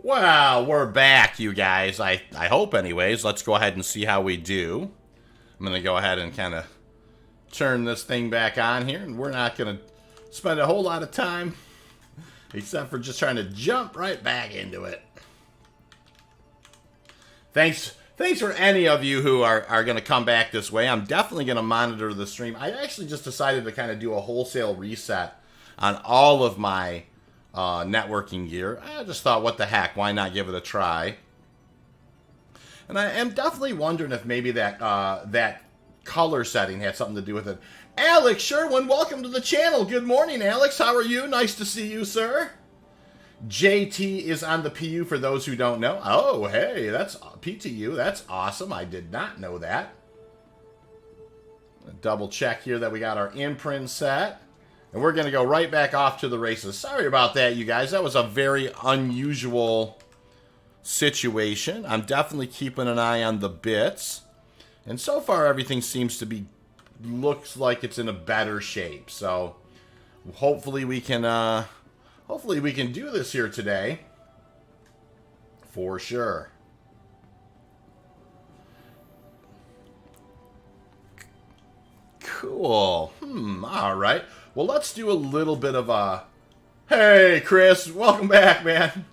Well, we're back, you guys. I hope, anyways. Let's go ahead and see how we do. I'm going to go ahead and kind of turn this thing back on here, and we're not going to spend a whole lot of time except for just trying to jump right back into it. Thanks for any of you who are going to come back this way. I'm definitely going to monitor the stream. I actually just decided to kind of do a wholesale reset on all of my networking gear. I just thought, what the heck, why not give it a try? And I am definitely wondering if maybe that that color setting had something to do with it. Alex Sherwin, welcome to the channel. Good morning, Alex. How are you? Nice to see you, sir. JT is on the PU for those who don't know. Oh, hey, that's PTU. That's awesome. I did not know that. Double check here that we got our imprint set. And we're going to go right back off to the races. Sorry about that, you guys. That was a very unusual situation. I'm definitely keeping an eye on the bits. And so far, everything seems to be, looks like it's in a better shape. So hopefully we can do this here today. For sure. Cool. All right. Well, let's do a little bit of a... Hey, Chris. Welcome back, man.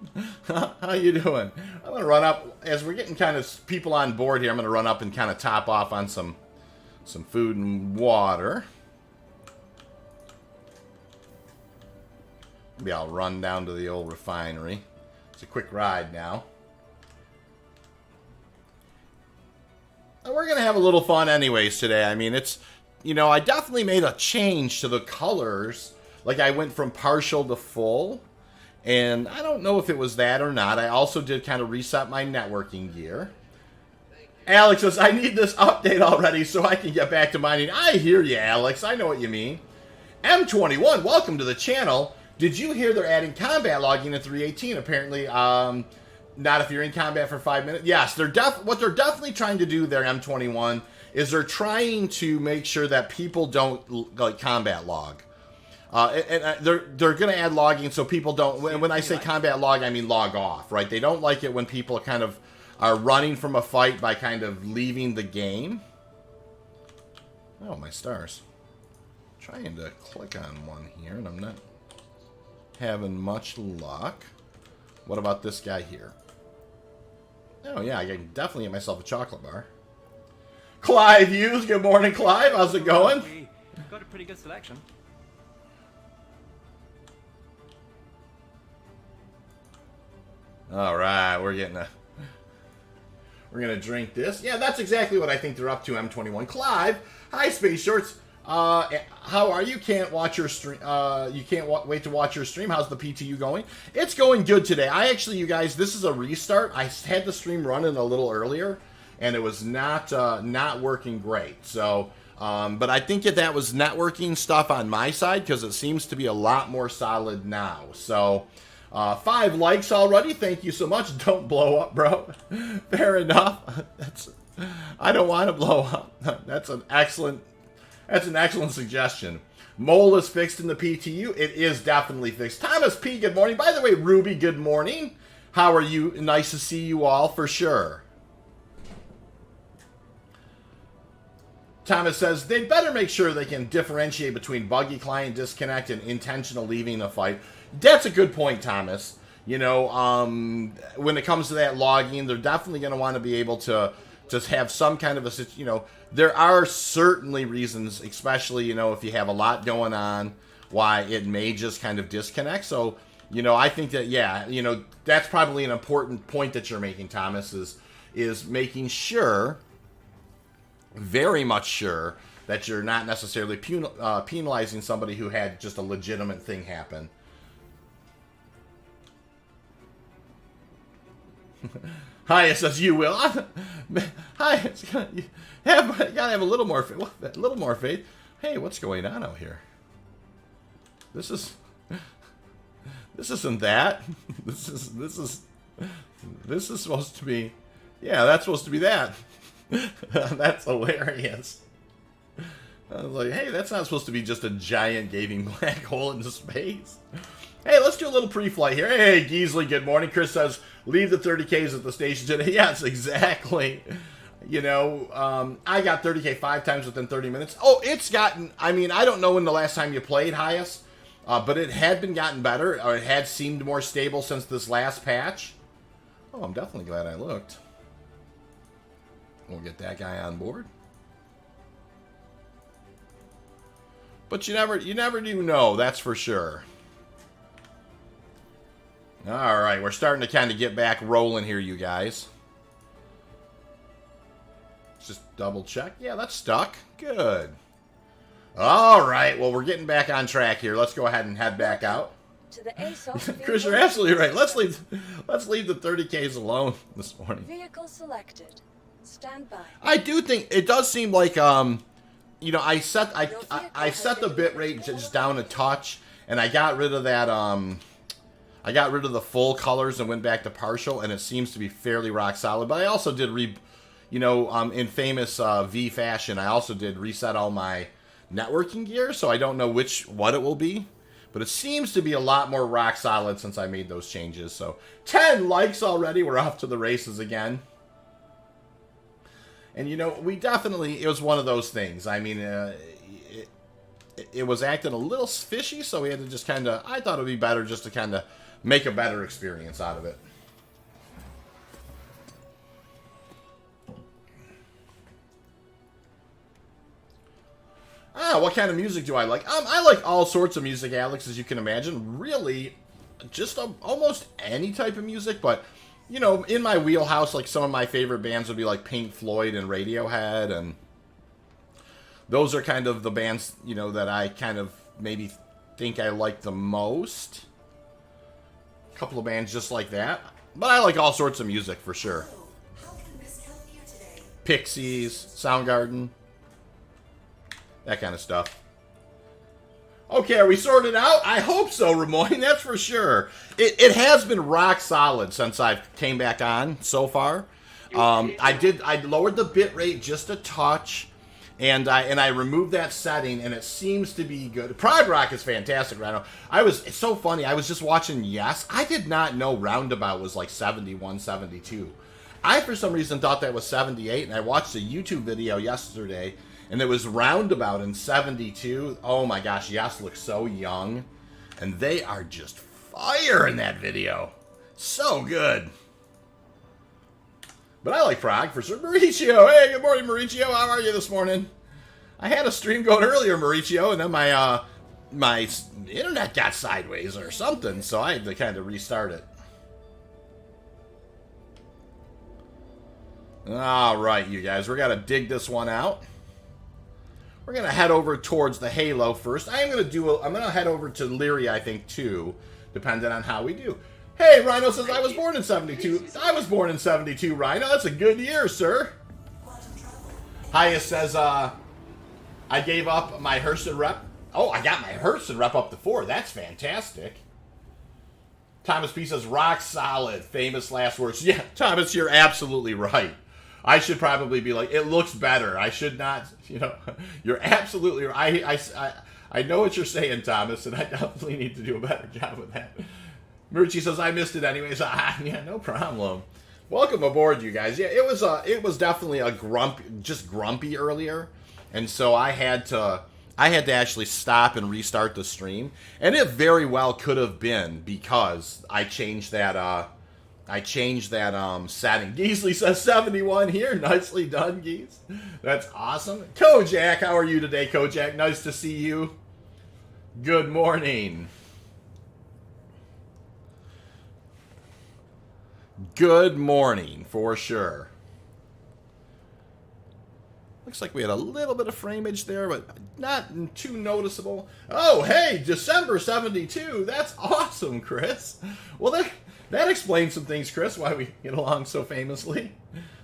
How you doing? I'm going to run up, as we're getting kind of people on board here, I'm going to run up and kind of top off on some food and water. Maybe I'll run down to the old refinery. It's a quick ride now. And we're going to have a little fun anyways today. I mean, it's... You know, I definitely made a change to the colors. Like, I went from partial to full. And I don't know if it was that or not. I also did kind of reset my networking gear. Alex says, I need this update already so I can get back to mining. I hear you, Alex. I know what you mean. M21, welcome to the channel. Did you hear they're adding combat logging in 318? Apparently, not if you're in combat for 5 minutes. Yes, what they're definitely trying to do there, M21, is they're trying to make sure that people don't like combat log. They're going to add logging so people don't, when I say combat log, I mean log off, right? They don't like it when people kind of are running from a fight by kind of leaving the game. Oh, my stars. I'm trying to click on one here, and I'm not having much luck. What about this guy here? Oh, yeah, I can definitely get myself a chocolate bar. Clive Hughes, good morning, Clive. How's it going? We got a pretty good selection. All right, we're gonna drink this. Yeah, that's exactly what I think they're up to. M21. Clive, hi, Space Shorts. How are you? Can't watch your stream. You can't wait to watch your stream. How's the PTU going? It's going good today. I actually, you guys, this is a restart. I had the stream running a little earlier, and it was not working great. So, but I think that was networking stuff on my side because it seems to be a lot more solid now. So, 5 likes already. Thank you so much. Don't blow up, bro. Fair enough. I don't want to blow up. That's an excellent suggestion. Mole is fixed in the PTU. It is definitely fixed. Thomas P, good morning. By the way, Ruby, good morning. How are you? Nice to see you all for sure. Thomas says, they'd better make sure they can differentiate between buggy client disconnect and intentional leaving a fight. That's a good point, Thomas. You know, when it comes to that logging, they're definitely going to want to be able to just have some kind of a, you know, there are certainly reasons, especially, you know, if you have a lot going on, why it may just kind of disconnect. So, you know, I think that, yeah, you know, that's probably an important point that you're making, Thomas, is making sure, very much sure, that you're not necessarily penalizing somebody who had just a legitimate thing happen. Hi, it says you will. Hi, you gotta have a little more faith. Hey, what's going on out here? This isn't that. This is supposed to be. Yeah, that's supposed to be that. That's hilarious. I was like, hey, that's not supposed to be just a giant gaping black hole into space. Hey, let's do a little pre-flight here. Hey, Geesley, good morning. Chris says, leave the 30Ks at the station today. Yes, exactly. You know, I got 30K 5 times within 30 minutes. Oh, it's gotten, I mean, I don't know when the last time you played highest, but it had been gotten better, or it had seemed more stable since this last patch. Oh, I'm definitely glad I looked. We'll get that guy on board. But you never do know, that's for sure. Alright, we're starting to kind of get back rolling here, you guys. Let's just double check. Yeah, that's stuck. Good. Alright, well, we're getting back on track here. Let's go ahead and head back out. To the ASOS Chris, you're absolutely right. Let's leave the 30Ks alone this morning. Vehicle selected. Stand by. I do think it does seem like you know, I set the bit rate just down a touch, and I got rid of that I got rid of the full colors and went back to partial, and it seems to be fairly rock solid. But I also did you know, in famous V fashion, I also did reset all my networking gear, so I don't know what it will be. But it seems to be a lot more rock solid since I made those changes. So 10 likes already. We're off to the races again. And you know, it was one of those things. I mean, it was acting a little fishy, so we had to just kind of, I thought it would be better just to kind of make a better experience out of it. What kind of music do I like? I like all sorts of music, Alex, as you can imagine. Really, just almost any type of music, but, you know, in my wheelhouse, like some of my favorite bands would be like Pink Floyd and Radiohead, and those are kind of the bands, you know, that I kind of maybe think I like the most. A couple of bands just like that. But I like all sorts of music for sure. Pixies, Soundgarden, that kind of stuff. Okay, are we sorted out? I hope so, Ramoyne, that's for sure. It has been rock solid since I came back on so far. I lowered the bit rate just a touch, and I removed that setting, and it seems to be good. Pride Rock is fantastic right now. It's so funny, I was just watching Yes. I did not know Roundabout was like 71, 72. I, for some reason, thought that was 78, and I watched a YouTube video yesterday, and it was Roundabout in 72. Oh my gosh, Yes looks so young. And they are just fire in that video. So good. But I like Prague for sure. Mauricio, hey, good morning, Mauricio. How are you this morning? I had a stream going earlier, Mauricio, and then my internet got sideways or something, so I had to kind of restart it. All right, you guys, we're gonna dig this one out. We're going to head over towards the Halo first. I'm going to head over to Lyria, I think, too, depending on how we do. Hey, Rhino says, I was born in 72. I was born in 72, Rhino. That's a good year, sir. Highest says, I gave up my Hurston rep. Oh, I got my Hurston rep up to 4. That's fantastic. Thomas P says, rock solid. Famous last words. Yeah, Thomas, you're absolutely right. I should probably be like, it looks better. I should not, you know, you're absolutely right. I know what you're saying, Thomas, and I definitely need to do a better job with that. Murchie says, I missed it anyways. Yeah, no problem. Welcome aboard, you guys. Yeah, it was definitely a grumpy earlier, and so I had to actually stop and restart the stream, and it very well could have been because I changed that setting. Geesley says 71 here. Nicely done, Geese. That's awesome. Kojak, how are you today, Kojak? Nice to see you. Good morning. Good morning, for sure. Looks like we had a little bit of frameage there, but not too noticeable. Oh, hey, December 72. That's awesome, Chris. Well, that explains some things, Chris, why we get along so famously.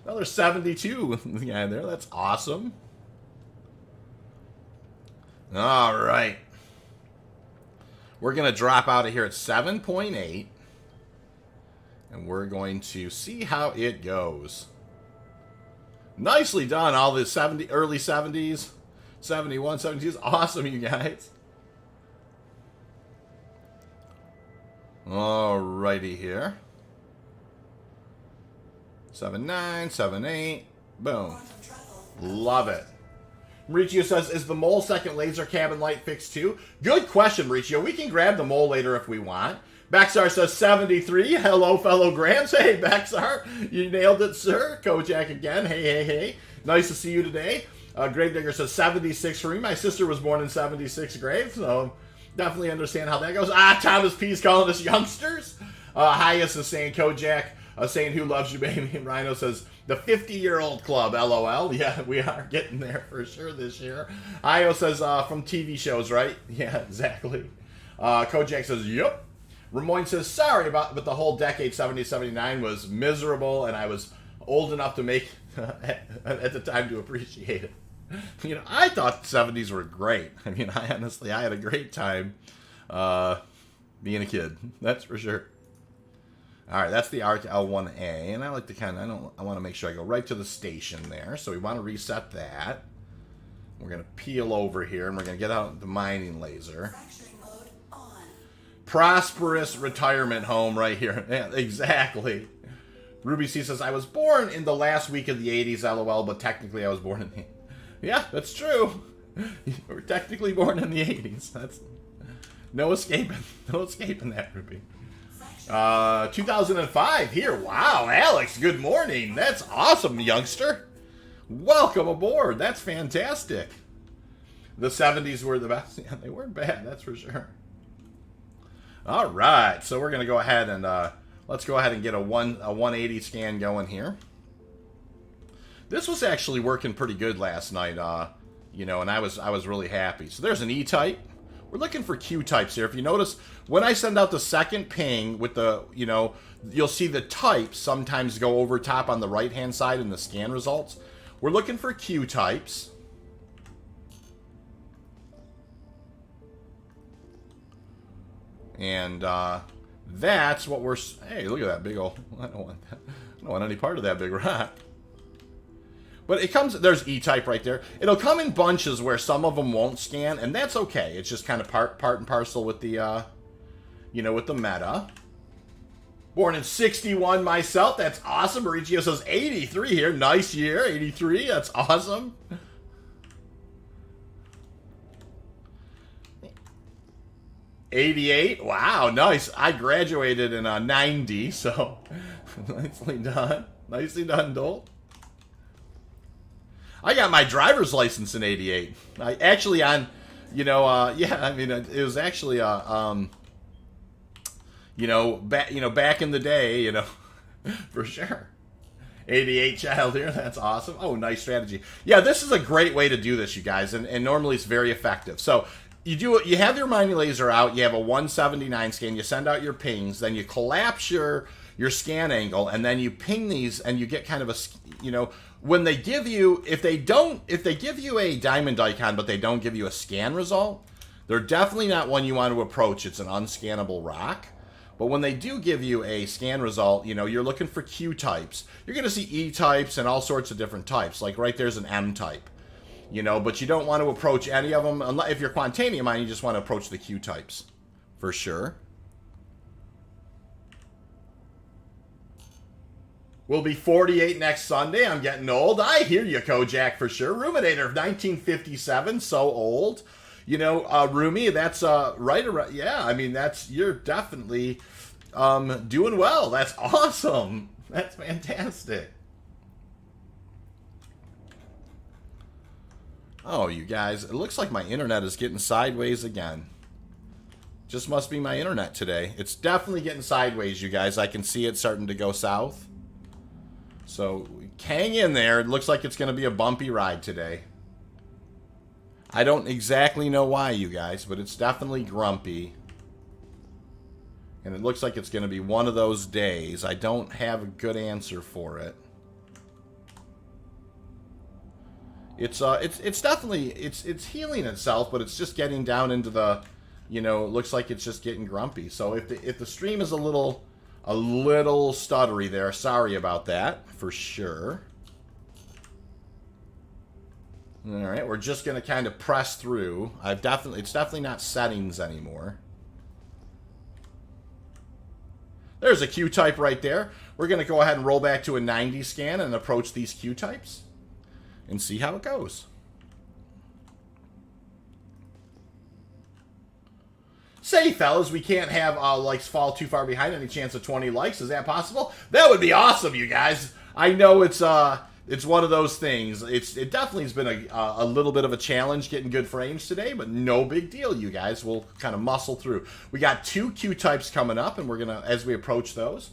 Another 72 guy there. That's awesome. All right. We're going to drop out of here at 7.8. And we're going to see how it goes. Nicely done, all the early 70s, 71, 72s. Awesome, you guys. Alrighty here. 7-9, 7-8. Boom. Love it. Mauricio says, is the mole second laser cabin light fixed too? Good question, Mauricio. We can grab the mole later if we want. Baxar says 73. Hello, fellow Grams. Hey, Baxar. You nailed it, sir. Kojak again. Hey, hey, hey. Nice to see you today. Grave Digger says 76 for me. My sister was born in 76, Grave, so definitely understand how that goes. Thomas P's calling us youngsters. Highest is saying Kojak, saying who loves you, baby. And Rhino says the 50-year-old club, LOL. Yeah, we are getting there for sure this year. Io says from TV shows, right? Yeah, exactly. Kojak says, yep. Ramon says, sorry but the whole decade 70-79 was miserable, and I was old enough to make at the time to appreciate it. You know, I thought the 70s were great. I mean, I had a great time being a kid. That's for sure. All right, that's the ARC L1A, and I like to I want to make sure I go right to the station there. So we want to reset that. We're going to peel over here, and we're going to get out the mining laser. Prosperous retirement home right here. Yeah, exactly. Ruby C says, I was born in the last week of the 80s, LOL, but technically I was born in the... Yeah, that's true. You were technically born in the 80s. That's... No escaping. No escaping that, Ruby. 2005 here. Wow, Alex, good morning. That's awesome, youngster. Welcome aboard. That's fantastic. The 70s were the best. Yeah, they weren't bad, that's for sure. All right, so we're going to go ahead and let's go ahead and get a 180 scan going here. This was actually working pretty good last night, you know, and I was really happy. So there's an E-type. We're looking for Q-types here. If you notice, when I send out the second ping with the, you know, you'll see the types sometimes go over top on the right-hand side in the scan results. We're looking for Q-types. And that's what we're... Hey, look at that big old... I don't want that. I don't want any part of that big rock. But it comes... There's E-type right there. It'll come in bunches where some of them won't scan, and that's okay. It's just kind of part and parcel with the, you know, with the meta. Born in 61 myself. That's awesome. Mauricio says 83 here. Nice year. 83. That's awesome. 88. Wow, nice. I graduated in 90, so nicely done. Nicely done, Dole. I got my driver's license in 88. I actually on, you know, yeah, I mean, it was actually, you know, back in the day, you know, for sure. 88 child here, that's awesome. Oh, nice strategy. Yeah, this is a great way to do this, you guys, and normally it's very effective. So you have your mining laser out, you have a 179 scan, you send out your pings, then you collapse your scan angle, and then you ping these, and you get kind of a, you know, when they give you, if they give you a diamond icon, but they don't give you a scan result, they're definitely not one you want to approach. It's an unscannable rock. But when they do give you a scan result, you know, you're looking for Q types. You're going to see E types and all sorts of different types. Like right there's an M type. You know, but you don't want to approach any of them. Unless, if you're Quantanium mine, you just want to approach the Q types. For sure. We'll be 48 next Sunday. I'm getting old. I hear you, Kojak, for sure. Ruminator of 1957. So old. You know, Rumi, that's right around. Yeah, I mean, you're definitely doing well. That's awesome. That's fantastic. Oh, you guys, it looks like my internet is getting sideways again. Just must be my internet today. It's definitely getting sideways, you guys. I can see it starting to go south. So, hang in there. It looks like it's going to be a bumpy ride today. I don't exactly know why, you guys, but it's definitely grumpy. And it looks like it's going to be one of those days. I don't have a good answer for it. It's definitely, it's healing itself, but it's just getting down into the, you know, it looks like it's just getting grumpy. So if the stream is a little stuttery there, sorry about that, for sure. All right, we're just going to kind of press through. It's definitely not settings anymore. There's a Q-type right there. We're going to go ahead and roll back to a 90 scan and approach these Q-types and see how it goes. Say, fellas, we can't have likes fall too far behind. Any chance of 20 likes? Is that possible? That would be awesome, you guys. I know it's one of those things. It definitely has been a little bit of a challenge getting good frames today, but no big deal, you guys. We'll kind of muscle through. We got 2 Q-types coming up, and we're going to, as we approach those.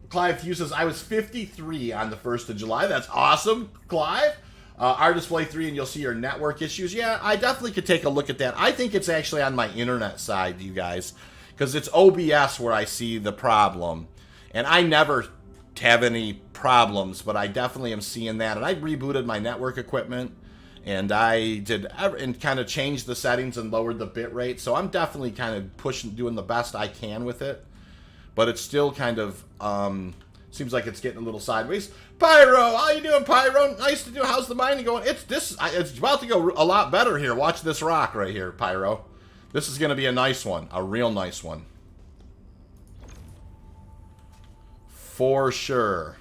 Clive Hughes says, I was 53 on the 1st of July. That's awesome, Clive. Our display 3, and you'll see your network issues. Yeah, I definitely could take a look at that. I think it's actually on my internet side, you guys, because it's OBS where I see the problem. And I never have any problems, but I definitely am seeing that. And I rebooted my network equipment, and I did and kind of changed the settings and lowered the bit rate. So I'm definitely kind of doing the best I can with it. But it's still kind of seems like it's getting a little sideways. Pyro, how you doing, Pyro? Nice to do. How's the mining going? It's about to go a lot better here. Watch this rock right here, Pyro. This is going to be a nice one, a real nice one, for sure.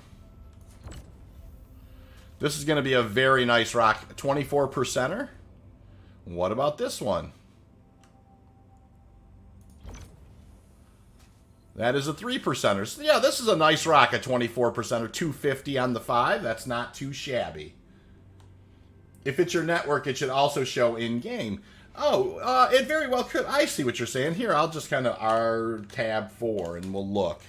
This is going to be a very nice rock. 24%er. What about this one? That is a 3%er. So yeah, this is a nice rock, a 24%er, 250 on the 5. That's not too shabby. If it's your network, it should also show in-game. Oh, it very well could. I see what you're saying. Here, I'll just kind of R-tab 4, and we'll look.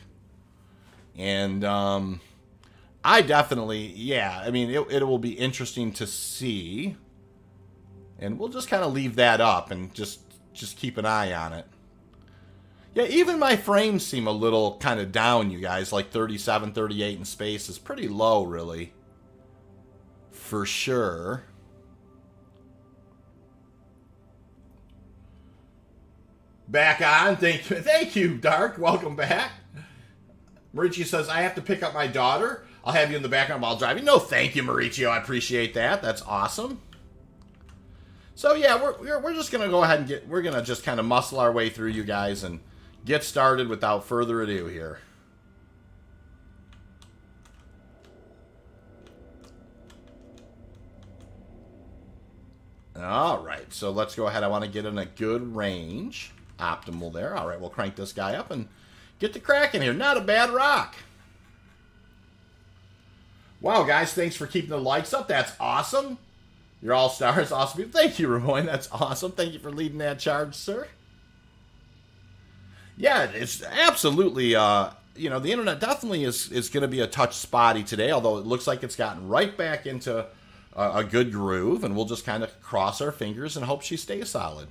And I definitely, yeah, I mean, it will be interesting to see. And we'll just kind of leave that up and just keep an eye on it. Yeah, even my frames seem a little kind of down, you guys. Like 37, 38 in space is pretty low, really. For sure. Back on. Thank you, Dark. Welcome back. Mauricio says, I have to pick up my daughter. I'll have you in the background while driving. No, thank you, Mauricio. I appreciate that. That's awesome. So, yeah, we're just going to go ahead and we're going to just kind of muscle our way through, you guys, and get started without further ado here. All right, so let's go ahead. I want to get in a good range. Optimal there. All right, we'll crank this guy up and get the crack in here. Not a bad rock. Wow, guys, thanks for keeping the likes up. That's awesome. You're all stars. Awesome. Thank you, Ramon. That's awesome. Thank you for leading that charge, sir. Yeah, it's absolutely, you know, the internet definitely is going to be a touch spotty today, although it looks like it's gotten right back into a good groove, and we'll just kind of cross our fingers and hope she stays solid.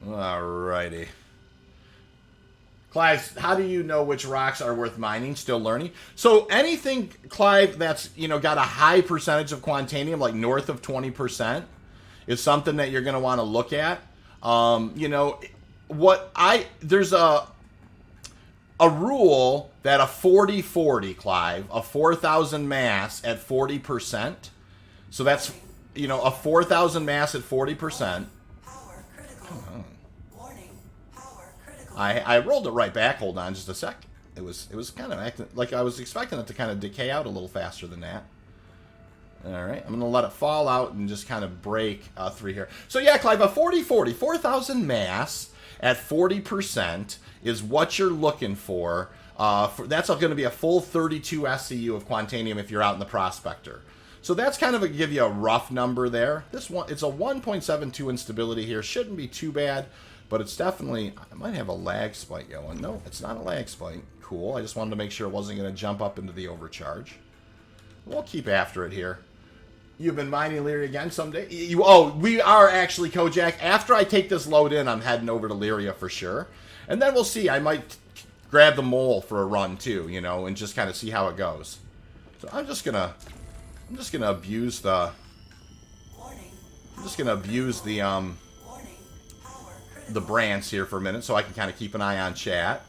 Alrighty. Clive, how do you know which rocks are worth mining? Still learning. So anything, Clive, that's, you know, got a high percentage of Quantanium, like north of 20%, is something that you're going to want to look at. You know, there's a rule that a 40-40, Clive, a 4,000 mass at 40%. So that's, you know, a 4,000 mass at 40%. I rolled it right back. Hold on just a sec. It was kind of acting like I was expecting it to kind of decay out a little faster than that. All right, I'm going to let it fall out and just kind of break through here. So yeah, Clive, a 40-40, 4,000 mass at 40% is what you're looking for. That's going to be a full 32 SCU of Quantanium if you're out in the Prospector. So that's kind of give you a rough number there. This one, it's a 1.72 instability here. Shouldn't be too bad, but it's definitely, I might have a lag spike going. No, it's not a lag spike. Cool. I just wanted to make sure it wasn't going to jump up into the overcharge. We'll keep after it here. You've been mining Lyria again someday? We are actually, Kojak. After I take this load in, I'm heading over to Lyria for sure. And then we'll see. I might grab the mole for a run too, you know, and just kind of see how it goes. So I'm just gonna abuse the Brants here for a minute so I can kind of keep an eye on chat.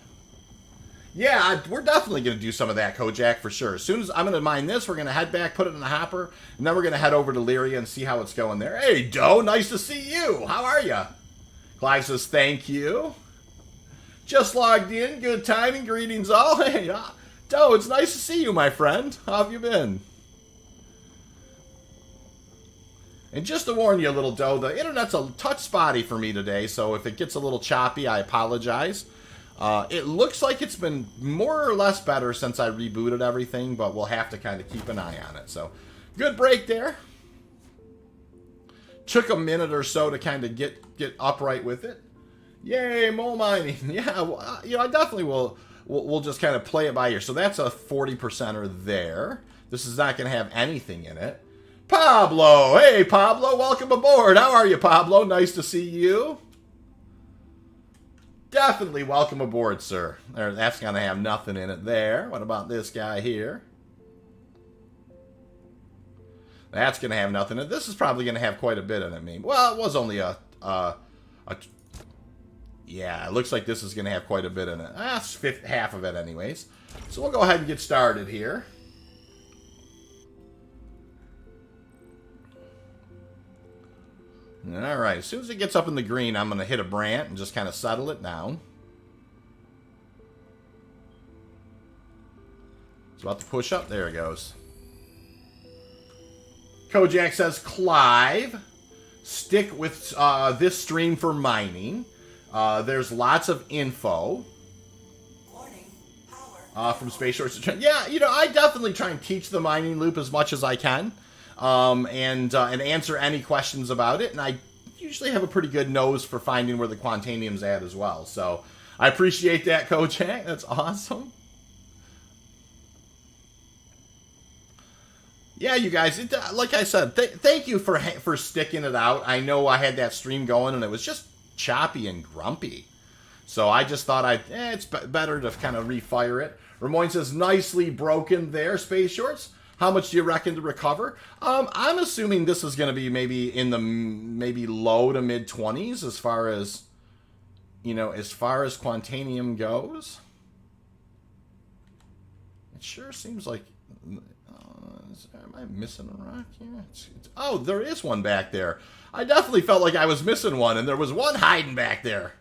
Yeah, we're definitely going to do some of that, Kojak, for sure. As soon as I'm going to mine this, we're going to head back, put it in the hopper, and then we're going to head over to Lyria and see how it's going there. Hey, Doe, nice to see you. How are you? Clive says, thank you. Just logged in. Good timing. Greetings all. Hey, Doe, it's nice to see you, my friend. How have you been? And just to warn you, little Doe, the internet's a touch spotty for me today, so if it gets a little choppy, I apologize. It looks like it's been more or less better since I rebooted everything, but we'll have to kind of keep an eye on it. So, good break there. Took a minute or so to kind of get upright with it. Yay, mole mining. Yeah, well, you know, I definitely will. We'll just kind of play it by ear. So that's a 40%er there. This is not going to have anything in it. Pablo! Hey, Pablo, welcome aboard. How are you, Pablo? Nice to see you. Definitely welcome aboard, sir. That's going to have nothing in it there. What about this guy here? That's going to have nothing in it. This is probably going to have quite a bit in it, maybe. Well, it was only yeah, it looks like this is going to have quite a bit in it. That's half of it anyways. So we'll go ahead and get started here. Alright, as soon as it gets up in the green, I'm going to hit a brant and just kind of settle it down. It's about to push up. There it goes. Kojak says, Clive, stick with this stream for mining. There's lots of info from Space Shorts. Yeah, you know, I definitely try and teach the mining loop as much as I can, and answer any questions about it. And I usually have a pretty good nose for finding where the Quantanium's at as well. So I appreciate that, Kojak. That's awesome. Yeah, you guys, like I said, thank you for sticking it out. I know I had that stream going, and it was just choppy and grumpy. So I just thought it's better to kind of refire it. Ramon says, nicely broken there, Space Shorts. How much do you reckon to recover? I'm assuming this is going to be maybe in the low to mid 20s as far as, you know, as far as Quantanium goes. It sure seems like... am I missing a rock here? Oh, there is one back there. I definitely felt like I was missing one, and there was one hiding back there.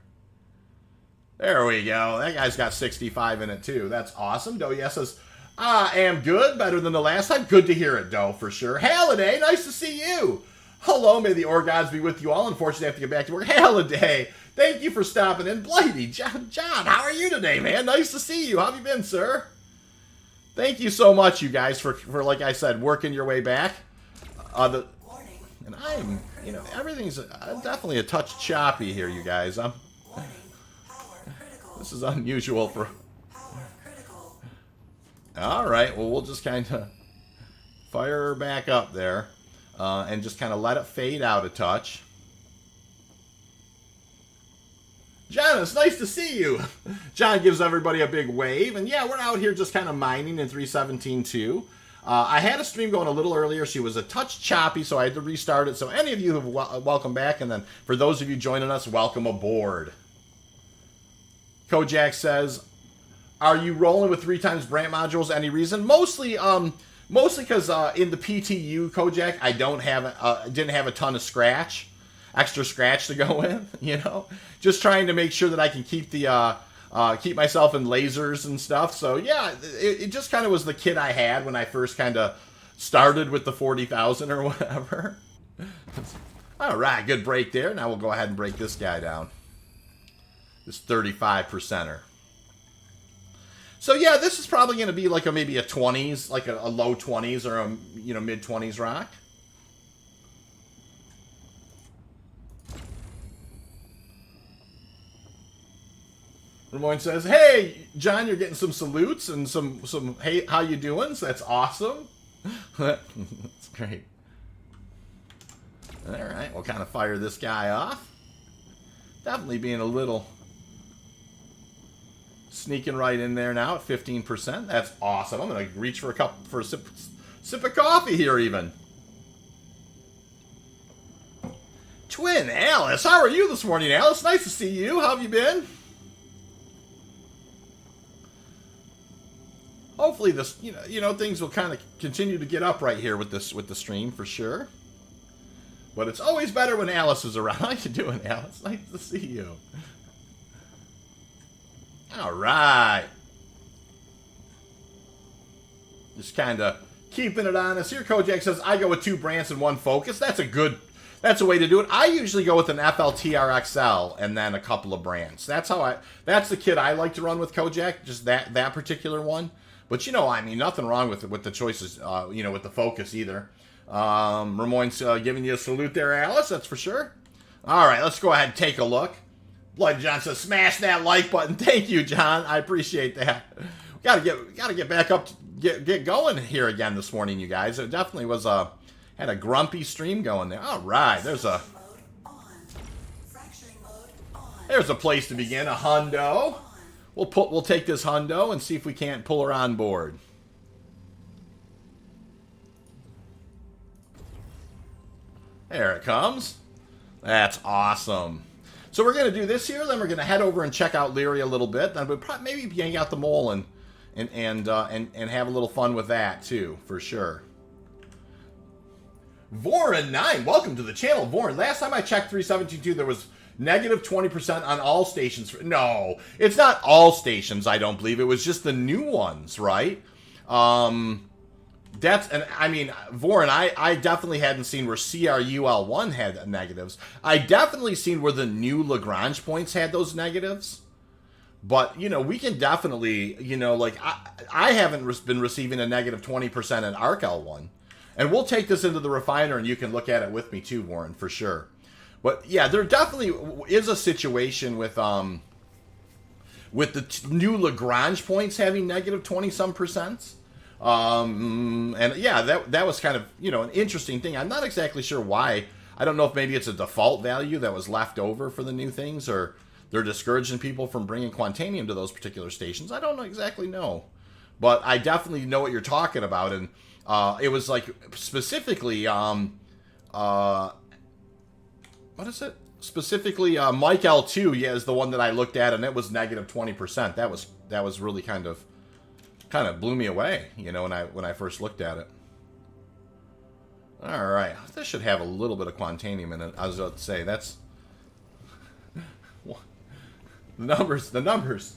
There we go. That guy's got 65 in it, too. That's awesome. Doe, yes, says, I am good. Better than the last time. Good to hear it, Doe, for sure. Halliday, nice to see you. Hello, may the ore gods be with you all. Unfortunately, I have to get back to work. Halliday, thank you for stopping in. Blighty, John, how are you today, man? Nice to see you. How have you been, sir? Thank you so much, you guys, for like I said, working your way back. And I'm, you know, everything's definitely a touch choppy here, you guys. This is unusual for... Alright, well, we'll just kind of fire her back up there. And just kind of let it fade out a touch. John, it's nice to see you. John gives everybody a big wave. And yeah, we're out here just kind of mining in 317.2. I had a stream going a little earlier. She was a touch choppy, so I had to restart it. So any of you have welcome back. And then for those of you joining us, welcome aboard. Kojak says, are you rolling with 3 times brand modules? Any reason? Mostly because in the PTU, Kojak, I didn't have a ton of extra scratch to go in, you know, just trying to make sure that I can keep the keep myself in lasers and stuff. So yeah, it just kind of was the kit I had when I first kind of started with the 40,000 or whatever. All right, good break there. Now we'll go ahead and break this guy down. This 35%er. So yeah, this is probably going to be like maybe a 20s, like a low 20s or a mid 20s rock. Ramon says, hey, John, you're getting some salutes and some hey, how you doing? So that's awesome. That's great. All right, we'll kind of fire this guy off. Definitely being a little sneaking right in there now at 15%. That's awesome. I'm going to reach for a sip of coffee here even. Twin Alice, how are you this morning, Alice? Nice to see you. How have you been? Hopefully this, things will kind of continue to get up right here with the stream for sure. But it's always better when Alice is around. How you doing, Alice? Nice to see you. All right. Just kind of keeping it honest. Here, Kojak says, I go with 2 Brants and 1 Focus. That's a way to do it. I usually go with an FLTR-XL and then a couple of Brants. That's the kit I like to run with, Kojak, just that particular one. But, I mean, nothing wrong with the choices, with the Focus either. Ramoin's giving you a salute there, Alice, that's for sure. All right, let's go ahead and take a look. Blood John says, smash that like button. Thank you, John. I appreciate that. We gotta get back up, get going here again this morning, you guys. It definitely was had a grumpy stream going there. All right, there's a place to begin. A hundo. We'll take this hundo and see if we can't pull her on board. There it comes. That's awesome. So we're going to do this here, then we're going to head over and check out Lyria a little bit. Then we'll probably maybe yank out the mole and have a little fun with that too, for sure. Vorin9, welcome to the channel, Vorin. Last time I checked 3722, there was negative 20% on all stations. No, it's not all stations, I don't believe. It was just the new ones, right? Vorin, I definitely hadn't seen where CRUL1 had negatives. I definitely seen where the new Lagrange points had those negatives. But, we can definitely, I haven't been receiving a negative 20% in ARC-L1. And we'll take this into the refiner and you can look at it with me too, Warren, for sure. But, yeah, there definitely is a situation with the new Lagrange points having negative 20-some%. And yeah, that was kind of, an interesting thing. I'm not exactly sure why. I don't know if maybe it's a default value that was left over for the new things, or they're discouraging people from bringing Quantanium to those particular stations. I don't exactly know. But I definitely know what you're talking about. And it was like specifically, what is it? Specifically, Mike L2, is the one that I looked at, and it was negative 20%. That was really kind of blew me away, when I first looked at it. All right, this should have a little bit of Quantanium in it. I was about to say, that's the numbers.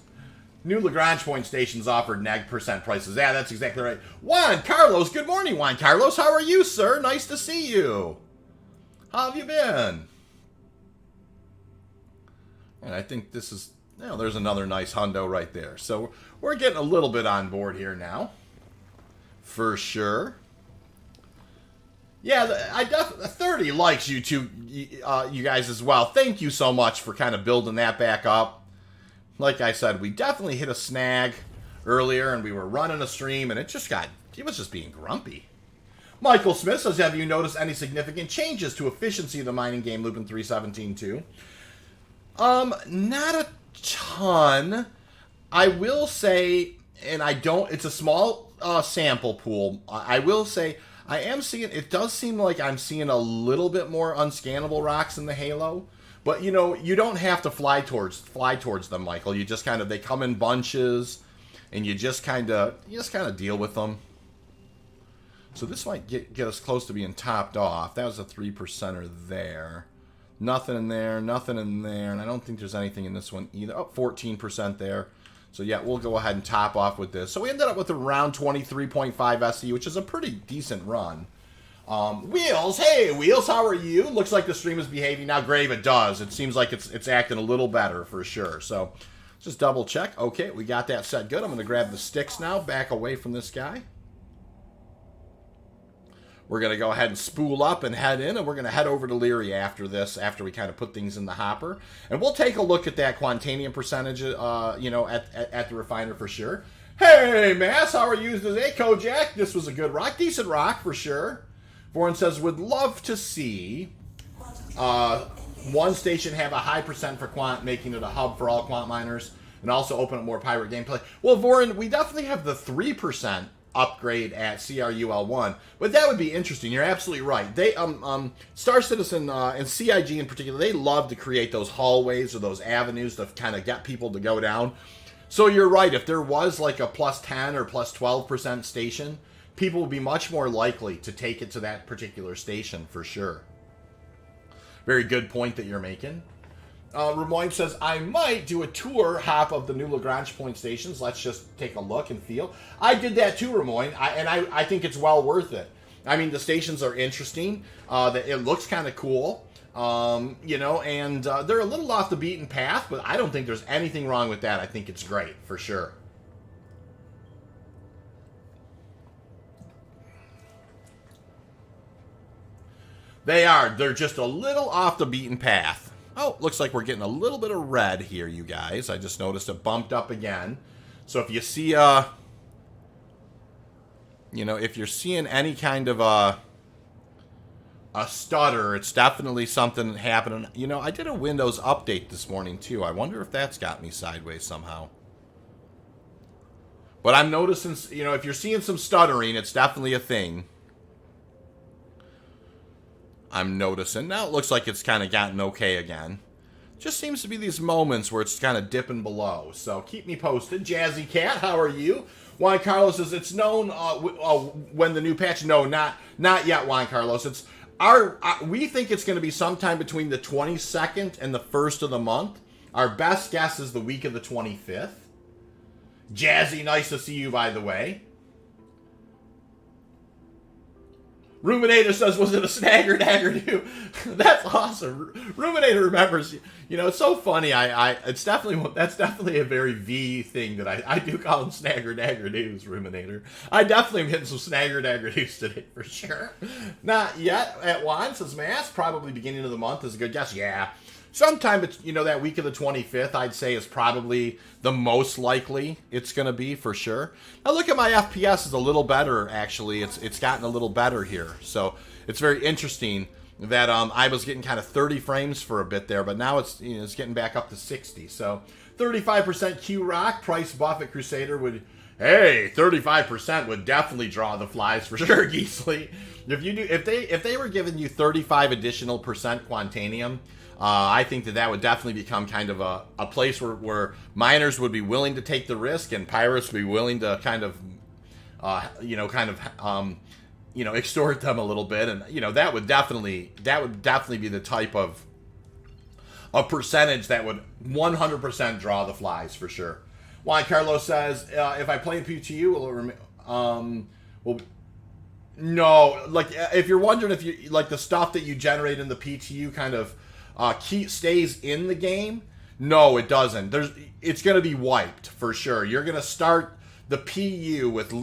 New Lagrange point stations offered neg percent prices. Yeah, that's exactly right. Juan Carlos, good morning, Juan Carlos. How are you, sir? Nice to see you. How have you been? And I think this is, there's another nice hundo right there. So we're getting a little bit on board here now, for sure. Yeah, I definitely 30 likes you two, you guys as well. Thank you so much for kind of building that back up. Like I said, we definitely hit a snag earlier, and we were running a stream, and it was just being grumpy. Michael Smith says, have you noticed any significant changes to efficiency of the mining game loop in 3.17.2? Not a ton. I will say, and it's a small sample pool. I will say, I am seeing, it does seem like I'm seeing a little bit more unscannable rocks in the Halo. But, you don't have to fly towards them, Michael. You just they come in bunches, and you just kind of deal with them. So this might get us close to being topped off. That was a 3%er there. Nothing in there, nothing in there, and I don't think there's anything in this one either. Oh, 14% there. So yeah, we'll go ahead and top off with this. So we ended up with around 23.5 SE, which is a pretty decent run. Wheels, hey Wheels, how are you? Looks like the stream is behaving now. Grave, it does. It seems like it's acting a little better for sure. So just double check. Okay, we got that set good. I'm going to grab the sticks now, back away from this guy. We're going to go ahead and spool up and head in, and we're going to head over to Lyria after this, after we kind of put things in the hopper. And we'll take a look at that Quantanium percentage, at the refiner for sure. Hey, Mass, how are you today? Kojak, this was a good rock. Decent rock for sure. Warren says, would love to see one station have a high percent for Quant, making it a hub for all Quant miners, and also open up more pirate gameplay. Well, Warren, we definitely have the 3% upgrade at CRUL1, but that would be interesting. You're absolutely right. They Star Citizen and CIG in particular, they love to create those hallways or those avenues to kind of get people to go down. So you're right. If there was like a plus 10 or plus 12% station, people would be much more likely to take it to that particular station for sure. very good point that you're making. Ramoyne says, I might do a tour hop of the new Lagrange point stations. Let's just take a look and feel. I did that too, Ramoyne, and I think it's well worth it. I mean, the stations are interesting. It looks kind of cool, you know, and they're a little off the beaten path, but I don't think there's anything wrong with that. I think it's great, for sure. They are. They're just a little off the beaten path. Oh, looks like we're getting a little bit of red here, you guys. I just noticed it bumped up again. So if you see, you know, if you're seeing any kind of a stutter, it's definitely something happening. You know, I did a Windows update this morning, too. I wonder if that's got me sideways somehow. But I'm noticing, you know, if you're seeing some stuttering, it's definitely a thing. I'm noticing. Now it looks like it's kind of gotten okay again. Just seems to be these moments where it's kind of dipping below. So keep me posted. Jazzy Cat, how are you? Juan Carlos says it's known when the new patch. No, not yet, Juan Carlos. It's we think it's going to be sometime between the 22nd and the 1st of the month. Our best guess is the week of the 25th. Jazzy, nice to see you, by the way. Ruminator says, was it a snagger dagger too? That's awesome. Ruminator remembers. You know, it's so funny. That's definitely a very V thing that I do call them snagger dagger doos, Ruminator. I definitely am hitting some snagger dagger doos today for sure. Not yet at Juan says Mass, probably beginning of the month is a good guess. Yeah. Sometime, you know, that week of the 25th, I'd say is probably the most likely it's going to be for sure. Now look at my FPS is a little better, actually. It's gotten a little better here. So it's very interesting that I was getting kind of 30 frames for a bit there, but now it's, you know, it's getting back up to 60. So 35% Q-Rock, Price Buffett Crusader would, hey, 35% would definitely draw the flies for sure, Geesley. If they were giving you 35 additional percent Quantanium, I think that would definitely become kind of a place where miners would be willing to take the risk and pirates would be willing to kind of, extort them a little bit. And, you know, that would definitely be the type of a percentage that would 100% draw the flies for sure. Juan Carlos says, if I play PTU, no, like if you're wondering if you like the stuff that you generate in the PTU kind of stays in the game, no, it doesn't. It's going to be wiped for sure. You're going to start the PU with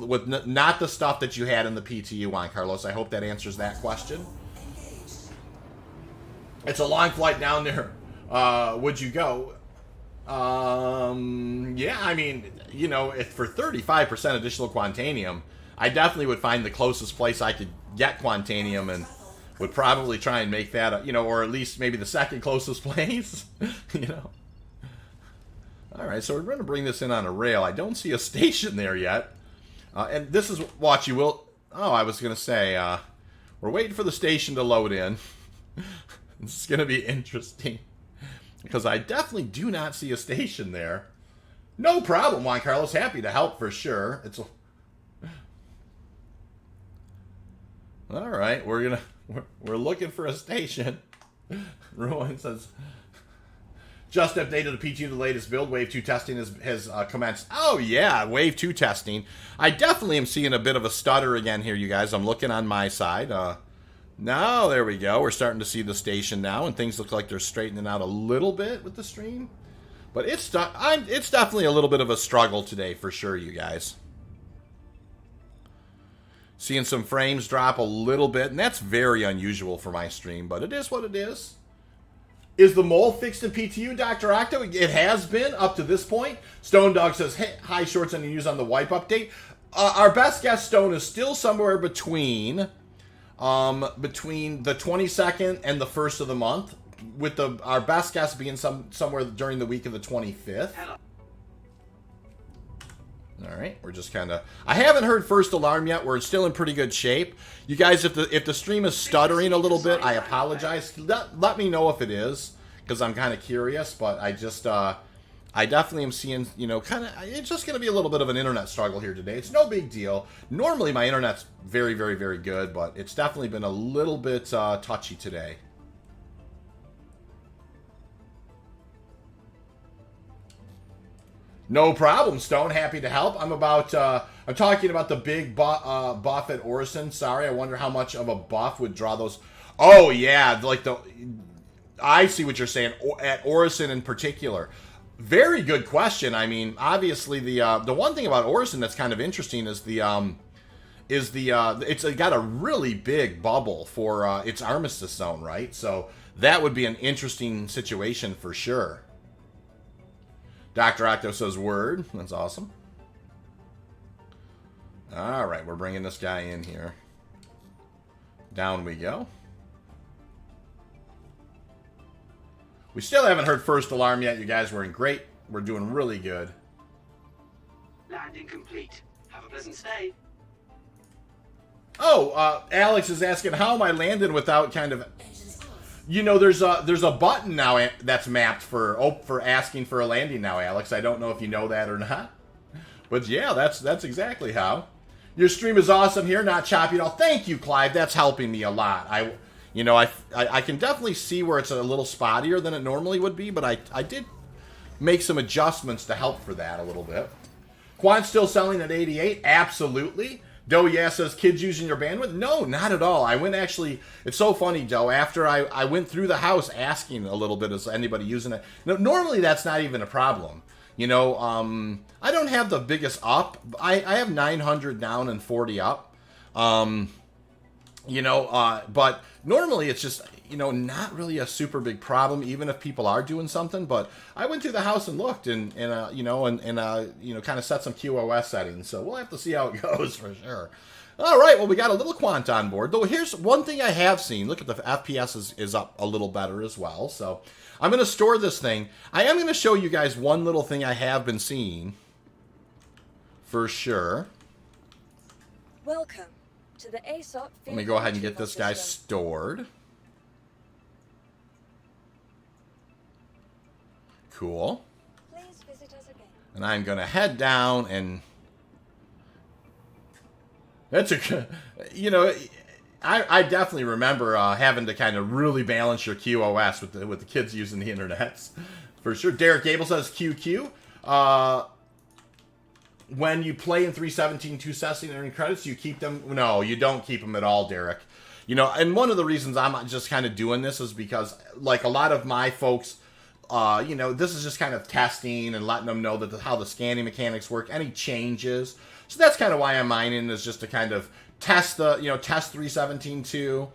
not the stuff that you had in the PTU, Juan Carlos. I hope that answers that question. It's a long flight down there. Would you go? Yeah, I mean, you know, if for 35% additional Quantanium, I definitely would find the closest place I could get Quantanium and would probably try and make that, you know, or at least maybe the second closest place, you know. All right, so we're going to bring this in on a rail. I don't see a station there yet. And this is what you will... Oh, I was going to say, we're waiting for the station to load in. This is going to be interesting. Because I definitely do not see a station there. No problem, Juan Carlos. Happy to help for sure. All right, we're looking for a station. Ruin says, just updated the PTU, the latest build. Wave 2 testing has commenced. Oh, yeah, Wave 2 testing. I definitely am seeing a bit of a stutter again here, you guys. I'm looking on my side. Now, there we go. We're starting to see the station now, and things look like they're straightening out a little bit with the stream. But it's definitely a little bit of a struggle today for sure, you guys. Seeing some frames drop a little bit, and that's very unusual for my stream, but it is what it is. Is the mole fixed in PTU, Dr. Octo? It has been up to this point. Stone Dog says, hey, hi, shorts on the news on the wipe update. Our best guess, Stone, is still somewhere between the 22nd and the 1st of the month, with our best guess being somewhere during the week of the 25th. All right, we're just kind of... I haven't heard first alarm yet. We're still in pretty good shape. You guys, if the stream is stuttering a little bit, I apologize. Let me know if it is, because I'm kind of curious. But I just, I definitely am seeing, you know, kind of... It's just going to be a little bit of an internet struggle here today. It's no big deal. Normally, my internet's very, very, very good, but it's definitely been a little bit touchy today. No problem, Stone. Happy to help. I'm talking about the big buff at Orison. Sorry, I wonder how much of a buff would draw those. Oh yeah, I see what you're saying at Orison in particular. Very good question. I mean, obviously the one thing about Orison that's kind of interesting is it's got a really big bubble for its armistice zone, right? So that would be an interesting situation for sure. Dr. Octo says word. That's awesome. All right, we're bringing this guy in here. Down we go. We still haven't heard first alarm yet. You guys were in great. We're doing really good. Landing complete. Have a pleasant stay. Oh, Alex is asking, how am I landing without kind of... You know, there's a button now that's mapped for asking for a landing now, Alex. I don't know if you know that or not. But yeah, that's exactly how. Your stream is awesome here, not choppy at all. Thank you, Clive. That's helping me a lot. I can definitely see where it's a little spottier than it normally would be, but I did make some adjustments to help for that a little bit. Quant's still selling at 88? Absolutely. Doe, yeah, says, kids using your bandwidth? No, not at all. I went actually, it's so funny, Doe, after I went through the house asking a little bit, is anybody using it? No, normally that's not even a problem. You know, I don't have the biggest up. I have 900 down and 40 up. But normally it's just, not really a super big problem, even if people are doing something. But I went through the house and looked and kind of set some QoS settings. So we'll have to see how it goes for sure. All right, well, we got a little Quant on board. Though here's one thing I have seen. Look at the FPS is up a little better as well. So I'm going to store this thing. I am going to show you guys one little thing I have been seeing for sure. Welcome to the ASOP. Let me go ahead and get this guy stored. Cool. Please visit us again. And I'm going to head down and... That's a... I definitely remember having to kind of really balance your QoS with the kids using the internet. For sure. Derek Gable says QQ. When you play in 3.17, 2.16 and earning credits, you keep them? No, you don't keep them at all, Derek. And one of the reasons I'm just kind of doing this is because, like a lot of my folks... this is just kind of testing and letting them know that how the scanning mechanics work, any changes. So that's kind of why I'm mining, is just to kind of test test 3.17.2.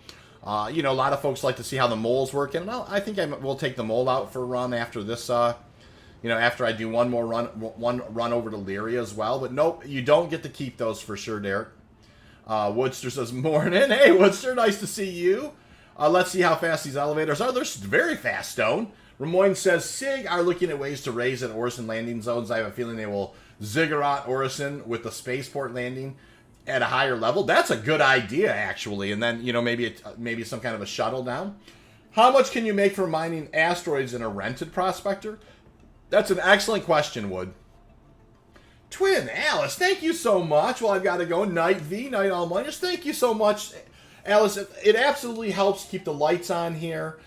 A lot of folks like to see how the moles work, and I think we'll take the mole out for a run after this, after I do one run over to Lyria as well. But nope, you don't get to keep those for sure, Derek. Woodster says, morning. Hey, Woodster, nice to see you. Let's see how fast these elevators are. They're very fast, Stone. Ramoyne says, SIG are looking at ways to raise at Orison landing zones. I have a feeling they will ziggurat Orison with the spaceport landing at a higher level. That's a good idea, actually. And then, maybe some kind of a shuttle down. How much can you make for mining asteroids in a rented prospector? That's an excellent question, Wood. Twin Alice, thank you so much. Well, I've got to go. Night V, Night All Miners, thank you so much. Alice, it absolutely helps keep the lights on here.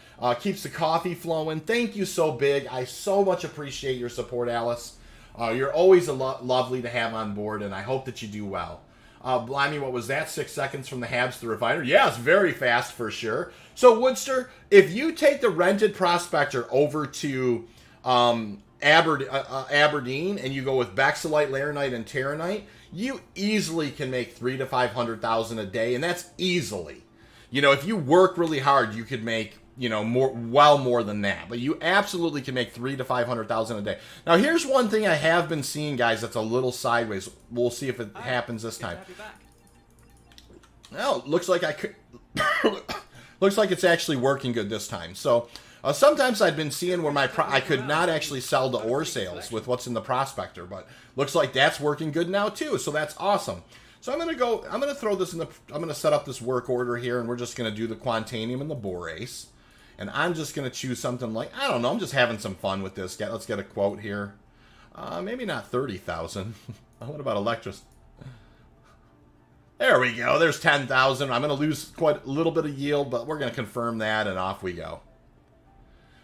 Keeps the coffee flowing. Thank you so big. I so much appreciate your support, Alice. You're always lovely to have on board, and I hope that you do well. Blimey, what was that? 6 seconds from the Habs to the Refinery? Yeah, it's very fast for sure. So, Woodster, if you take the rented prospector over to Aberdeen and you go with Bexelite, Laranite, and Terranite, you easily can make $300,000 to $500,000 a day, and that's easily. If you work really hard, you could make more than that. But you absolutely can make $300,000 to $500,000 a day. Now, here's one thing I have been seeing, guys, that's a little sideways. We'll see if it happens this time. Well, looks like looks like it's actually working good this time. So, sometimes I've been seeing where I could not actually sell the ore sales with what's in the prospector, but looks like that's working good now too. So that's awesome. So I'm going to throw this I'm going to set up this work order here, and we're just going to do the Quantanium and the Borase. And I'm just going to choose something like, I don't know, I'm just having some fun with this. Let's get a quote here. Maybe not 30,000. What about Electris? There we go. There's 10,000. I'm going to lose quite a little bit of yield, but we're going to confirm that, and off we go.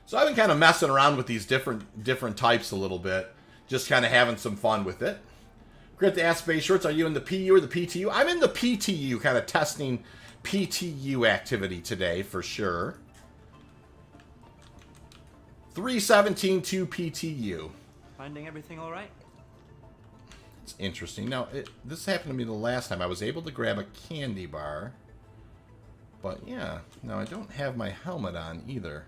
So I've been kind of messing around with these different types a little bit. just kind of having some fun with it. Grit the ask Space Shorts, are you in the PU or the PTU? I'm in the PTU, kind of testing PTU activity today for sure. 317-2 PTU. Finding everything all right? It's interesting. Now, this happened to me the last time. I was able to grab a candy bar. But yeah, now I don't have my helmet on either.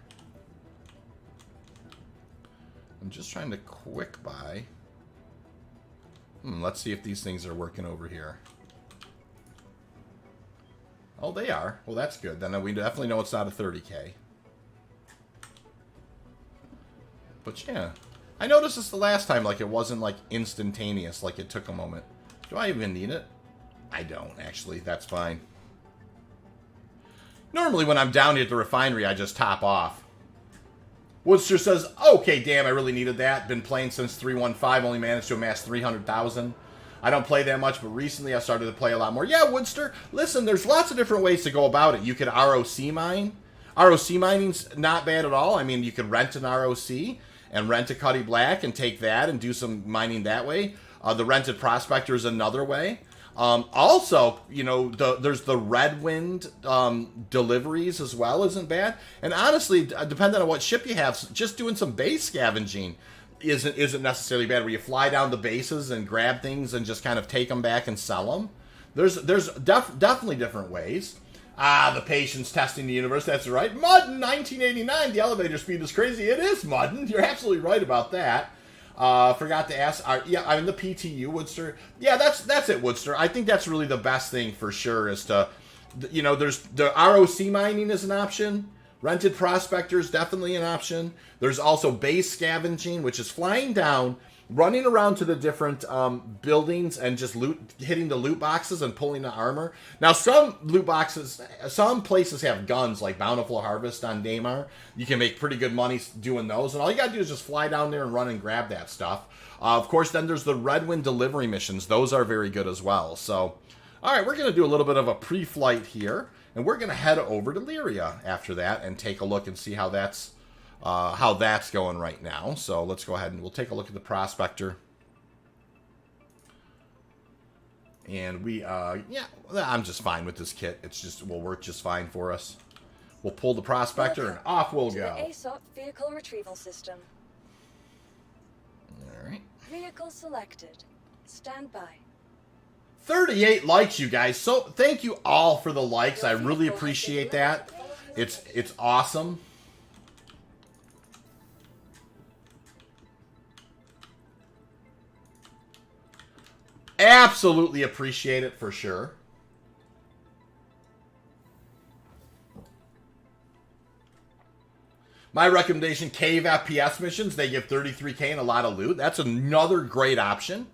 I'm just trying to quick buy. Let's see if these things are working over here. Oh, they are. Well, that's good. Then we definitely know it's not a 30K. But yeah. I noticed this the last time, like it wasn't like instantaneous, like it took a moment. Do I even need it? I don't, actually. That's fine. Normally when I'm down here at the refinery, I just top off. Woodster says, okay, damn, I really needed that. Been playing since 3.15, only managed to amass 300,000. I don't play that much, but recently I started to play a lot more. Yeah, Woodster, listen, there's lots of different ways to go about it. You could ROC mine. ROC mining's not bad at all. I mean, you could rent an ROC and rent a Cuddy Black and take that and do some mining that way. The rented prospector is another way. Also, you know, there's the Red Wind deliveries as well isn't bad. And honestly, depending on what ship you have, just doing some base scavenging isn't necessarily bad. Where you fly down the bases and grab things and just kind of take them back and sell them. There's definitely different ways. Ah, the patience testing the universe. That's right. Mudden 1989. The elevator speed is crazy. It is Mudden. You're absolutely right about that. Forgot to ask. Yeah, I'm in the PTU, Woodster. Yeah, that's it, Woodster. I think that's really the best thing for sure is to, you know, there's the ROC mining is an option. Rented prospector is definitely an option. There's also base scavenging, which is flying down, running around to the different buildings and just hitting the loot boxes and pulling the armor. Now, some loot boxes, some places have guns like Bountiful Harvest on Daymar. You can make pretty good money doing those, and all you gotta do is just fly down there and run and grab that stuff. Of course, then there's the Red Wind delivery missions. Those are very good as well. So, all right, we're gonna do a little bit of a pre-flight here, and we're gonna head over to Lyria after that and take a look and see how that's going right now. So let's go ahead and we'll take a look at the prospector. And yeah, I'm just fine with this kit. It's just will work just fine for us. We'll pull the prospector and off we'll go. The ASOP vehicle retrieval system. All right. Vehicle selected. Stand by. 38 likes, you guys. So thank you all for the likes. I really appreciate that. It's awesome. Absolutely appreciate it for sure. My recommendation, Cave FPS missions. They give 33K and a lot of loot. That's another great option.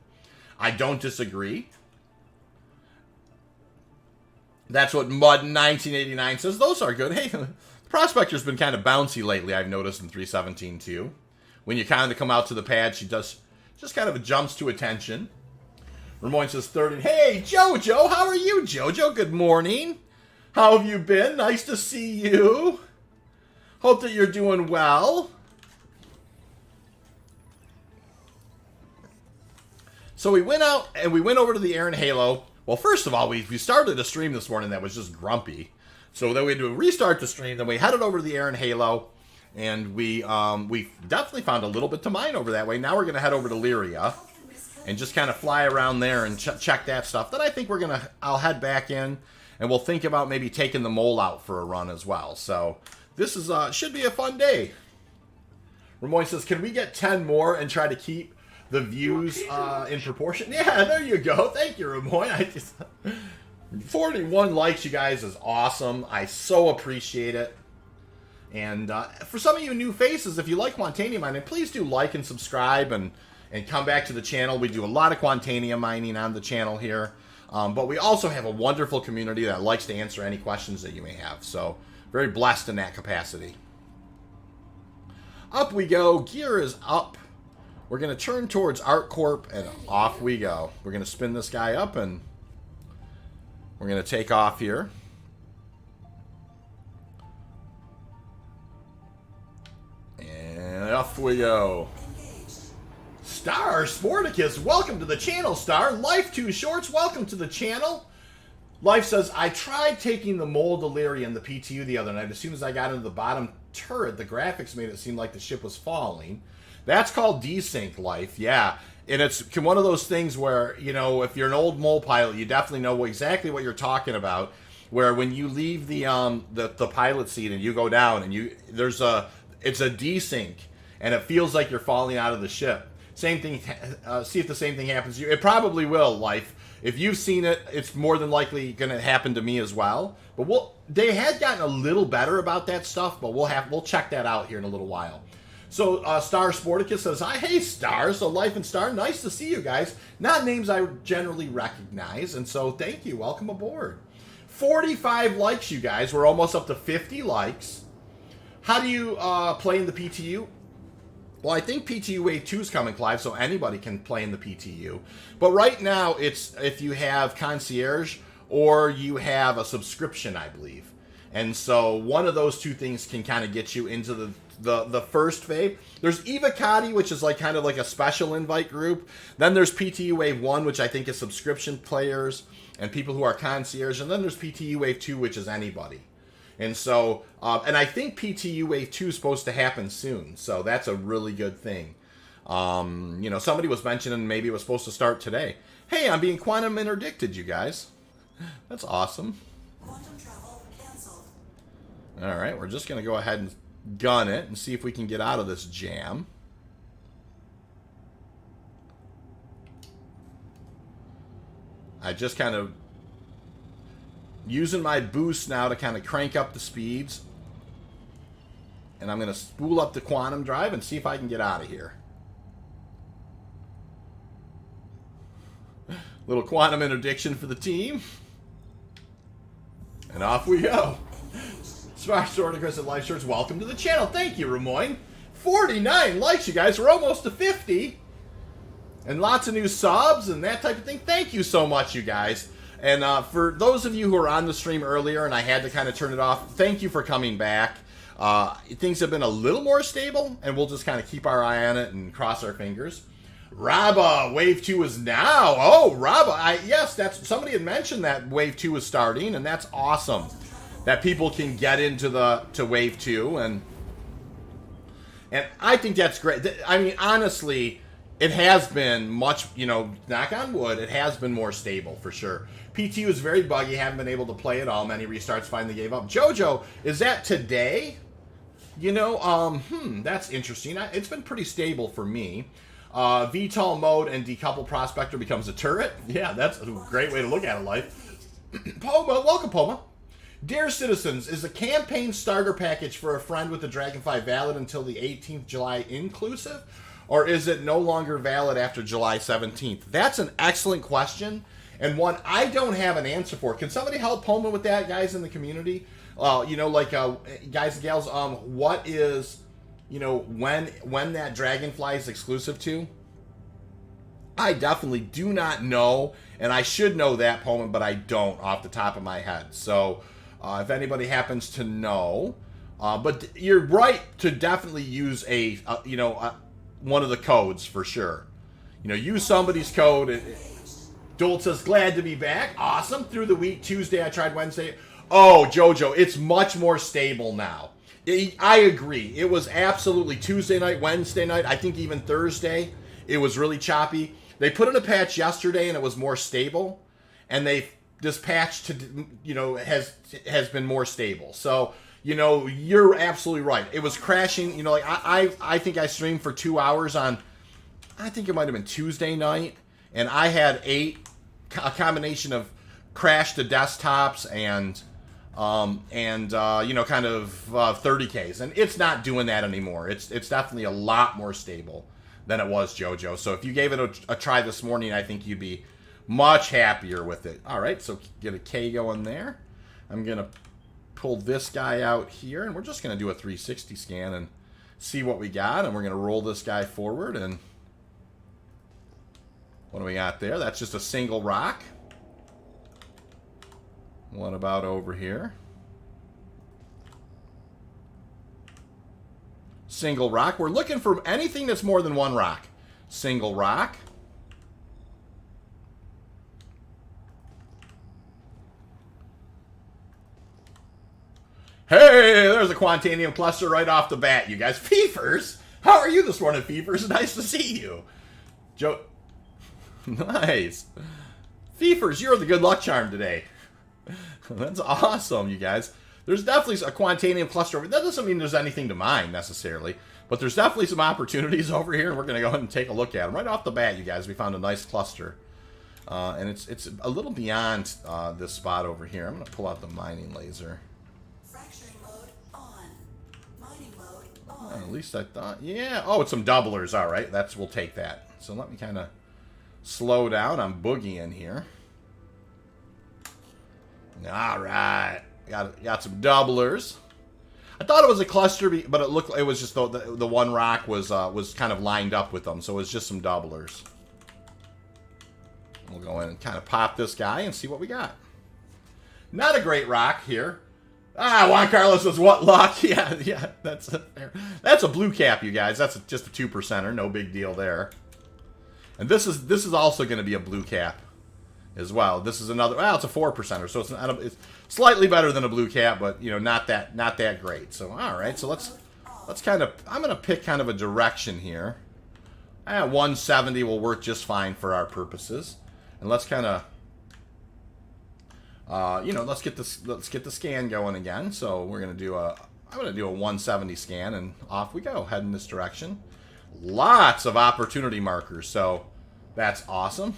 I don't disagree. That's what Mud1989 says. Those are good. Hey, the Prospector's been kind of bouncy lately, I've noticed in 317 too. When you kind of come out to the pad, she does just kind of jumps to attention. Ramon says 30. Hey, Jojo, how are you, Jojo? Good morning. How have you been? Nice to see you. Hope that you're doing well. So we went out and we went over to the Air and Halo. Well, first of all, we started a stream this morning that was just grumpy. So then we had to restart the stream. Then we headed over to the Air and Halo. And we definitely found a little bit to mine over that way. Now we're going to head over to Lyria. And just kind of fly around there and check that stuff. Then I think I'll head back in. And we'll think about maybe taking the mole out for a run as well. So this is should be a fun day. Ramon says, can we get 10 more and try to keep the views in proportion? Yeah, there you go. Thank you, Ramon. 41 likes, you guys, is awesome. I so appreciate it. And for some of you new faces, if you like Quantanium mining, please do like and subscribe and come back to the channel. We do a lot of Quantanium mining on the channel here. But we also have a wonderful community that likes to answer any questions that you may have. So, very blessed in that capacity. Up we go. Gear is up. We're going to turn towards ArtCorp, and off we go. We're going to spin this guy up, and we're going to take off here. And off we go. Star Sporticus, welcome to the channel, Star. Life 2 Shorts, welcome to the channel. Life says, I tried taking the mold of Lyria and the PTU the other night. As soon as I got into the bottom turret, the graphics made it seem like the ship was falling. That's called desync, Life. Yeah. And it's one of those things where, you know, if you're an old mole pilot, you definitely know exactly what you're talking about. Where when you leave the pilot seat and you go down and it's a desync and it feels like you're falling out of the ship. Same thing. See if the same thing happens to you. It probably will, Life. If you've seen it, it's more than likely going to happen to me as well. But they had gotten a little better about that stuff, but we'll check that out here in a little while. So Star Sporticus says, "Hi, hey Star." So Life and Star, nice to see you guys. Not names I generally recognize, and so thank you. Welcome aboard. 45 likes, you guys. We're almost up to 50 likes. How do you play in the PTU? Well, I think PTU Wave 2 is coming live, so anybody can play in the PTU. But right now, it's if you have Concierge or you have a subscription, I believe. And so one of those two things can kind of get you into the first wave. There's Evocati, which is like kind of like a special invite group. Then there's PTU Wave 1, which I think is subscription players and people who are Concierge. And then there's PTU Wave 2, which is anybody. And so, and I think PTU Wave 2 is supposed to happen soon. So that's a really good thing. You know, somebody was mentioning maybe it was supposed to start today. Hey, I'm being quantum interdicted, you guys. That's awesome. Quantum travel canceled. All right, we're just going to go ahead and gun it and see if we can get out of this jam. I just kind of using my boost now to kind of crank up the speeds. And I'm going to spool up the quantum drive and see if I can get out of here. Little quantum interdiction for the team. And off we go. Smash Sword and Chris at Life Shorts, welcome to the channel. Thank you, Ramoyne. 49 likes, you guys. We're almost to 50. And lots of new subs and that type of thing. Thank you so much, you guys. And for those of you who were on the stream earlier and I had to kind of turn it off, thank you for coming back. Things have been a little more stable, and we'll just kind of keep our eye on it and cross our fingers. Rabba, Wave 2 is now. Oh, Rabba, yes, that's somebody had mentioned that Wave 2 is starting, and that's awesome. That people can get into to Wave 2, and I think that's great. I mean, honestly, it has been much, you know, knock on wood, it has been more stable for sure. PTU is very buggy, haven't been able to play at all. Many restarts finally gave up. Jojo, is that today? You know, that's interesting. It's been pretty stable for me. VTOL mode and decouple prospector becomes a turret. Yeah, that's a great way to look at it, Life. Poma, welcome, Poma. Dear citizens, is the campaign starter package for a friend with the Dragonfly valid until the 18th July inclusive? Or is it no longer valid after July 17th? That's an excellent question, and one I don't have an answer for. Can somebody help Poma with that, guys in the community? You know, like, guys and gals, what is, you know, when that Dragonfly is exclusive to? I definitely do not know, and I should know that, Poma, but I don't off the top of my head. So, if anybody happens to know, but you're right to definitely use one of the codes for sure. You know, use somebody's code. Dolt says, glad to be back. Awesome. Through the week, Tuesday, I tried Wednesday. Oh, Jojo, it's much more stable now. I agree. It was absolutely Tuesday night, Wednesday night, I think even Thursday. It was really choppy. They put in a patch yesterday and it was more stable. And this patch has been more stable. So, you know, you're absolutely right. It was crashing. You know, like I think I streamed for 2 hours on, I think it might have been Tuesday night. And I had a combination of crash to desktops and you know, kind of 30Ks. And it's not doing that anymore. It's definitely a lot more stable than it was, Jojo. So if you gave it a try this morning, I think you'd be much happier with it. All right, so get a K going there. I'm going to pull this guy out here, and we're just going to do a 360 scan and see what we got. And we're going to roll this guy forward. And what do we got there? That's just a single rock. What about over here? Single rock. We're looking for anything that's more than one rock. Single rock. Hey, there's a Quantanium cluster right off the bat, you guys. Feefers, how are you this morning, Feefers? Nice to see you. Joe, nice. Feefers, you're the good luck charm today. That's awesome, you guys. There's definitely a Quantanium cluster. That doesn't mean there's anything to mine, necessarily. But there's definitely some opportunities over here, and we're going to go ahead and take a look at them. Right off the bat, you guys, we found a nice cluster. And it's a little beyond this spot over here. I'm going to pull out the mining laser. Fracturing mode on. Mining mode Well, on. at least I thought, yeah. Oh, it's some doublers. All right, we'll take that. So let me kind of slow down. I'm boogieing here. All right, got some doublers. I thought it was a cluster, but it was just the one rock was kind of lined up with them, so it was just some doublers. We'll go in and kind of pop this guy and see what we got. Not a great rock here. Ah, Juan Carlos says, what luck? Yeah, that's a blue cap, you guys. That's just a 2%er. No big deal there. And this is also going to be a blue cap as well. This is another. Well, it's a 4%er, so it's slightly better than a blue cap, but not that great. So all right, so let's kind of. I'm going to pick kind of a direction here. 170 will work just fine for our purposes, and let's kind of. Let's get the scan going again. So we're gonna do I'm gonna do a 170 scan, and off we go. Head in this direction. Lots of opportunity markers, so that's awesome.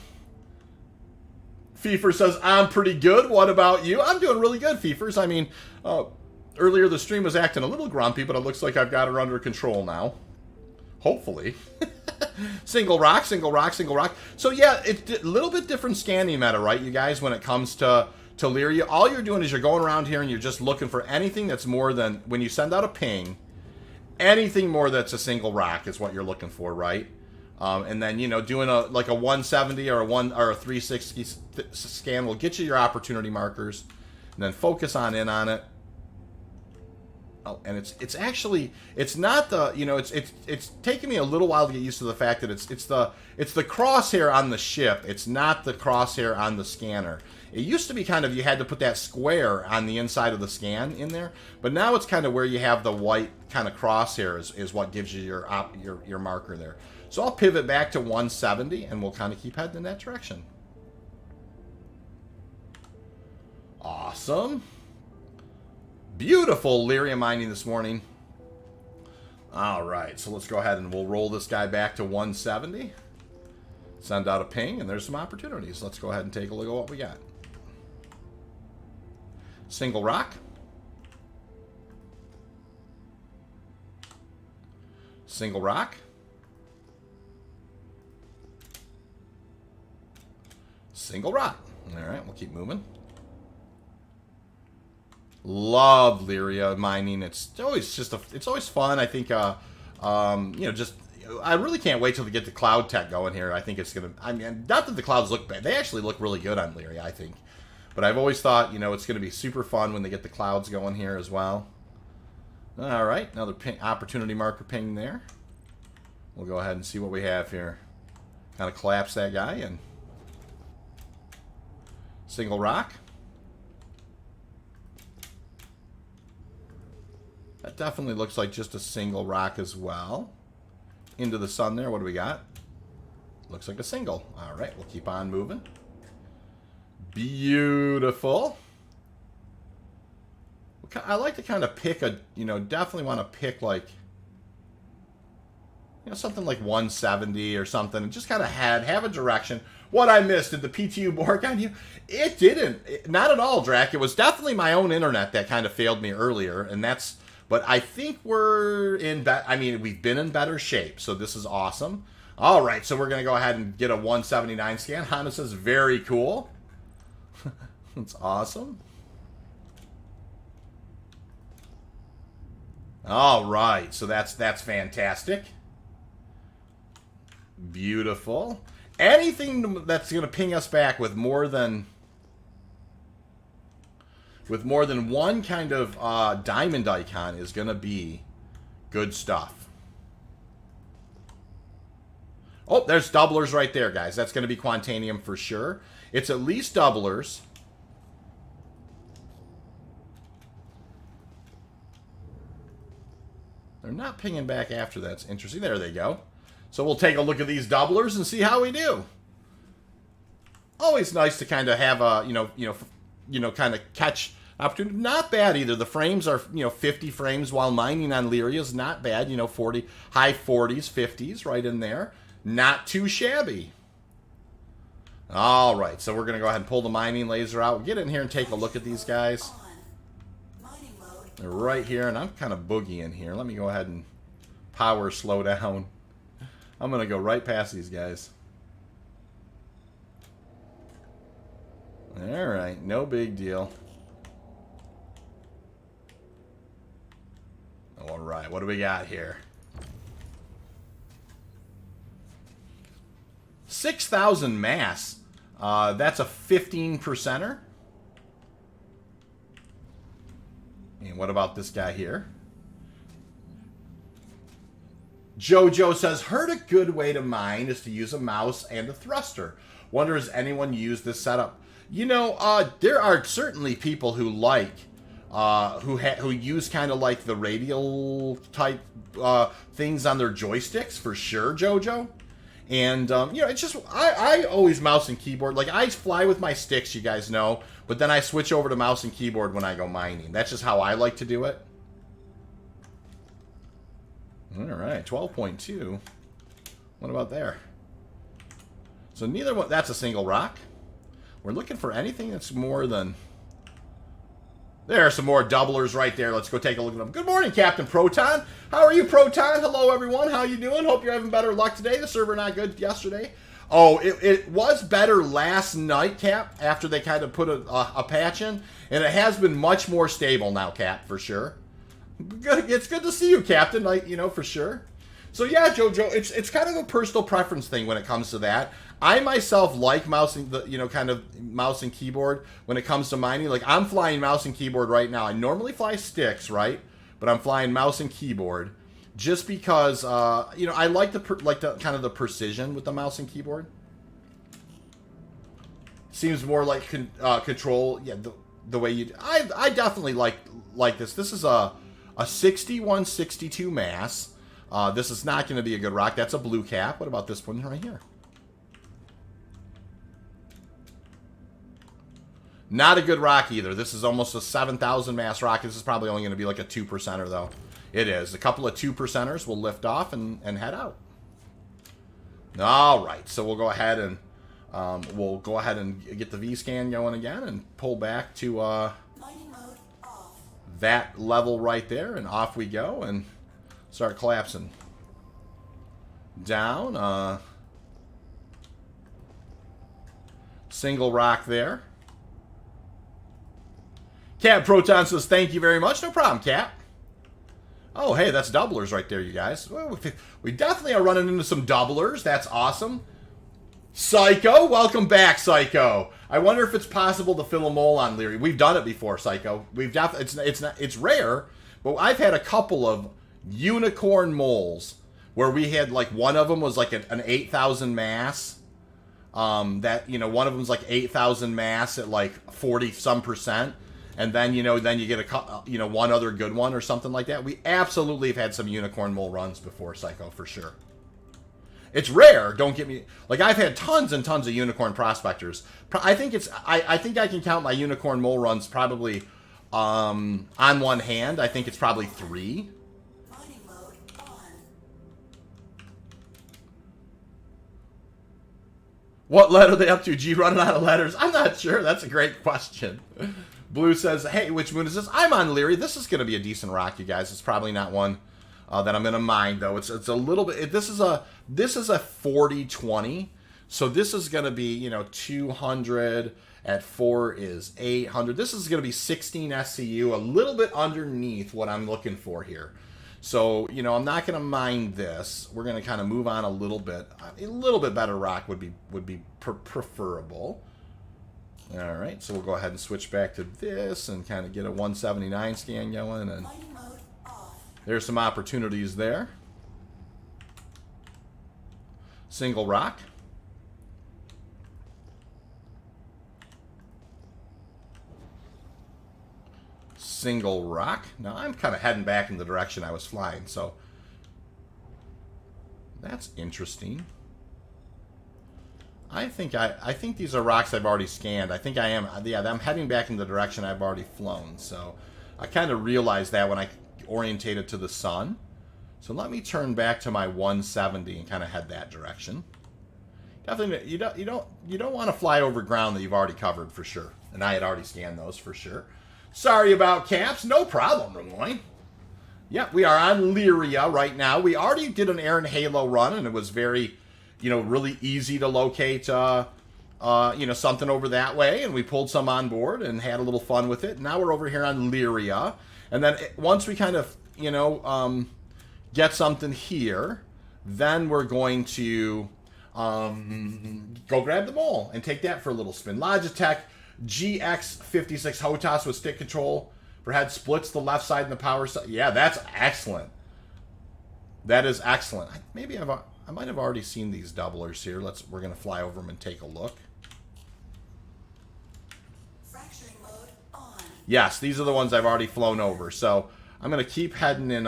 Feefers says, I'm pretty good. What about you? I'm doing really good, Feefers. I mean, earlier the stream was acting a little grumpy, but it looks like I've got her under control now. Hopefully. Single rock, single rock, single rock. So yeah, it's a little bit different scanning meta, right, you guys, when it comes to Lyria. All you're doing is you're going around here and you're just looking for anything that's more than, when you send out a ping, anything more that's a single rock is what you're looking for, right? And then, doing a 170 or a 360 scan will get you your opportunity markers, and then focus on it. Oh, and it's actually, it's not the, it's taking me a little while to get used to the fact that it's the crosshair on the ship. It's not the crosshair on the scanner. It used to be kind of, you had to put that square on the inside of the scan in there, but now it's kind of where you have the white kind of crosshair is what gives you your marker there. So I'll pivot back to 170, and we'll kind of keep heading in that direction. Awesome. Beautiful Lyria mining this morning. All right, so let's go ahead and we'll roll this guy back to 170. Send out a ping, and there's some opportunities. Let's go ahead and take a look at what we got. Single rock. Single rock. Single rock. All right, we'll keep moving. Love Lyria mining. It's always fun. I think I really can't wait till we get the cloud tech going here. I think it's gonna. I mean, not that the clouds look bad. They actually look really good on Lyria, I think. But I've always thought, it's gonna be super fun when they get the clouds going here as well. All right, another opportunity marker ping there. We'll go ahead and see what we have here. Kind of collapse that guy and single rock. That definitely looks like just a single rock as well. Into the sun there. What do we got? Looks like a single. All right, we'll keep on moving. Beautiful. I like to kind of pick a, definitely want to pick like, something like 170 or something, and just kind of have a direction. What I missed, did the PTU bork on you? It didn't. Not at all, Drac. It was definitely my own internet that kind of failed me earlier, and that's, but I think we're we've been in better shape, so this is awesome. All right, so we're going to go ahead and get a 179 scan. Hana says, very cool. That's awesome. All right, so that's fantastic. Beautiful. Anything that's going to ping us back with more than one kind of diamond icon is going to be good stuff. Oh, there's doublers right there, guys. That's going to be Quantanium for sure. It's at least doublers. They're not pinging back after that. It's interesting. There they go. So we'll take a look at these doublers and see how we do. Always nice to kind of have a, kind of catch opportunity. Not bad either. The frames are, 50 frames while mining on Lyria is not bad. 40, high 40s, 50s right in there. Not too shabby. All right, so we're going to go ahead and pull the mining laser out. We'll get in here and take a look at these guys. They're right here, and I'm kind of boogieing here. Let me go ahead and power slow down. I'm going to go right past these guys. All right, no big deal. All right, what do we got here? 6,000 mass. That's a 15%er. And what about this guy here? Jojo says, heard a good way to mine is to use a mouse and a thruster. Wonder has anyone used this setup? There are certainly people who like, who use kind of like the radial type things on their joysticks for sure, Jojo. And, it's just, I always mouse and keyboard. Like, I fly with my sticks, you guys know. But then I switch over to mouse and keyboard when I go mining. That's just how I like to do it. All right, 12.2. What about there? So neither one, that's a single rock. We're looking for anything that's more than... There are some more doublers right there. Let's go take a look at them. Good morning, Captain Proton. How are you, Proton? Hello, everyone. How you doing? Hope you're having better luck today. The server not good yesterday. Oh, it was better last night, Cap, after they kind of put a patch in. And it has been much more stable now, Cap, for sure. Good. It's good to see you, Captain, for sure. So, yeah, Jojo, it's kind of a personal preference thing when it comes to that. I myself like mousing kind of mouse and keyboard when it comes to mining. Like, I'm flying mouse and keyboard right now. I normally fly sticks, right? But I'm flying mouse and keyboard just because I like the kind of the precision with the mouse and keyboard. Seems more like control. Yeah, the way you. I definitely like this. This is a 6162 mass. This is not going to be a good rock. That's a blue cap. What about this one right here? Not a good rock either. This is almost a 7,000 mass rock. This is probably only going to be like a 2%er, though. It is. A couple of 2%ers will lift off and head out. All right. So we'll go ahead and get the V-scan going again and pull back to that level right there, and off we go and start collapsing down. Single rock there. Cap Proton says, thank you very much. No problem, Cap. Oh, hey, that's doublers right there, you guys. Well, we definitely are running into some doublers. That's awesome. Psycho, welcome back, Psycho. I wonder if it's possible to fill a mole on Lyria. We've done it before, Psycho. It's rare, but I've had a couple of unicorn moles where we had, like, one of them was like an 8,000 mass. One of them's like 8,000 mass at like 40-some%. And then, then you get one other good one or something like that. We absolutely have had some unicorn mole runs before, Psycho, for sure. It's rare, don't get me... Like, I've had tons and tons of unicorn prospectors. I think I think I can count my unicorn mole runs probably on one hand. I think it's probably 3. What letter are they up to? G running out of letters? I'm not sure. That's a great question. Blue says, hey, which moon is this? I'm on Lyria. This is going to be a decent rock, you guys. It's probably not one that I'm going to mine, though. It's a little bit... This is a 40-20. So this is going to be, 200 at 4 is 800. This is going to be 16 SCU, a little bit underneath what I'm looking for here. So, I'm not going to mine this. We're going to kind of move on a little bit. A little bit better rock would be preferable. All right, so we'll go ahead and switch back to this and kind of get a 179 scan going. And there's some opportunities there. Single rock. Single rock. Now I'm kind of heading back in the direction I was flying, so that's interesting. I think these are rocks I've already scanned. I think I am. Yeah, I'm heading back in the direction I've already flown. So I kind of realized that when I orientated to the sun. So let me turn back to my 170 and kind of head that direction. Definitely, you don't want to fly over ground that you've already covered for sure. And I had already scanned those for sure. Sorry about caps. No problem, Lemoyne. Yep, we are on Lyria right now. We already did an air and halo run, and it was very, really easy to locate, something over that way. And we pulled some on board and had a little fun with it. Now we're over here on Lyria. And then once we kind of, get something here, then we're going to go grab the mole and take that for a little spin. Logitech GX56 HOTAS with stick control for head splits the left side and the power side. Yeah, that's excellent. That is excellent. Maybe I might have already seen these doublers here. We're gonna fly over them and take a look. Fracturing mode on. Yes, these are the ones I've already flown over. So I'm gonna keep heading in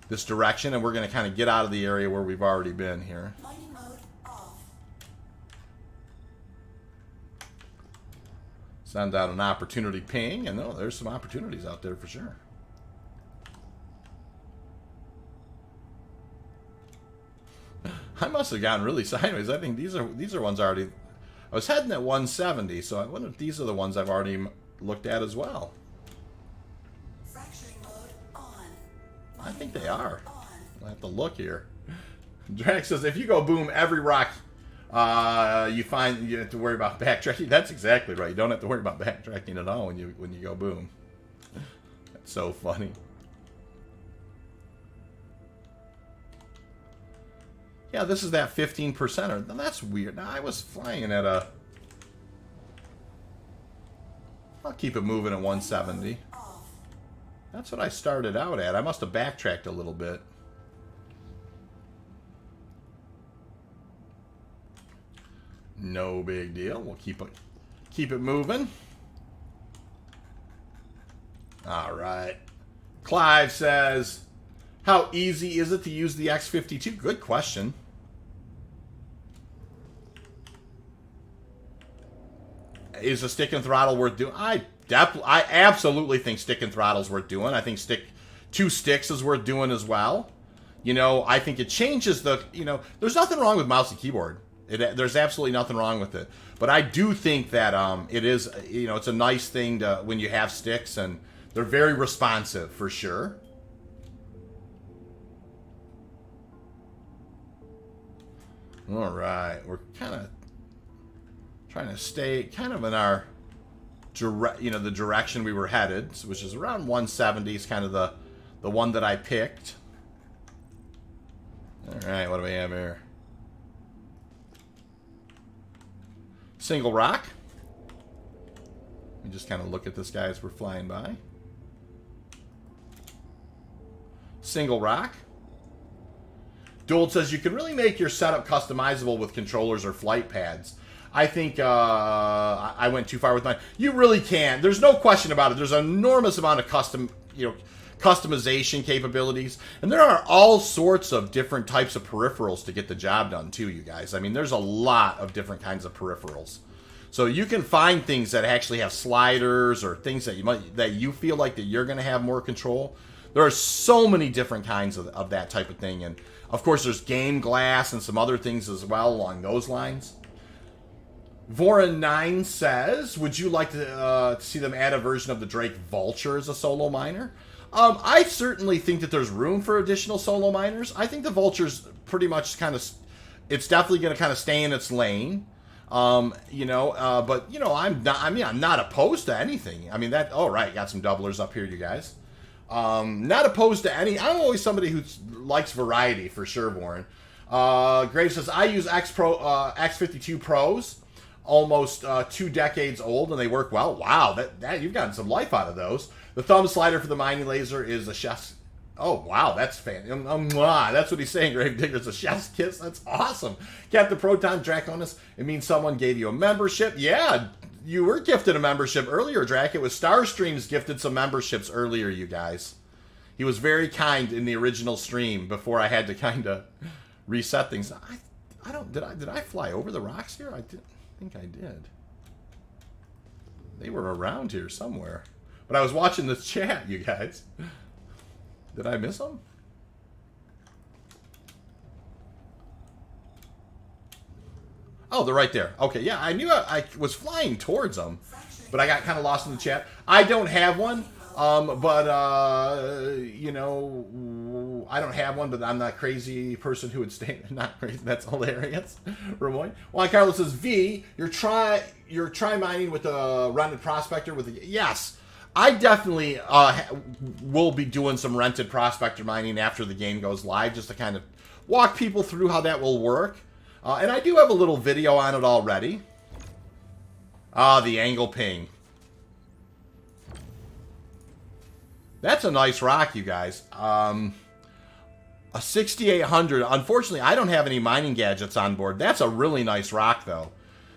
this direction, and we're gonna kind of get out of the area where we've already been here. Mining mode off. Send out an opportunity ping, and there's some opportunities out there for sure. I must have gotten really sideways. I think these are ones already. I was heading at 170, so I wonder if these are the ones I've already looked at as well. Fracturing mode on. I think they are. I'll have to look here. Drax says, if you go boom every rock, you have to worry about backtracking. That's exactly right. You don't have to worry about backtracking at all when you go boom. That's so funny. Yeah, this is that 15%er. Now, that's weird. Now, I was flying at a... I'll keep it moving at 170. That's what I started out at. I must have backtracked a little bit. No big deal. We'll keep it moving. All right. Clive says, how easy is it to use the X52? Good question. Is a stick and throttle worth doing? I absolutely think stick and throttle's worth doing. I think two sticks is worth doing as well. I think it changes the, there's nothing wrong with mouse and keyboard. There's absolutely nothing wrong with it. But I do think that it is, it's a nice thing to when you have sticks, and they're very responsive for sure. All right, we're kind of trying to stay kind of in our the direction we were headed, which is around 170 is kind of the one that I picked. All right, what do we have here? Single rock. We just kind of look at this guy as we're flying by. Single rock. Dold says you can really make your setup customizable with controllers or flight pads. I think I went too far with mine. You really can. There's no question about it. There's an enormous amount of customization capabilities, and there are all sorts of different types of peripherals to get the job done too, you guys. I mean, there's a lot of different kinds of peripherals. So you can find things that actually have sliders or things that you feel like that you're going to have more control. There are so many different kinds of that type of thing, and of course there's game glass and some other things as well along those lines. Voron9 says, would you like to see them add a version of the Drake Vulture as a solo miner? I certainly think that there's room for additional solo miners. I think the Vulture's pretty much it's definitely going to kind of stay in its lane. But I'm not opposed to anything. I mean, all right, got some doublers up here, you guys. Not opposed to any. I'm always somebody who likes variety for sure, Warren. Graves says, I use X52 Pros, almost 2 decades old, and they work well. Wow, that you've gotten some life out of those. The thumb slider for the mining laser is a chef's Oh, wow, that's that's what he's saying, Gravedigger. It's a chef's kiss. That's awesome. Captain Proton Draconis, it means someone gave you a membership. Yeah, you were gifted a membership earlier, Drac. It was Starstreams gifted some memberships earlier, you guys. He was very kind in the original stream before I had to kind of reset things. Did I fly over the rocks here? I think I did. They were around here somewhere. But I was watching the chat, you guys. Did I miss them? Oh, they're right there. Okay, yeah, I knew I was flying towards them, but I got kind of lost in the chat. I don't have one, you know, I don't have one, but I'm not a crazy person who would stay. Not crazy. That's hilarious. Ramon. Juan Carlos says, V, you're try mining with a rented prospector with a, yes. I definitely will be doing some rented prospector mining after the game goes live, just to kind of walk people through how that will work. And I do have a little video on it already. The angle ping. That's a nice rock, you guys. A 6800. Unfortunately, I don't have any mining gadgets on board. That's a really nice rock, though.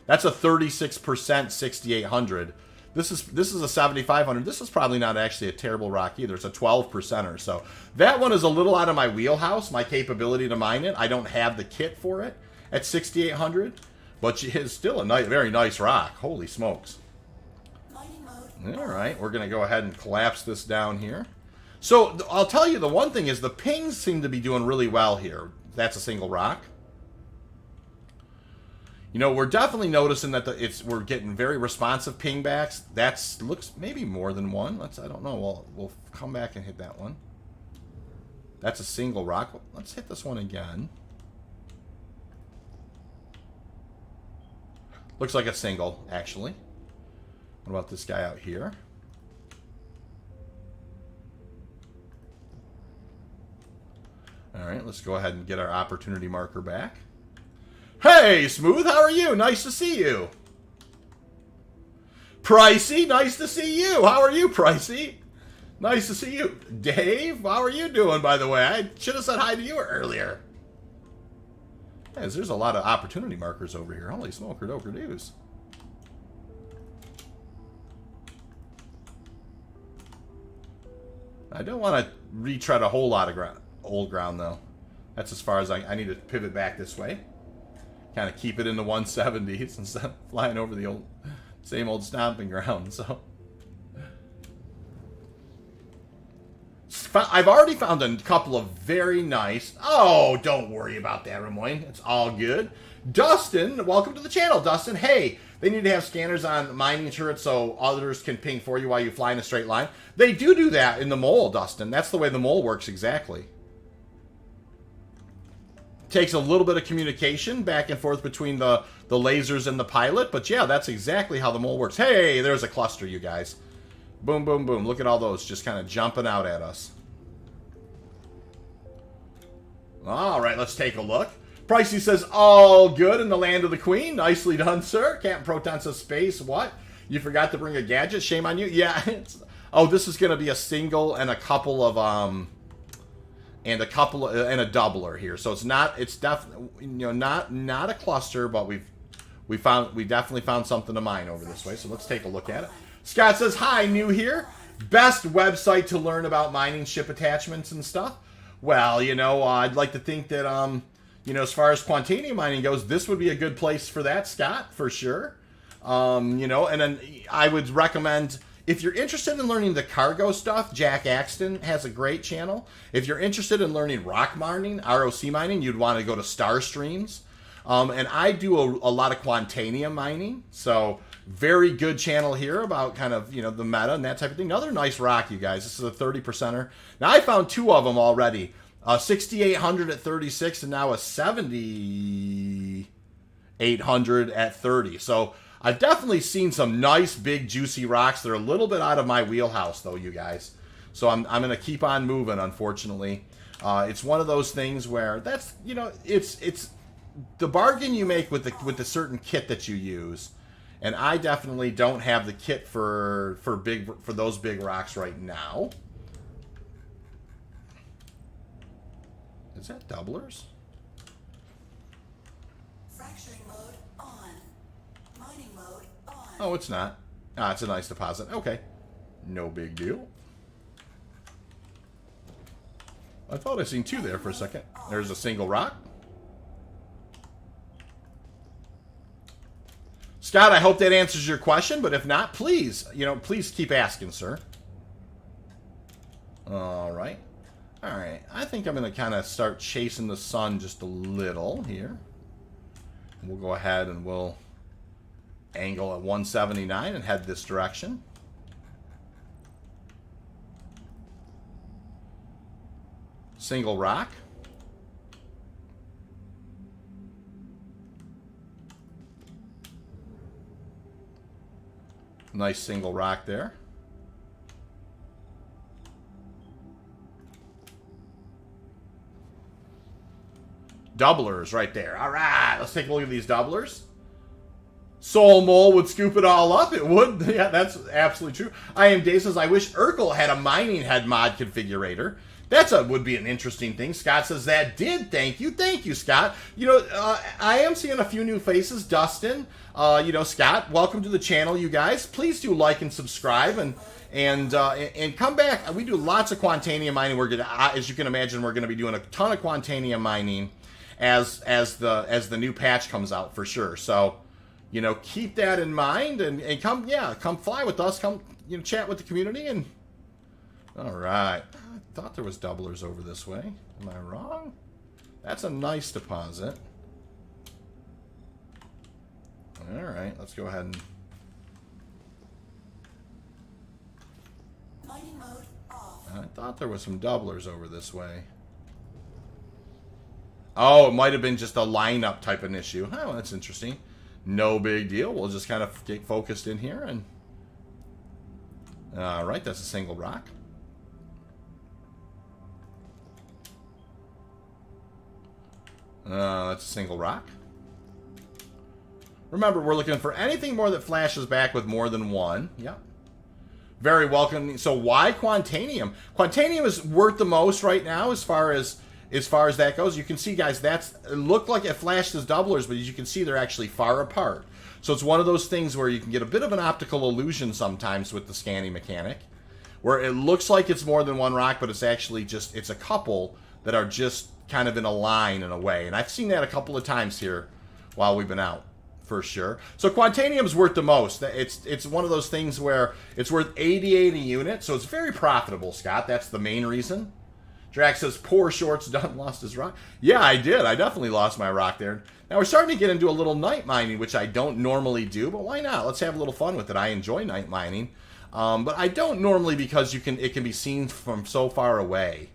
That's a 36% 6800. This is a 7500. This is probably not actually a terrible rock either. It's a 12%er. So that one is a little out of my wheelhouse, my capability to mine it. I don't have the kit for it at 6800, but it's still a very nice rock. Holy smokes. All right, we're going to go ahead and collapse this down here. So I'll tell you, the one thing is the pings seem to be doing really well here. That's a single rock. You know, we're definitely noticing that we're getting very responsive ping backs. Looks maybe more than one. I don't know. We'll come back and hit that one. That's a single rock. Let's hit this one again. Looks like a single, actually. What about this guy out here? All right, let's go ahead and get our opportunity marker back. Hey, Smooth, how are you? Nice to see you. Pricey, nice to see you. How are you, Pricey? Nice to see you. Dave, how are you doing, by the way? I should have said hi to you earlier. Yes, there's a lot of opportunity markers over here. Holy smoker, doker doos. I don't want to retread a whole lot of old ground, though. That's as far as I need to pivot back this way. Kind of keep it in the 170s instead of flying over the same old stomping ground. So I've already found a couple of very nice. Oh, don't worry about that, Ramon. It's all good. Dustin, welcome to the channel, Dustin. Hey, they need to have scanners on mining turrets so others can ping for you while you fly in a straight line. They do that in the mole, Dustin. That's the way the mole works exactly. Takes a little bit of communication back and forth between the lasers and the pilot, but yeah, that's exactly how the mole works. Hey, there's a cluster, you guys. Boom, boom, boom. Look at all those just kind of jumping out at us. All right, let's take a look. Pricey says, all good in the land of the queen. Nicely done, sir. Captain Proton says, space, what? You forgot to bring a gadget? Shame on you. Yeah. Oh, this is going to be a single and a couple of, and a doubler here. So it's definitely, you know, not a cluster, but we definitely found something to mine over this way. So let's take a look at it. Scott says, hi, new here. Best website to learn about mining ship attachments and stuff. Well, you know, I'd like to think that, you know, as far as Quantanium mining goes, this would be a good place for that, Scott, for sure. You know, and then I would recommend, if you're interested in learning the cargo stuff, Jack Axton has a great channel. If you're interested in learning rock mining, ROC mining, you'd want to go to Starstreams. And I do a lot of Quantanium mining, so very good channel here about kind of, you know, the meta and that type of thing. Another nice rock, you guys. This is a 30%er. Now, I found two of them already. 6,800 at 36 and now a 7,800 at 30. So I've definitely seen some nice, big, juicy rocks. They're a little bit out of my wheelhouse, though, you guys. So I'm going to keep on moving, unfortunately. It's one of those things where that's, you know, it's the bargain you make with the certain kit that you use. And I definitely don't have the kit for those big rocks right now. Is that doublers? Fracturing mode on. Mining mode on. Oh, it's not. Ah, it's a nice deposit. Okay. No big deal. I thought I seen two there for a second. There's a single rock. Scott, I hope that answers your question, but if not, please, please keep asking, sir. All right. All right. I think I'm going to kind of start chasing the sun just a little here. We'll go ahead and we'll angle at 179 and head this direction. Single rock. Nice single rock there. Doublers right there. All right, let's take a look at these doublers. Soul Mole would scoop it all up. It would. Yeah, that's absolutely true. I Am Dave says, I wish Urkel had a mining head mod configurator. Would be an interesting thing. Scott says that did. Thank you, Scott. I am seeing a few new faces. Dustin, Scott, welcome to the channel, you guys. Please do like and subscribe and come back. We do lots of Quantanium mining. We're gonna, as you can imagine, we're gonna be doing a ton of Quantanium mining as the new patch comes out for sure. So, keep that in mind and come fly with us. Come, chat with the community and. All right. I thought there was doublers over this way. Am I wrong? That's a nice deposit. All right, let's go ahead and... Mining mode off. I thought there was some doublers over this way. Oh, it might have been just a lineup type of issue. Oh, that's interesting. No big deal. We'll just kind of get focused in here and... All right, that's a single rock. That's a single rock. Remember, we're looking for anything more that flashes back with more than one. Yep. Very welcome. So why Quantanium? Quantanium is worth the most right now as far as that goes. You can see, guys, it looked like it flashed as doublers, but as you can see, they're actually far apart. So it's one of those things where you can get a bit of an optical illusion sometimes with the scanning mechanic, where it looks like it's more than one rock, but it's actually it's a couple that are just kind of in a line in a way. And I've seen that a couple of times here while we've been out, for sure. So Quantanium's worth the most. It's one of those things where it's worth 88 a unit, so it's very profitable, Scott. That's the main reason. Drax says, poor Shorts done lost his rock. Yeah, I did. I definitely lost my rock there. Now we're starting to get into a little night mining, which I don't normally do, but why not? Let's have a little fun with it. I enjoy night mining. But I don't normally because it can be seen from so far away.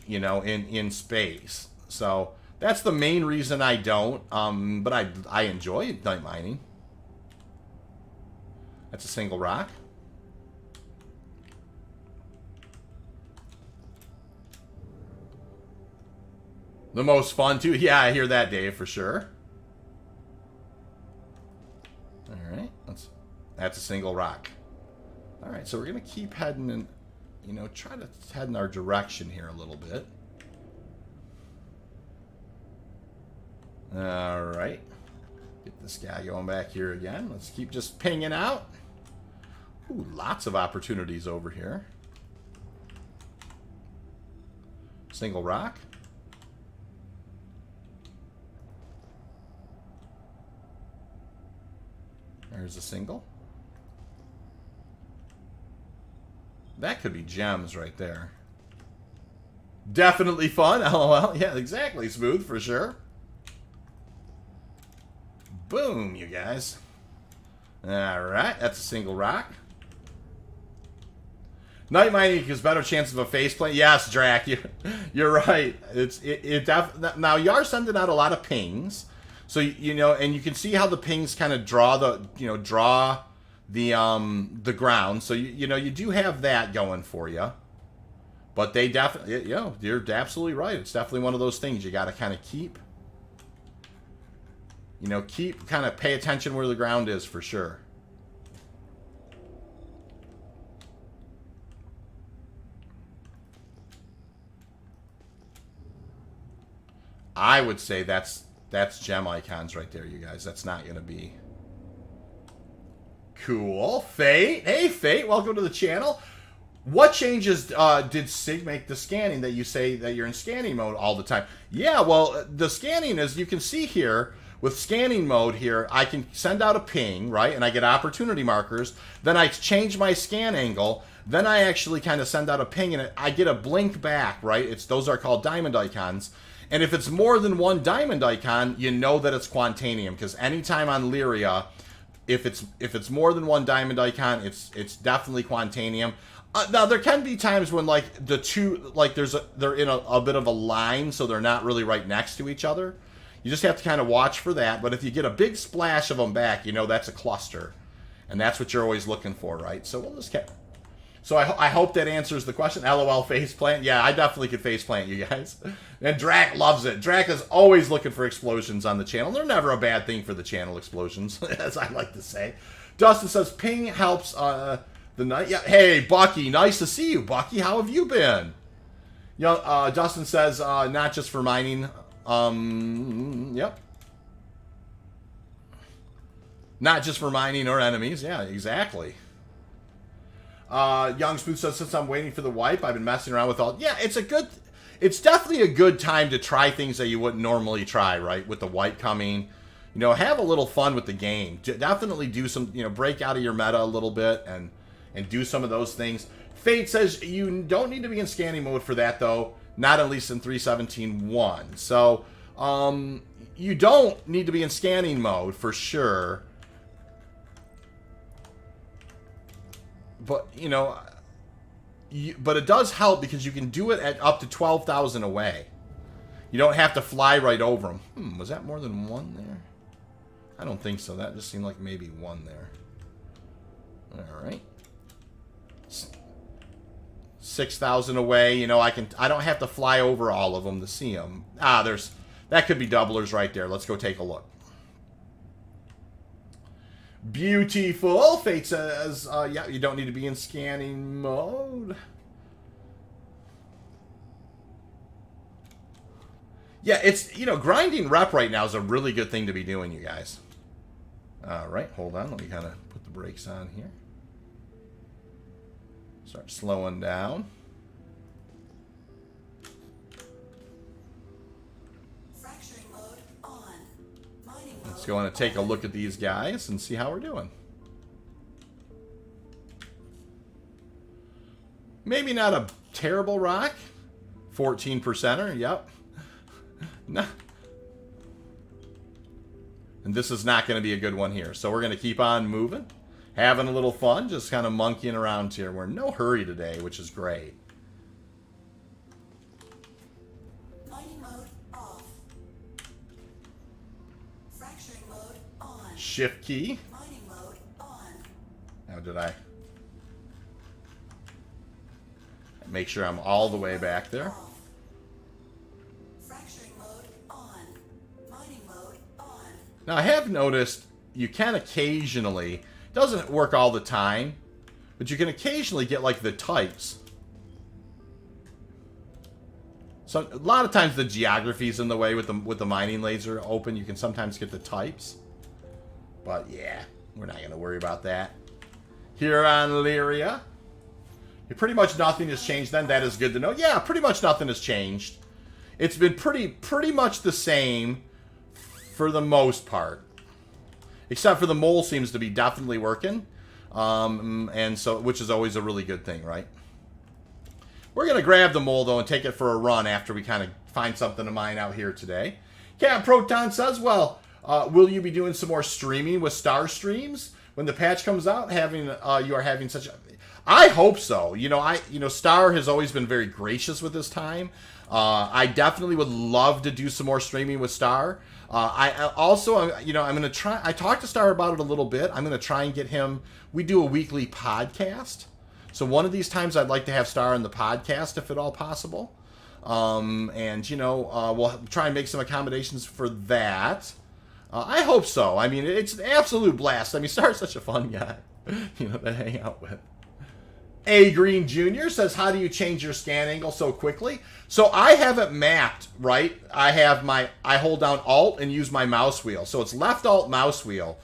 In space. So that's the main reason I don't. But I enjoy night mining. That's a single rock. The most fun too. Yeah, I hear that, Dave, for sure. All right, that's a single rock. All right, so we're gonna keep heading in. Try to head in our direction here a little bit. All right. Get this guy going back here again. Let's keep just pinging out. Ooh, lots of opportunities over here. Single rock. There's a single. That could be gems right there. Definitely fun. LOL. Yeah, exactly. Smooth for sure. Boom, you guys. All right. That's a single rock. Night mining gives better chance of a faceplate. Yes, Drac. You're right. Now, you are sending out a lot of pings. So, and you can see how the pings kind of draw the ground, so you do have that going for you, but they definitely, you're absolutely right. It's definitely one of those things you got to kind of keep kind of pay attention where the ground is for sure. I would say that's gem icons right there, you guys. That's not going to be cool. Fate. Hey, Fate. Welcome to the channel. What changes did Sig make the scanning that you say that you're in scanning mode all the time? Yeah, well, the scanning is, you can see here, with scanning mode here, I can send out a ping, right? And I get opportunity markers. Then I change my scan angle. Then I actually kind of send out a ping and I get a blink back, right? Those are called diamond icons. And if it's more than one diamond icon, you know that it's Quantanium, because anytime on Lyria, if it's more than one diamond icon, it's definitely Quantanium. Now there can be times when like the two, like they're in a bit of a line, so they're not really right next to each other. You just have to kind of watch for that. But if you get a big splash of them back, you know that's a cluster, and that's what you're always looking for, right? So we'll just keep. So I hope that answers the question. LOL faceplant. Yeah, I definitely could faceplant, you guys. And Drac loves it. Drac is always looking for explosions on the channel. They're never a bad thing for the channel, explosions, as I like to say. Dustin says, ping helps the night. Yeah, hey, Bucky. Nice to see you, Bucky. How have you been? Dustin says, not just for mining. Yep. Not just for mining or enemies. Yeah, exactly. Young Smooth says, since I'm waiting for the wipe, I've been messing around with all... Yeah, it's definitely a good time to try things that you wouldn't normally try, right? With the wipe coming. You know, have a little fun with the game. Definitely do some, break out of your meta a little bit and do some of those things. Fate says you don't need to be in scanning mode for that, though. Not at least in 3.17.1. So, you don't need to be in scanning mode for sure. But, but it does help because you can do it at up to 12,000 away. You don't have to fly right over them. Was that more than one there? I don't think so. That just seemed like maybe one there. All right. 6,000 away. I don't have to fly over all of them to see them. That could be doublers right there. Let's go take a look. Beautiful. Fate says, yeah, you don't need to be in scanning mode. Yeah, it's, grinding rep right now is a really good thing to be doing, you guys. All right, hold on. Let me kind of put the brakes on here. Start slowing down. Let's go on and take a look at these guys and see how we're doing. Maybe not a terrible rock. 14%er, yep. No. And this is not going to be a good one here. So we're going to keep on moving. Having a little fun. Just kind of monkeying around here. We're in no hurry today, which is great. Shift key. Now did I make sure I'm all the way back there? Now I have noticed you can occasionally, doesn't work all the time, but you can occasionally get like the types. So a lot of times the geography's in the way with the mining laser open. You can sometimes get the types. But yeah, we're not going to worry about that. Here on Lyria, pretty much nothing has changed then. That is good to know. Yeah, pretty much nothing has changed. It's been pretty much the same for the most part. Except for the mole seems to be definitely working. And so, which is always a really good thing, right? We're going to grab the mole, though, and take it for a run after we kind of find something to mine out here today. Cat Proton says, well... will you be doing some more streaming with Star streams when the patch comes out? You are having such a... I hope so. Star has always been very gracious with his time. I definitely would love to do some more streaming with Star. I also, I'm going to try... I talked to Star about it a little bit. I'm going to try and get him... We do a weekly podcast. So one of these times I'd like to have Star on the podcast, if at all possible. We'll try and make some accommodations for that. I hope so. I mean, it's an absolute blast. I mean, Star's such a fun guy, to hang out with. A Green Jr. says, how do you change your scan angle so quickly? So I have it mapped, right? I hold down Alt and use my mouse wheel. So it's left Alt mouse wheel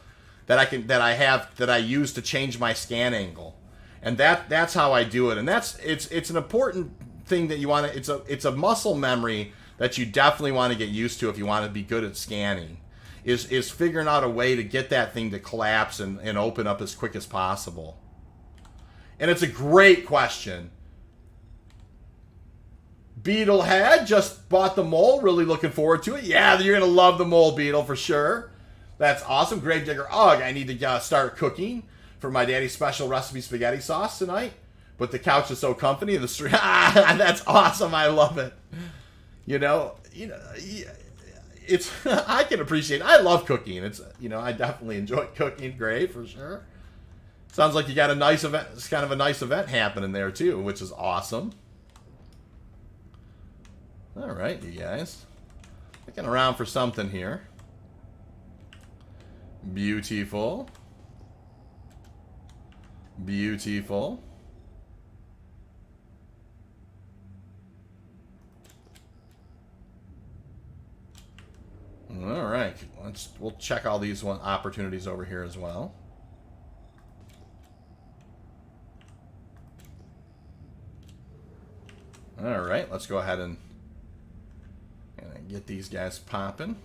that I use to change my scan angle. And that's how I do it. And it's an important thing that you want to, it's a muscle memory that you definitely want to get used to if you want to be good at scanning. Is figuring out a way to get that thing to collapse and open up as quick as possible. And it's a great question. Beetlehead just bought the mole. Really looking forward to it. Yeah, you're going to love the mole, Beetle, for sure. That's awesome. Gravedigger, ugh, I need to start cooking for my daddy's special recipe spaghetti sauce tonight. But the couch is so comfy. And the street, that's awesome. I love it. You know, it's I can appreciate it. I love cooking. It's, I definitely enjoy cooking. Great, for sure. Sounds like you got a nice event. It's kind of a nice event happening there too, which is awesome. All right, you guys. Looking around for something here. Beautiful. Beautiful. All right, we'll check all these opportunities over here as well. All right, let's go ahead and get these guys popping.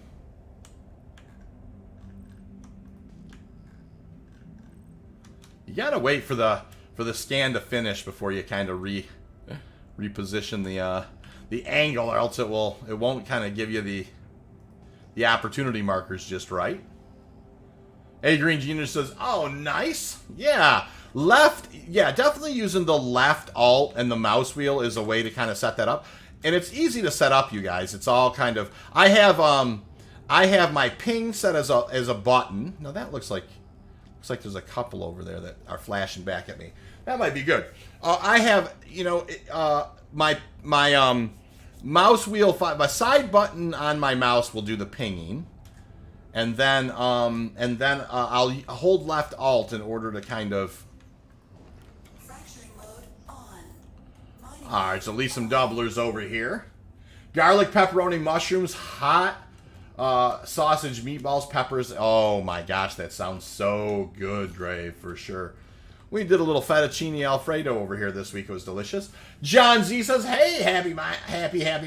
You gotta wait for the scan to finish before you kind of reposition the angle, or else it won't kind of give you the opportunity markers just right. A Green Genius says, "Oh, nice, yeah." Left, yeah, definitely using the left Alt and the mouse wheel is a way to kind of set that up. And it's easy to set up, you guys. It's all kind of, I have my ping set as a button. Now that looks like there's a couple over there that are flashing back at me. That might be good. I have, my mouse wheel, my side button on my mouse will do the pinging. And then I'll hold left Alt in order to kind of. Alright, so at least some doublers over here. Garlic, pepperoni, mushrooms, hot sausage, meatballs, peppers. Oh my gosh, that sounds so good, Grave, for sure. We did a little fettuccine Alfredo over here this week. It was delicious. John Z says, hey, happy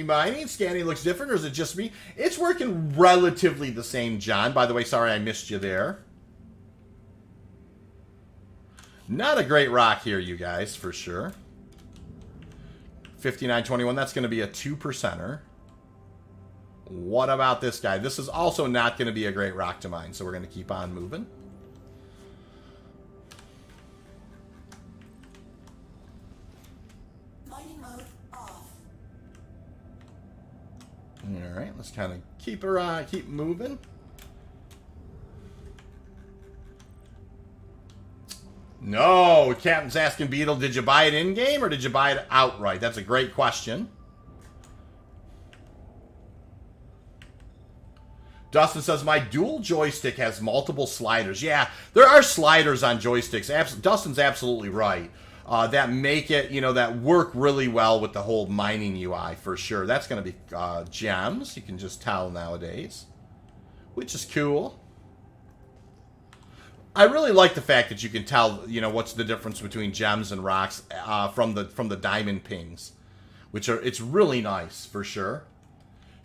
mining. Scanning looks different, or is it just me? It's working relatively the same, John. By the way, sorry I missed you there. Not a great rock here, you guys, for sure. 5921, that's going to be a 2%er. What about this guy? This is also not going to be a great rock to mine, so we're going to keep on moving. Mining mode off. All right, let's kind of keep moving. No, Captain's asking Beetle, did you buy it in-game or did you buy it outright? That's a great question. Dustin says, my dual joystick has multiple sliders. Yeah, there are sliders on joysticks. Dustin's absolutely right. That make it, that work really well with the whole mining UI for sure. That's going to be gems, you can just tell nowadays, which is cool. I really like the fact that you can tell, what's the difference between gems and rocks from the diamond pings, it's really nice for sure.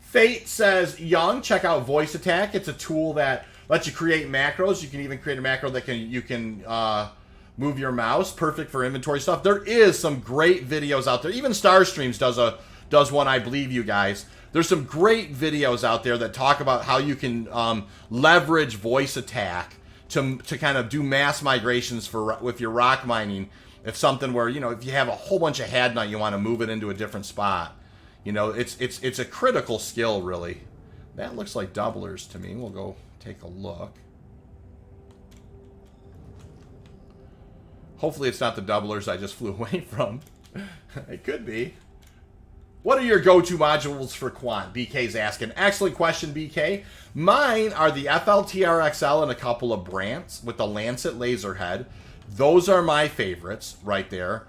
Fate says, Young, check out Voice Attack. It's a tool that lets you create macros. You can even create a macro that you can move your mouse. Perfect for inventory stuff. There is some great videos out there. Even Starstreams does one, I believe, you guys. There's some great videos out there that talk about how you can leverage Voice Attack to kind of do mass migrations with your rock mining. If something where, if you have a whole bunch of hadnite, you want to move it into a different spot. It's a critical skill, really. That looks like doublers to me. We'll go take a look. Hopefully it's not the doublers I just flew away from. It could be. What are your go-to modules for Quant? BK's asking. Excellent question, BK. Mine are the FLTR-XL and a couple of Brants with the Lancet laser head. Those are my favorites right there.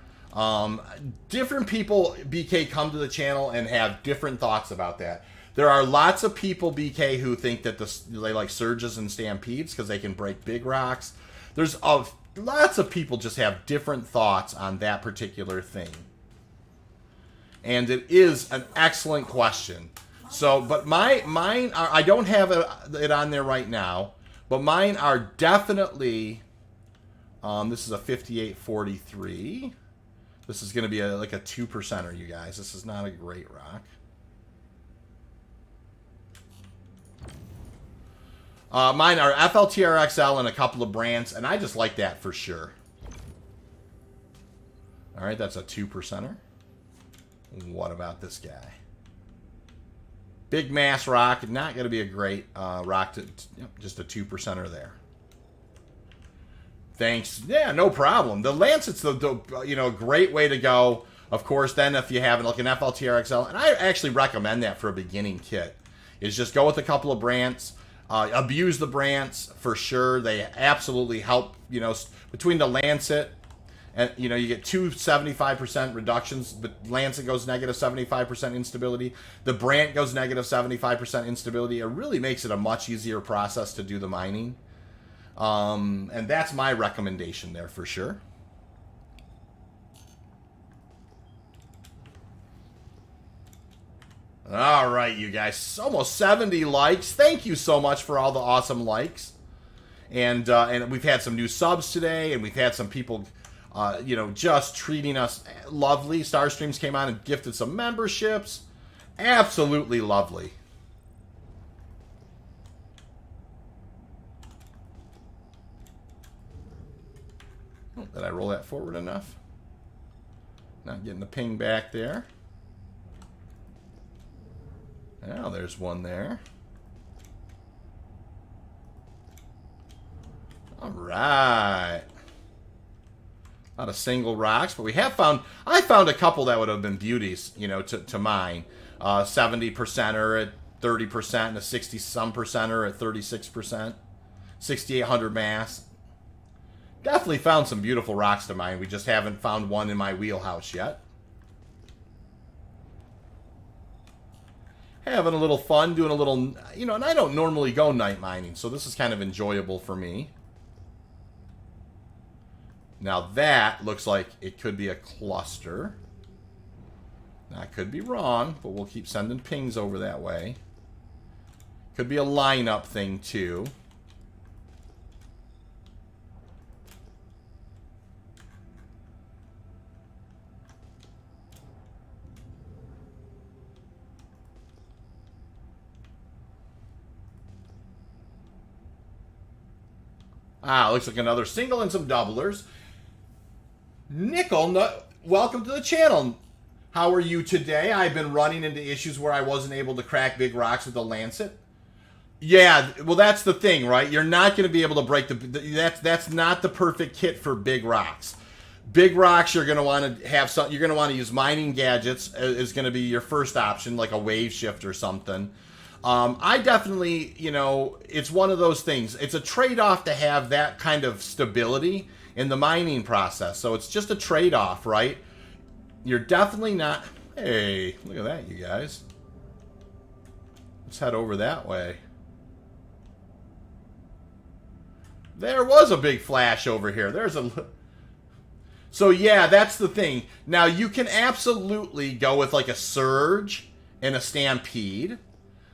Different people, BK, come to the channel and have different thoughts about that. There are lots of people, BK, who think that they like surges and stampedes because they can break big rocks. There's lots of people just have different thoughts on that particular thing. And it is an excellent question. So, but mine are, I don't have it on there right now, but mine are definitely, this is a 5843. This is going to be like a 2%er, you guys. This is not a great rock. Mine are FLTR-XL and a couple of brands, and I just like that for sure. All right, that's a 2%er. What about this guy? Big mass rock, not going to be a great rock. Just a 2%er there. Thanks. Yeah, no problem. The Lancet's the great way to go. Of course, then if you have like an FLTR-XL, and I actually recommend that for a beginning kit, is just go with a couple of brands. Abuse the brands for sure. They absolutely help. Between the Lancet and you get two 75% reductions, but Lancet goes negative 75% instability. The Brant goes negative 75% instability. It really makes it a much easier process to do the mining. And that's my recommendation there for sure. All right, you guys, almost 70 likes. Thank you so much for all the awesome likes. And we've had some new subs today, and we've had some people, just treating us lovely. Starstreams came on and gifted some memberships. Absolutely lovely. Did I roll that forward enough? Not getting the ping back there. Now there's one there. All right. Not a single rocks, but we have found, I found a couple that would have been beauties, to mine. 70%er at 30% and a 60-some percenter at 36%. 6,800 mass. Definitely found some beautiful rocks to mine. We just haven't found one in my wheelhouse yet. Having a little fun, doing a little, and I don't normally go night mining, so this is kind of enjoyable for me. Now that looks like it could be a cluster. Now, I could be wrong, but we'll keep sending pings over that way. Could be a lineup thing, too. Looks like another single and some doublers. Nickel, welcome to the channel. How are you today? I've been running into issues where I wasn't able to crack big rocks with the Lancet. Yeah, well, that's the thing, right? You're not going to be able to break that's not the perfect kit for big rocks. Big rocks, you're going to want to have some. You're going to want to use mining gadgets. Is going to be your first option, like a wave shift or something. I definitely, it's one of those things. It's a trade-off to have that kind of stability in the mining process. So it's just a trade-off, right? You're definitely not... Hey, look at that, you guys. Let's head over that way. There was a big flash over here. There's a... So, yeah, that's the thing. Now, you can absolutely go with, like, a surge and a stampede.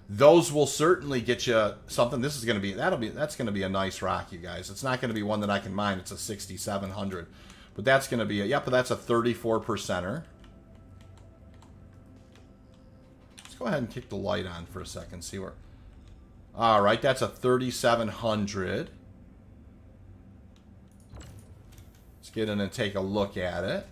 Those will certainly get you something. This is going to be, that's going to be a nice rock, you guys. It's not going to be one that I can mine. It's a 6,700. But that's going to be, but that's a 34%er. Let's go ahead and kick the light on for a second, see where. All right, that's a 3,700. Let's get in and take a look at it.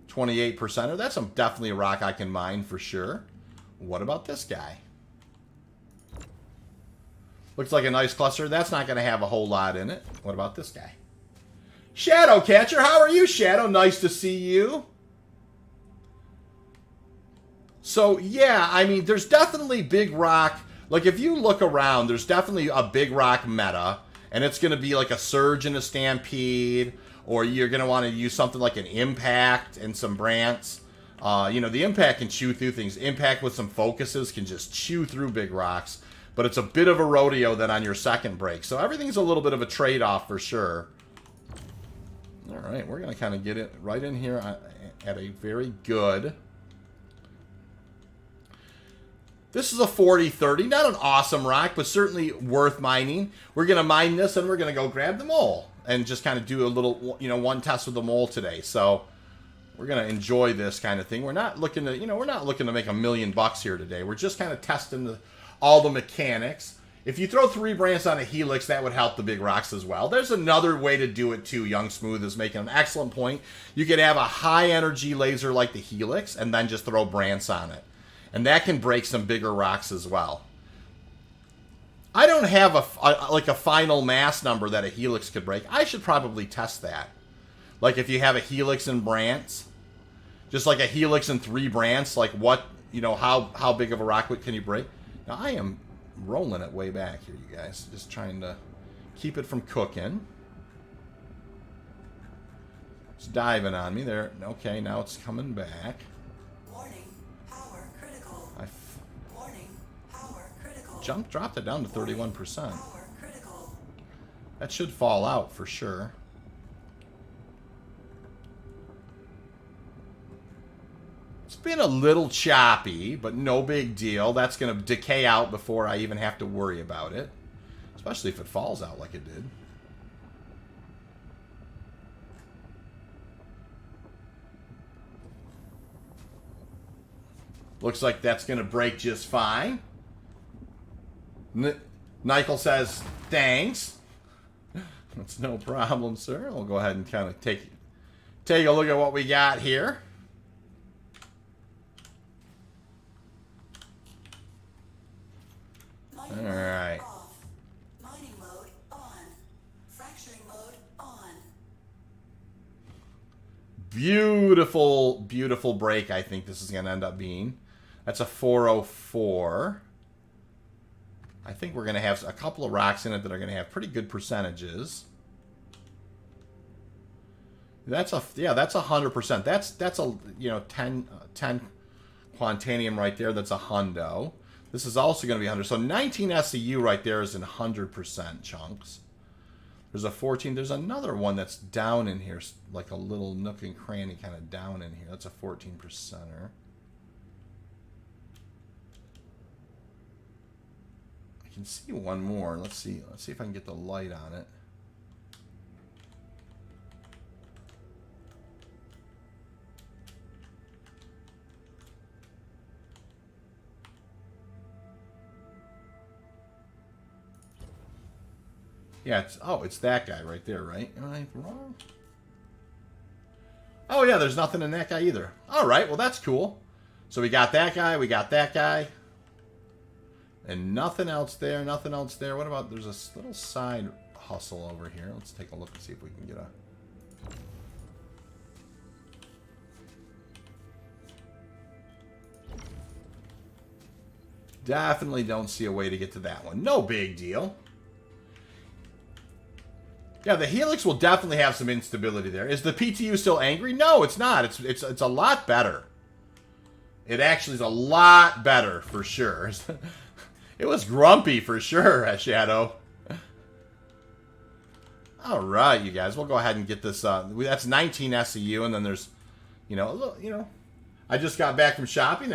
28%er. That's definitely a rock I can mine for sure. What about this guy? Looks like a nice cluster. That's not going to have a whole lot in it. What about this guy? Shadow Catcher. How are you, Shadow? Nice to see you. So, yeah, I mean, there's definitely big rock. Like, if you look around, there's definitely a big rock meta. and it's going to be like a surge and a stampede, or you're going to want to use something like an impact and some brants. You know, the impact can chew through things. Impact with some focuses can just chew through big rocks, but it's a bit of a rodeo then on your second break. So everything's a little bit of a trade-off for sure. All right, we're going to kind of get it right in here at a very good... This is a 40-30, not an awesome rock, but certainly worth mining. We're going to mine this, and we're going to go grab the mole and just kind of do a little, you know, one test with the mole today. So we're going to enjoy this kind of thing. We're not looking to, you know, we're not looking to make $1 million here today. We're just kind of testing all the mechanics. If you throw 3 brants on a helix, that would help the big rocks as well. There's another way to do it too. Young Smooth is making an excellent point. You could have a high-energy laser like the helix and then just throw brants on it. And that can break some bigger rocks as well. I don't have like a final mass number that a helix could break. I should probably test that. Like if you have a helix and brants, just like a helix and 3 brants, like what, you know, how big of a rock can you break? Now I am rolling it way back here, you guys. Just trying to keep it from cooking. It's diving on me there. Okay, now it's coming back. Dropped it down to 31%. That should fall out for sure. It's been a little choppy, but no big deal. That's going to decay out before I even have to worry about it. Especially if it falls out like it did. Looks like that's going to break just fine. Nikel says, thanks. That's no problem, sir. We'll go ahead and kind of take a look at what we got here. All right. Mining mode on. Fracturing mode on. Beautiful, beautiful break, I think this is going to end up being. That's a 404. I think we're going to have a couple of rocks in it that are going to have pretty good percentages. That's 100%. That's a, you know, 10 Quantanium right there. That's a hundo. This is also going to be 100. So 19 SEU right there is in 100% chunks. There's a 14. There's another one that's down in here, like a little nook and cranny kind of down in here. That's a 14%er. I can see one more. Let's see if I can get the light on it. Yeah, it's that guy right there, right? Am I wrong? Oh yeah, there's nothing in that guy either. All right, well that's cool. So we got that guy, we got that guy. And nothing else there, nothing else there. What about, there's a little side hustle over here. Let's take a look and see if we can get a... Definitely don't see a way to get to that one. No big deal. Yeah, the Helix will definitely have some instability there. Is the PTU still angry? No, it's not. It's a lot better. It actually is a lot better, for sure. It was grumpy for sure, Shadow. All right, you guys. We'll go ahead and get this. That's 19 SEU, and then there's, you know, I just got back from shopping.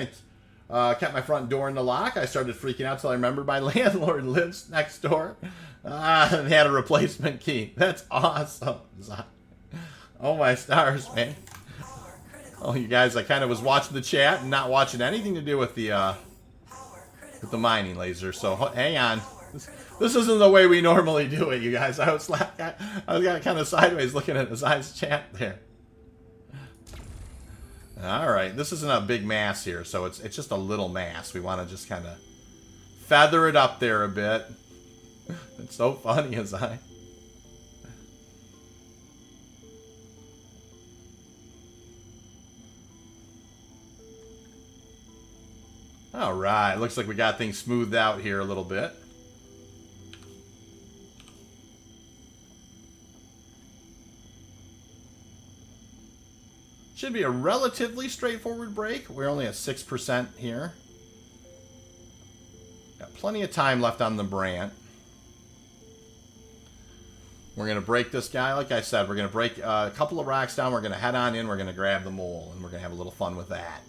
I kept my front door in the lock. I started freaking out until I remembered my landlord lives next door. And had a replacement key. That's awesome. Oh my stars, man. Oh, you guys, I kind of was watching the chat and not watching anything to do with the mining laser. So hang on. This isn't the way we normally do it, you guys. I was kind of sideways looking at his eyes chat there. All right, this isn't a big mass here, so it's just a little mass. We want to just kind of feather it up there a bit. It's so funny as I. All right, looks like we got things smoothed out here a little bit. Should be a relatively straightforward break. We're only at 6% here. Got plenty of time left on the Brant. We're going to break this guy. Like I said, we're going to break a couple of rocks down. We're going to head on in. We're going to grab the mole, and we're going to have a little fun with that.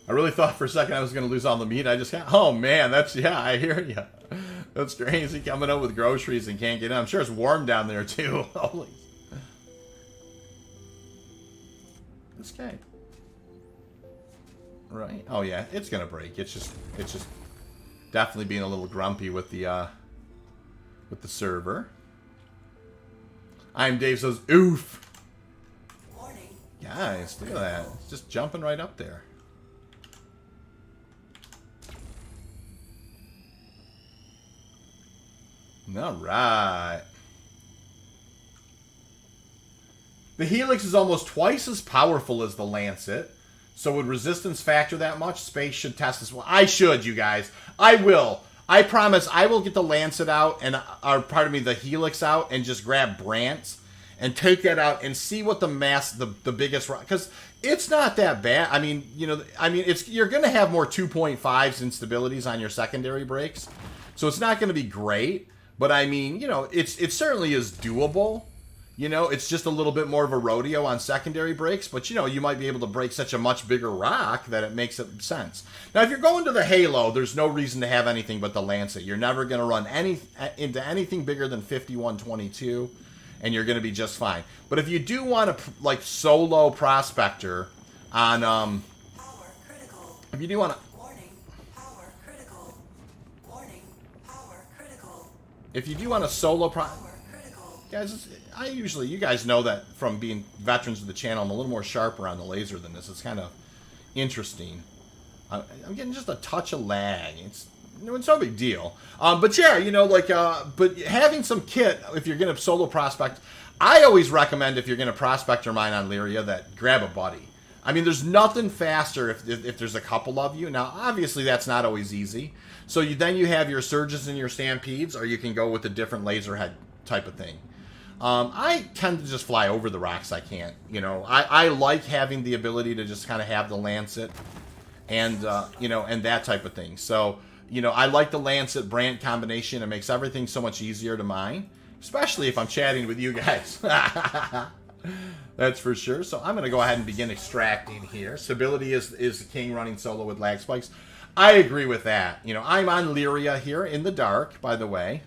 I really thought for a second I was going to lose all the meat. I just got... Oh, man. That's... Yeah, I hear you. That's crazy coming up with groceries and can't get in. I'm sure it's warm down there, too. Holy... This guy... Right? Oh, yeah. It's going to break. It's just definitely being a little grumpy with the server. I'm Dave says, oof. Warning. Guys, look at that. It's just jumping right up there. All right. The Helix is almost twice as powerful as the Lancet. So would resistance factor that much? Space should test as well. I should, you guys. I will. I promise I will get the Lancet out and, the Helix out and just grab Brant and take that out and see what the biggest rock, because it's not that bad. I mean, you're going to have more 2.5s instabilities on your secondary breaks. So it's not going to be great. But I mean, it certainly is doable. It's just a little bit more of a rodeo on secondary breaks. But, you might be able to break such a much bigger rock that it makes sense. Now, if you're going to the Halo, there's no reason to have anything but the Lancet. You're never going to run into anything bigger than 5122, and you're going to be just fine. But if you do want to, solo Prospector on... Power critical. If you do want to... Warning. Power critical. Warning. Power critical. If you do want to solo... Power critical. Guys, you guys know that from being veterans of the channel, I'm a little more sharper on the laser than this. It's kind of interesting. I'm getting just a touch of lag. It's no big deal. But yeah, but having some kit, if you're going to solo prospect, I always recommend if you're going to prospect your mine on Lyria that grab a buddy. I mean, there's nothing faster if there's a couple of you. Now, obviously, that's not always easy. So then you have your Surges and your Stampedes, or you can go with a different laser head type of thing. I tend to just fly over the rocks. I can't, I like having the ability to just kind of have the Lancet and, and that type of thing. So, I like the Lancet Brant combination. It makes everything so much easier to mine, especially if I'm chatting with you guys. That's for sure. So I'm going to go ahead and begin extracting here. Stability is the king running solo with lag spikes. I agree with that. I'm on Lyria here in the dark, by the way.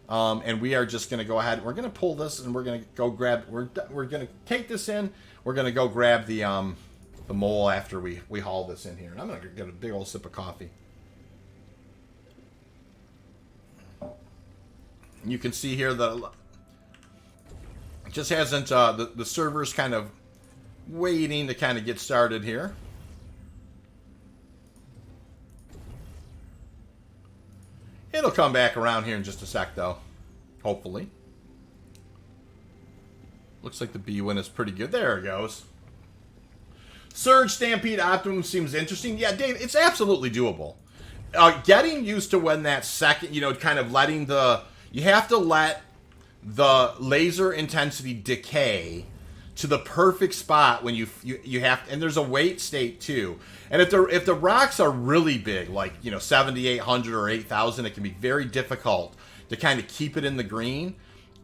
And we are just going to go ahead. We're going to pull this, and we're going to go grab. We're going to take this in. We're going to go grab the mole after we haul this in here. And I'm going to get a big old sip of coffee. You can see here that it just hasn't. The server's kind of waiting to kind of get started here. It'll come back around here in just a sec, though. Hopefully. Looks like the B-Win is pretty good. There it goes. Surge Stampede Optimum seems interesting. Yeah, Dave, it's absolutely doable. Getting used to when that second, kind of letting you have to let the laser intensity decay to the perfect spot when you have, and there's a wait state too. And if the rocks are really big, like 7,800 or 8,000, it can be very difficult to kind of keep it in the green.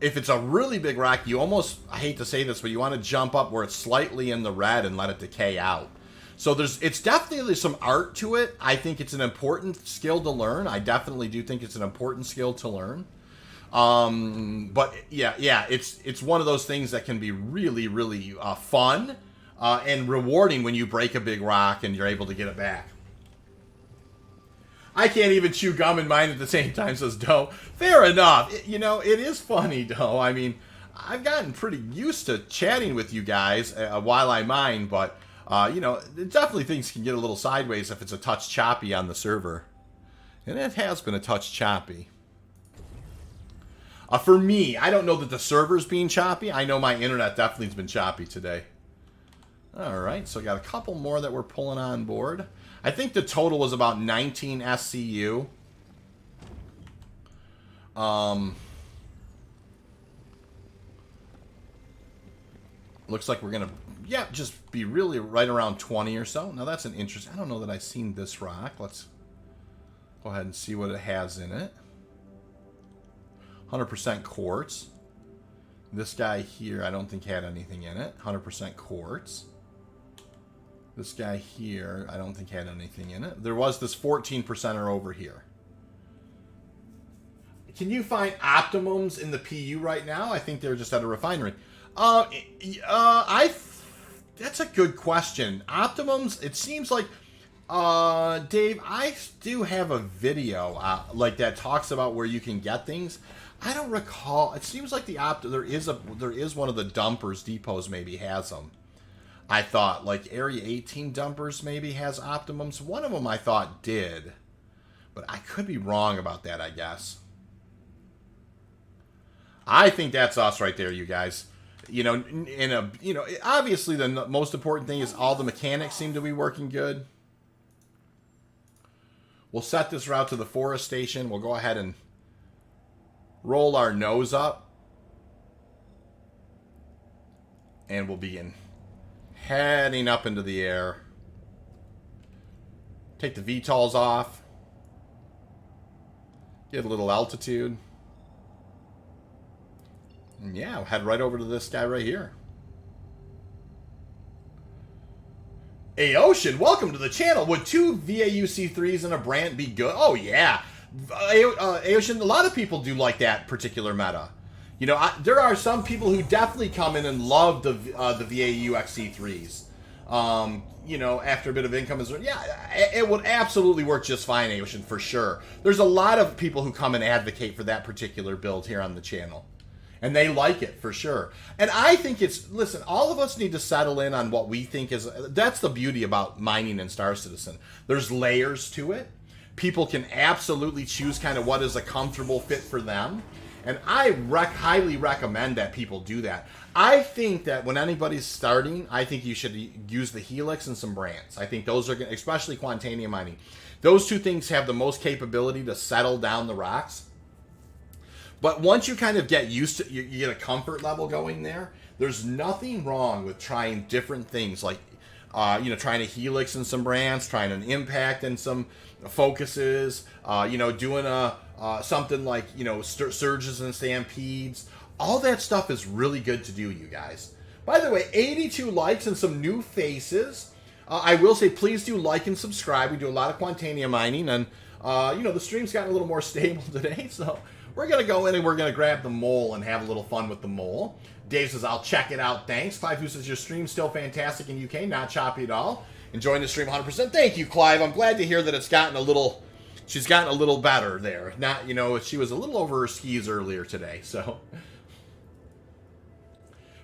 If it's a really big rock, you almost, I hate to say this, but you want to jump up where it's slightly in the red and let it decay out. So it's definitely some art to it. I think it's an important skill to learn. I definitely do think it's an important skill to learn. But yeah, it's one of those things that can be really, really fun and rewarding when you break a big rock and you're able to get it back. I can't even chew gum and mine at the same time, says Doe. Fair enough. It is funny, Doe. I mean, I've gotten pretty used to chatting with you guys while I mine, but, definitely things can get a little sideways if it's a touch choppy on the server. And it has been a touch choppy. For me, I don't know that the server's being choppy. I know my internet definitely has been choppy today. All right, so we got a couple more that we're pulling on board. I think the total was about 19 SCU. Looks like we're going to, yeah, just be really right around 20 or so. Now that's an interesting, I don't know that I've seen this rock. Let's go ahead and see what it has in it. 100% quartz. This guy here, I don't think had anything in it. 100% quartz. This guy here, I don't think had anything in it. There was this 14%er over here. Can you find optimums in the PU right now? I think they're just at a refinery. That's a good question. Optimums, it seems like, Dave, I do have a video like that talks about where you can get things. I don't recall. It seems like there is one of the dumpers depots maybe has them. I thought like Area 18 dumpers maybe has optimums. One of them I thought did, but I could be wrong about that. I guess. I think that's us right there, you guys. You know, obviously the most important thing is all the mechanics seem to be working good. We'll set this route to the forest station. We'll go ahead and roll our nose up. And we'll begin heading up into the air. Take the VTOLs off. Get a little altitude. And yeah, we'll head right over to this guy right here. Hey, Ocean, welcome to the channel. Would 2 VAUC3s and a Brant be good? Oh, yeah. Ocean, a lot of people do like that particular meta. You know, there are some people who definitely come in and love the VAUXC3s. You know, after a bit of income is, yeah, it would absolutely work just fine, Ocean, for sure. There's a lot of people who come and advocate for that particular build here on the channel. And they like it, for sure. And I think it's, listen, all of us need to settle in on what we think is, that's the beauty about mining in Star Citizen. There's layers to it. People can absolutely choose kind of what is a comfortable fit for them. And I highly recommend that people do that. I think that when anybody's starting, I think you should use the Helix and some Brants. I think those are, especially Quantanium mining. Those two things have the most capability to settle down the rocks. But once you kind of get used to, you get a comfort level going there, there's nothing wrong with trying different things like, you know, trying a Helix and some Brants, trying an Impact and some Focuses, you know, doing something like, you know, Surges and Stampedes. All that stuff is really good to do, you guys. By the way, 82 likes and some new faces. I will say, please do like and subscribe. We do a lot of Quantanium mining, and, you know, the stream's gotten a little more stable today, so we're going to go in and we're going to grab the mole and have a little fun with the mole. Dave says, I'll check it out. Thanks. Clive, who says, your stream's still fantastic in UK, not choppy at all. Enjoying the stream 100%. Thank you, Clive. I'm glad to hear that it's gotten a little, she's gotten a little better there. Not, you know, she was a little over her skis earlier today, so.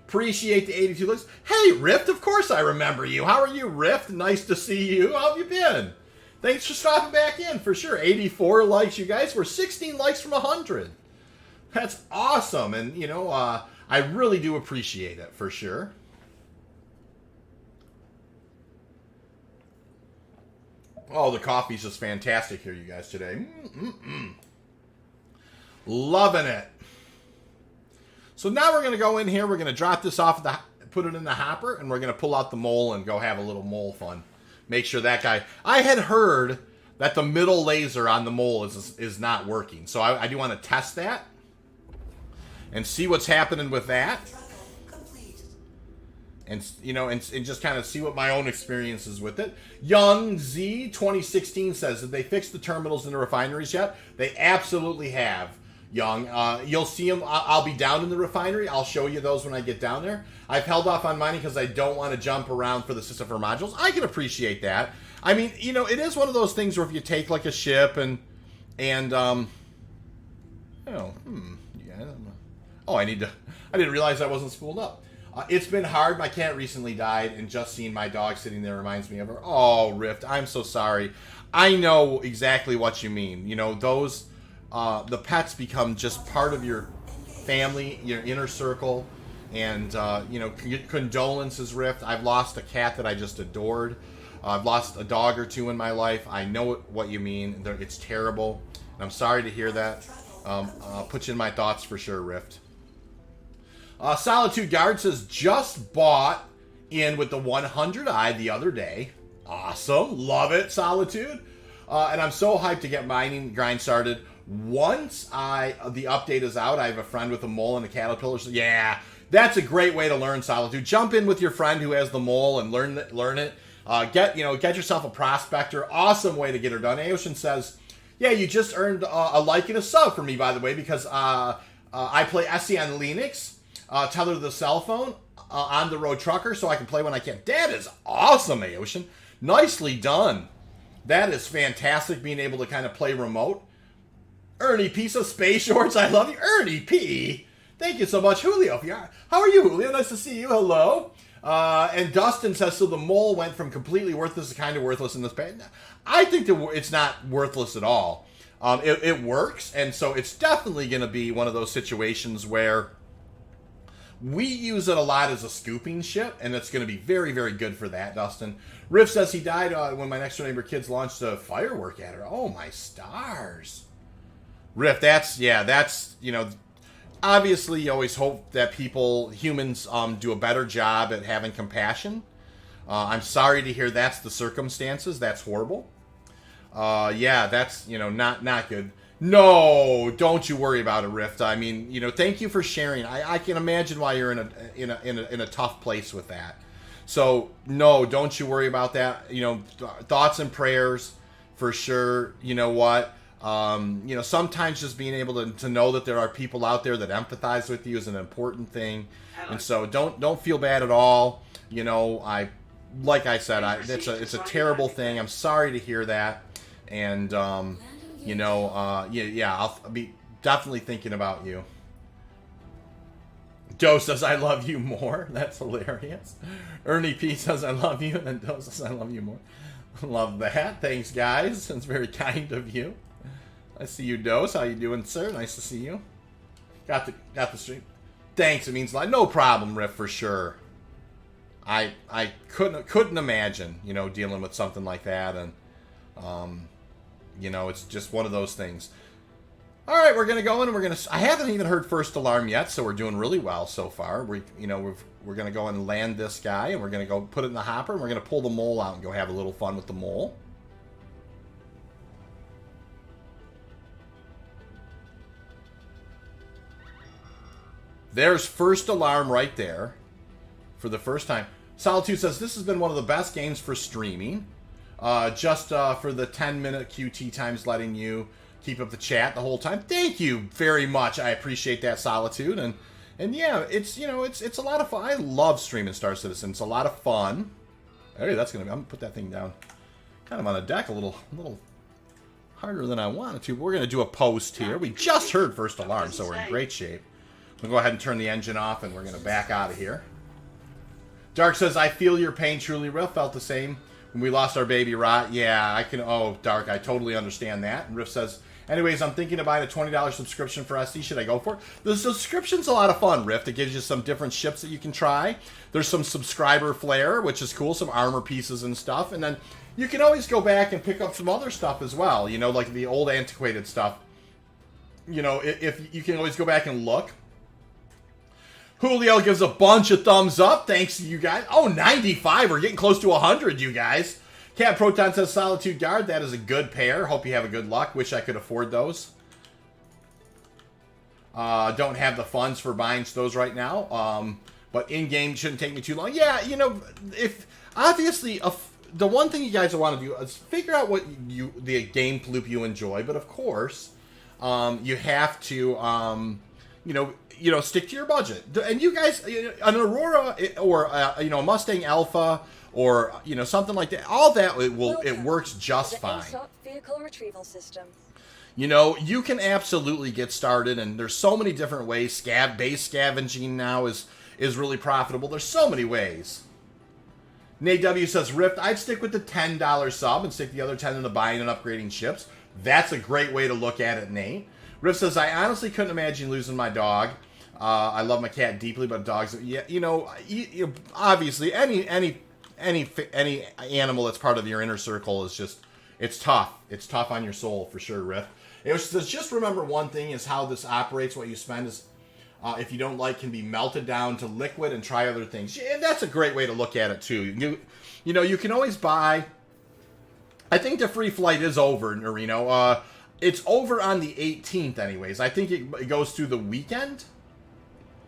Appreciate the 82 likes. Hey, Rift, of course I remember you. How are you, Rift? Nice to see you. How have you been? Thanks for stopping back in, for sure. 84 likes, you guys. We're 16 likes from 100. That's awesome. And, you know, I really do appreciate it, for sure. Oh, the coffee's just fantastic here, you guys, today. Loving it. So now we're going to go in here. We're going to drop this off, put it in the hopper, and we're going to pull out the mole and go have a little mole fun. Make sure that guy... I had heard that the middle laser on the mole is not working. So I do want to test that and see what's happening with that. And, you know, and just kind of see what my own experience is with it. Young Z 2016 says, did they fix the terminals in the refineries yet? They absolutely have. Young, you'll see them. I'll be down in the refinery. I'll show you those when I get down there. I've held off on mining because I don't want to jump around for the system for modules. I can appreciate that. I mean, you know, it is one of those things where if you take like a ship and you know, yeah, oh, I didn't realize I wasn't spooled up. It's been hard. My cat recently died, and just seeing my dog sitting there reminds me of her. Oh, Rift, I'm so sorry. I know exactly what you mean. You know, those. The pets become just part of your family, your inner circle, and, you know, condolences, Rift. I've lost a cat that I just adored. I've lost a dog or two in my life. I know what you mean. It's terrible, and I'm sorry to hear that. put you in my thoughts for sure, Rift. Solitude Guard says, just bought in with the 100i the other day. Awesome. Love it, Solitude. And I'm so hyped to get mining grind started. Once the update is out, I have a friend with a mole and a caterpillar. So yeah, that's a great way to learn, Solitude. Jump in with your friend who has the mole and learn it. Get yourself a prospector. Awesome way to get her done. Aoshin says, yeah, you just earned a like and a sub for me, by the way, because I play SE on Linux, tethered to the cell phone, on the road trucker, so I can play when I can. That is awesome, Aoshin. Nicely done. That is fantastic, being able to kind of play remote. Ernie P, so Space Shorts, I love you. Ernie P, thank you so much. Julio, how are you, Julio? Nice to see you. Hello. And Dustin says, so the mole went from completely worthless to kind of worthless in this band. I think that it's not worthless at all. It works, and so it's definitely going to be one of those situations where we use it a lot as a scooping ship, and it's going to be very, very good for that, Dustin. Riff says he died when my next door neighbor kids launched a firework at her. Oh, my stars. Riff, that's, obviously you always hope that humans, do a better job at having compassion. I'm sorry to hear that's the circumstances. That's horrible. That's, not good. No, don't you worry about it, Rift. I mean, thank you for sharing. I can imagine why you're in a tough place with that. So, no, don't you worry about that. Thoughts and prayers for sure. You know what? Sometimes just being able to know that there are people out there that empathize with you is an important thing. And so don't feel bad at all. Like I said, it's a terrible thing. I'm sorry to hear that. And, I'll be definitely thinking about you. Doe says, I love you more. That's hilarious. Ernie P says, I love you. And then Doe says, I love you more. Love that. Thanks, guys. That's very kind of you. I see you, Dose. How you doing, sir? Nice to see you. Got the stream. Thanks. It means a lot. No problem, Riff, for sure. I couldn't imagine, dealing with something like that, and it's just one of those things. All right, we're gonna go in and I haven't even heard first alarm yet, so we're doing really well so far. We're gonna go and land this guy, and we're gonna go put it in the hopper, and we're gonna pull the mole out and go have a little fun with the mole. There's first alarm right there for the first time. Solitude says, this has been one of the best games for streaming. Just for the 10-minute QT times letting you keep up the chat the whole time. Thank you very much. I appreciate that, Solitude. And yeah, it's a lot of fun. I love streaming Star Citizen. It's a lot of fun. Hey, I'm gonna put that thing down kind of on the deck a little harder than I wanted to. But we're gonna do a post here. We just heard first alarm, so we're in great shape. We'll go ahead and turn the engine off, and we're gonna back out of here. Dark says, I feel your pain, truly. Riff felt the same when we lost our baby Rot. Yeah, Dark, I totally understand that. And Riff says, anyways, I'm thinking of buying a $20 subscription for SD. Should I go for it? The subscription's a lot of fun, Riff. It gives you some different ships that you can try. There's some subscriber flair, which is cool, some armor pieces and stuff. And then you can always go back and pick up some other stuff as well, like the old antiquated stuff. If you can always go back and look. Julio gives a bunch of thumbs up. Thanks to you guys. Oh, 95. We're getting close to 100, you guys. Cat Proton says, Solitude Guard. That is a good pair. Hope you have a good luck. Wish I could afford those. Don't have the funds for buying those right now. But in-game shouldn't take me too long. Yeah, if obviously the one thing you guys want to do is figure out what the game loop you enjoy. But of course, you have to stick to your budget. And you guys, an Aurora or a Mustang Alpha or something like that, all that it works just fine. Vehicle retrieval system. You can absolutely get started, and there's so many different ways. Base scavenging now is really profitable. There's so many ways. Nate W says, Rift, I'd stick with the $10 sub and stick the other 10 into buying and upgrading ships. That's a great way to look at it, Nate. Riff says, I honestly couldn't imagine losing my dog. I love my cat deeply, but dogs, obviously any animal that's part of your inner circle is just, it's tough. It's tough on your soul for sure, Riff. It says, just remember one thing is how this operates. What you spend is, if you don't like, can be melted down to liquid, and try other things. Yeah, that's a great way to look at it too. You know, you can always buy. I think the free flight is over, Norino. It's over on the 18th, anyways. I think it goes through the weekend.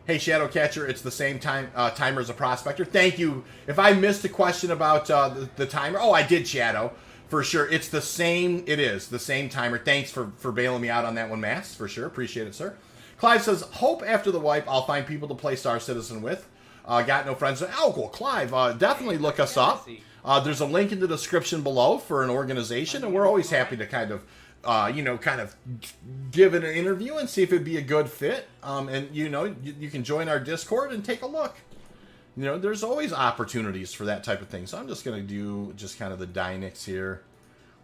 Hey, Shadowcatcher, it's the same timer as a prospector. Thank you. If I missed a question about the timer, I did, Shadow, for sure. It's the same. It is the same timer. Thanks for bailing me out on that one, Mass, for sure. Appreciate it, sir. Clive says, hope after the wipe I'll find people to play Star Citizen with. Got no friends. Oh, cool. Clive, definitely look us up. There's a link in the description below for an organization, and we're always happy to kind of give it an interview and see if it'd be a good fit. And, you can join our Discord and take a look. There's always opportunities for that type of thing. So I'm just going to do just kind of the Dynix here.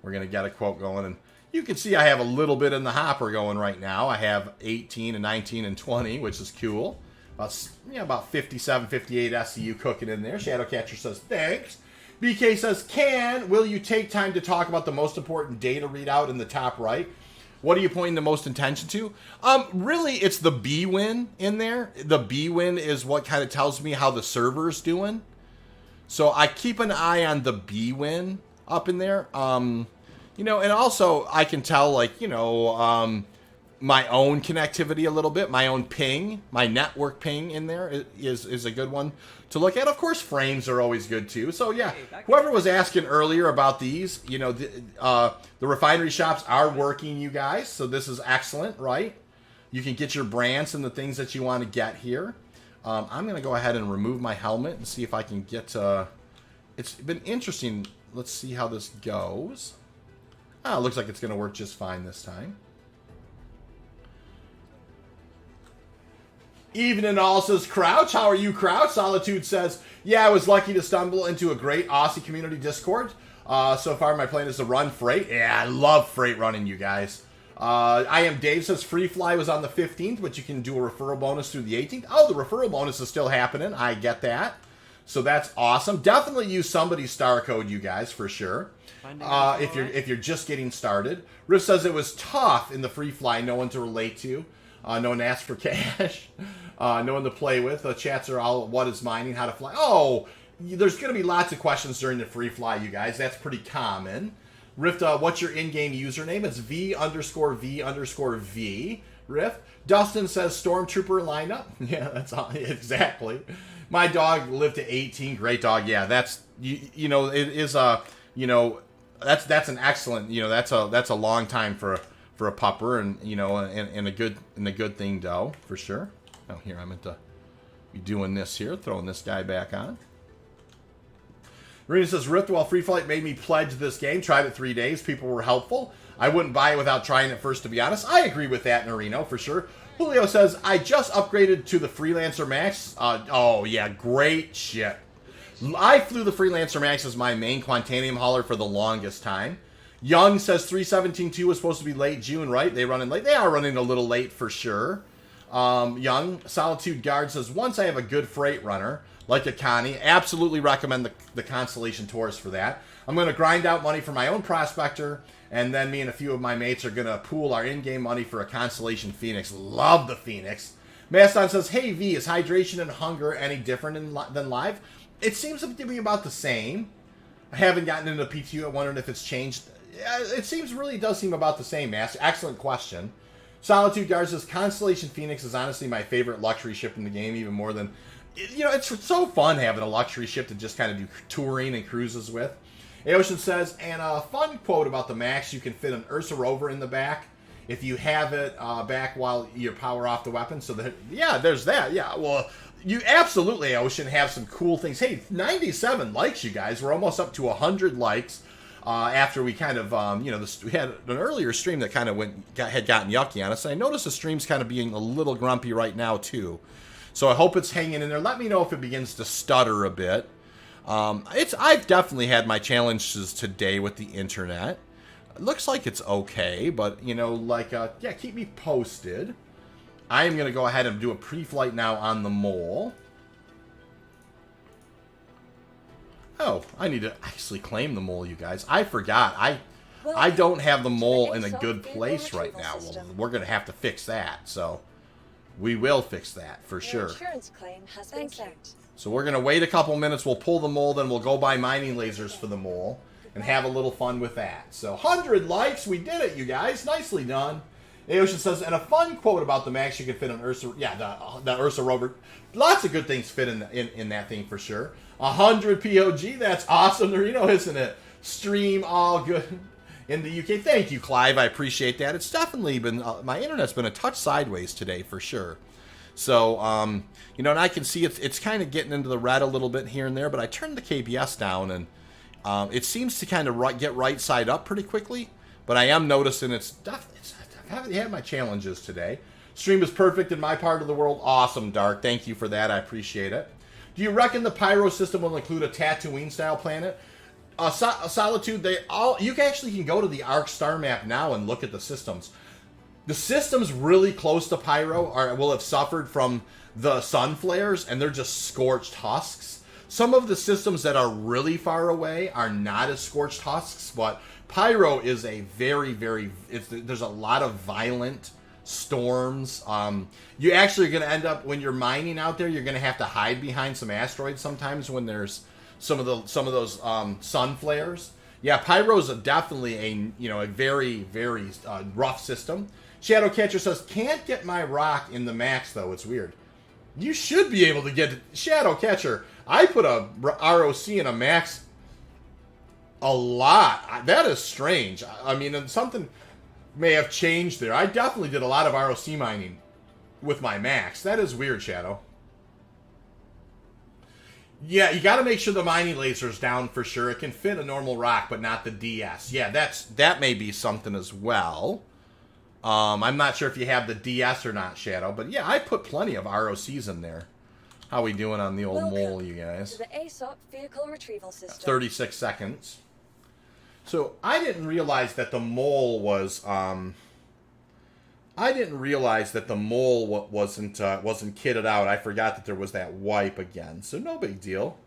We're going to get a quote going. And you can see I have a little bit in the hopper going right now. I have 18 and 19 and 20, which is cool. About 57, 58 SCU cooking in there. Shadowcatcher says, thanks. BK says, will you take time to talk about the most important data readout in the top right? What are you pointing the most attention to? Really, it's the B-win in there. The B-win is what kind of tells me how the server's doing. So I keep an eye on the B-win up in there. And also I can tell, my own connectivity a little bit, my own ping, my network ping in there is a good one to look at. Of course, frames are always good too. So yeah, whoever was asking earlier about these, the refinery shops are working, you guys. So this is excellent, right? You can get your brands and the things that you want to get here. I'm going to go ahead and remove my helmet and see if I can get, it's been interesting. Let's see how this goes. It looks like it's going to work just fine this time. Even and all says, Crouch, how are you, Crouch? Solitude says, yeah, I was lucky to stumble into a great Aussie community Discord. So far, my plan is to run freight. Yeah, I love freight running, you guys. I am Dave says, Free Fly was on the 15th, but you can do a referral bonus through the 18th. Oh, the referral bonus is still happening. I get that. So that's awesome. Definitely use somebody's star code, you guys, for sure. If you're just getting started. Riff says it was tough in the Free Fly, no one to relate to. No one to ask for cash. No one to play with. The chats are all, what is mining, how to fly. Oh, there's going to be lots of questions during the free fly, you guys. That's pretty common. Rift, what's your in-game username? It's V_V_V. Rift. Dustin says Stormtrooper lineup. Yeah, that's all. Exactly. My dog lived to 18. Great dog. Yeah, that's, it is a, that's an excellent, that's a long time for a pupper, and and a good thing though, for sure. Oh, here I meant to be doing this here, throwing this guy back on. Marina says, Rift, while Free Flight made me pledge this game, tried it 3 days, people were helpful. I wouldn't buy it without trying it first, to be honest. I agree with that, Norino, for sure. Julio says, I just upgraded to the Freelancer Max. Oh yeah, great shit. I flew the Freelancer Max as my main Quantanium hauler for the longest time. Young says 317.2 was supposed to be late June, right? They running late. They are running a little late for sure. Young Solitude Guard says, once I have a good freight runner, like a Connie, absolutely recommend the Constellation Taurus for that. I'm going to grind out money for my own prospector, and then me and a few of my mates are going to pool our in-game money for a Constellation Phoenix. Love the Phoenix. Maston says, hey V, is hydration and hunger any different than live? It seems to be about the same. I haven't gotten into PTU. I'm wondering if it's changed. It really does seem about the same, Mass. Excellent question. Solitude Guard says, Constellation Phoenix is honestly my favorite luxury ship in the game, even more than... it's so fun having a luxury ship to just kind of do touring and cruises with. Aocean says, and a fun quote about the Max, you can fit an Ursa Rover in the back if you have it back while you power off the weapon. So, there's that. Yeah, well, you absolutely, Ocean, have some cool things. Hey, 97 likes, you guys. We're almost up to 100 likes. After we kind of, we had an earlier stream that kind of had gotten yucky on us. And I noticed the stream's kind of being a little grumpy right now, too. So I hope it's hanging in there. Let me know if it begins to stutter a bit. I've definitely had my challenges today with the internet. It looks like it's okay, but, keep me posted. I am going to go ahead and do a pre-flight now on the mole. Oh, I need to actually claim the mole, you guys. I forgot. I don't have the mole in a good vehicle place right retrieval now. Well, system. we're going to have to fix that. So we will fix that for Your sure. insurance claim has been sent. So we're going to wait a couple minutes. We'll pull the mole, then we'll go buy mining lasers for the mole and have a little fun with that. So 100 likes. We did it, you guys. Nicely done. Aocean says, and a fun quote about the Max you can fit on Ursa. Yeah, the Ursa rover. Lots of good things fit in that thing for sure. 100 POG. That's awesome, Norino, isn't it? Stream all good in the UK. Thank you, Clive. I appreciate that. It's definitely been, my internet's been a touch sideways today for sure. So, you know, and I can see it's kind of getting into the red a little bit here and there, but I turned the KBS down and it seems to kind of get right side up pretty quickly. But I am noticing it's I've had my challenges today. Stream is perfect in my part of the world. Awesome, Dark. Thank you for that. I appreciate it. Do you reckon the Pyro system will include a Tatooine-style planet? Solitude, you actually can go to the Arc star map now and look at the systems. The systems really close to Pyro will have suffered from the sun flares, and they're just scorched husks. Some of the systems that are really far away are not as scorched husks, but Pyro is a very, there's a lot of violent storms. You actually are going to end up, when you're mining out there, you're going to have to hide behind some asteroids sometimes when there's some of those sun flares. Yeah, Pyro is definitely a very rough system. Shadowcatcher says, can't get my rock in the Max though. It's weird. You should be able to get Shadowcatcher. I put a ROC in a Max a lot. That is strange. I mean, something may have changed there. I definitely did a lot of ROC mining with my Max. That is weird, Shadow. Yeah, you got to make sure the mining laser's down for sure. It can fit a normal rock, but not the DS. Yeah, that may be something as well. I'm not sure if you have the DS or not, Shadow, but yeah, I put plenty of ROCs in there. How we doing on the old mole, you guys? To the ASOP vehicle retrieval system. 36 seconds. So I didn't realize that the mole was wasn't kitted out. I forgot that there was that wipe again. So no big deal.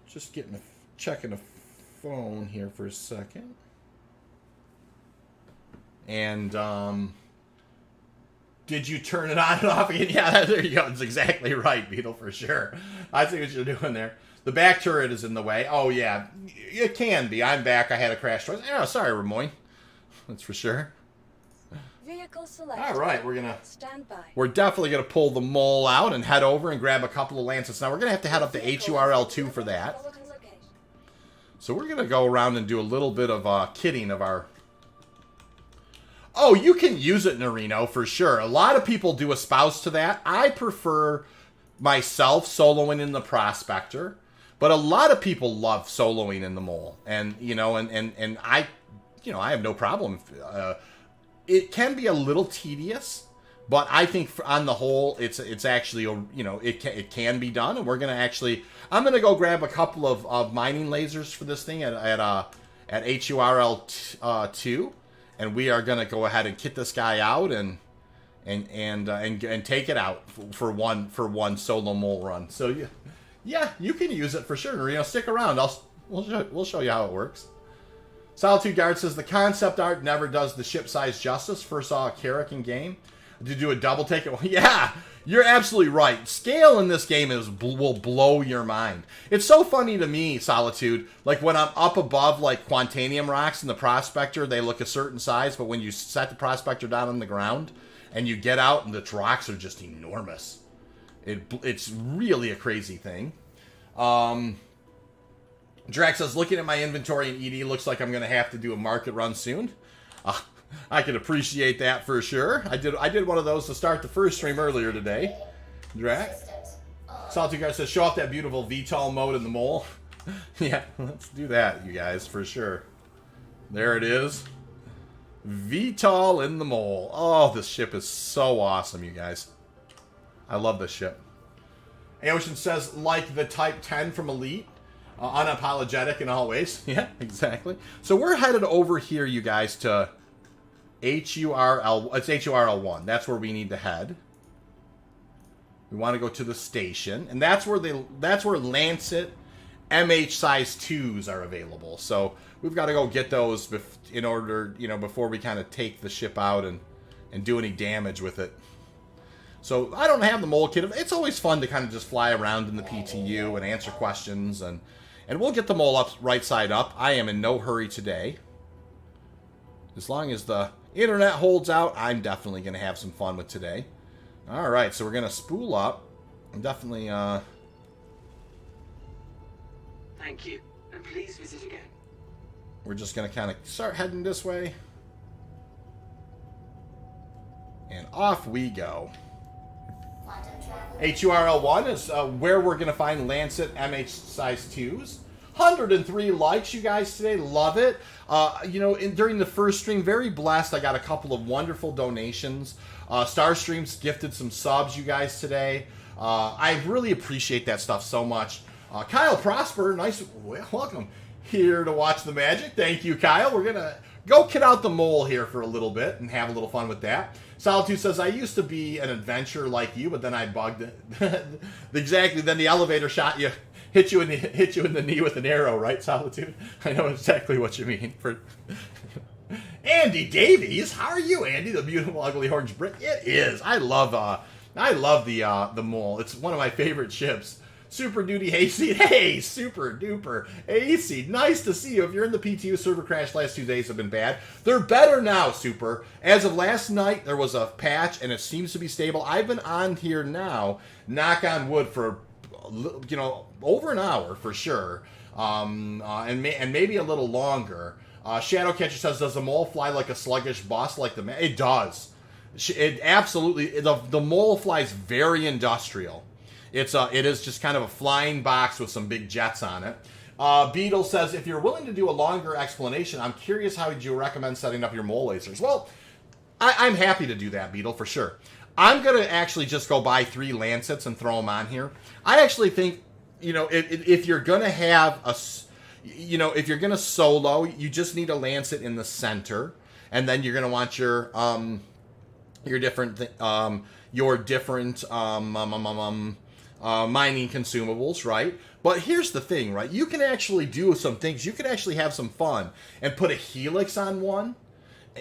Just checking a phone here for a second. And did you turn it on and off again? Yeah, there you go. It's exactly right, Beetle, for sure. I see what you're doing there. The back turret is in the way. Oh, yeah. It can be. I'm back. I had a crash twice. Oh, sorry, Ramoy. That's for sure. Vehicle selected. All right, Stand by. we're definitely going to pull the mole out and head over and grab a couple of Lancets. Now, we're going to have to head up to HURL2 for that. So we're going to go around and do a little bit of kitting of our... Oh, you can use it, Norino, for sure. A lot of people do espouse to that. I prefer myself soloing in the Prospector, but a lot of people love soloing in the Mole. And, you know, and I, you know, I have no problem. It can be a little tedious, but I think on the whole, it's actually, you know, it can be done. And we're going to actually, I'm going to go grab a couple of mining lasers for this thing at HURL2. And we are going to go ahead and kit this guy out and take it out for one solo mole run. So yeah, you can use it for sure. You know, stick around. We'll show you how it works. Solitude Guard says the concept art never does the ship size justice. First saw a Carrack in game to do a double take. Yeah, you're absolutely right. Scale in this game will blow your mind. It's so funny to me, Solitude. Like when I'm up above like Quantanium rocks in the Prospector, they look a certain size, but when you set the Prospector down on the ground and you get out and the rocks are just enormous. It's really a crazy thing. Drax says, looking at my inventory in ED, looks like I'm going to have to do a market run soon. I can appreciate that for sure. I did one of those to start the first stream earlier today. Drax. Solitude Guard says, show off that beautiful VTOL mode in the mole. Yeah, let's do that, you guys, for sure. There it is. VTOL in the mole. Oh, this ship is so awesome, you guys. I love this ship. Aocean says, like the Type 10 from Elite. Unapologetic in all ways. Yeah, exactly. So we're headed over here, you guys, to HURL. It's HURL1. That's where we need to head. We want to go to the station, and that's where Lancet MH size 2s are available. So we've got to go get those in order, before we kind of take the ship out and do any damage with it. So I don't have the mole kit. It's always fun to kind of just fly around in the PTU and answer questions, and we'll get the mole up right side up. I am in no hurry today. As long as the internet holds out, I'm definitely going to have some fun with today. All right, so we're going to spool up. I'm definitely... Thank you, and please visit again. We're just going to kind of start heading this way. And off we go. HURL1 is where we're going to find Lancet MH size 2s. 103 likes, you guys, today. Love it. During the first stream, very blessed. I got a couple of wonderful donations. Starstreams gifted some subs, you guys, today. I really appreciate that stuff so much. Kyle Prosper, nice, welcome here to watch the magic. Thank you, Kyle. We're going to go kid out the mole here for a little bit and have a little fun with that. Solitude says, I used to be an adventurer like you, but then I bugged it. Exactly. Then the elevator shot you, hit you in the knee with an arrow, right, Solitude? I know exactly what you mean. Andy Davies, how are you, Andy? The beautiful ugly orange brick. It is. I love the mole. It's one of my favorite ships. Super Duty Hayseed. Hey, super duper Hayseed. Nice to see you. If you're in the PTU, server crash last 2 days have been bad. They're better now, Super. As of last night, there was a patch, and it seems to be stable. I've been on here now, knock on wood, for, over an hour for sure, and maybe a little longer. Shadowcatcher says, does the mole fly like a sluggish boss like the man? It does. It absolutely, the mole flies very industrial. It is just kind of a flying box with some big jets on it. Beetle says, if you're willing to do a longer explanation, I'm curious how would you recommend setting up your mole lasers? Well, I'm happy to do that, Beetle, for sure. I'm going to actually just go buy 3 Lancets and throw them on here. I actually think, if you're going to have if you're going to solo, you just need a Lancet in the center. And then you're going to want your different mining consumables, right? But here's the thing, right? You can actually do some things. You can actually have some fun and put a helix on one,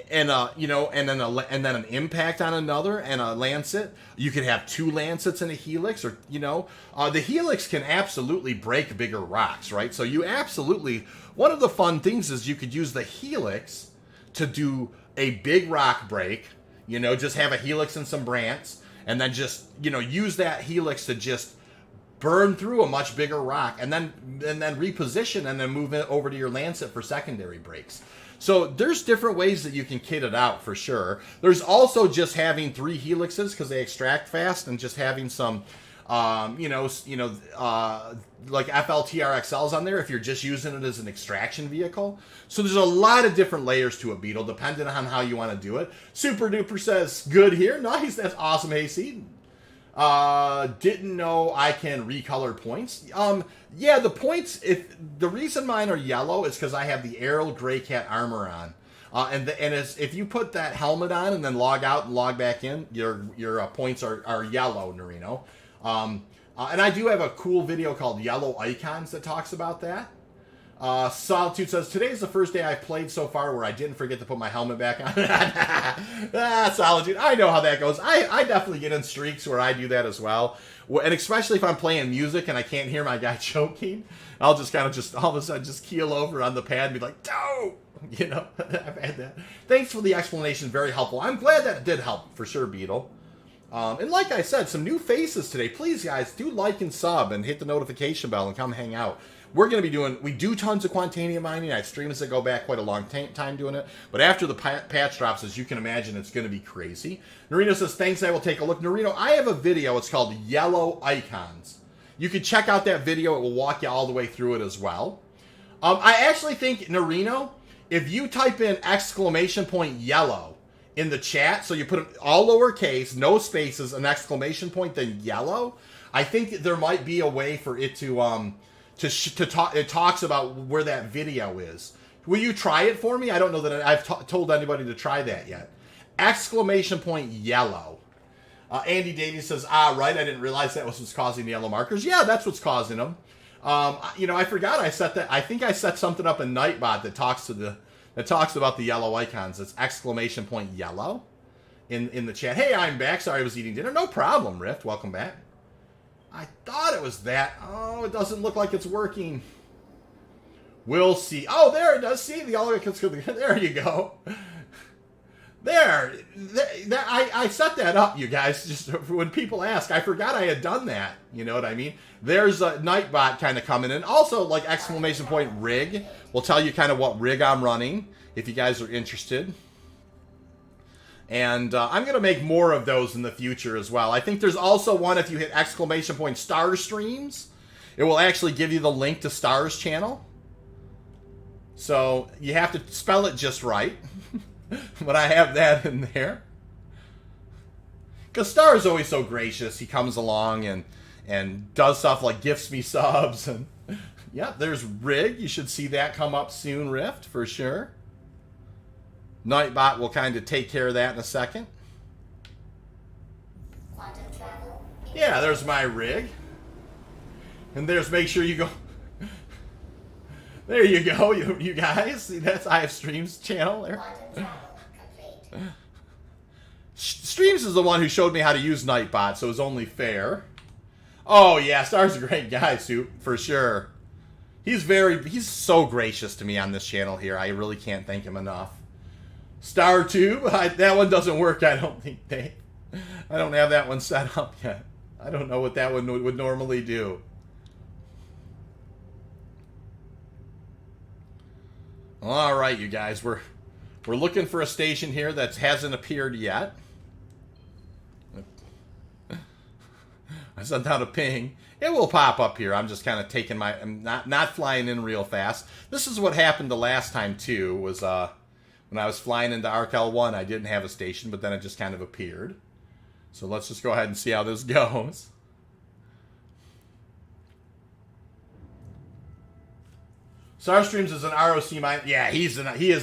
and and then an impact on another, and a lancet. You could have 2 lancets and a helix, or the helix can absolutely break bigger rocks, right? So one of the fun things is you could use the helix to do a big rock break. Just have a helix and some branch. And then just, use that helix to just burn through a much bigger rock, and then reposition, and then move it over to your Lancet for secondary breaks. So there's different ways that you can kit it out for sure. There's also just having 3 helixes because they extract fast, and just having some, like FLTR-XLs on there if you're just using it as an extraction vehicle. So there's a lot of different layers to it, Beetle, depending on how you want to do it. Super Duper says, good here. Nice. That's awesome, Hayseed. Didn't know I can recolor points. Yeah, the points, the reason mine are yellow is because I have the Aerial Grey Cat armor on. If you put that helmet on and then log out and log back in, your points are yellow, Norino. And I do have a cool video called Yellow Icons that talks about that. Solitude says, today is the first day I've played so far where I didn't forget to put my helmet back on. Solitude, I know how that goes. I definitely get in streaks where I do that as well. And especially if I'm playing music and I can't hear my guy choking, I'll just kind of all of a sudden just keel over on the pad and be like, no! I've had that. Thanks for the explanation. Very helpful. I'm glad that did help for sure, Beetle. And like I said, some new faces today. Please, guys, do like and sub and hit the notification bell and come hang out. We're going to be we do tons of Quantanium mining. I have streams that go back quite a long time doing it. But after the patch drops, as you can imagine, it's going to be crazy. Norino says, thanks, I will take a look. Norino, I have a video. It's called Yellow Icons. You can check out that video. It will walk you all the way through it as well. I actually think, Norino, if you type in !yellow in the chat, so you put it all lowercase, no spaces, an exclamation point, then yellow, I think there might be a way for it to talk. It talks about where that video is. Will you try it for me? I don't know that I've told anybody to try that yet. !yellow. Andy Davies says, ah, right, I didn't realize that was what's causing the yellow markers. Yeah, that's what's causing them. You know, I forgot I set that. I think I set something up in Nightbot that talks about the yellow icons. It's ! yellow in the chat. Hey, I'm back. Sorry I was eating dinner. No problem, Rift. Welcome back. I thought it was that. Oh, it doesn't look like it's working. We'll see. Oh, there it does. See, the yellow icons. There you go. There, I set that up, you guys, just when people ask. I forgot I had done that, you know what I mean? There's a Nightbot kind of coming in. Also, like, ! rig will tell you kind of what rig I'm running, if you guys are interested. And I'm going to make more of those in the future as well. I think there's also one, if you hit ! Stars streams, it will actually give you the link to Stars channel. So, you have to spell it just right. But I have that in there. Because Star is always so gracious. He comes along and does stuff like gifts me subs. And yeah, there's Rig. You should see that come up soon, Rift, for sure. Nightbot will kind of take care of that in a second. Yeah, there's my Rig. And there's make sure you go... There you go, you guys. See, that's I have Streams channel there. Streams is the one who showed me how to use Nightbot, so it's only fair. Oh yeah, Star's a great guy, Soup, for sure. He's so gracious to me on this channel here. I really can't thank him enough. Star Tube, that one doesn't work, I don't think, Dave. I don't have that one set up yet. I don't know what that one would normally do. All right, you guys, we're looking for a station here that hasn't appeared yet. I sent out a ping. It will pop up here. I'm just kind of taking I'm not flying in real fast. This is what happened the last time too. Was when I was flying into ARC-L1, I didn't have a station, but then it just kind of appeared. So let's just go ahead and see how this goes. Starstreams is an ROC mine. Yeah, he is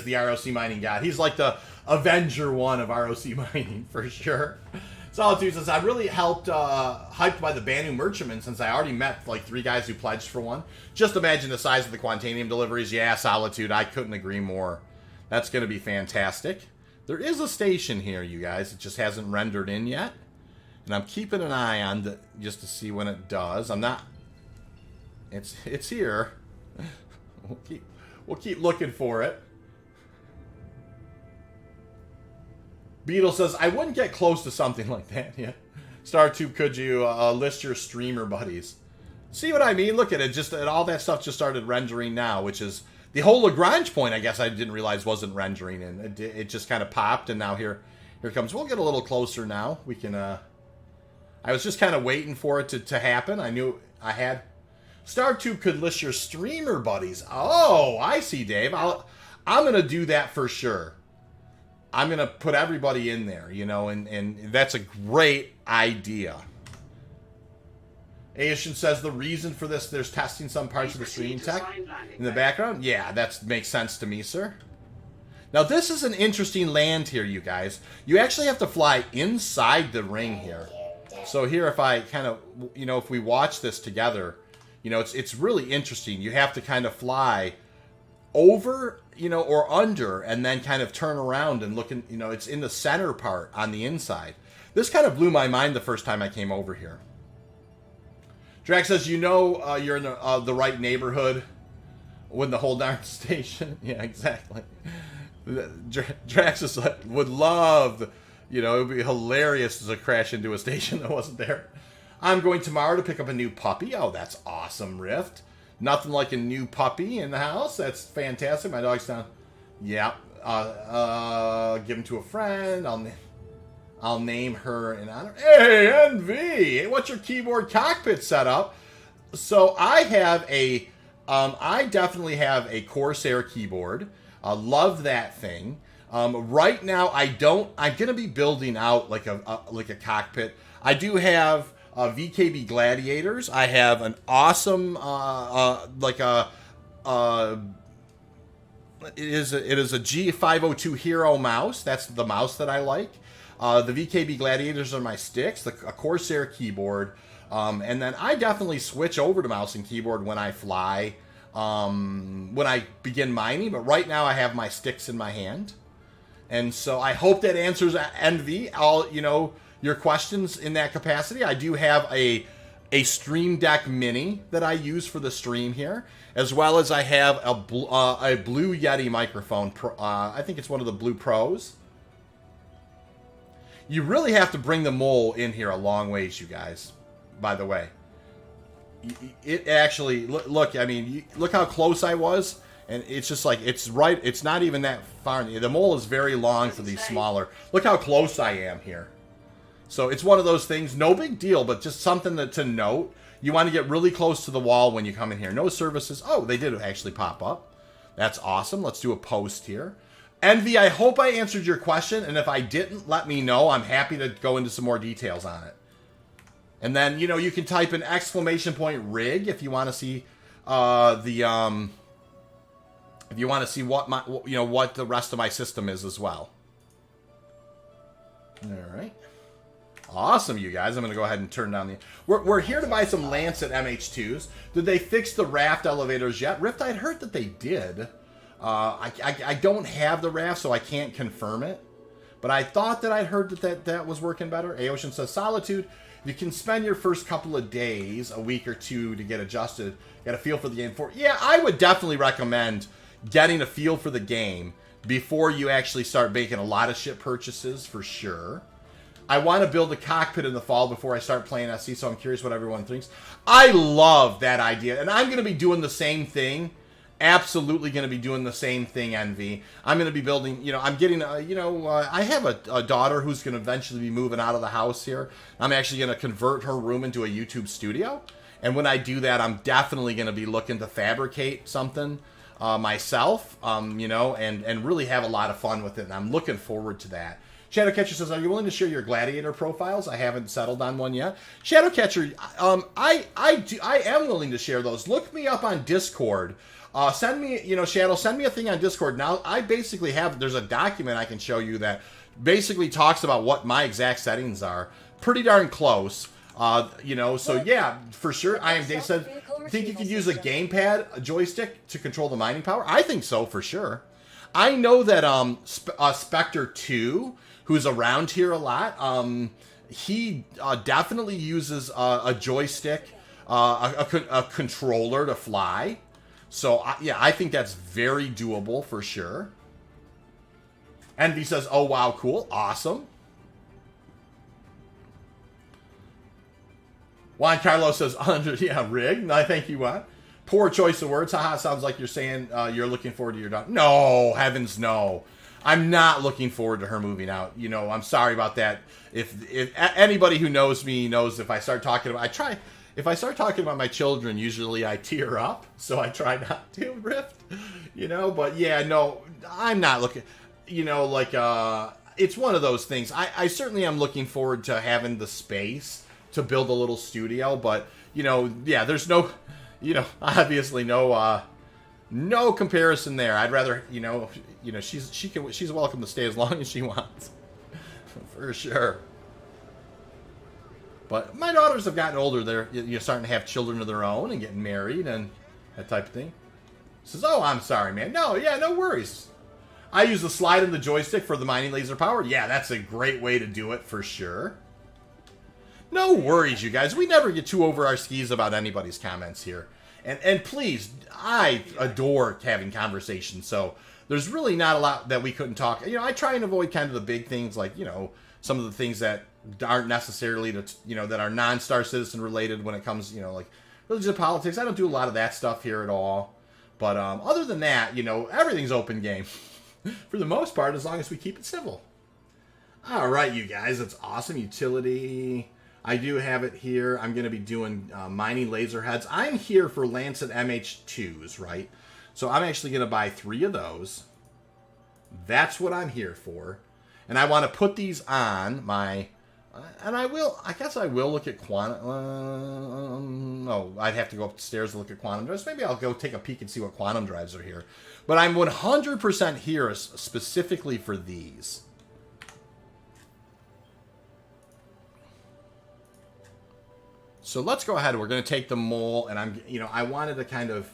the ROC mining god. He's like the Avenger 1 of ROC mining for sure. Solitude says, I really helped hyped by the Banu Merchantman since I already met like 3 guys who pledged for one. Just imagine the size of the Quantanium deliveries. Yeah, Solitude, I couldn't agree more. That's going to be fantastic. There is a station here, you guys. It just hasn't rendered in yet. And I'm keeping an eye on just to see when it does. I'm not... It's here. We'll keep looking for it. Beetle says, I wouldn't get close to something like that. Yeah. StarTube, could you list your streamer buddies? See what I mean? Look at it. Just all that stuff just started rendering now, which is the whole Lagrange point. I guess I didn't realize wasn't rendering, and it just kind of popped, and now here comes. We'll get a little closer now. We can. I was just kind of waiting for it to happen. I knew I had. StarTube could list your streamer buddies. Oh, I see, Dave. I'm gonna do that for sure. I'm gonna put everybody in there, you know, and that's a great idea. Asian says the reason for this, there's testing some parts of the streaming tech in the background. Yeah, that makes sense to me, sir. Now, this is an interesting land here, you guys. You actually have to fly inside the ring here. So here, if I kind of, you know, if we watch this together, you know, it's really interesting. You have to kind of fly over, you know, or under, and then kind of turn around and look in, you know, it's in the center part on the inside. This kind of blew my mind the first time I came over here. Drax says, you know, you're in the right neighborhood when the whole darn station. Yeah, exactly. Drax is like, would love, you know, it would be hilarious to crash into a station that wasn't there. I'm going tomorrow to pick up a new puppy. Oh, that's awesome, Rift. Nothing like a new puppy in the house. That's fantastic. My dog's down. Yeah. Give him to a friend. I'll name her in honor. Hey, NV! Hey, what's your keyboard cockpit setup? So I have a... I definitely have a Corsair keyboard. Love that thing. Right now, I'm going to be building out like a cockpit. I do have... VKB Gladiators. I have an awesome, it is a G502 Hero mouse. That's the mouse that I like. The VKB Gladiators are my sticks, a Corsair keyboard, and then I definitely switch over to mouse and keyboard when I fly, when I begin mining, but right now I have my sticks in my hand. And so I hope that answers Envy, your questions in that capacity. I do have a Stream Deck Mini that I use for the stream here, as well as I have a Blue Yeti microphone. I think it's one of the Blue Pros. You really have to bring the mole in here a long ways, you guys, by the way. It actually, look, I mean, look how close I was. And it's just like, it's right, it's not even that far. The mole is very long for these smaller. Look how close I am here. So it's one of those things, no big deal, but just something to note. You want to get really close to the wall when you come in here. No services. Oh, they did actually pop up. That's awesome. Let's do a post here. Envy, I hope I answered your question. And if I didn't, let me know. I'm happy to go into some more details on it. And then, you can type an exclamation point rig if you want to see if you want to see what what the rest of my system is as well. All right. Awesome, you guys. I'm going to go ahead and turn down the... We're here to buy some Lancet MH2s. Did they fix the raft elevators yet? Rift, I'd heard that they did. I don't have the raft, so I can't confirm it. But I thought that I'd heard that was working better. Aocean says, Solitude, you can spend your first couple of days, a week or two, to get adjusted, get a feel for the game. Yeah, I would definitely recommend getting a feel for the game before you actually start making a lot of ship purchases, for sure. I want to build a cockpit in the fall before I start playing SC, so I'm curious what everyone thinks. I love that idea, and I'm going to be doing the same thing. Absolutely going to be doing the same thing, Envy. I'm going to be building, I'm getting, I have a daughter who's going to eventually be moving out of the house here. I'm actually going to convert her room into a YouTube studio, and when I do that, I'm definitely going to be looking to fabricate something myself, and really have a lot of fun with it, and I'm looking forward to that. Shadowcatcher says, are you willing to share your gladiator profiles? I haven't settled on one yet. Shadowcatcher, I am willing to share those. Look me up on Discord. Send me, Shadow, send me a thing on Discord. Now, I basically there's a document I can show you that basically talks about what my exact settings are. Pretty darn close. So yeah, for sure. I am Dave said, think you could use a gamepad, a joystick to control the mining power? I think so, for sure. I know that Spectre 2, who's around here a lot, he definitely uses a joystick, a controller to fly. So, yeah, I think that's very doable for sure. Envy says, oh, wow, cool. Awesome. Juan Carlos says, yeah, rigged. I thank you, Juan. Poor choice of words. Haha, sounds like you're saying you're looking forward to your daughter. No, heavens no. I'm not looking forward to her moving out. I'm sorry about that. If anybody who knows me knows if I start talking about... If I start talking about my children, usually I tear up, so I try not to, Rift, but yeah, no, I'm not looking, it's one of those things. I certainly am looking forward to having the space to build a little studio, but, yeah, there's no, obviously no comparison there. I'd rather, she's welcome to stay as long as she wants, for sure. But my daughters have gotten older. They're starting to have children of their own and getting married and that type of thing. Says, oh, I'm sorry, man. No, yeah, no worries. I use the slide and the joystick for the mining laser power. Yeah, that's a great way to do it for sure. No worries, you guys. We never get too over our skis about anybody's comments here. And please, I adore having conversations. So there's really not a lot that we couldn't talk. I try and avoid kind of the big things like, some of the things that aren't necessarily, that are non-Star Citizen related when it comes, like religion and politics. I don't do a lot of that stuff here at all. But other than that, everything's open game. For the most part, as long as we keep it civil. All right, you guys. That's awesome. Utility. I do have it here. I'm going to be doing mining laser heads. I'm here for Lancet MH2s, right? So I'm actually going to buy 3 of those. That's what I'm here for. And I want to put these on my... and I guess I will look at quantum... no, I'd have to go upstairs to look at quantum drives. Maybe I'll go take a peek and see what quantum drives are here. But I'm 100% here specifically for these. So let's go ahead. We're going to take the mole, and I wanted to kind of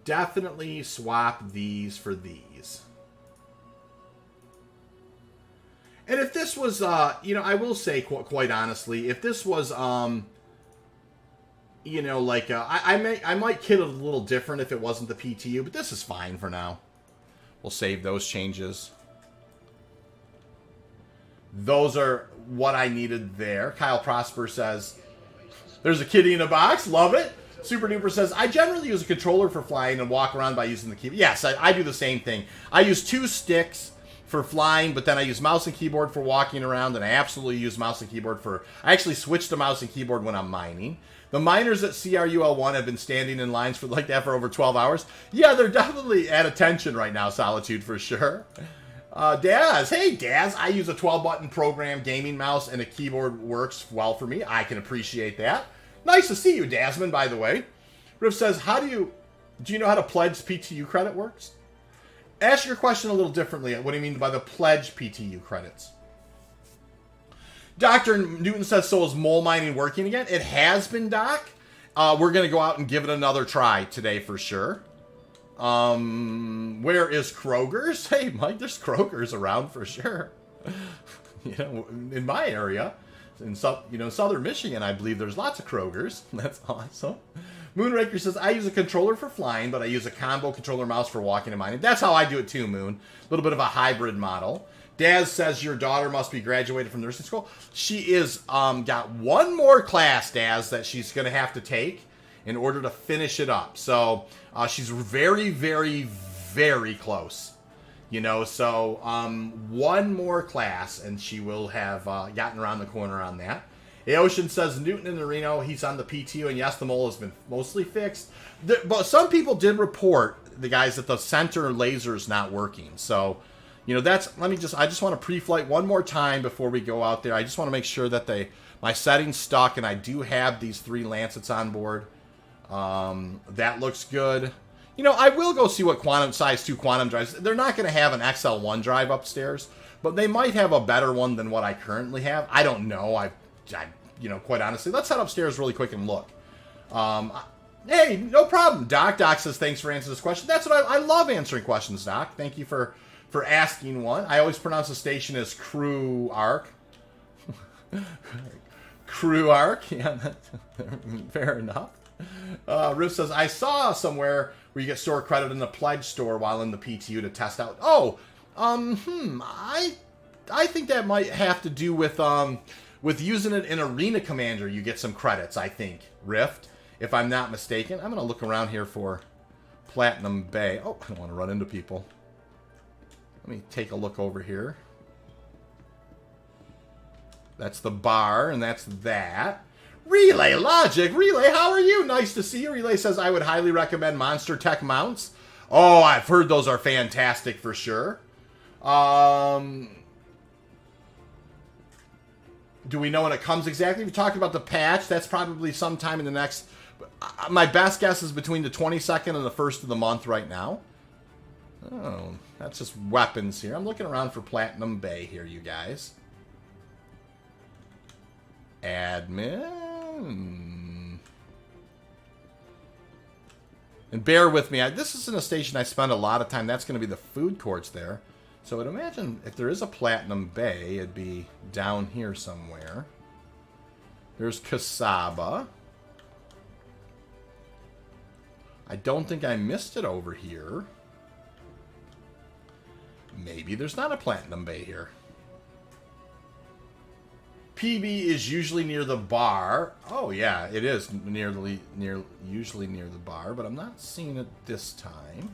definitely swap these for these. And if this was, I will say quite honestly, if this was, I might kit it a little different if it wasn't the PTU, but this is fine for now. We'll save those changes. Those are what I needed there. Kyle Prosper says, there's a kitty in a box. Love it. Super Duper says, I generally use a controller for flying and walk around by using the keyboard. Yes, I do the same thing. I use 2 sticks for flying, but then I use mouse and keyboard for walking around, and I absolutely use mouse and keyboard for... I actually switch to mouse and keyboard when I'm mining. The miners at CRUL1 have been standing in lines for like that for over 12 hours. Yeah, they're definitely at attention right now, Solitude, for sure. Daz, hey Daz, I use a 12-button program gaming mouse, and a keyboard works well for me. I can appreciate that. Nice to see you, Dasman, by the way. Riff says, do you know how to pledge PTU credit works? Ask your question a little differently. What do you mean by the pledge PTU credits? Dr. Newton says, so is mole mining working again? It has been, Doc. We're going to go out and give it another try today for sure. Where is Kroger's? Hey, Mike, there's Kroger's around for sure. In my area, in southern Michigan, I believe there's lots of Kroger's. That's awesome. Moonraker says, I use a controller for flying, but I use a combo controller mouse for walking and mining. That's how I do it too, Moon. A little bit of a hybrid model. Daz says your daughter must be graduated from nursing school. She is got one more class, Daz, that she's going to have to take in order to finish it up. So she's very, very, very close. So one more class, and she will have gotten around the corner on that. Aocean says Newton in the Reno, he's on the PTU, and yes, the mole has been mostly fixed. But some people did report, the guys, that the center laser is not working. So, I just want to pre-flight one more time before we go out there. I just want to make sure that my settings stuck, and I do have these 3 Lancets on board. That looks good. I will go see what size 2 quantum drives. They're not going to have an XL1 drive upstairs, but they might have a better one than what I currently have. I don't know. Quite honestly, let's head upstairs really quick and look. Hey, no problem. Doc says, thanks for answering this question. That's what I love answering questions, Doc. Thank you for asking one. I always pronounce the station as Crew Arc. Crew Arc. Yeah, fair enough. Riff says, I saw somewhere where you get store credit in the pledge store while in the PTU to test out. I think that might have to do with using it in Arena Commander. You get some credits, I think, Rift, if I'm not mistaken. I'm going to look around here for Platinum Bay. Oh, I don't want to run into people. Let me take a look over here. That's the bar, and that's that. Relay Logic. Relay, how are you? Nice to see you. Relay says, I would highly recommend Monster Tech mounts. Oh, I've heard those are fantastic for sure. Do we know when it comes exactly? We talked about the patch. That's probably sometime in the next... My best guess is between the 22nd and the 1st of the month right now. Oh, that's just weapons here. I'm looking around for Platinum Bay here, you guys. Admin. And bear with me. This isn't a station I spend a lot of time. That's going to be the food courts there. So I'd imagine if there is a Platinum Bay, it'd be down here somewhere. There's Kasaba. I don't think I missed it over here. Maybe there's not a Platinum Bay here. PB is usually near the bar. Oh yeah, it is usually near the bar, but I'm not seeing it this time.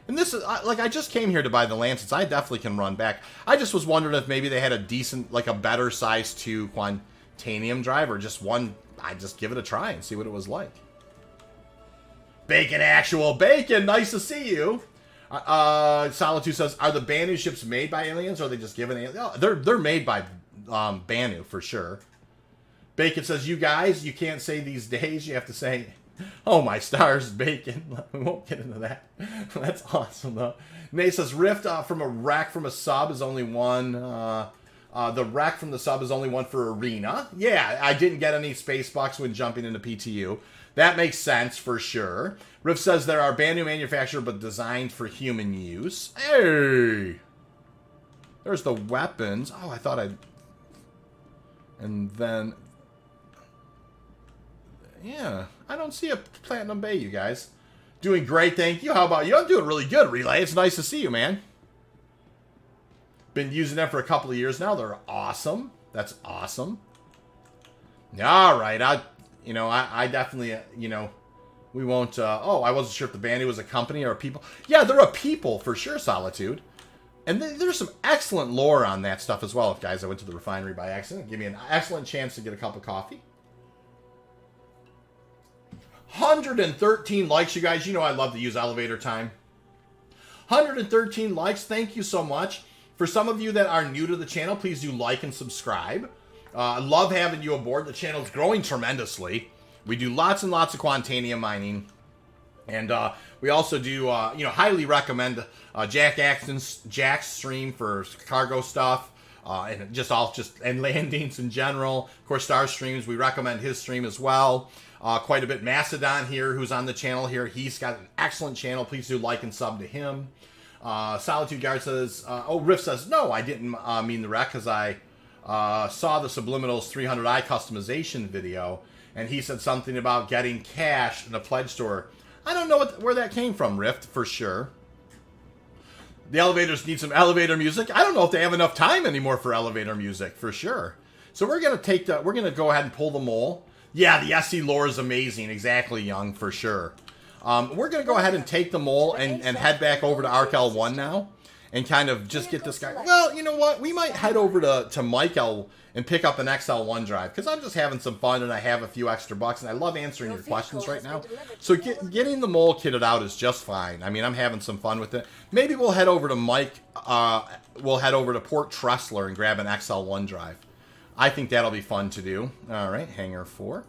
And this is, I just came here to buy the Lancets. I definitely can run back. I just was wondering if maybe they had a decent, a better size 2 Quantanium drive, or just one. I'd just give it a try and see what it was like. Bacon, actual bacon. Nice to see you. Solitude says, are the Banu ships made by aliens, or are they just given aliens? Oh, they're made by Banu for sure. Bacon says, you guys, you can't say these days. You have to say, oh my stars, Bacon. We won't get into that. That's awesome though. Nate says, Rift from a rack from a sub is only one. The wreck from the sub is only one for arena. Yeah, I didn't get any space bucks when jumping into PTU. That makes sense for sure. Riff says there are brand new manufacturer but designed for human use. Hey! There's the weapons. Oh, I thought I'd... And then... Yeah, I don't see a Platinum Bay, you guys. Doing great, thank you. How about you? I'm doing really good, Relay. It's nice to see you, man. Been using them for a couple of years now. They're awesome. That's awesome. All right, I definitely, we won't, oh, I wasn't sure if the bandit was a company or a people. Yeah, they're a people for sure, Solitude. And there's some excellent lore on that stuff as well. If guys, I went to the refinery by accident. Give me an excellent chance to get a cup of coffee. 113 likes, you guys. You know I love to use elevator time. 113 likes. Thank you so much. For some of you that are new to the channel, please do like and subscribe. I love having you aboard. The channel is growing tremendously. We do lots and lots of Quantanium mining. And we also do, highly recommend Jack's stream for cargo stuff. And landings in general. Of course, Star streams, we recommend his stream as well. Quite a bit. Mastodon here, who's on the channel here, he's got an excellent channel. Please do like and sub to him. Solitude Guard says, Riff says, no, I didn't mean the wreck because I saw the Subliminals 300i customization video, and he said something about getting cash in a pledge store. I don't know where that came from, Rift, for sure. The elevators need some elevator music. I don't know if they have enough time anymore for elevator music, for sure. So we're going to go ahead and pull the mole. Yeah, the SC lore is amazing. Exactly, Young, for sure. We're going to go ahead and take the mole and head back over to ARC-L1 now. And kind of just get this guy. Well, you know what? We might head over to Mike L and pick up an XL1 drive. Because I'm just having some fun and I have a few extra bucks. And I love answering your questions right now. So getting the mole kitted out is just fine. I mean, I'm having some fun with it. Maybe we'll head over to Mike. We'll head over to Port Tressler and grab an XL1 drive. I think that'll be fun to do. All right, Hangar 4.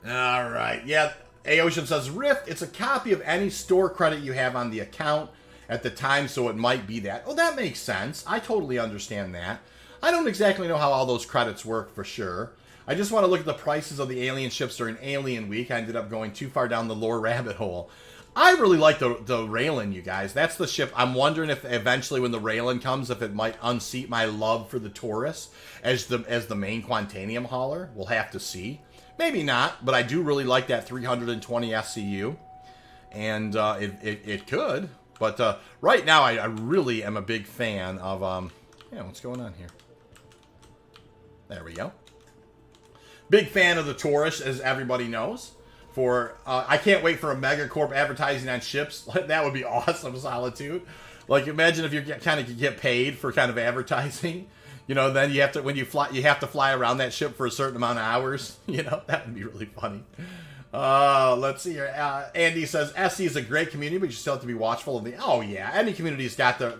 All right, yeah. Aocean says, Rift, it's a copy of any store credit you have on the account at the time, so it might be that. Oh, that makes sense. I totally understand that. I don't exactly know how all those credits work for sure. I just want to look at the prices of the alien ships during Alien Week. I ended up going too far down the lore rabbit hole. I really like the Raylan, you guys. That's the ship. I'm wondering if eventually when the Raylan comes, if it might unseat my love for the Taurus as the main Quantanium hauler. We'll have to see. Maybe not, but I do really like that 320 SCU. And it could. But right now, I really am a big fan of... yeah, what's going on here? There we go. Big fan of the Taurus, as everybody knows. I can't wait for a Megacorp advertising on ships. That would be awesome, Solitude. Like, imagine if you get paid for kind of advertising. You know, then you have to, when you fly, you have to fly around that ship for a certain amount of hours. You know, that would be really funny. Let's see here. Andy says, SC is a great community, but you still have to be watchful of the... Oh, yeah. Any community's got the...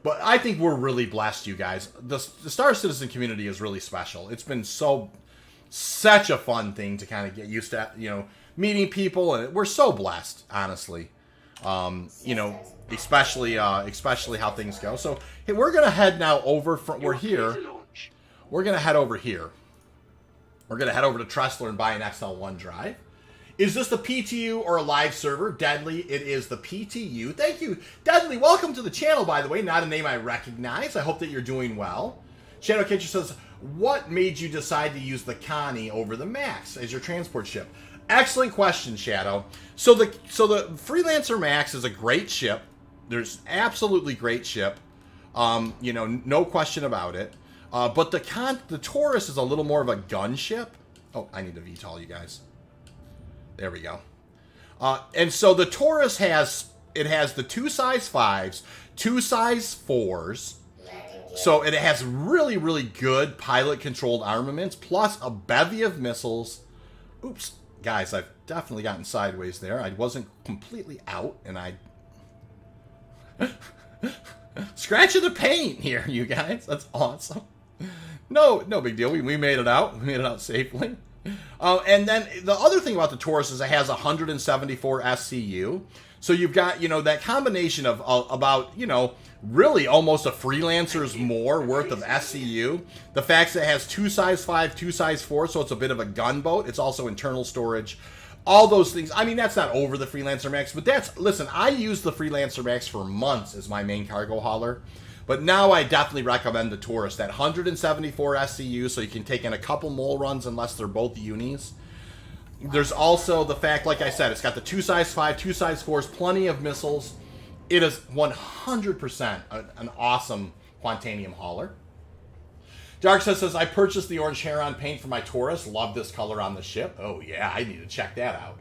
But I think we're really blessed, you guys. The Star Citizen community is really special. It's been such a fun thing to kind of get used to, you know, meeting people. And we're so blessed, honestly. You know, especially how things go. So, hey, we're going to head now over from... We're here. We're going to head over here. We're going to head over to Tressler and buy an XL1 drive. Is this the PTU or a live server? Deadly, it is the PTU. Thank you, Deadly. Welcome to the channel, by the way. Not a name I recognize. I hope that you're doing well. Shadow Kitchen says, what made you decide to use the Connie over the Max as your transport ship? Excellent question, Shadow. So the Freelancer Max is a great ship. There's absolutely great ship. You know, no question about it. But the Taurus is a little more of a gun ship. Oh, I need to VTOL, you guys. There we go. And so the Taurus has the 2 size 5s, 2 size 4s. So it has really, really good pilot-controlled armaments, plus a bevy of missiles. Oops, guys, I've definitely gotten sideways there. I wasn't completely out, and I... Scratching the paint here, you guys. That's awesome. No big deal. We made it out. We made it out safely. And then the other thing about the Taurus is it has 174 SCU. So you've got, that combination of about, really almost a freelancer's more worth of SCU. The fact that it has 2 size 5, 2 size 4, so it's a bit of a gunboat. It's also internal storage. All those things. I mean, that's not over the Freelancer Max, but listen, I used the Freelancer Max for months as my main cargo hauler. But now I definitely recommend the Taurus. That 174 SCU, so you can take in a couple mole runs unless they're both unis. There's also the fact, like I said, it's got the 2 size 5, 2 size 4s, plenty of missiles. It is 100% an awesome Quantanium hauler. Dark says, I purchased the orange Heron paint for my Taurus. Love this color on the ship. Oh, yeah, I need to check that out.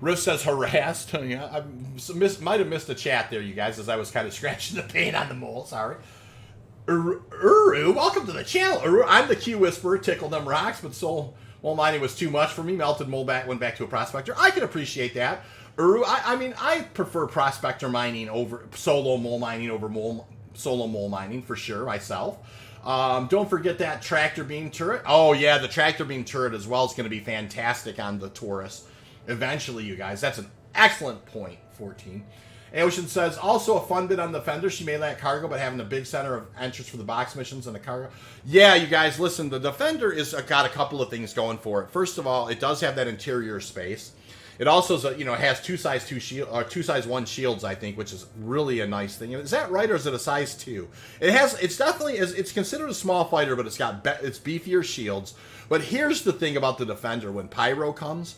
Riff says, harassed. Yeah, I might have missed a chat there, you guys, as I was kind of scratching the paint on the mole. Sorry. Uru, welcome to the channel. Uru, I'm the Q Whisperer. Tickle them rocks, but soul mole mining was too much for me. Melted mole went back to a prospector. I can appreciate that. Uru, I mean, I prefer prospector mining over solo mole mining over solo mole mining for sure myself. Don't forget that tractor beam turret. Oh, yeah, the tractor beam turret as well is going to be fantastic on the Taurus. Eventually, you guys. That's an excellent point, 14. Ocean says, also a fun bit on the Defender. She made that cargo, but having a big center of entrance for the box missions and the cargo. Yeah, you guys, listen, the Defender is got a couple of things going for it. First of all, it does have that interior space. It also is, has 2 size 2 shield or 2 size 1 shields, I think, which is really a nice thing. Is that right, or is it a size 2? It's definitely it's considered a small fighter, but it's beefier shields. But here's the thing about the Defender: when Pyro comes,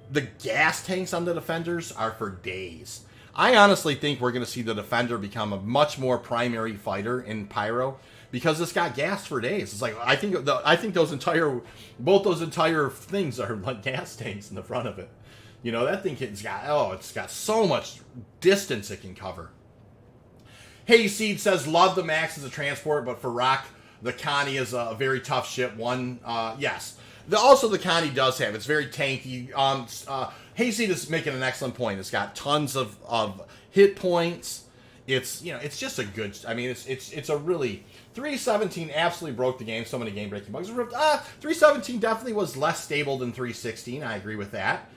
the gas tanks on the Defenders are for days. I honestly think we're going to see the Defender become a much more primary fighter in Pyro because it's got gas for days. It's like I think both those entire things are like gas tanks in the front of it. That thing it's got so much distance it can cover. Hey Seed says, love the Max as a transport, but for Rock, the Connie is a very tough ship. Yes. Also, the Connie does have, it's very tanky. Hayseed is making an excellent point. It's got tons of hit points. It's just a good. I mean, it's a really 317 absolutely broke the game. So many game breaking bugs. 317 definitely was less stable than 316. I agree with that.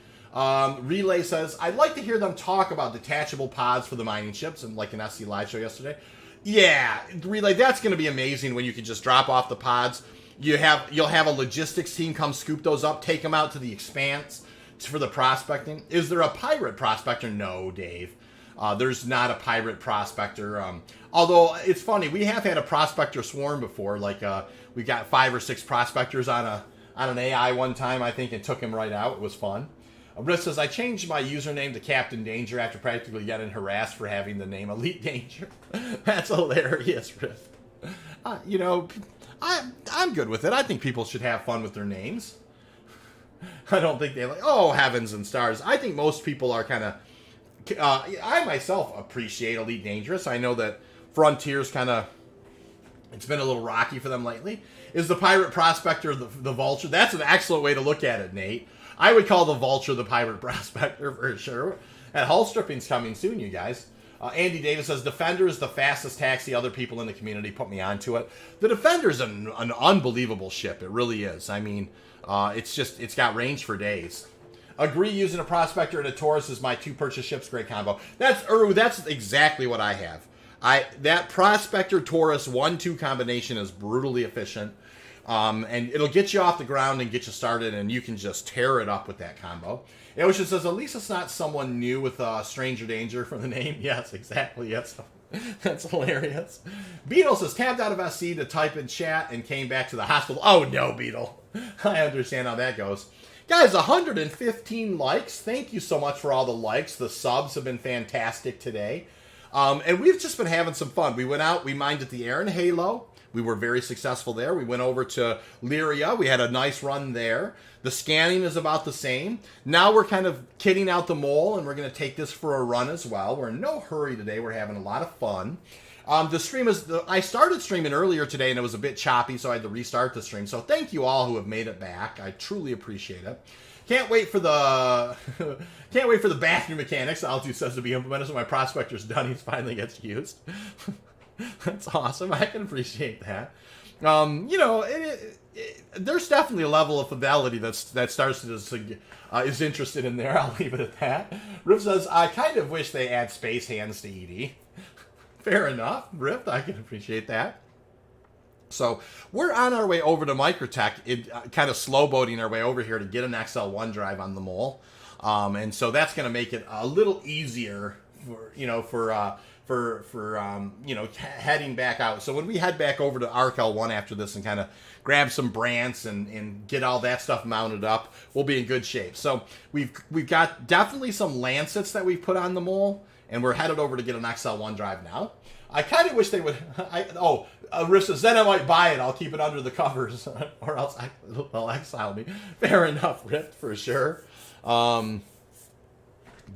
Relay says, I'd like to hear them talk about detachable pods for the mining ships, and like an SC live show yesterday. Yeah, Relay, that's going to be amazing when you can just drop off the pods. You'll have a logistics team come scoop those up, take them out to the Expanse for the prospecting. Is there a pirate prospector? No, Dave. There's not a pirate prospector. Although it's funny, we have had a prospector swarm before. Like we got 5 or 6 prospectors on an AI one time, I think, and took him right out. It was fun. Riff says, I changed my username to Captain Danger after practically getting harassed for having the name Elite Danger. That's hilarious, Riff. I'm good with it. I think people should have fun with their names. I don't think they heavens and stars. I think most people are kind of... I myself appreciate Elite Dangerous. I know that Frontier's kind of... It's been a little rocky for them lately. Is the Pirate Prospector the Vulture? That's an excellent way to look at it, Nate. I would call the Vulture the Pirate Prospector for sure. And hull stripping's coming soon, you guys. Andy Davis says, Defender is the fastest taxi. Other people in the community put me onto it. The Defender is an unbelievable ship. It really is. I mean, it's got range for days. Agree, using a Prospector and a Taurus is my 2 purchase ships. Great combo. That's exactly what I have. That Prospector Taurus 1-2 combination is brutally efficient. And it'll get you off the ground and get you started, and you can just tear it up with that combo. Ocean says, at least it's not someone new with Stranger Danger for the name. Yes, exactly. Yes. That's hilarious. Beetle says, tapped out of SC to type in chat and came back to the hospital. Oh, no, Beetle. I understand how that goes. Guys, 115 likes. Thank you so much for all the likes. The subs have been fantastic today. And we've just been having some fun. We went out, we mined at the air in Halo. We were very successful there. We went over to Lyria. We had a nice run there. The scanning is about the same. Now we're kind of kitting out the mole, and we're going to take this for a run as well. We're in no hurry today. We're having a lot of fun. The stream I started streaming earlier today, and it was a bit choppy, so I had to restart the stream. So thank you all who have made it back. I truly appreciate it. Can't wait for the bathroom mechanics Altu says to be implemented so my prospector's done. He finally gets used. That's awesome. I can appreciate that. You know, there's definitely a level of fidelity that starts to is interested in there. I'll leave it at that. Rift says, I kind of wish they add space hands to ED. Fair enough, Rift. I can appreciate that. So we're on our way over to Microtech, kind of slow boating our way over here to get an XL1 drive on the mole. And so that's going to make it a little easier for, you know, heading back out. So when we head back over to ARC-L1 after this and kind of grab some brants and get all that stuff mounted up, we'll be in good shape. So we've got definitely some Lancets that we've put on the mole, and we're headed over to get an XL1 drive now. I kind of wish they would. Riff says, then I might buy it. I'll keep it under the covers, or else they'll exile me. Fair enough, Riff, for sure.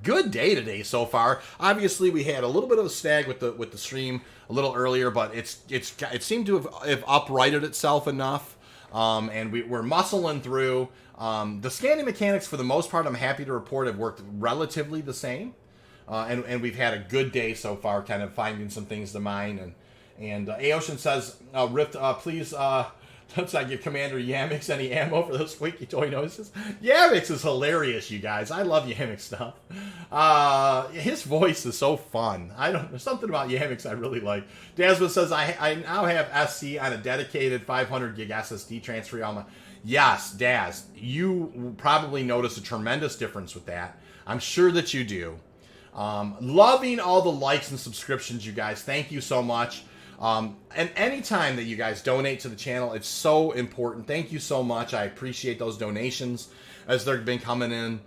Good day today so far. Obviously, we had a little bit of a snag with the stream a little earlier, but it seemed to have uprighted itself enough, and we're muscling through. The scanning mechanics, for the most part, I'm happy to report, have worked relatively the same. And we've had a good day so far, kind of finding some things to mine. And Aocean says, Rift, please let's not give Commander Yamix any ammo for those squeaky toy noises. Yamix is hilarious, you guys. I love Yamix stuff. His voice is so fun. There's something about Yamix I really like. Dasma says, I now have SC on a dedicated 500 gig SSD transfer. Yes, Daz, you probably notice a tremendous difference with that. I'm sure that you do. Loving all the likes and subscriptions, you guys. Thank you so much. And anytime that you guys donate to the channel, it's so important. Thank you so much. I appreciate those donations as they've been coming in.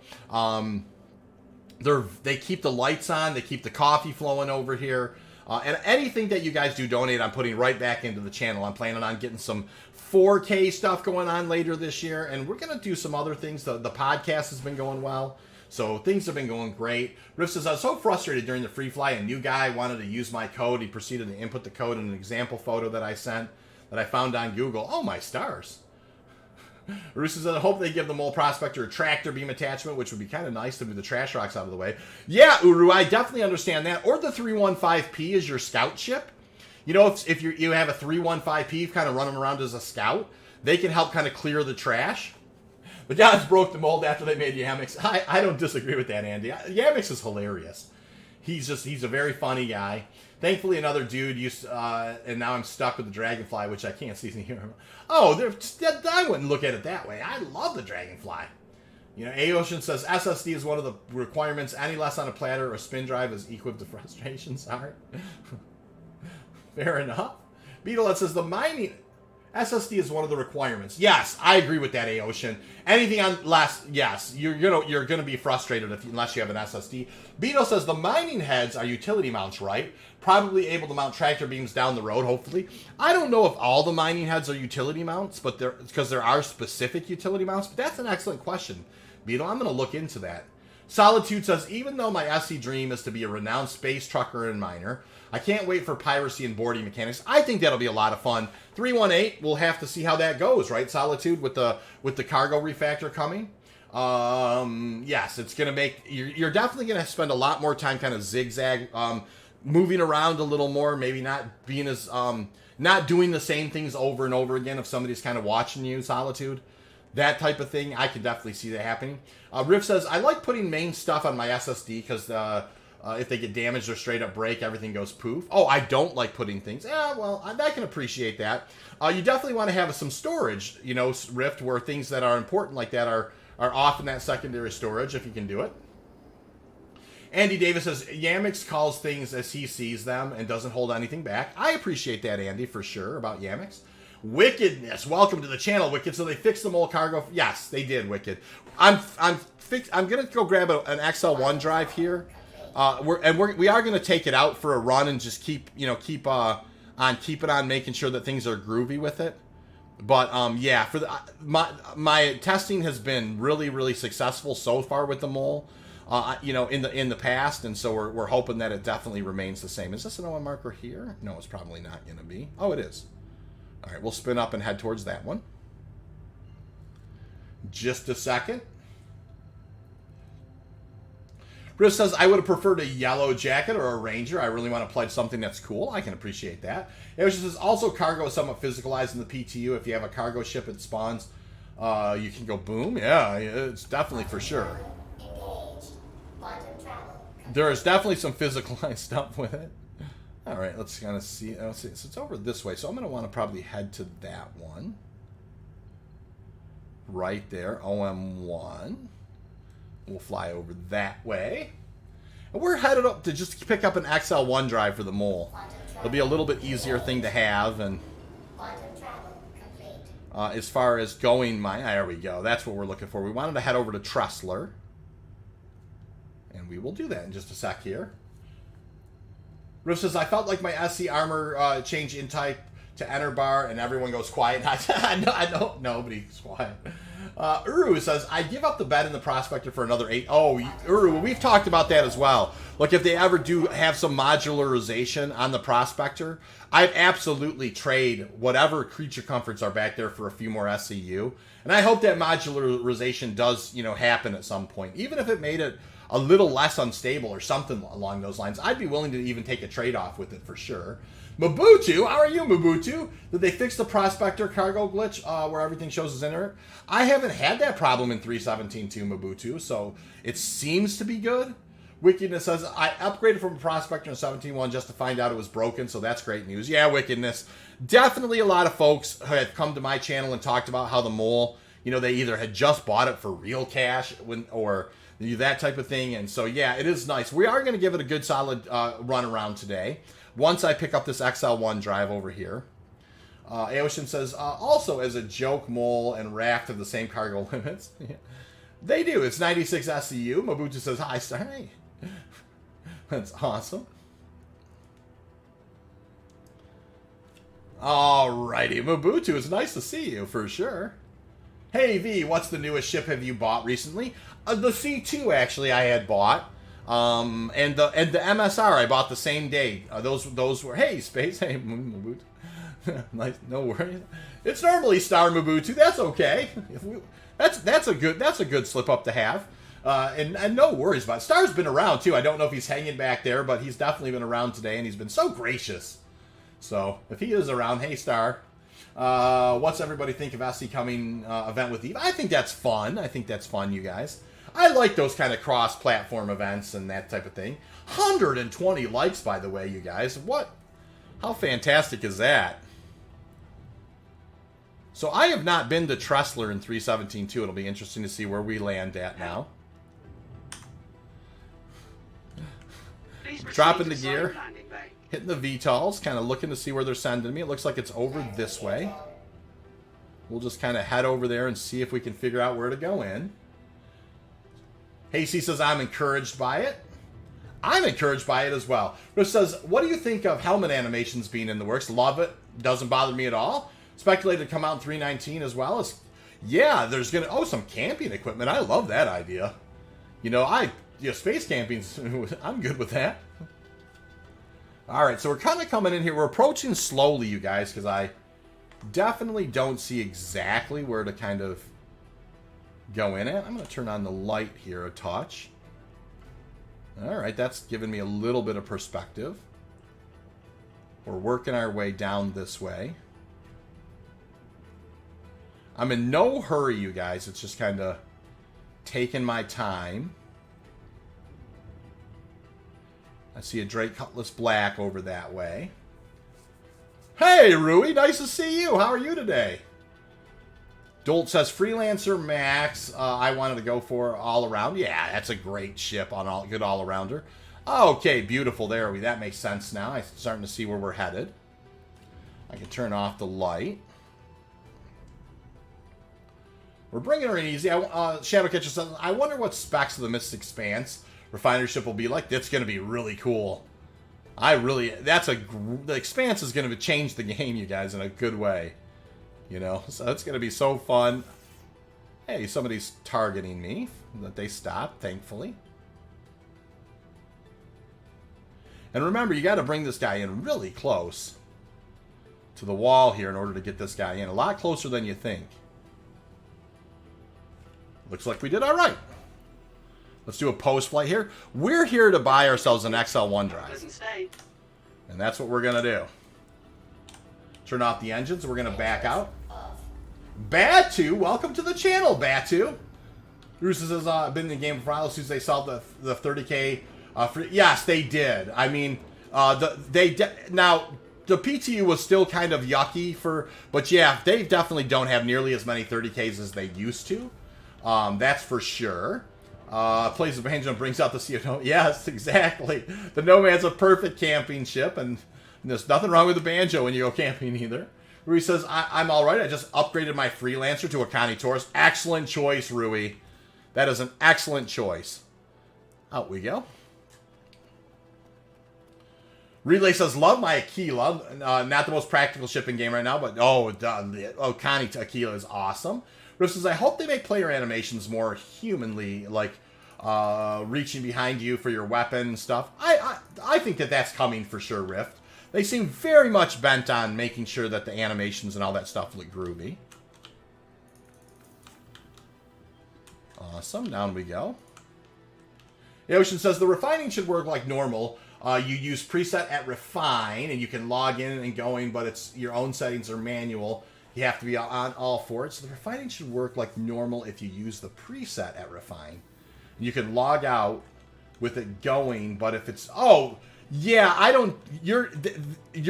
They keep the lights on. They keep the coffee flowing over here. And anything that you guys do donate, I'm putting right back into the channel. I'm planning on getting some 4K stuff going on later this year. And we're going to do some other things. The podcast has been going well. So things have been going great. Riff says, I was so frustrated during the free fly. A new guy wanted to use my code. He proceeded to input the code in an example photo that I sent that I found on Google. Oh, my stars. Roos says, I hope they give the Mole Prospector a tractor beam attachment, which would be kind of nice to move the trash rocks out of the way. Yeah, Uru, I definitely understand that. Or the 315P is your scout ship. You know, if you have a 315P kind of running around as a scout, they can help kind of clear the trash. But John's broke the mold after they made Yamix. I don't disagree with that, Andy. Yamix is hilarious. He's a very funny guy. Thankfully, another dude used, and now I'm stuck with the Dragonfly, which I can't see here. Oh, I wouldn't look at it that way. I love the Dragonfly. You know, Aocean says SSD is one of the requirements. Any less on a platter or spin drive is equipped to frustration. Sorry. Fair enough. Beetle that says the mining SSD is one of the requirements. Yes, I agree with that, Aocean. Anything on less, yes, you're gonna be frustrated unless you have an SSD. Beto says the mining heads are utility mounts, right? Probably able to mount tractor beams down the road, hopefully. I don't know if all the mining heads are utility mounts, but because there are specific utility mounts. But that's an excellent question, Beto. I'm gonna look into that. Solitude says, even though my SC dream is to be a renowned space trucker and miner, I can't wait for piracy and boarding mechanics. I think that'll be a lot of fun. 318, we'll have to see how that goes, right, Solitude, with the cargo refactor coming. Yes, it's going to make... You're definitely going to spend a lot more time kind of zigzag, moving around a little more, maybe not being as... not doing the same things over and over again if somebody's kind of watching you, Solitude. That type of thing, I could definitely see that happening. Riff says, I like putting main stuff on my SSD because if they get damaged or straight up break, everything goes poof. Oh, I don't like putting things. Yeah, well, I can appreciate that. You definitely want to have some storage, you know, Rift, where things that are important like that are off in that secondary storage, if you can do it. Andy Davis says, Yamix calls things as he sees them and doesn't hold anything back. I appreciate that, Andy, for sure, about Yamix. Wickedness, welcome to the channel, Wicked. So they fixed the mole cargo. Yes, they did, Wicked. I'm gonna go grab an XL1 drive here. We are gonna take it out for a run and just keep it on, making sure that things are groovy with it. But yeah, for my testing has been really, really successful so far with the mole. In the past, and so we're hoping that it definitely remains the same. Is this an OM marker here? No, it's probably not gonna be. Oh, it is. All right, we'll spin up and head towards that one. Just a second. Bruce says, I would have preferred a yellow jacket or a ranger. I really want to pledge something that's cool. I can appreciate that. It says, also cargo is somewhat physicalized in the PTU. If you have a cargo ship, it spawns. You can go boom. Yeah, it's definitely for sure. There is definitely some physicalized stuff with it. All right, let's kind of see. So it's over this way, so I'm going to want to probably head to that one. Right there, OM1. We'll fly over that way. And we're headed up to just pick up an XL1 drive for the mole. It'll be a little bit easier thing to have. And as far as going, there we go. That's what we're looking for. We wanted to head over to Tressler. And we will do that in just a sec here. Riff says, I felt like my SC armor changed in type to enter bar and everyone goes quiet. I know nobody's quiet. Uru says, I give up the bed in the prospector for another 8. Oh, Uru, we've talked about that as well. Look, if they ever do have some modularization on the prospector, I'd absolutely trade whatever creature comforts are back there for a few more SCU. And I hope that modularization does, happen at some point. Even if it made it a little less unstable or something along those lines, I'd be willing to even take a trade-off with it for sure. Mabutu, how are you, Mabutu? Did they fix the Prospector cargo glitch where everything shows as inert? I haven't had that problem in 3.17.2, Mabutu, so it seems to be good. Wickedness says, I upgraded from a Prospector in 17.1 just to find out it was broken, so that's great news. Yeah, Wickedness. Definitely a lot of folks have come to my channel and talked about how the mole, they either had just bought it for real cash or that type of thing. And so, yeah, it is nice. We are going to give it a good solid run around today. Once I pick up this XL1 drive over here. Aoshin says, also as a joke, Mole and Raft have the same cargo limits. They do. It's 96 SCU. Mabutu says, hi, Star. Hey. That's awesome. Alrighty, Mabutu, it's nice to see you for sure. Hey V, what's the newest ship have you bought recently? The C2 actually I had bought. And the MSR I bought the same day. Those were, hey Space, hey Mabutu. Nice, no worries. It's normally Star Mabutu. That's okay. That's a good slip up to have. And no worries about it. Star's been around too. I don't know if he's hanging back there, but he's definitely been around today, and he's been so gracious. So if he is around, hey Star. What's everybody think of SC coming event with Eve? I think that's fun. You guys. I like those kind of cross-platform events and that type of thing. 120 likes, by the way, you guys. What? How fantastic is that? So I have not been to Tressler in 3.17.2. It'll be interesting to see where we land at now. Dropping the gear. Hitting the VTOLs. Kind of looking to see where they're sending me. It looks like it's over this way. We'll just kind of head over there and see if we can figure out where to go in. Hasey says, I'm encouraged by it. I'm encouraged by it as well. Rich says, what do you think of helmet animations being in the works? Love it. Doesn't bother me at all. Speculated to come out in 3.19 as well. Yeah, there's going to... some camping equipment. I love that idea. Space camping, I'm good with that. Alright, so we're kind of coming in here. We're approaching slowly, you guys, because I definitely don't see exactly where to kind of go in at. I'm going to turn on the light here a touch. Alright, that's giving me a little bit of perspective. We're working our way down this way. I'm in no hurry, you guys. It's just kind of taking my time. I see a Drake Cutlass Black over that way. Hey, Rui, nice to see you. How are you today? Dolt says, Freelancer Max, I wanted to go for all around. Yeah, that's a great ship on good all-arounder. Okay, beautiful. There, that makes sense now. I'm starting to see where we're headed. I can turn off the light. We're bringing her in easy. Shadowcatcher says, I wonder what specs of the Mist Expanse Refinery ship will be like. That's going to be really cool. The Expanse is going to change the game, you guys, in a good way. So it's going to be so fun. Hey, somebody's targeting me. That they stopped, thankfully. And remember, you got to bring this guy in really close to the wall here in order to get this guy in. A lot closer than you think. Looks like we did all right. Let's do a post-flight here. We're here to buy ourselves an XL1 drive. Pleasant stay. And that's what we're going to do. Turn off the engines. We're going to back out. Batu, welcome to the channel, Batu. Roosters has been in the game for a while since they sold the 30K. Yes, they did. I mean, now the PTU was still kind of yucky but yeah, they definitely don't have nearly as many 30Ks as they used to. That's for sure. Plays the banjo and brings out the CO. Yes, exactly. The Nomad's a perfect camping ship, and there's nothing wrong with the banjo when you go camping either. Rui says, I'm all right. I just upgraded my freelancer to a Connie Taurus. Excellent choice, Rui. That is an excellent choice. Out we go. Relay says, love my Aquila. Not the most practical ship in game right now, but Connie Aquila is awesome. Riff says, I hope they make player animations more humanly, like reaching behind you for your weapon and stuff. I think that's coming for sure, Rift. They seem very much bent on making sure that the animations and all that stuff look groovy. Awesome. Down we go. The Ocean says, the refining should work like normal. You use preset at refine, and you can log in and going, but it's your own settings are manual. You have to be on all for it. So the refining should work like normal if you use the preset at refine. You can log out with it going, but if it's you're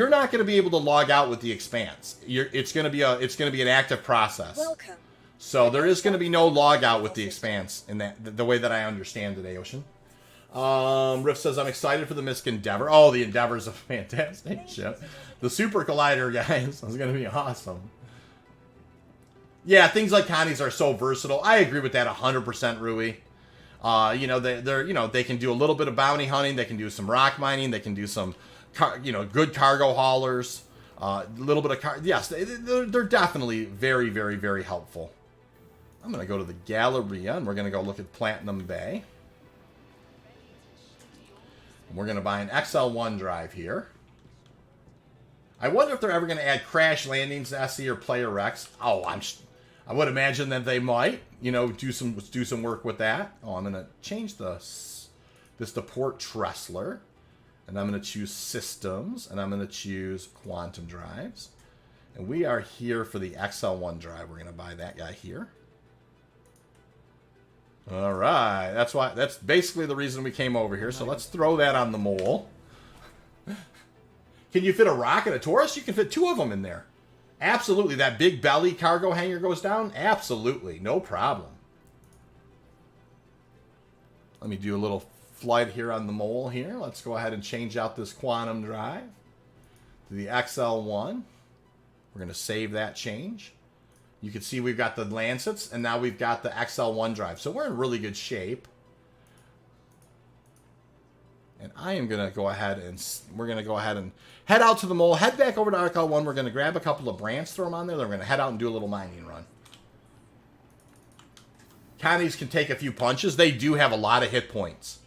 not going to be able to log out with the expanse. It's going to be an active process. Welcome. So there is going to be no log out with the expanse in the way that I understand it, Ocean. Riff says, I'm excited for the Misk Endeavor. Oh, the Endeavor is a fantastic ship. The Super Collider, guys, is going to be awesome. Yeah, things like Connie's are so versatile. I agree with that 100%, Rui. They can do a little bit of bounty hunting. They can do some rock mining. They can do some, good cargo haulers. A little bit of yes, they're definitely very, very, very helpful. I'm going to go to the Galleria, and we're going to go look at Platinum Bay. And we're going to buy an XL1 drive here. I wonder if they're ever going to add crash landings to SE or Player Rex. Oh, I would imagine that they might, do some work with that. Oh, I'm going to change this to Port Tressler. And I'm going to choose Systems. And I'm going to choose Quantum Drives. And we are here for the XL1 drive. We're going to buy that guy here. All right. That's basically the reason we came over here. So let's throw that on the mole. Can you fit a rock and a Taurus? You can fit two of them in there. Absolutely. That big belly cargo hangar goes down? Absolutely. No problem. Let me do a little flight here on the mole here. Let's go ahead and change out this quantum drive to the XL1. We're going to save that change. You can see we've got the Lancets, and now we've got the XL1 drive. So we're in really good shape. And I am going to go ahead and we're going to go ahead and head out to the mole, head back over to RKL1. We're going to grab a couple of brands, throw them on there. Then we're going to head out and do a little mining run. Connies can take a few punches. They do have a lot of hit points.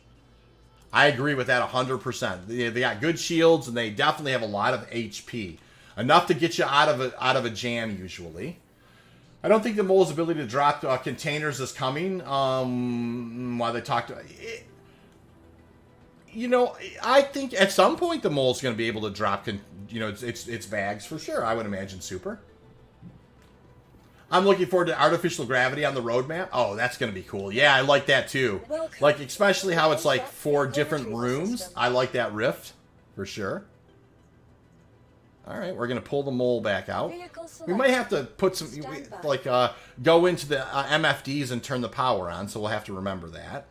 I agree with that 100%. They got good shields, and they definitely have a lot of HP. Enough to get you out of a jam, usually. I don't think the mole's ability to drop containers is coming. While they talk to... I think at some point the mole's going to be able to drop, its bags for sure. I would imagine super. I'm looking forward to artificial gravity on the roadmap. Oh, that's going to be cool. Yeah, I like that too. Like, especially how it's like 4 different rooms. I like that rift for sure. All right, we're going to pull the mole back out. We might have to put some, go into the MFDs and turn the power on, so we'll have to remember that.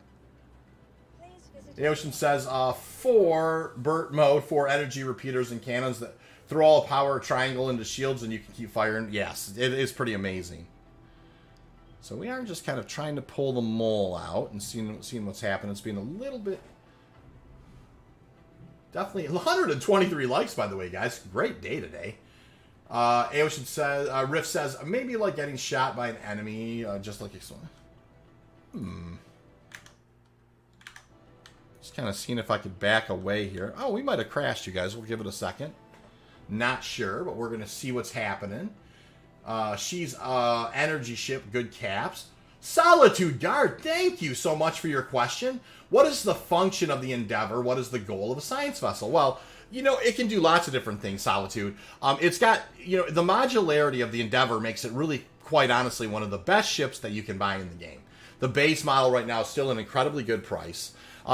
The Ocean says, 4 Burt mode, 4 energy repeaters and cannons that throw all the power triangle into shields and you can keep firing. Yes, it is pretty amazing. So we are just kind of trying to pull the mole out and seeing what's happening. It's been a little bit... Definitely 123 likes, by the way, guys. Great day today. Aocean says, Riff says, maybe like getting shot by an enemy, just like this one. Just kind of seeing if I could back away here. Oh, we might have crashed, you guys. We'll give it a second. Not sure, but we're going to see what's happening. She's energy ship, good caps. Solitude Guard, thank you so much for your question. What is the function of the Endeavor? What is the goal of a science vessel? Well, you know, it can do lots of different things, Solitude. It's got, you know, the modularity of the Endeavor makes it really, quite honestly, one of the best ships that you can buy in the game. The base model right now is still an incredibly good price.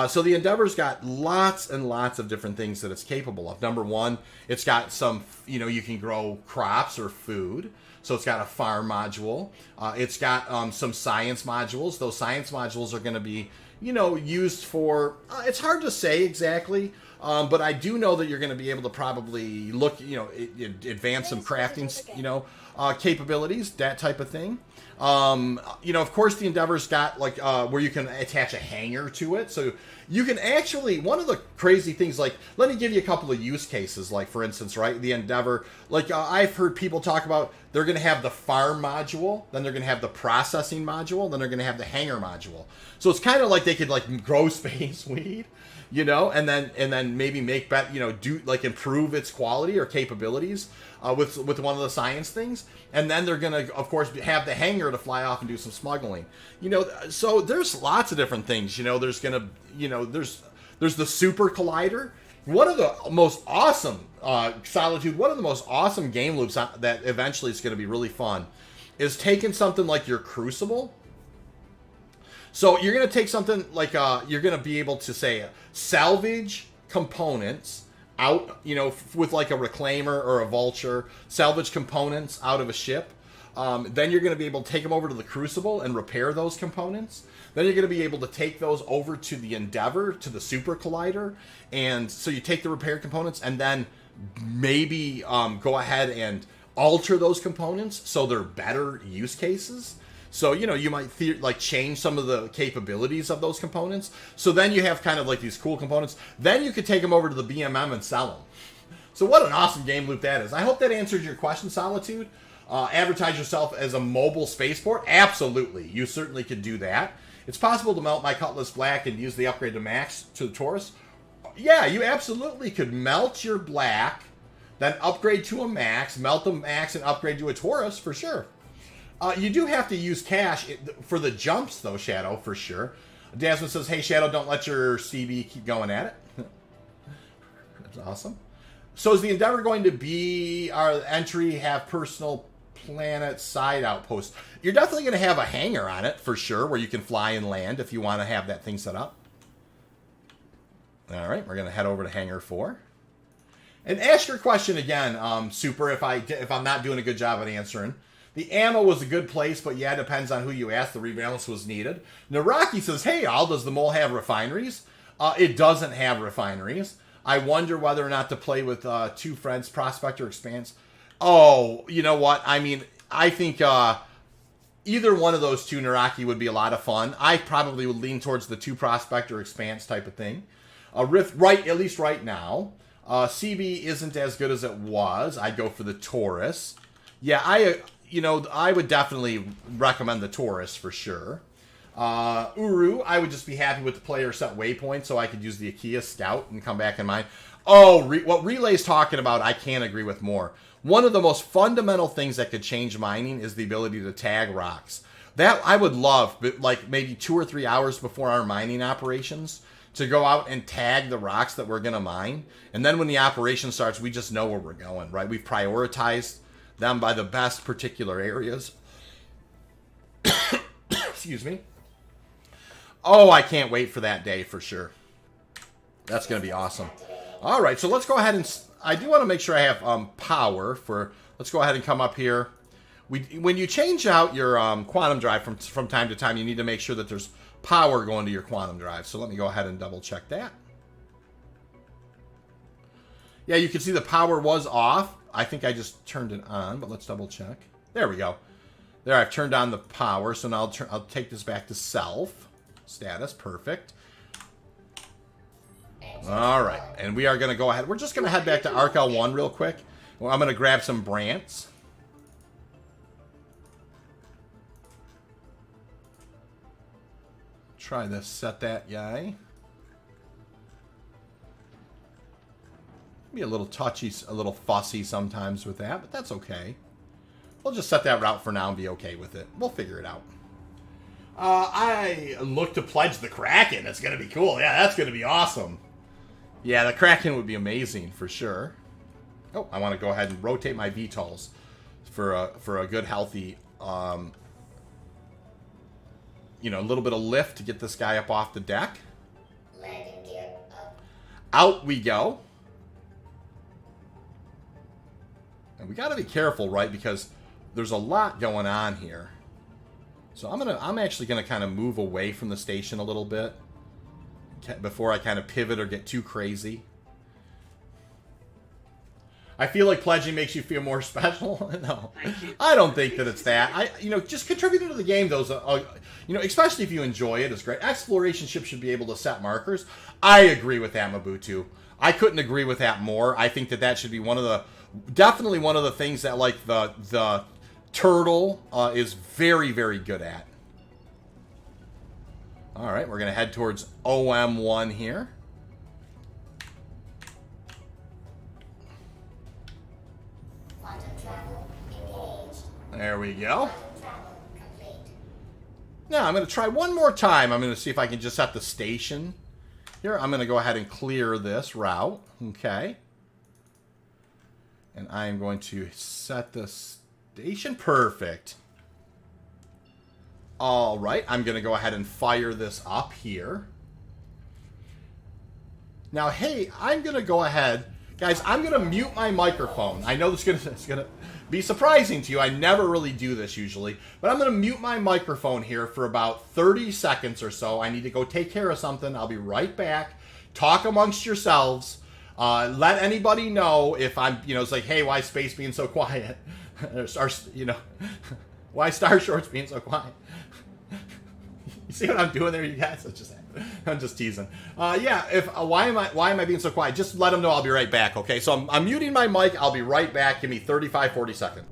So the Endeavor's got lots and lots of different things that it's capable of. Number one, it's got some, you know, you can grow crops or food. So it's got a farm module. It's got some science modules. Those science modules are going to be, you know, used for, it's hard to say exactly, but I do know that you're going to be able to probably look, you know, advance some crafting, you know, capabilities, that type of thing. You know, of course, the Endeavor's got like where you can attach a hanger to it, so you can actually. One of the crazy things, like, let me give you a couple of use cases. Like, for instance, right, the Endeavor. Like, I've heard people talk about they're going to have the farm module, then they're going to have the processing module, then they're going to have the hanger module. So it's kind of like they could like grow space weed, you know, and then maybe make you know, do like improve its quality or capabilities with one of the science things, and then they're gonna of course have the hanger to fly off and do some smuggling, you know. So there's lots of different things, you know. There's gonna, you know, there's the super collider. One of the most awesome Solitude, one of the most awesome game loops that eventually is going to be really fun is taking something like your Crucible. So you're going to take something like, you're going to be able to say salvage components out, you know, with like a reclaimer or a vulture, salvage components out of a ship. Then you're going to be able to take them over to the Crucible and repair those components. Then you're going to be able to take those over to the Endeavor, to the Super Collider. And so you take the repair components and then maybe go ahead and alter those components so they're better use cases. So, you know, you might like change some of the capabilities of those components. So then you have kind of like these cool components. Then you could take them over to the BMM and sell them. So what an awesome game loop that is. I hope that answers your question, Solitude. Advertise yourself as a mobile spaceport? Absolutely. You certainly could do that. It's possible to melt my Cutlass Black and use the upgrade to Max to the Taurus. Yeah, you absolutely could melt your Black, then upgrade to a Max, melt the Max, and upgrade to a Taurus for sure. You do have to use cash for the jumps, though, Shadow, for sure. Desmond says, hey, Shadow, don't let your CB keep going at it. That's awesome. So is the Endeavor going to be our entry, have personal planet side outpost? You're definitely going to have a hangar on it, for sure, where you can fly and land if you want to have that thing set up. All right, we're going to head over to Hangar 4. And ask your question again, Super, if I'm not doing a good job at answering. The ammo was a good place, but yeah, it depends on who you ask. The rebalance was needed. Naraki says, hey, Al, does the mole have refineries? It doesn't have refineries. I wonder whether or not to play with two friends, Prospector, Expanse. Oh, you know what? I mean, I think either one of those two, Naraki, would be a lot of fun. I probably would lean towards the two Prospector, Expanse type of thing. Rift, right, at least right now. CB isn't as good as it was. I'd go for the Taurus. Yeah, I would definitely recommend the Taurus for sure. Uru, I would just be happy with the player set waypoint so I could use the Akia Scout and come back in mine. Oh, what Relay's talking about, I can't agree with more. One of the most fundamental things that could change mining is the ability to tag rocks. That I would love, but like maybe 2 or 3 hours before our mining operations, to go out and tag the rocks that we're going to mine. And then when the operation starts, we just know where we're going, right? We've prioritized them by the best particular areas. Excuse me. Oh, I can't wait for that day for sure. That's going to be awesome. All right, so let's go ahead and... I do want to make sure I have power for... Let's go ahead and come up here. When you change out your quantum drive from time to time, you need to make sure that there's power going to your quantum drive. So let me go ahead and double check that. Yeah, you can see the power was off. I think I just turned it on, but let's double check. There we go. There, I've turned on the power, so now I'll take this back to self. Status, perfect. All right, and we are going to go ahead. We're just going to head back to ARC-L1 real quick. Well, I'm going to grab some brants. Try to set that guy. Be a little touchy, a little fussy sometimes with that, but that's okay. We'll just set that route for now and be okay with it. We'll figure it out. I look to pledge the Kraken. That's going to be cool. Yeah, that's going to be awesome. Yeah, the Kraken would be amazing for sure. Oh, I want to go ahead and rotate my VTOLs for a good, healthy, you know, a little bit of lift to get this guy up off the deck. Landing gear up. Out we go. And we got to be careful, right? Because there's a lot going on here. So I'm actually gonna kind of move away from the station a little bit before I kind of pivot or get too crazy. I feel like pledging makes you feel more special. No, I don't think that it's that. You know, just contributing to the game, those, you know, especially if you enjoy it, is great. Exploration ships should be able to set markers. I agree with that, Mabutu. I couldn't agree with that more. I think that that should be definitely one of the things that, like, the Turtle is very, very good at. All right, we're going to head towards OM1 here. Quantum travel engaged. There we go. Quantum travel complete. Now, I'm going to try one more time. I'm going to see if I can just set the station here. I'm going to go ahead and clear this route. Okay. And I'm going to set this station. Perfect. All right, I'm going to go ahead and fire this up here. Now, hey, I'm going to go ahead. Guys, I'm going to mute my microphone. I know this is going to be surprising to you. I never really do this usually. But I'm going to mute my microphone here for about 30 seconds or so. I need to go take care of something. I'll be right back. Talk amongst yourselves. Let anybody know if I'm, you know, it's like, hey, why is space being so quiet? Or, you know, why Star Shorts being so quiet? You see what I'm doing there, you guys? I'm just teasing. Yeah. Why am I being so quiet? Just let them know I'll be right back. Okay. So I'm muting my mic. I'll be right back. Give me 35, 40 seconds.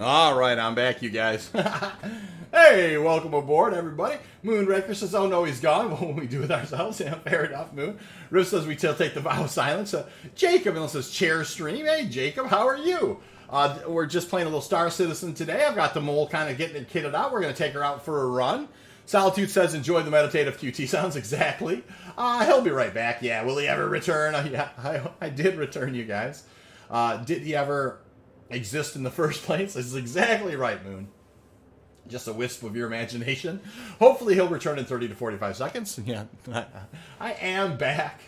All right, I'm back, you guys. Hey, welcome aboard, everybody. Moonraker says, oh, no, he's gone. What will we do with ourselves? Yeah, fair enough, Moon. Riff says, we still take the vow of silence. Jacob says, chair stream. Hey, Jacob, how are you? We're just playing a little Star Citizen today. I've got the mole kind of getting it kitted out. We're going to take her out for a run. Solitude says, enjoy the meditative QT sounds. Exactly. He'll be right back. Yeah, will he ever return? Yeah, I did return, you guys. Did he ever exist in the first place? This is exactly right, Moon. Just a wisp of your imagination. Hopefully he'll return in 30 to 45 seconds. Yeah, I am back.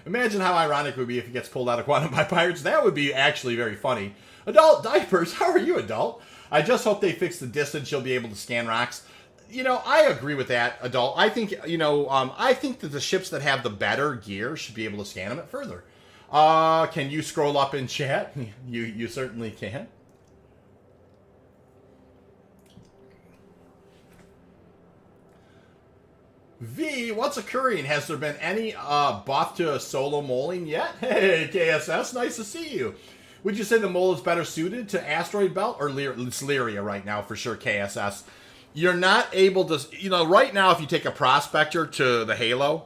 Imagine how ironic it would be if he gets pulled out of Quantum by pirates. That would be actually very funny. Adult Diapers, how are you, Adult? I just hope they fix the distance you'll be able to scan rocks. You know, I agree with that, Adult. I think, you know, I think that the ships that have the better gear should be able to scan them it further. Can you scroll up in chat? You certainly can. V, what's occurring? Has there been any buff to solo moling yet? Hey, KSS, nice to see you. Would you say the mole is better suited to Asteroid Belt or it's Lyria right now for sure, KSS? You're not able to, you know, right now if you take a prospector to the Halo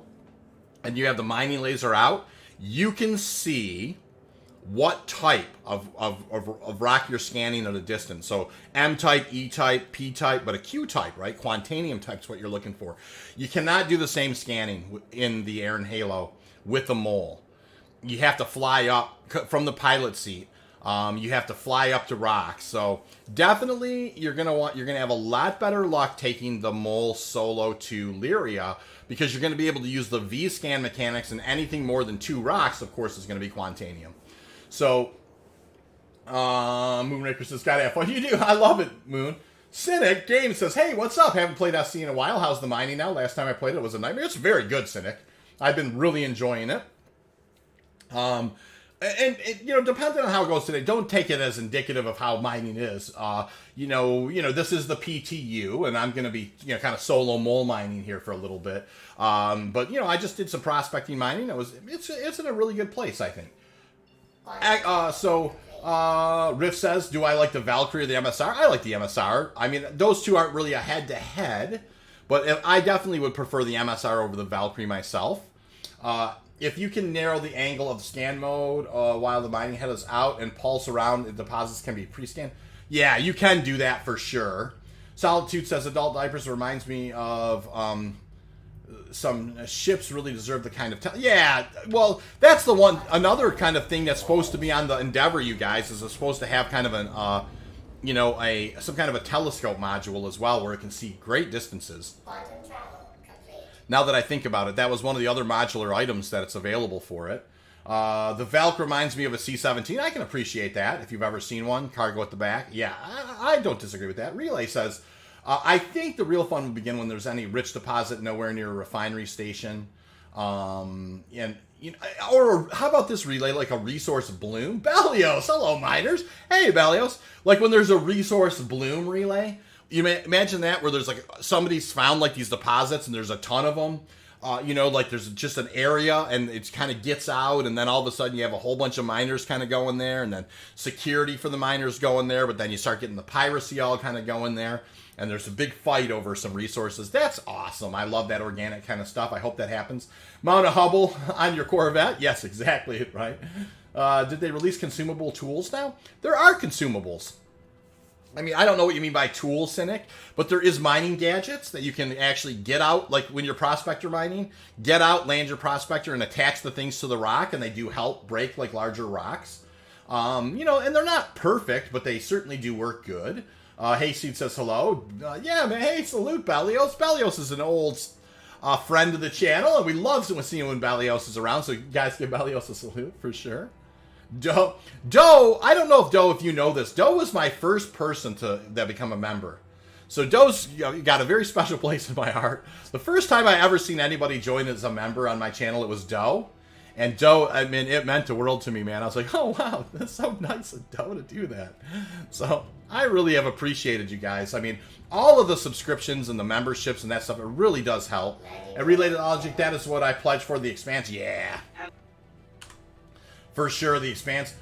and you have the mining laser out, you can see what type of rock you're scanning at a distance. So M-type, E-type, P-type, but a Q-type, right? Quantanium type is what you're looking for. You cannot do the same scanning in the Air and Halo with the mole. You have to fly up from the pilot seat. You have to fly up to rocks. So definitely you're gonna have a lot better luck taking the mole solo to Lyria, because you're gonna be able to use the V-scan mechanics, and anything more than 2 rocks, of course, is gonna be Quantanium. So, Moonraker says, gotta have fun. You do. I love it, Moon. Cynic Game says, hey, what's up? Haven't played SC in a while. How's the mining now? Last time I played it was a nightmare. It's very good, Cynic. I've been really enjoying it. And you know, depending on how it goes today, don't take it as indicative of how mining is. You know, this is the PTU, and I'm going to be, kind of solo mole mining here for a little bit. But I just did some prospecting mining. It's in a really good place, I think. Riff says, do I like the Valkyrie or the MSR? I like the MSR. I mean, those two aren't really a head-to-head, but I definitely would prefer the MSR over the Valkyrie myself. If you can narrow the angle of the scan mode while the mining head is out and pulse around, the deposits can be pre-scanned. Yeah, you can do that for sure. Solitude says, adult diapers reminds me of some ships really deserve the kind of... yeah, well, that's the one... Another kind of thing that's supposed to be on the Endeavor, you guys, is it's supposed to have kind of an... some kind of a telescope module as well, where it can see great distances. Quantum travel complete. Now that I think about it, that was one of the other modular items that it's available for it. The Valk reminds me of a C-17. I can appreciate that, if you've ever seen one. Cargo at the back. Yeah, I don't disagree with that. Relay says, I think the real fun will begin when there's any rich deposit nowhere near a refinery station. Or how about this Relay, like a resource bloom? Belios, hello miners. Hey Belios. Like when there's a resource bloom, Relay. You may imagine that, where there's like somebody's found like these deposits and there's a ton of them. Like there's just an area and it kind of gets out, and then all of a sudden you have a whole bunch of miners kind of going there, and then security for the miners going there, but then you start getting the piracy all kind of going there, and there's a big fight over some resources. That's awesome. I love that organic kind of stuff. I hope that happens. Mount a Hubble on your Corvette. Yes, exactly, right. Did they release consumable tools now? There are consumables. I mean, I don't know what you mean by tool, Cynic, but there is mining gadgets that you can actually get out, like when you're prospector mining, get out, land your prospector, and attach the things to the rock, and they do help break like larger rocks. And they're not perfect, but they certainly do work good. Hayseed says hello. Yeah, man, hey, salute, Belios. Belios is an old friend of the channel, and we love seeing when Belios is around, so you guys give Belios a salute for sure. Doe, I don't know if you know this. Doe was my first person that become a member. So Doe's got a very special place in my heart. The first time I ever seen anybody join as a member on my channel, it was Doe. And Doe, I mean, it meant the world to me, man. I was like, oh, wow, that's so nice of Doe to do that. So I really have appreciated you guys. I mean, all of the subscriptions and the memberships and that stuff, it really does help. And Related Logic, that is what I pledge for the Expanse. Yeah. For sure, the Expanse.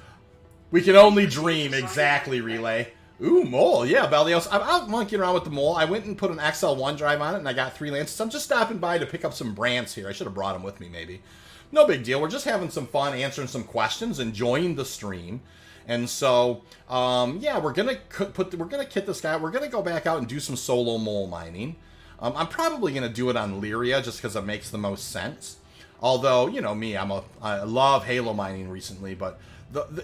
We can only dream. Exactly, Relay. Ooh, mole. Yeah, Belios. I'm out monkeying around with the mole. I went and put an XL1 drive on it, and I got 3 lances. I'm just stopping by to pick up some brands here. I should have brought them with me, maybe. No big deal. We're just having some fun, answering some questions, enjoying the stream. And so, yeah, we're gonna kit this guy. We're gonna go back out and do some solo mole mining. I'm probably gonna do it on Lyria just because it makes the most sense. Although, you know me, I love Halo mining recently, but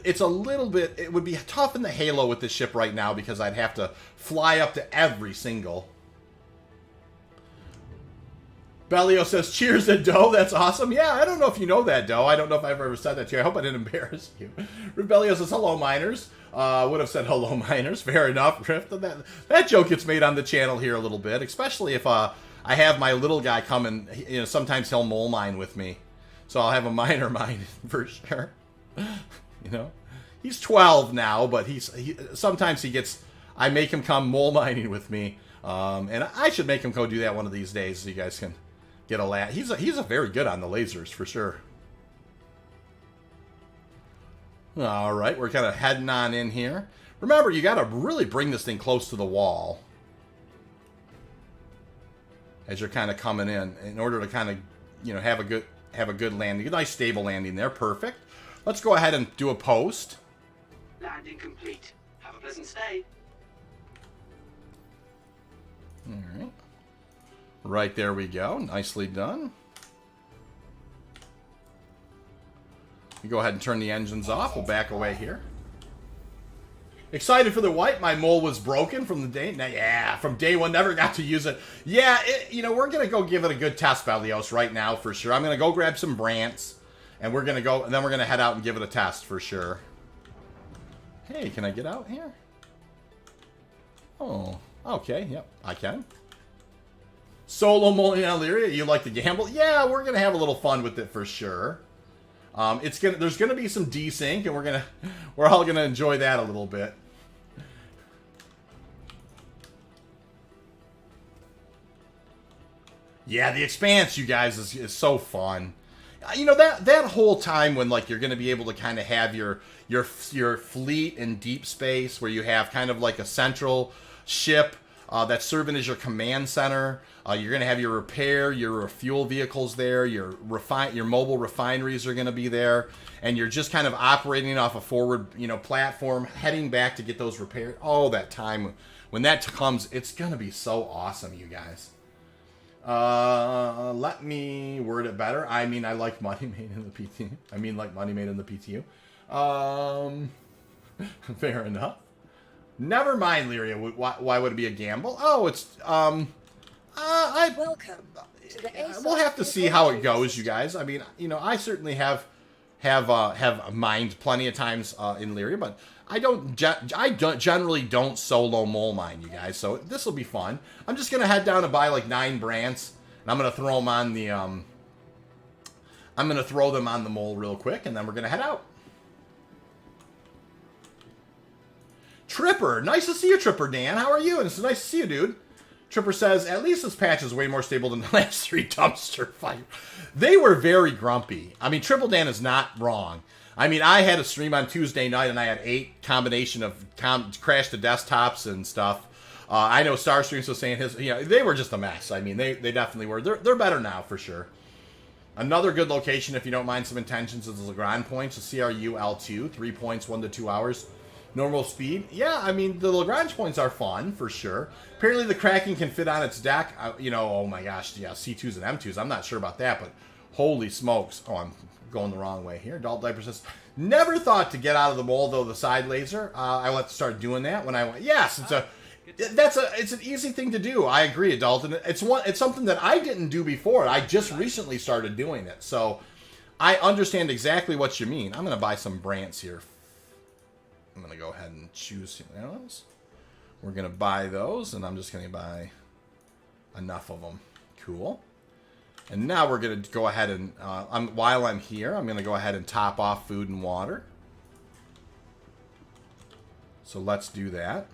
it's a little bit, it would be tough in the Halo with this ship right now because I'd have to fly up to every single. Bellio says, cheers at Doe. That's awesome. Yeah, I don't know if you know that, Doe. I don't know if I've ever said that to you. I hope I didn't embarrass you. Rebellio says, hello, miners. Would have said hello, miners. Fair enough, Rift. That joke gets made on the channel here a little bit, especially if I have my little guy come and, sometimes he'll mole mine with me. So I'll have a miner mine for sure. He's 12 now, but sometimes I make him come mole mining with me. And I should make him go do that one of these days so you guys can get a laugh. He's a very good on the lasers for sure. All right, we're kind of heading on in here. Remember, you got to really bring this thing close to the wall as you're kind of coming in order to kind of, have a good landing, a nice stable landing there. Perfect. let's go ahead and do a post. Landing complete. Have a pleasant stay. All right. Right, there we go. Nicely done. We go ahead and turn the engines off. We'll back away here. Excited for the white. My mole was broken from the day. Yeah, from day one. Never got to use it. Yeah, we're going to go give it a good test, Valios, right now for sure. I'm going to go grab some brants. And we're going to go, and then we're going to head out and give it a test for sure. Hey, can I get out here? Oh, okay. Yep, I can. Solo mulling on Lyria, you like to gamble? Yeah, we're going to have a little fun with it for sure. There's gonna be some desync, and we're all gonna enjoy that a little bit. Yeah, the Expanse, you guys, is so fun. That whole time when like you're gonna be able to kind of have your fleet in deep space, where you have kind of like a central ship that's serving as your command center. You're going to have your repair, your fuel vehicles there, your mobile refineries are going to be there, and you're just kind of operating off a forward, platform, heading back to get those repaired. Oh, that time when that comes, it's going to be so awesome, you guys. Let me word it better. I mean, I like money made in the PTU. I mean, like money made in the PTU. Fair enough. Never mind, Lyria. Why would it be a gamble? Oh, it's Welcome to the we'll have to see how it goes, you guys. I mean, I certainly have mined plenty of times in Lyria, but I generally don't solo mole mine, you guys. So this will be fun. I'm just gonna head down and buy like 9 brants, and I'm gonna throw them on the mole real quick, and then we're gonna head out. Tripper, nice to see you, Tripper Dan. How are you? And it's nice to see you, dude. Tripper says, at least this patch is way more stable than the last 3 dumpster fights. They were very grumpy. I mean, Triple Dan is not wrong. I mean, I had a stream on Tuesday night, and I had 8 combination of crash to desktops and stuff. I know Starstreams was saying they were just a mess. I mean, they definitely were. They're better now, for sure. Another good location, if you don't mind some intentions, is the Lagrange points, the CRU L2, 3 points, 1 to 2 hours. Normal speed. Yeah, I mean, the Lagrange points are fun, for sure. Apparently, the Kraken can fit on its deck. Oh my gosh, yeah, C2s and M2s. I'm not sure about that, but holy smokes. Oh, I'm going the wrong way here. Adult Diaper says, never thought to get out of the mold, though, the side laser. I will have to start doing that when I went. Yes, it's an easy thing to do. I agree, Adult. And it's something that I didn't do before. I just recently started doing it. So I understand exactly what you mean. I'm going to buy some brants here. I'm going to go ahead and choose those. We're going to buy those, and I'm just going to buy enough of them. Cool. And now we're going to go ahead and, while I'm here, I'm going to go ahead and top off food and water. So let's do that.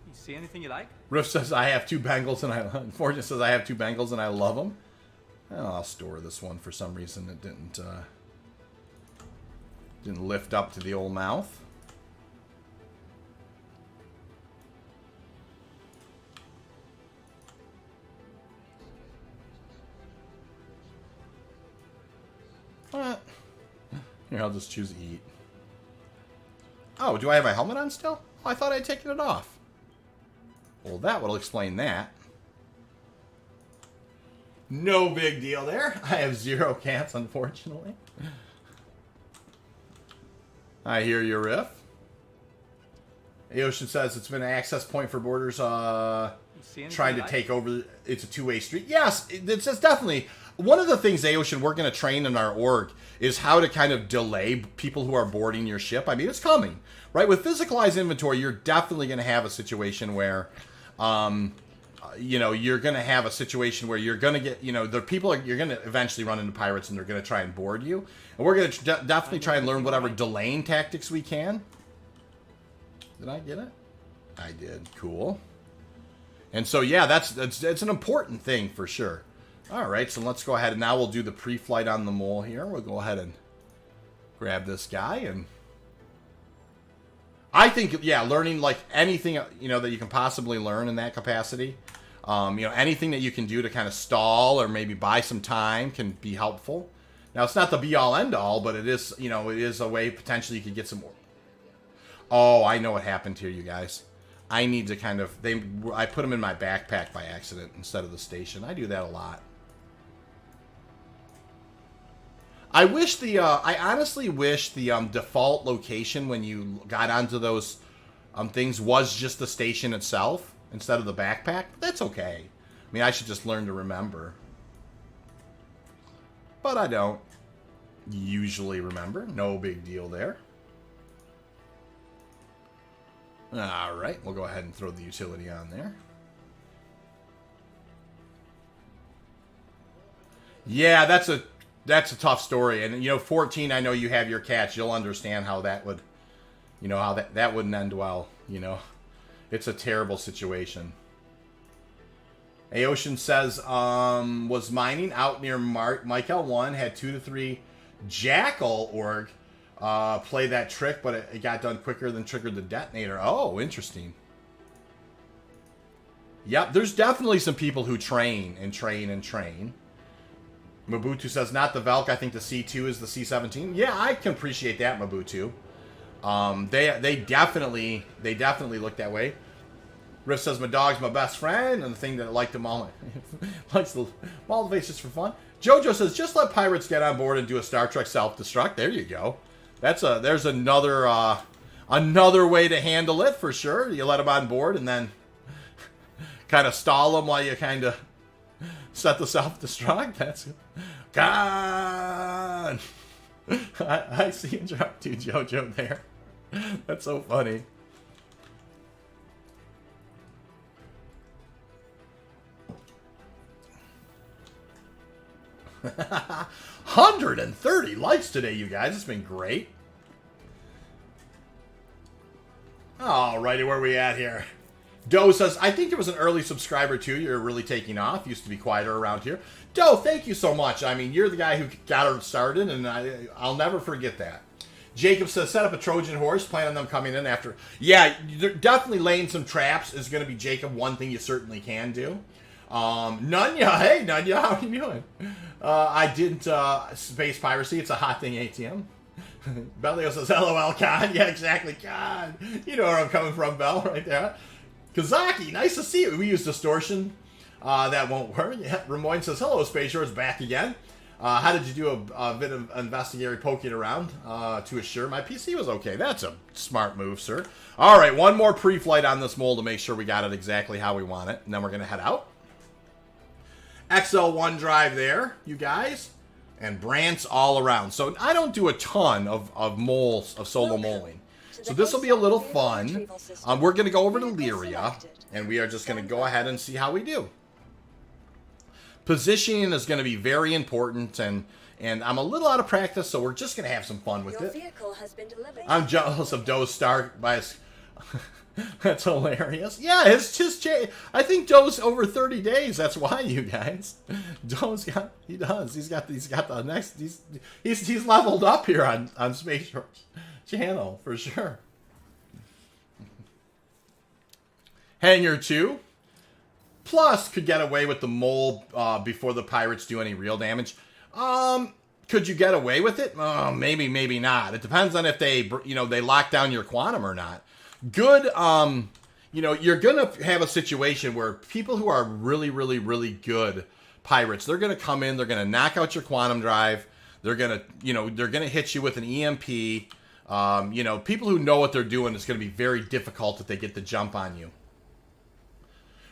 You see anything you like? Riff says, I have 2 Bengals, and Fortune says, I have 2 Bengals, and I love them. I'll store this one for some reason. It didn't lift up to the old mouth. What? Here, I'll just choose eat. Oh, do I have my helmet on still? Oh, I thought I'd taken it off. Well, that will explain that. No big deal there. I have 0 cats, unfortunately. I hear you, Riff. Aoshin says it's been an access point for boarders trying to take over. It's a 2-way street. Yes, it's definitely. One of the things, Aoshin, we're going to train in our org is how to kind of delay people who are boarding your ship. I mean, it's coming, right? With physicalized inventory, you're definitely going to have a situation where you're going to have a situation where you're going to get, you're going to eventually run into pirates, and they're going to try and board you. And we're going to definitely try and learn whatever delaying tactics we can. Did I get it? I did. Cool. And so, yeah, it's an important thing for sure. All right, so let's go ahead, and now we'll do the pre-flight on the mole here. We'll go ahead and grab this guy, and I think, yeah, learning like anything, that you can possibly learn in that capacity Anything that you can do to kind of stall or maybe buy some time can be helpful. Now, it's not the be-all, end-all, but it is, it is a way potentially you could get some more. Oh, I know what happened here, you guys. I need to kind of, I put them in my backpack by accident instead of the station. I do that a lot. I honestly wish the default location when you got onto those things was just the station itself instead of the backpack. But that's okay. I mean, I should just learn to remember. But I don't usually remember. No big deal there. Alright, we'll go ahead and throw the utility on there. Yeah, that's a tough story. And, 14, I know you have your cats. You'll understand how that would, how that wouldn't end well, It's a terrible situation. Aocean says, was mining out near Michael 1, had 2 to 3 Jackal org play that trick, but it got done quicker than triggered the detonator. Oh, interesting. Yep, there's definitely some people who train and train and train. Mabutu says, not the Velk, I think the C2 is the C17. Yeah, I can appreciate that, Mabutu. They definitely look that way. Riff says, my dog's my best friend, and the thing that I like to maul likes to maul the face just for fun. Jojo says, just let pirates get on board and do a Star Trek self-destruct. There you go. There's another way to handle it for sure. You let them on board and then kind of stall them while you kind of set the self-destruct. That's gone. I see you drop to Jojo there. That's so funny. $130 likes today, you guys. It's been great. Alrighty, where are we at here? Doe says, I think there was an early subscriber too. You're really taking off. Used to be quieter around here. Doe, thank you so much. I mean, you're the guy who got her started, and I'll never forget that. Jacob says, set up a Trojan horse. Plan on them coming in after. Yeah, definitely laying some traps is going to be, Jacob, one thing you certainly can do. Nunya, hey Nunya, how are you doing? I didn't space piracy. It's a hot thing, ATM. Bellio says, LOL, Con. Yeah, exactly, Con. You know where I'm coming from, Bell, right there. Kazaki, nice to see you. We use distortion. That won't work. Yeah. Ramoyne says, hello, Space Shores, back again. How did you do a bit of investigatory poking around to assure my PC was okay? That's a smart move, sir. All right, one more pre-flight on this mold to make sure we got it exactly how we want it, and then we're going to head out. XL1 drive there, you guys, and Brants all around. So I don't do a ton of moles, of solo moling. So this will be a little fun. We're going to go over to Lyria, and we are just going to go ahead and see how we do. Positioning is going to be very important, and I'm a little out of practice, so we're just going to have some fun with it. Vehicle has been delivered. I'm jealous of Doe's start by his... That's hilarious. Yeah, it's just I think Doe's over 30 days. That's why, you guys. Doe's got he's got the next he's leveled up here on Space Shores channel for sure. Hangar 2 plus could get away with the mole before the pirates do any real damage. Could you get away with it? Maybe not. It depends on if they they lock down your quantum or not. Good, you're going to have a situation where people who are really, really, really good pirates, they're going to come in, they're going to knock out your quantum drive, they're going to, they're going to hit you with an EMP. People who know what they're doing, it's going to be very difficult if they get the jump on you.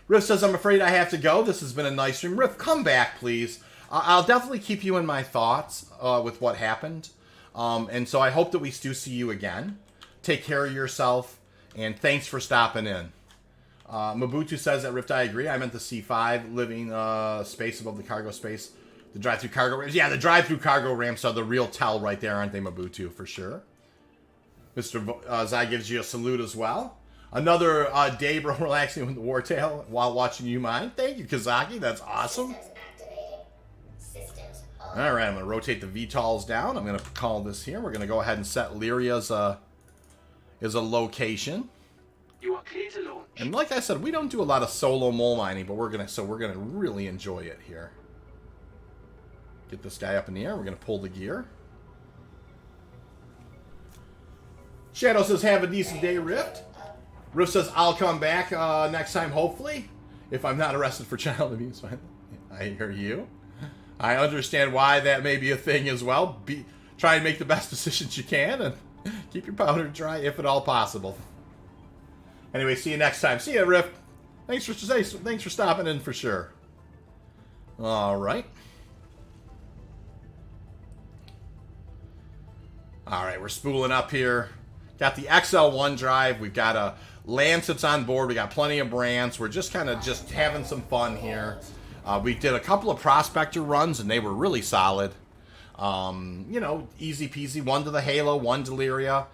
Riff says, I'm afraid I have to go. This has been a nice stream. Riff, come back, please. I'll definitely keep you in my thoughts with what happened. And so I hope that we do see you again. Take care of yourself. And thanks for stopping in. Mabutu says that Rift, I agree. I meant the C5 living space above the cargo space. The drive-through cargo ramps. Yeah, the drive-through cargo ramps are the real tell right there, aren't they, Mabutu, for sure. Mr. Zai gives you a salute as well. Another day, bro, relaxing with the Wartail while watching you mine. Thank you, Kazaki. That's awesome. All right, I'm going to rotate the VTOLs down. I'm going to call this here. We're going to go ahead and set Lyria as a location. You are clear to launch. And like I said, we don't do a lot of solo mole mining, but we're gonna really enjoy it here. Get this guy up in the air. We're gonna pull the gear. Shadow says, have a decent day, Rift. Rift says, I'll come back next time, hopefully, if I'm not arrested for child abuse. I hear you. I understand why that may be a thing as well. Try and make the best decisions you can and keep your powder dry if at all possible. Anyway, see you next time. See you, Rift. Thanks for stopping in for sure. All right. All right, we're spooling up here. Got the XL1 drive. We've got a Lance that's on board. We got plenty of brands. We're just kind of having some fun here. We did a couple of prospector runs, and they were really solid. You know, easy peasy. One to the Halo, one to Lyria.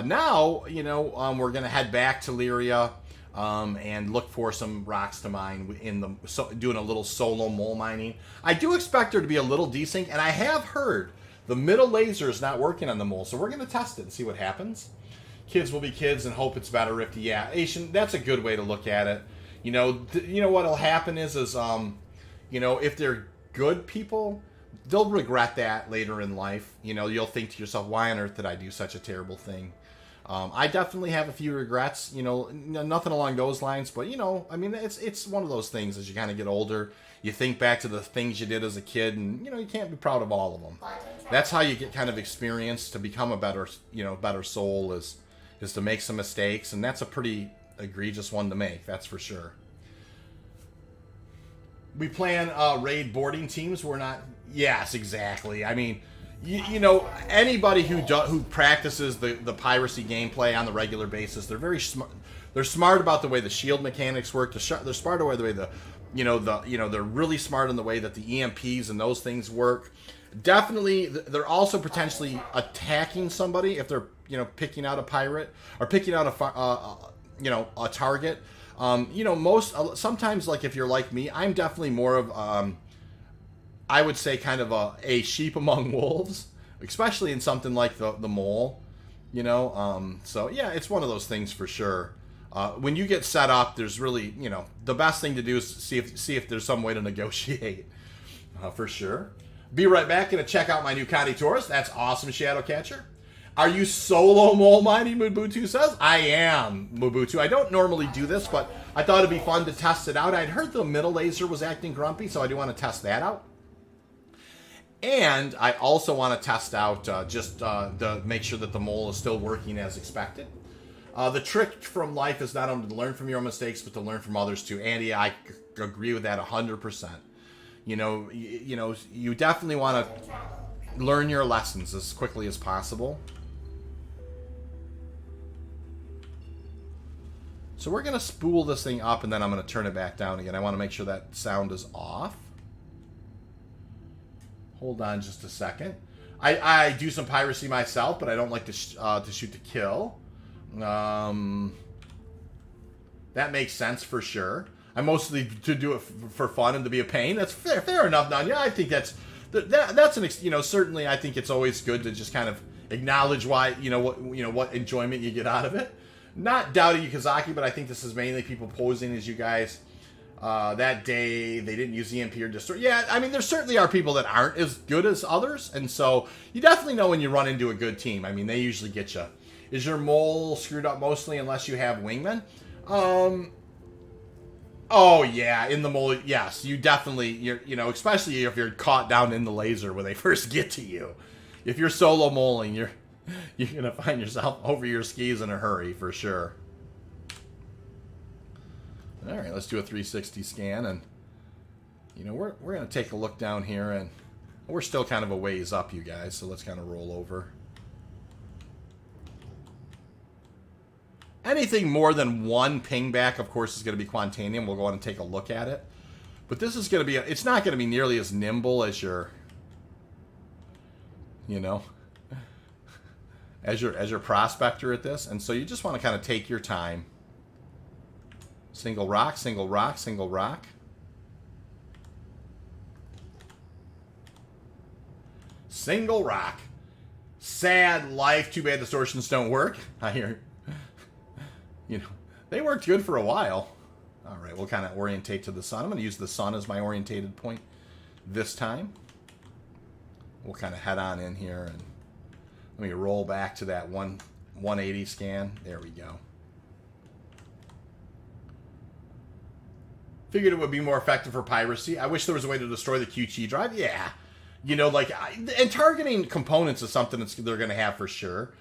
Now, you know, we're going to head back to Lyria and look for some rocks to mine doing a little solo mole mining. I do expect there to be a little desync, and I have heard the middle laser is not working on the mole, so we're going to test it and see what happens. Kids will be kids and hope it's better, Rifty. Yeah, Asian, that's a good way to look at it. You know, what'll happen is you know, if they're good people, they'll regret that later in life. You know, you'll think to yourself, why on earth did I do such a terrible thing? I definitely have a few regrets, you know, nothing along those lines, but, you know, I mean, it's one of those things as you kind of get older. You think back to the things you did as a kid, and, you know, you can't be proud of all of them. That's how you get kind of experience to become a better, you know, better soul is to make some mistakes, and that's a pretty egregious one to make, that's for sure. We plan raid boarding teams. We're not... Yes, exactly. I mean, you know, anybody who practices the piracy gameplay on the regular basis, they're very smart. They're smart about the way the shield mechanics work. They're smart about the way they're really smart in the way that the EMPs and those things work. Definitely, they're also potentially attacking somebody if they're, you know, picking out a pirate or picking out a target. You know, sometimes, like, if you're like me, I'm definitely more of, I would say, kind of a sheep among wolves, especially in something like the mole, you know. So, yeah, it's one of those things for sure. When you get set up, there's really, you know, the best thing to do is see if there's some way to negotiate, for sure. Be right back. Going to check out my new Connie Taurus. That's awesome, Shadowcatcher. Are you solo mole mining, Mubutu says? I am, Mubutu. I don't normally do this, but I thought it'd be fun to test it out. I'd heard the middle laser was acting grumpy, so I do want to test that out. And I also want to test out to make sure that the mole is still working as expected. The trick from life is not only to learn from your own mistakes, but to learn from others too. Andy, I agree with that 100%. You know, you definitely want to learn your lessons as quickly as possible. So we're going to spool this thing up, and then I'm going to turn it back down again. I want to make sure that sound is off. Hold on just a second. I do some piracy myself, but I don't like to shoot to kill. That makes sense for sure. I mostly to do it for fun and to be a pain. That's fair enough, Nanya. I think that's an, you know, certainly I think it's always good to just kind of acknowledge why, what enjoyment you get out of it. Not doubting you, Kazaki, but I think this is mainly people posing as you guys. That day they didn't use EMP or destroy. Yeah, I mean, there certainly are people that aren't as good as others, and so you definitely know when you run into a good team. I mean, they usually get you. Is your mole screwed up mostly unless you have wingmen? Oh yeah, in the mole, yes, you definitely, especially if you're caught down in the laser when they first get to you. If you're solo moling, you're gonna find yourself over your skis in a hurry for sure. All right, let's do a 360 scan, and we're gonna take a look down here, and we're still kind of a ways up, you guys. So let's kind of roll over. Anything more than one ping back, of course, is going to be Quantanium. We'll go on and take a look at it. But this is going to be, it's not going to be nearly as nimble as your, as your prospector at this. And so you just want to kind of take your time. Single rock, single rock, single rock. Single rock. Sad life. Too bad distortions don't work. I hear... They worked good for a while. All right, we'll kind of orientate to the sun. I'm going to use the sun as my orientated point this time. We'll kind of head on in here and let me roll back to that 180 scan. There we go. Figured it would be more effective for piracy. I wish there was a way to destroy the QT drive. Yeah. You know, like, and targeting components is something that they're going to have for sure.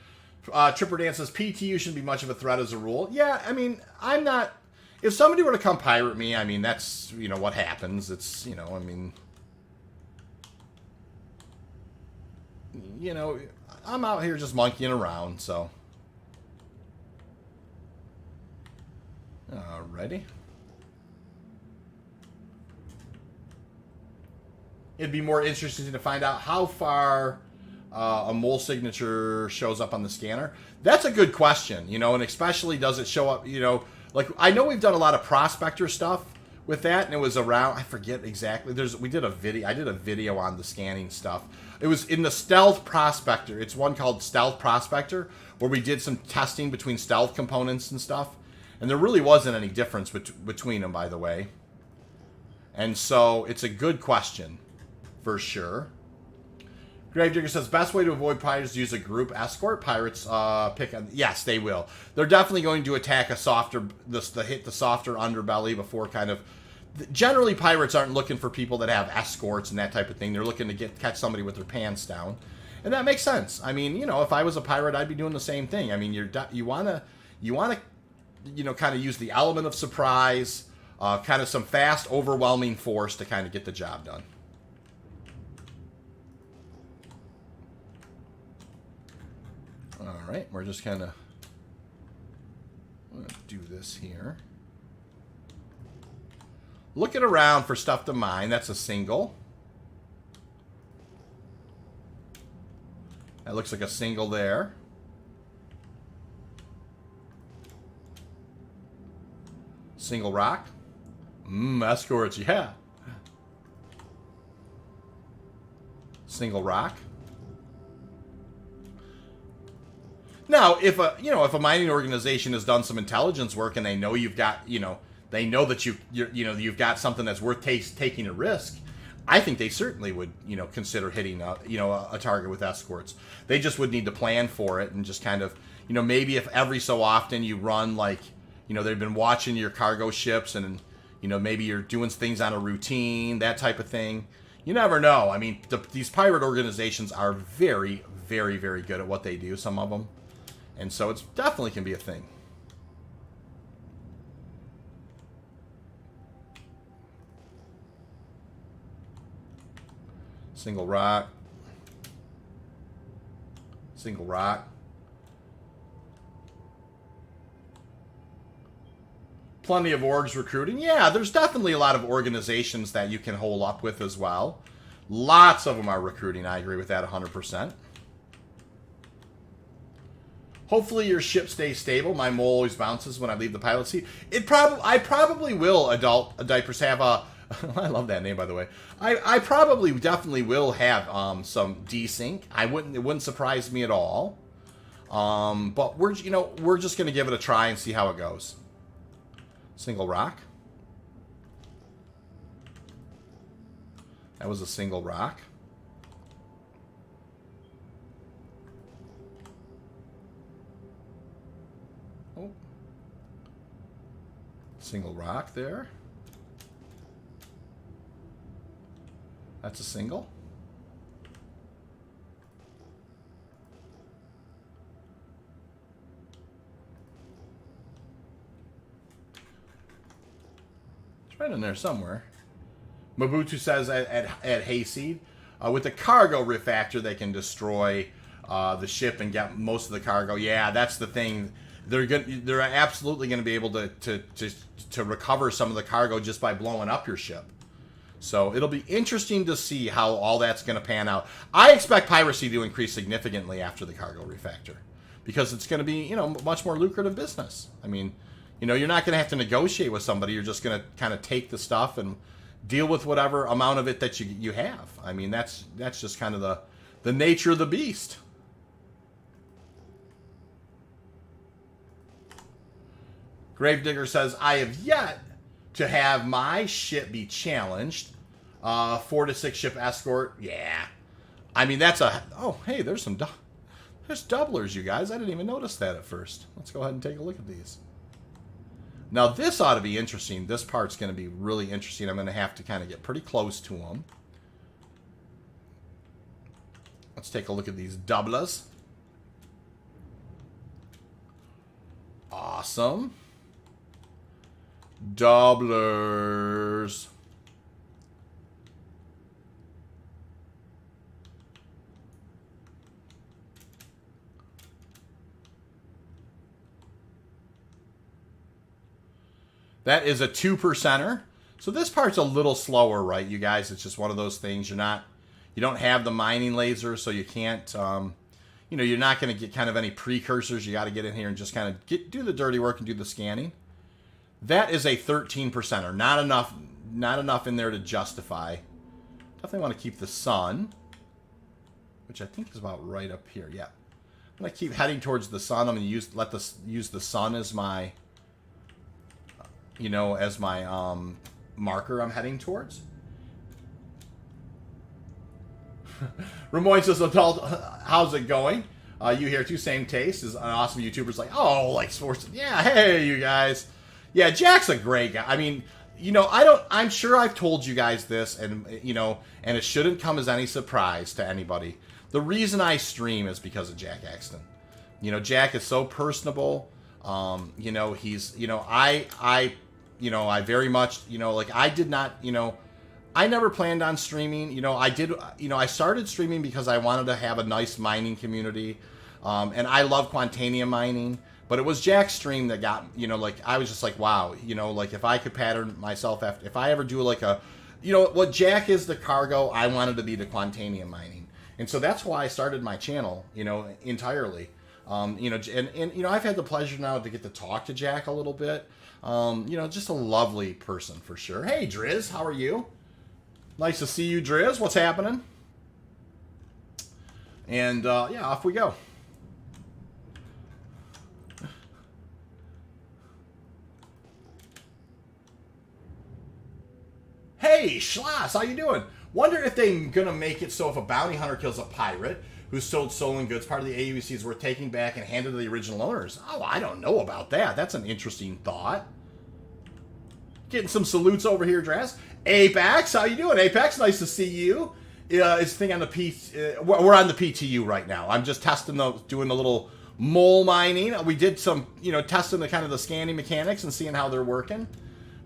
Tripper Dan says, PTU shouldn't be much of a threat as a rule. Yeah, I mean, I'm not... If somebody were to come pirate me, I mean, that's, you know, what happens. It's, you know, I mean... You know, I'm out here just monkeying around, so... Alrighty. It'd be more interesting to find out how far a mole signature shows up on the scanner. That's a good question, you know, and especially does it show up, you know, like I know we've done a lot of prospector stuff with that, and it was around, I forget exactly. I did a video on the scanning stuff. It was in the stealth prospector. It's one called Stealth Prospector, where we did some testing between stealth components and stuff, and there really wasn't any difference between them, by the way. And so it's a good question. For sure. Gravedigger says, best way to avoid pirates is to use a group escort. Pirates pick on... Yes, they will. They're definitely going to attack a softer... hit the softer underbelly before kind of... Generally, pirates aren't looking for people that have escorts and that type of thing. They're looking to catch somebody with their pants down. And that makes sense. I mean, you know, if I was a pirate, I'd be doing the same thing. I mean, you want to, you know, kind of use the element of surprise, kind of some fast, overwhelming force to kind of get the job done. All right, we're just kind of do this here. Looking around for stuff to mine. That's a single. That looks like a single there. Single rock. Escorts, yeah. Single rock. Now, if a mining organization has done some intelligence work and they know you've got, you know, they know that you've got something that's worth taking a risk, I think they certainly would, you know, consider hitting a target with escorts. They just would need to plan for it and just kind of, you know, maybe if every so often you run like, you know, they've been watching your cargo ships and, you know, maybe you're doing things on a routine, that type of thing. You never know. I mean, these pirate organizations are very, very, very good at what they do, some of them. And so it's definitely can be a thing. Single rock. Single rock. Plenty of orgs recruiting. Yeah, there's definitely a lot of organizations that you can hole up with as well. Lots of them are recruiting. I agree with that 100%. Hopefully your ship stays stable. My mole always bounces when I leave the pilot seat. I probably will, Adult Diapers, have a... I love that name, by the way. I probably definitely will have some desync. It wouldn't surprise me at all. But we're just going to give it a try and see how it goes. Single rock. That was a single rock. Oh. Single rock there. That's a single. It's right in there somewhere. Mobutu says at Hayseed, with the cargo refactor, they can destroy the ship and get most of the cargo. Yeah, that's the thing. They're absolutely going to be able to recover some of the cargo just by blowing up your ship. So it'll be interesting to see how all that's going to pan out. I expect piracy to increase significantly after the cargo refactor, because it's going to be, you know, much more lucrative business. I mean, you know, you're not going to have to negotiate with somebody. You're just going to kind of take the stuff and deal with whatever amount of it that you have. I mean, that's just kind of the nature of the beast. Gravedigger says, I have yet to have my ship be challenged. 4 to 6 ship escort. Yeah. I mean, that's a... Oh, hey, there's some... There's doublers, you guys. I didn't even notice that at first. Let's go ahead and take a look at these. Now, this ought to be interesting. This part's going to be really interesting. I'm going to have to kind of get pretty close to them. Let's take a look at these doublers. Awesome. Doublers. That is a 2%er. So this part's a little slower, right, you guys? It's just one of those things. You don't have the mining laser, so you can't, you know, you're not going to get kind of any precursors. You got to get in here and just kind of do the dirty work and do the scanning. That is a 13%er. Not enough in there to justify. Definitely want to keep the sun, which I think is about right up here. Yeah. I'm going to keep heading towards the sun. I'm going to use the sun as my... you know, as my marker I'm heading towards. Ramoy says, adult, how's it going? You here too, same taste. Is an awesome YouTuber's like, oh, like sports. Yeah, hey, you guys. Yeah, Jack's a great guy. I mean, you know, I'm sure I've told you guys this, and, you know, and it shouldn't come as any surprise to anybody. The reason I stream is because of Jack Axton. You know, Jack is so personable. You know, he's, you know, you know, I very much, you know, like I did not, you know, I never planned on streaming. You know, I started streaming because I wanted to have a nice mining community. And I love Quantanium mining, but it was Jack's stream that got, you know, like, I was just like, wow, you know, like if I could pattern myself after, if I ever do like a, you know, what Jack is the cargo, I wanted to be the Quantanium mining. And so that's why I started my channel, you know, entirely. You know, and, you know, I've had the pleasure now to get to talk to Jack a little bit. You know, just a lovely person for sure. Hey, Driz, how are you? Nice to see you, Driz. What's happening? And, yeah, off we go. Hey, Schloss, how you doing? Wonder if they're gonna make it so if a bounty hunter kills a pirate who sold stolen goods, part of the AUC is worth taking back and handed to the original owners. Oh, I don't know about that. That's an interesting thought. Getting some salutes over here, Draz. Apex, how you doing? Apex, nice to see you. It's thing on the we're on the PTU right now. I'm just testing doing a little mole mining. We did some, you know, testing the kind of the scanning mechanics and seeing how they're working,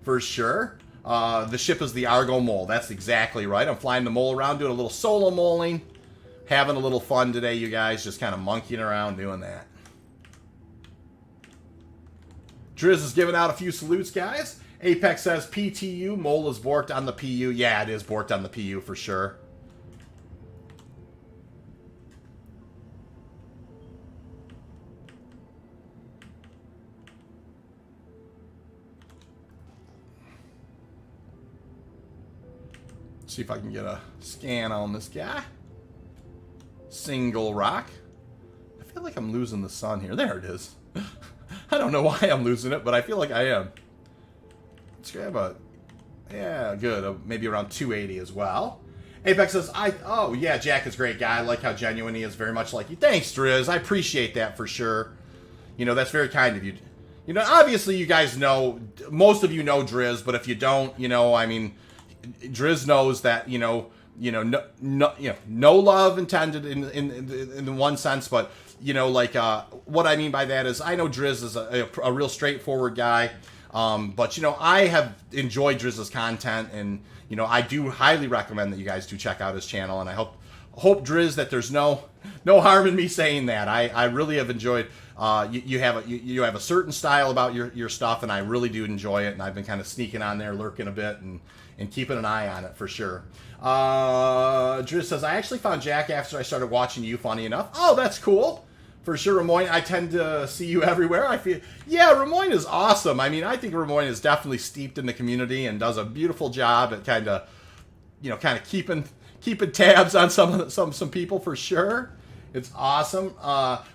for sure. The ship is the Argo Mole. That's exactly right. I'm flying the mole around, doing a little solo moling. Having a little fun today, you guys. Just kind of monkeying around doing that. Driz is giving out a few salutes, guys. Apex says PTU. Mole is borked on the PU. Yeah, it is borked on the PU for sure. See if I can get a scan on this guy. Single rock. I feel like I'm losing the sun here. There it is. I don't know why I'm losing it, but I feel like I am. Let's grab a... Yeah, good. Maybe around 280 as well. Apex says, oh, yeah, Jack is a great guy. I like how genuine he is. Very much like you. Thanks, Driz. I appreciate that for sure. You know, that's very kind of you. You know, obviously you guys know... Most of you know Driz, but if you don't, you know, I mean... Driz knows that, no love intended in one sense, but, you know, like, what I mean by that is I know Driz is a real straightforward guy, but, you know, I have enjoyed Driz's content, and, you know, I do highly recommend that you guys do check out his channel, and I hope Driz that there's no harm in me saying that. I really have enjoyed, you have a certain style about your stuff, and I really do enjoy it, and I've been kind of sneaking on there, lurking a bit, and keeping an eye on it for sure. Driz says, I actually found Jack after I started watching you, funny enough. Oh, that's cool. For sure, Ramoyne, I tend to see you everywhere. I feel, yeah, Ramoyne is awesome. I mean, I think Ramoyne is definitely steeped in the community and does a beautiful job at kind of keeping tabs on some people for sure. It's awesome.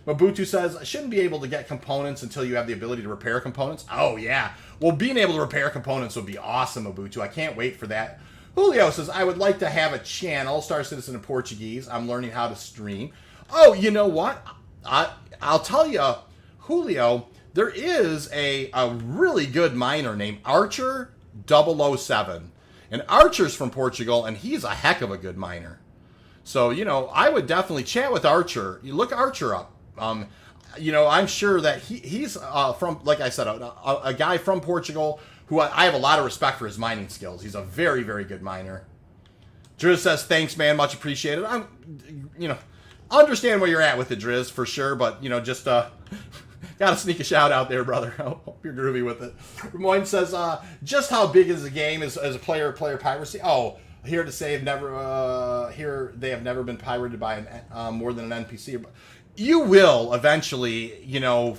Mabutu says, I shouldn't be able to get components until you have the ability to repair components. Oh, yeah. Well, being able to repair components would be awesome, Mabutu. I can't wait for that. Julio says, I would like to have a channel, Star Citizen in Portuguese. I'm learning how to stream. Oh, you know what? I'll tell you, Julio, there is a really good miner named Archer 007. And Archer's from Portugal, and he's a heck of a good miner. So, you know, I would definitely chat with Archer. You look Archer up. You know, I'm sure that he's from, like I said, a guy from Portugal who I have a lot of respect for his mining skills. He's a very, very good miner. Driz says, thanks, man. Much appreciated. You know, understand where you're at with it, Driz, for sure. But, you know, just got to sneak a shout out there, brother. I hope you're groovy with it. Ramoin says, just how big is the game as a player piracy? Oh, here to say they have never been pirated by more than an NPC. You will eventually, you know,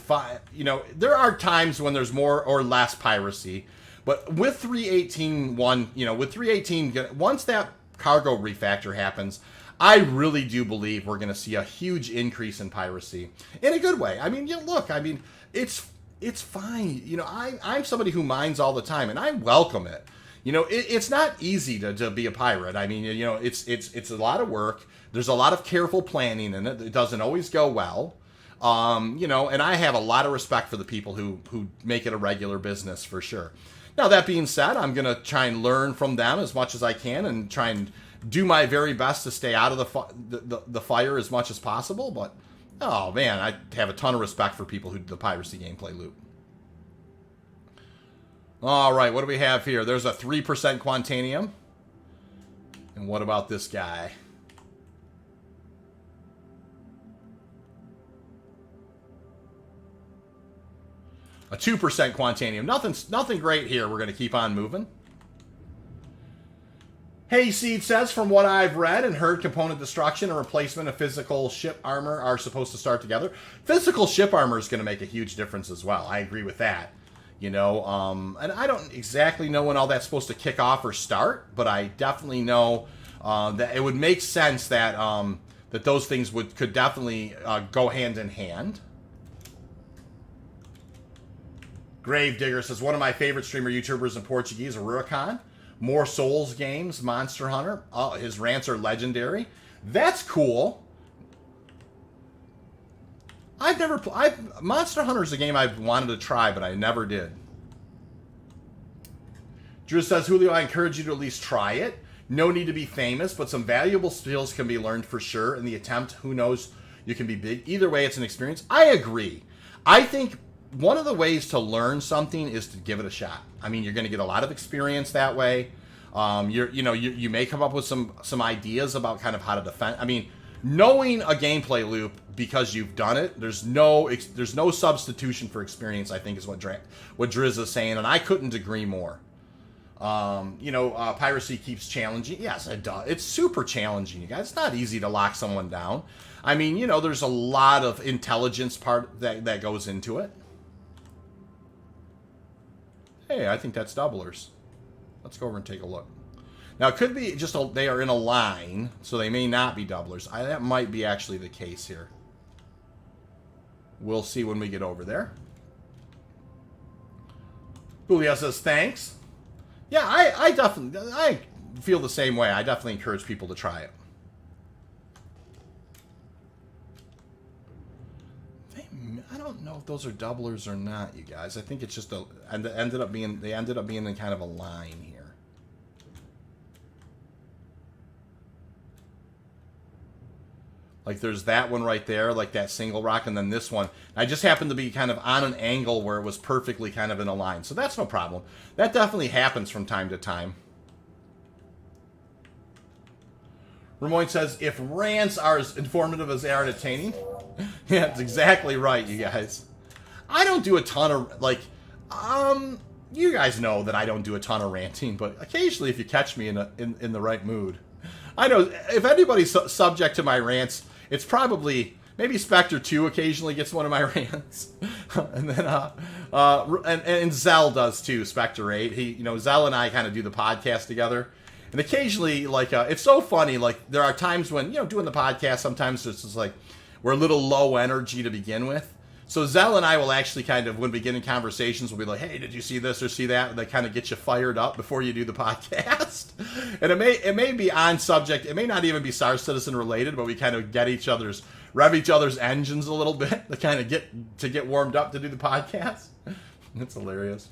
there are times when there's more or less piracy, but with 3.18, once that cargo refactor happens, I really do believe we're going to see a huge increase in piracy in a good way. I mean, look, I mean, it's fine. You know, I'm somebody who mines all the time, and I welcome it. You know, it's not easy to be a pirate. I mean, you know, it's a lot of work. There's a lot of careful planning in it. It doesn't always go well. You know, and I have a lot of respect for the people who make it a regular business for sure. Now, that being said, I'm going to try and learn from them as much as I can and try and do my very best to stay out of the fire as much as possible. But, oh, man, I have a ton of respect for people who do the piracy gameplay loop. All right, what do we have here? There's a 3% Quantanium. And what about this guy? A 2% Quantanium. Nothing great here. We're going to keep on moving. Hey Seed says, from what I've read and heard, component destruction and replacement of physical ship armor are supposed to start together. Physical ship armor is going to make a huge difference as well. I agree with that. You know, and I don't exactly know when all that's supposed to kick off or start, but I definitely know that it would make sense that that those things could definitely go hand in hand. Gravedigger says, one of my favorite streamer YouTubers in Portuguese, Ruricon. More Souls games, Monster Hunter. Oh, his rants are legendary. That's cool. Monster Hunter is a game I've wanted to try, but I never did. Drew says, Julio, I encourage you to at least try it. No need to be famous, but some valuable skills can be learned for sure. In the attempt, who knows, you can be big. Either way, it's an experience. I agree. I think one of the ways to learn something is to give it a shot. I mean, you're going to get a lot of experience that way. You may come up with some ideas about kind of how to defend. I mean, knowing a gameplay loop because you've done it, there's no substitution for experience, I think, is what Driz is saying, and I couldn't agree more. Piracy keeps challenging. Yes, it does. It's super challenging, you guys. It's not easy to lock someone down. I mean, you know, there's a lot of intelligence part that goes into it. Hey, I think that's doublers. Let's go over and take a look. Now, it could be just they are in a line, so they may not be doublers. That might be actually the case here. We'll see when we get over there. Julio says, thanks. Yeah, I definitely feel the same way. I definitely encourage people to try it. I don't know if those are doublers or not, you guys. I think it's just they ended up being in kind of a line here. Like there's that one right there, like that single rock, and then this one. I just happened to be kind of on an angle where it was perfectly kind of in a line. So that's no problem. That definitely happens from time to time. Ramon says, if rants are as informative as they are entertaining. Yeah, that's exactly right, you guys. I don't do a ton of, like, you guys know that I don't do a ton of ranting, but occasionally if you catch me in the right mood. I know, if anybody's subject to my rants, it's probably, maybe Spectre 2 occasionally gets one of my rants. And then, and Zell does too, Spectre 8. Zell and I kind of do the podcast together. And occasionally, like, it's so funny, like, there are times when, doing the podcast, sometimes it's just like, we're a little low energy to begin with. So Zell and I will actually kind of, when beginning conversations, we'll be like, hey, did you see this or see that? And they kind of get you fired up before you do the podcast. And it may be on subject. It may not even be Star Citizen related, but we kind of rev each other's engines a little bit to kind of get warmed up to do the podcast. It's hilarious.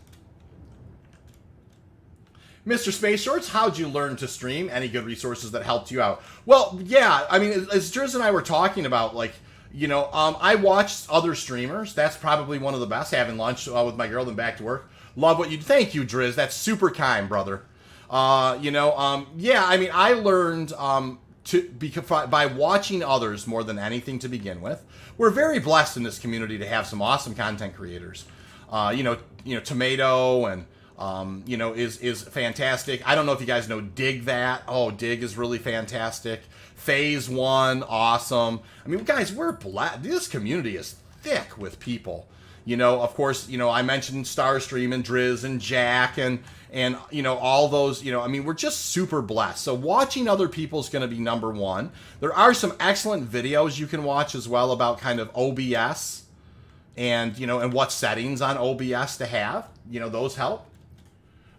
Mr. Space Shorts, how'd you learn to stream? Any good resources that helped you out? Well, yeah, I mean, as Driz and I were talking about, like, you know, I watched other streamers. That's probably one of the best. Having lunch with my girl, then back to work. Love what you... Thank you, Driz. That's super kind, brother. Yeah, I mean, I learned by watching others more than anything to begin with. We're very blessed in this community to have some awesome content creators. Tomato and... is fantastic. I don't know if you guys know Dig That. Oh, Dig is really fantastic. Phase 1, awesome. I mean, guys, we're blessed. This community is thick with people. Of course, I mentioned Starstream and Driz and Jack and all those, I mean, we're just super blessed. So watching other people is going to be number one. There are some excellent videos you can watch as well about kind of OBS and, and what settings on OBS to have. Those help.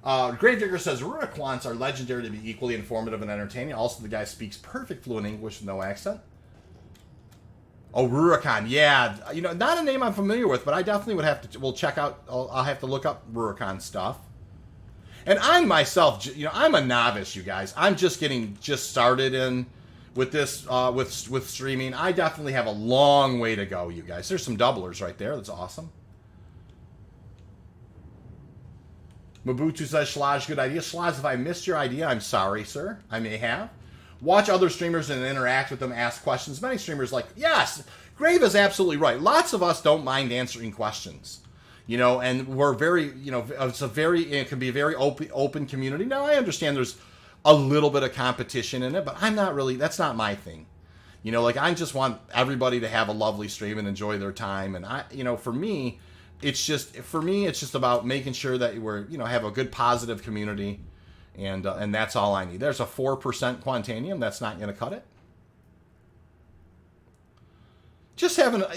Gravedigger says, Rura Quants are legendary to be equally informative and entertaining. Also, the guy speaks perfect fluent English with no accent. Oh, Rurikon, yeah. Not a name I'm familiar with, but I definitely would have to, we'll check out, I'll have to look up Rurikon stuff. And I myself, I'm a novice, you guys. I'm just getting started in with this, with streaming. I definitely have a long way to go, you guys. There's some doublers right there. That's awesome. Mabutu says, Shlaj, good idea. Shlaj, if I missed your idea, I'm sorry, sir. I may have. Watch other streamers and interact with them, ask questions. Many streamers yes, Grave is absolutely right. Lots of us don't mind answering questions. And we're very, it can be a very open community. Now, I understand there's a little bit of competition in it, but that's not my thing. I just want everybody to have a lovely stream and enjoy their time. And for me, it's just about making sure that we're, have a good positive community, and that's all I need. There's a 4% Quantanium. That's not going to cut it.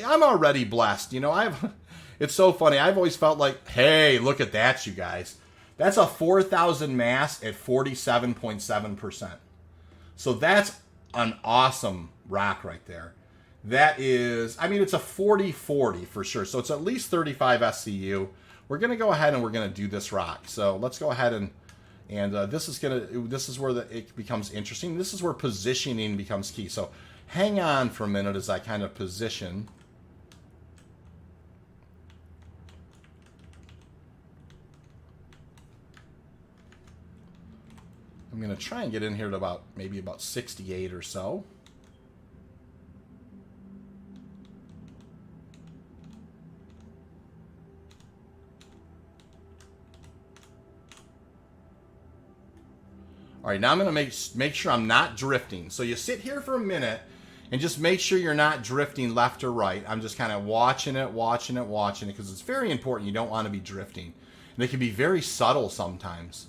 I'm already blessed. It's so funny. I've always felt like, hey, look at that, you guys. That's a 4,000 mass at 47.7%. So that's an awesome rock right there. That is, it's a 40-40 for sure. So it's at least 35 SCU. We're going to go ahead and we're going to do this rock. So let's go ahead and this is where it becomes interesting. This is where positioning becomes key. So hang on for a minute as I kind of position. I'm going to try and get in here to maybe about 68 or so. All right, now I'm going to make sure I'm not drifting. So you sit here for a minute and just make sure you're not drifting left or right. I'm just kind of watching it, because it's very important. You don't want to be drifting. And it can be very subtle sometimes.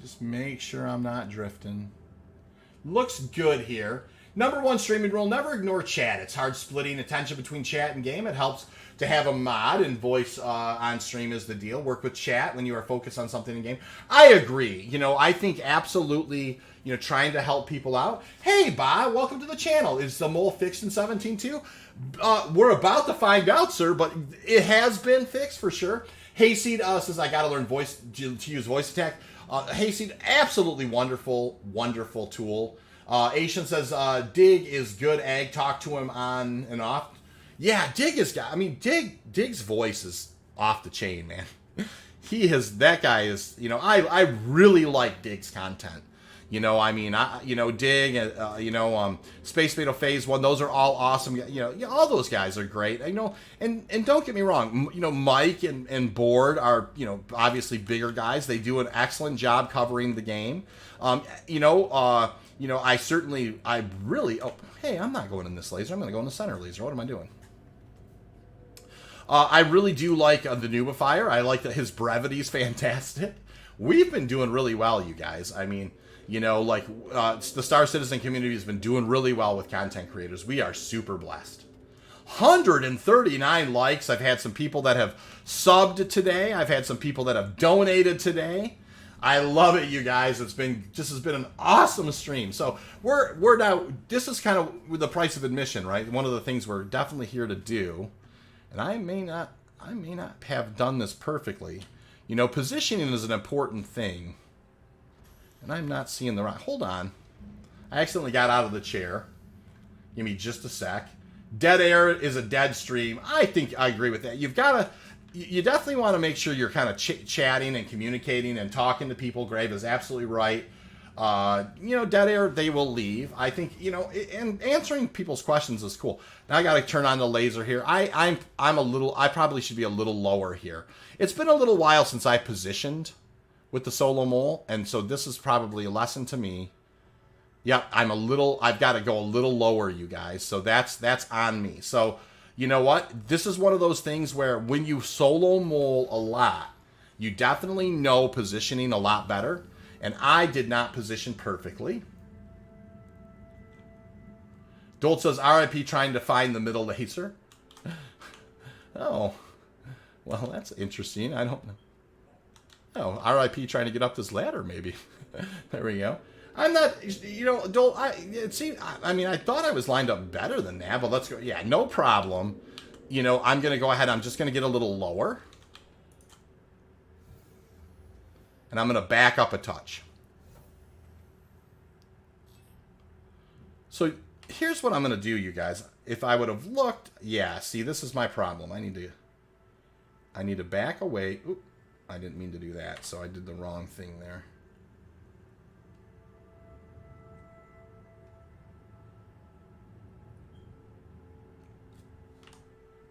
Just make sure I'm not drifting. Looks good here. Number one streaming rule, never ignore chat. It's hard splitting attention between chat and game. It helps to have a mod, and voice on stream is the deal. Work with chat when you are focused on something in game. I agree. I think absolutely, trying to help people out. Hey, Ba, welcome to the channel. Is the mole fixed in 17.2? We're about to find out, sir, but it has been fixed for sure. Hayseed says, I got to learn to use voice attack. Hayseed, absolutely wonderful, wonderful tool. Asian says, Dig is good egg. Talk to him on and off. Yeah, Dig's voice is off the chain, man. That guy is, I really like Dig's content. Dig, Space Beta Phase 1, those are all awesome. All those guys are great. And don't get me wrong, Mike and Board are, obviously bigger guys. They do an excellent job covering the game. I really, hey, I'm not going in this laser. I'm going to go in the center laser. What am I doing? I really do like the Nubifier. I like that his brevity is fantastic. we've been doing really well, you guys. I mean, you know, like the Star Citizen community has been doing really well with content creators. We are super blessed. 139 likes. I've had some people that have subbed today. I've had some people that have donated today. I love it, you guys. This has been an awesome stream. So we're now, this is kind of the price of admission, right? One of the things we're definitely here to do, and I may not have done this perfectly. You know, positioning is an important thing. And I'm not seeing the right, hold on. I accidentally got out of the chair. Give me just a sec. Dead air is a dead stream. I think I agree with that. You definitely want to make sure you're kind of chatting and communicating and talking to people. Grave is absolutely right. You know, dead air, they will leave. I think, you know, and answering people's questions is cool. Now I got to turn on the laser here. I probably should be a little lower here. It's been a little while since I positioned with the solo mole, and so this is probably a lesson to me. Yep, I've got to go a little lower, you guys. So that's on me. So, you know what? This is one of those things where when you solo mole a lot, you definitely know positioning a lot better. And I did not position perfectly. Dolt says, RIP trying to find the middle laser. Oh, well, that's interesting. I don't know. Oh, RIP trying to get up this ladder, maybe. There we go. I'm not, you know, Dolt, I mean, I thought I was lined up better than that, but let's go. Yeah, no problem. You know, I'm going to go ahead. I'm just going to get a little lower. And I'm going to back up a touch. So here's what I'm going to do, you guys. If I would have looked, yeah, see, this is my problem. I need to back away. Oop, I didn't mean to do that, so I did the wrong thing there.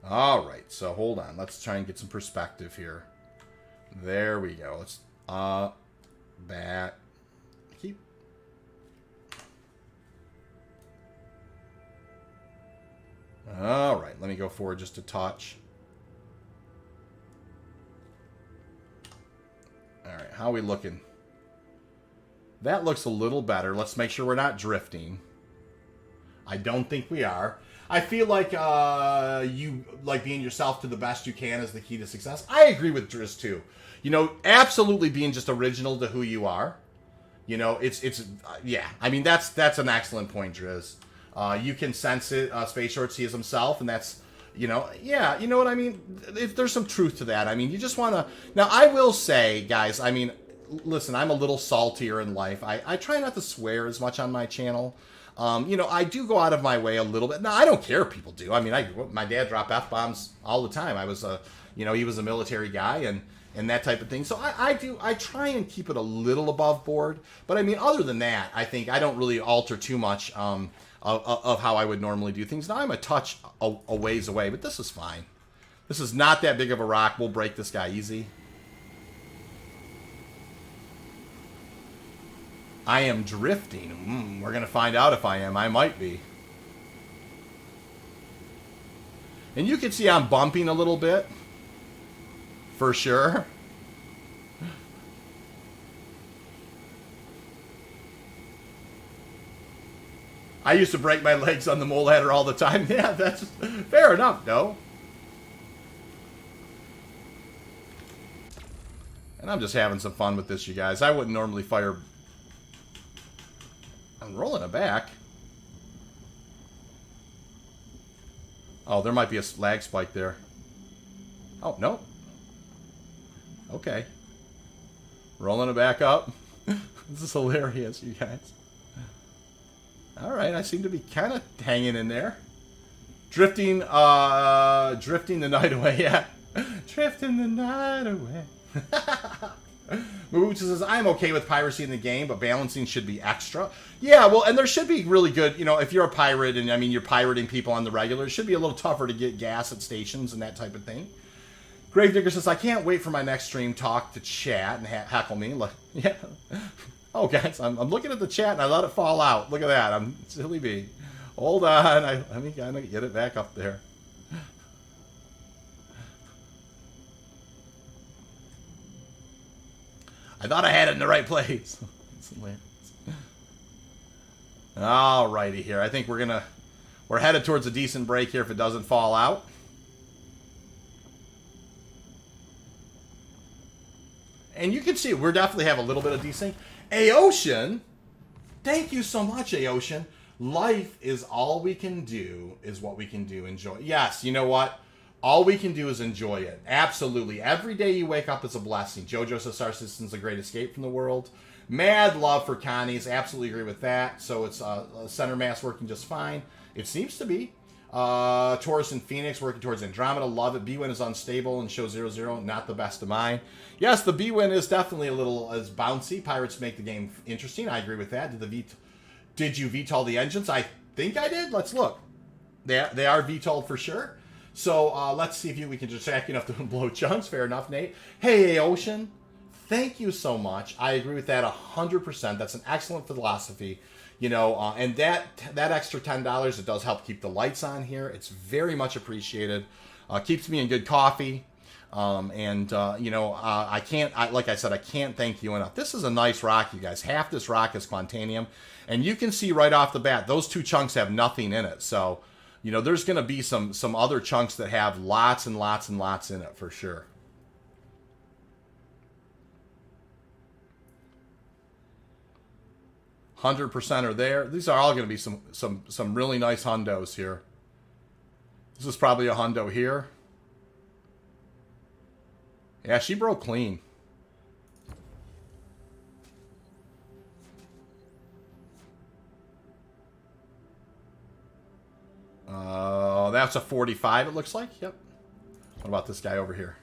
All right, so hold on. Let's try and get some perspective here. There we go. Let's back. Keep. All right, let me go forward just a touch. All right, how are we looking? That looks a little better. Let's make sure we're not drifting. I don't think we are. I feel like you like being yourself to the best you can is the key to success. I agree with Driz too. You know, absolutely being just original to who you are. You know, it's yeah. I mean, that's an excellent point, Driz. You can sense it. Space Short sees himself, and that's, you know, yeah. You know what I mean? There's some truth to that. I mean, you just want to. Now, I will say, guys. I mean, listen, I'm a little saltier in life. I try not to swear as much on my channel. You know, I do go out of my way a little bit. Now, I don't care if people do. I mean, my dad dropped F-bombs all the time. I was you know, he was a military guy and that type of thing. So I try and keep it a little above board. But I mean, other than that, I think I don't really alter too much of how I would normally do things. Now, I'm a touch a ways away, but this is fine. This is not that big of a rock. We'll break this guy easy. I am drifting. We're going to find out if I am. I might be. And you can see I'm bumping a little bit. For sure. I used to break my legs on the mole ladder all the time. Yeah, that's fair enough, no? And I'm just having some fun with this, you guys. I wouldn't normally fire... I'm rolling it back. Oh, there might be a lag spike there. Oh, no. Okay. Rolling it back up. This is hilarious, you guys. Alright, I seem to be kind of hanging in there. Drifting the night away, yeah. Drifting the night away. Mabucha says, I'm okay with piracy in the game, but balancing should be extra. Yeah, well, and there should be really good, you know, if you're a pirate and, I mean, you're pirating people on the regular, it should be a little tougher to get gas at stations and that type of thing. Gravedigger says, I can't wait for my next stream talk to chat and heckle me. Look, yeah. Oh, guys, I'm looking at the chat and I let it fall out. Look at that. I'm silly bee. Hold on. Let me kind of get it back up there. I thought I had it in the right place. Alrighty here. I think we're headed towards a decent break here if it doesn't fall out. And you can see we're definitely have a little bit of desync. Aocean, thank you so much, Aocean. Life is all we can do is what we can do. Enjoy. Yes, you know what? All we can do is enjoy it. Absolutely. Every day you wake up is a blessing. Jojo says Star Citizen's a great escape from the world. Mad love for Connie's. Absolutely agree with that. So it's center mass working just fine. It seems to be. Taurus and Phoenix working towards Andromeda. Love it. B-Win is unstable and shows 0-0. Not the best of mine. Yes, the B-Win is definitely a little as bouncy. Pirates make the game interesting. I agree with that. Did you VTOL the engines? I think I did. Let's look. They are VTOL'd for sure. So let's see if we can distract you enough to blow chunks. Fair enough, Nate. Hey, Ocean. Thank you so much. I agree with that 100%. That's an excellent philosophy. You know, and that extra $10, it does help keep the lights on here. It's very much appreciated. Keeps me in good coffee. You know, like I said, I can't thank you enough. This is a nice rock, you guys. Half this rock is Quantanium. And you can see right off the bat, those two chunks have nothing in it. So, you know, there's going to be some other chunks that have lots and lots and lots in it for sure. $100% are there. These are all going to be some really nice hundos here. This is probably a hundo here. Yeah, she broke clean. That's a 45, it looks like. Yep. What about this guy over here?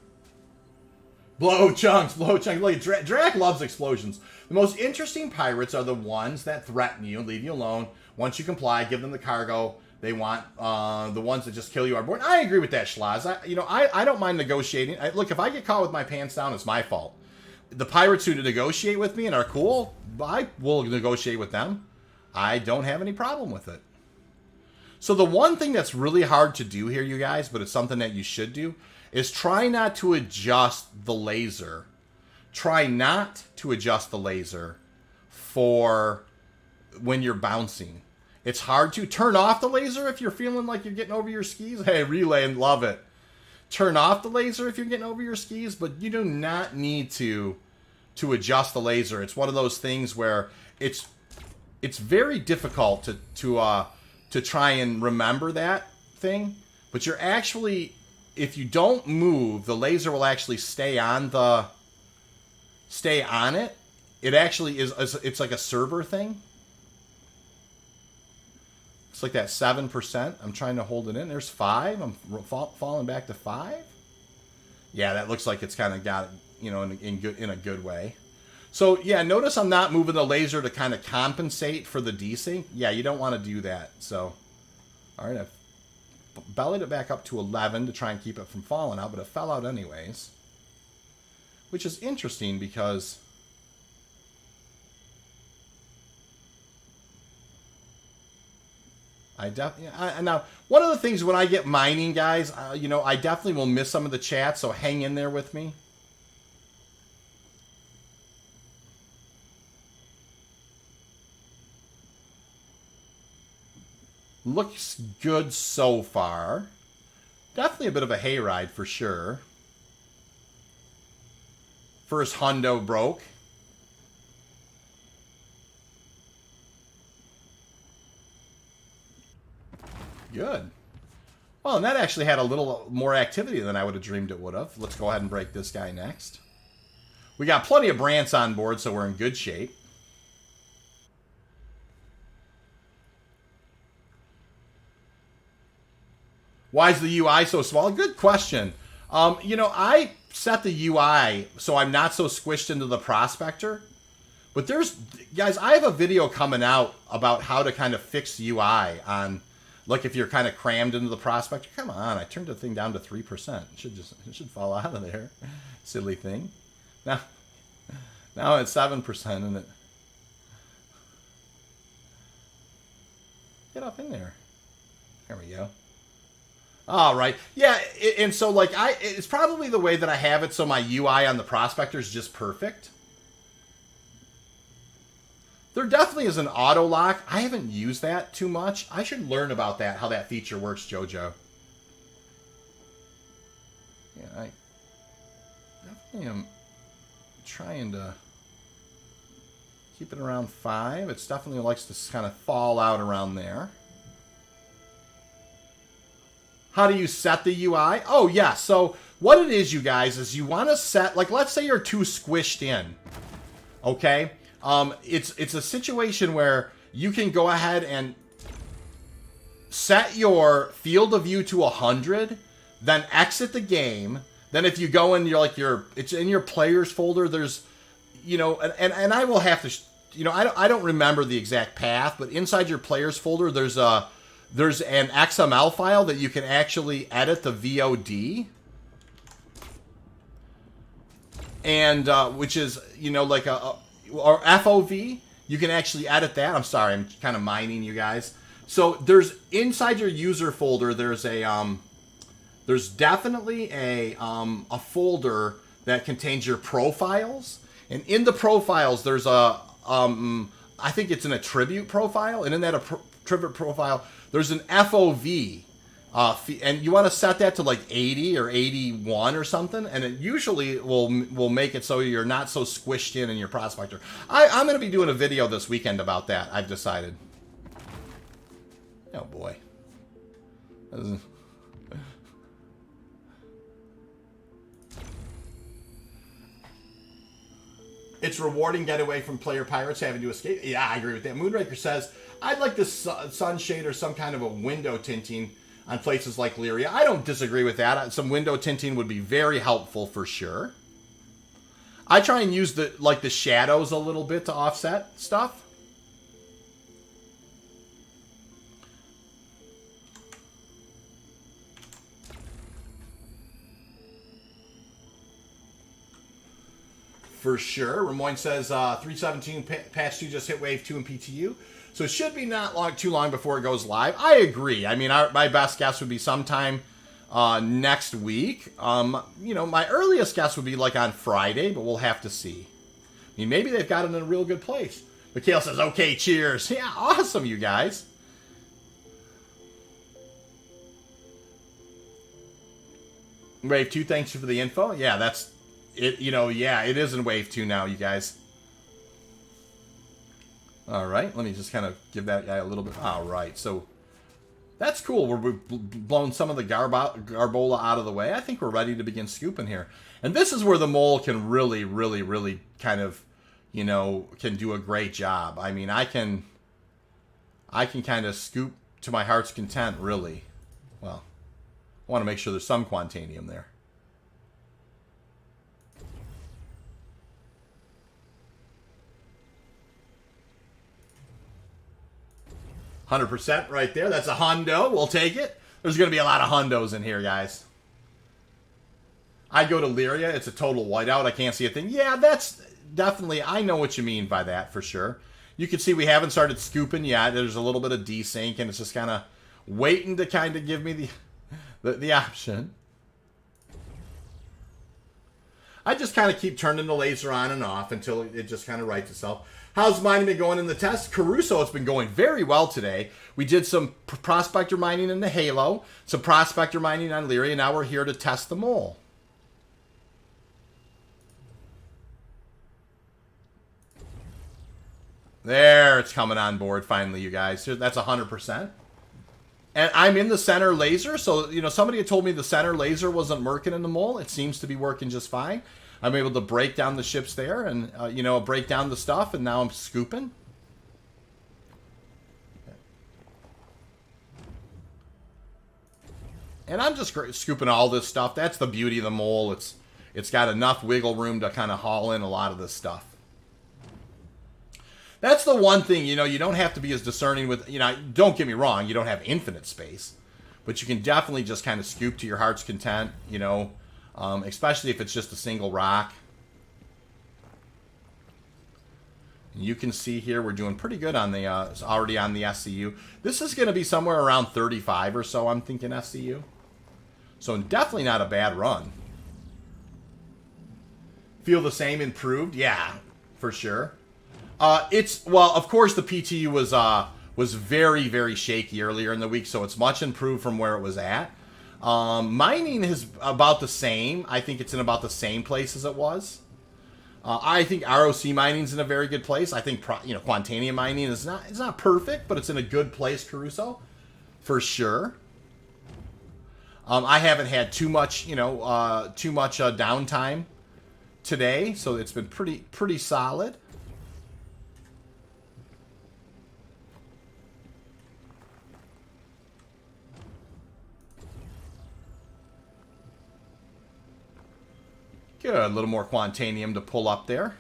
Blow chunks, blow chunks. Look, Drac loves explosions. The most interesting pirates are the ones that threaten you and leave you alone. Once you comply, give them the cargo they want. The ones that just kill you are born. I agree with that, Schlaz. I don't mind negotiating. Look, if I get caught with my pants down, it's my fault. The pirates who negotiate with me and are cool, I will negotiate with them. I don't have any problem with it. So the one thing that's really hard to do here, you guys, but it's something that you should do, is try not to adjust the laser. Try not to adjust the laser for when you're bouncing. It's hard to turn off the laser if you're feeling like you're getting over your skis. Hey, Relay, love it. Turn off the laser if you're getting over your skis, but you do not need to adjust the laser. It's one of those things where it's very difficult to try and remember that thing, but you're actually, if you don't move, the laser will actually stay on it. It actually is, it's like a server thing. It's like that 7%. I'm trying to hold it in. There's 5. I'm falling back to 5. Yeah, that looks like it's kind of got it, you know, in a good way. So yeah, notice I'm not moving the laser to kind of compensate for the desync. Yeah, you don't want to do that. So, all right, I've bellied it back up to 11 to try and keep it from falling out, but it fell out anyways. Which is interesting because now one of the things when I get mining, guys, you know, I definitely will miss some of the chat, so hang in there with me. Looks good so far. Definitely a bit of a hayride for sure. First hundo broke. Good. Well, and that actually had a little more activity than I would have dreamed it would have. Let's go ahead and break this guy next. We got plenty of Brants on board, so we're in good shape. Why is the UI so small? Good question. You know, I set the UI so I'm not so squished into the prospector. But there's, guys, I have a video coming out about how to kind of fix UI on, like, if you're kind of crammed into the prospector. Come on, I turned the thing down to 3%. It should fall out of there. Silly thing. Now it's 7%, and it. Get up in there. There we go. All right. Yeah, and so, like, it's probably the way that I have it so my UI on the prospector is just perfect. There definitely is an auto lock. I haven't used that too much. I should learn about that, how that feature works, Jojo. Yeah, I definitely am trying to keep it around 5. It definitely likes to kind of fall out around there. How do you set the UI? Oh, yeah. So what it is, you guys, is you want to set, like, let's say you're too squished in. Okay? It's a situation where you can go ahead and set your field of view to 100, then exit the game. Then if you go in, it's in your players folder. There's, you know, and I will have to, you know, I don't remember the exact path, but inside your players folder, there's an XML file that you can actually edit the VOD. And, which is, you know, like or FOV, you can actually edit that. I'm sorry, I'm kind of mining you guys. So there's, inside your user folder, there's definitely a folder that contains your profiles. And in the profiles, there's I think it's an attribute profile. And in that attribute profile, there's an FOV. And you want to set that to like 80 or 81 or something. And it usually will make it so you're not so squished in your prospector. I'm going to be doing a video this weekend about that, I've decided. Oh, boy. It's rewarding get away from player pirates having to escape. Yeah, I agree with that. Moonraker says, I'd like the sunshade or some kind of a window tinting on places like Lyria. I don't disagree with that. Some window tinting would be very helpful for sure. I try and use the shadows a little bit to offset stuff. For sure. Ramoyne says 317 patch 2 just hit wave 2 in PTU. So it should be not too long before it goes live. I agree. I mean, my best guess would be sometime next week. You know, my earliest guess would be like on Friday, but we'll have to see. I mean, maybe they've got it in a real good place. Mikhail says, okay, cheers. Yeah, awesome, you guys. Wave 2, thanks for the info. Yeah, that's it. You know, yeah, it is in Wave 2 now, you guys. All right, let me just kind of give that guy a little bit. All right, so that's cool. We've blown some of the Garbola out of the way. I think we're ready to begin scooping here. And this is where the mole can really, really, really kind of, you know, can do a great job. I mean, I can kind of scoop to my heart's content, really. Well, I want to make sure there's some Quantanium there. 100% right there. That's a hundo. We'll take it. There's going to be a lot of hundos in here, guys. I go to Lyria. It's a total whiteout. I can't see a thing. Yeah, that's definitely... I know what you mean by that, for sure. You can see we haven't started scooping yet. There's a little bit of desync, and it's just kind of waiting to kind of give me the option. I just kind of keep turning the laser on and off until it just kind of writes itself. How's mining been going in the test? Caruso, it's been going very well today. We did some prospector mining in the Halo, some prospector mining on Lyria, and now we're here to test the mole. There, it's coming on board finally, you guys. That's 100%. And I'm in the center laser, so, you know, somebody had told me the center laser wasn't working in the mole. It seems to be working just fine. I'm able to break down the ships there and, you know, break down the stuff, and now I'm scooping. And I'm just scooping all this stuff. That's the beauty of the mole. It's got enough wiggle room to kind of haul in a lot of this stuff. That's the one thing, you know, you don't have to be as discerning with, you know, don't get me wrong, you don't have infinite space. But you can definitely just kind of scoop to your heart's content, you know, especially if it's just a single rock. And you can see here we're doing pretty good on the, already on the SCU. This is going to be somewhere around 35 or so, I'm thinking, SCU. So definitely not a bad run. Feel the same improved? Yeah, for sure. Well, of course the PTU was very, very shaky earlier in the week, so it's much improved from where it was at. Mining is about the same. I think it's in about the same place as it was. I think ROC mining's in a very good place. I think Quantanium mining is not perfect, but it's in a good place, Caruso, for sure. I haven't had too much downtime today, so it's been pretty solid. Get a little more Quantanium to pull up there.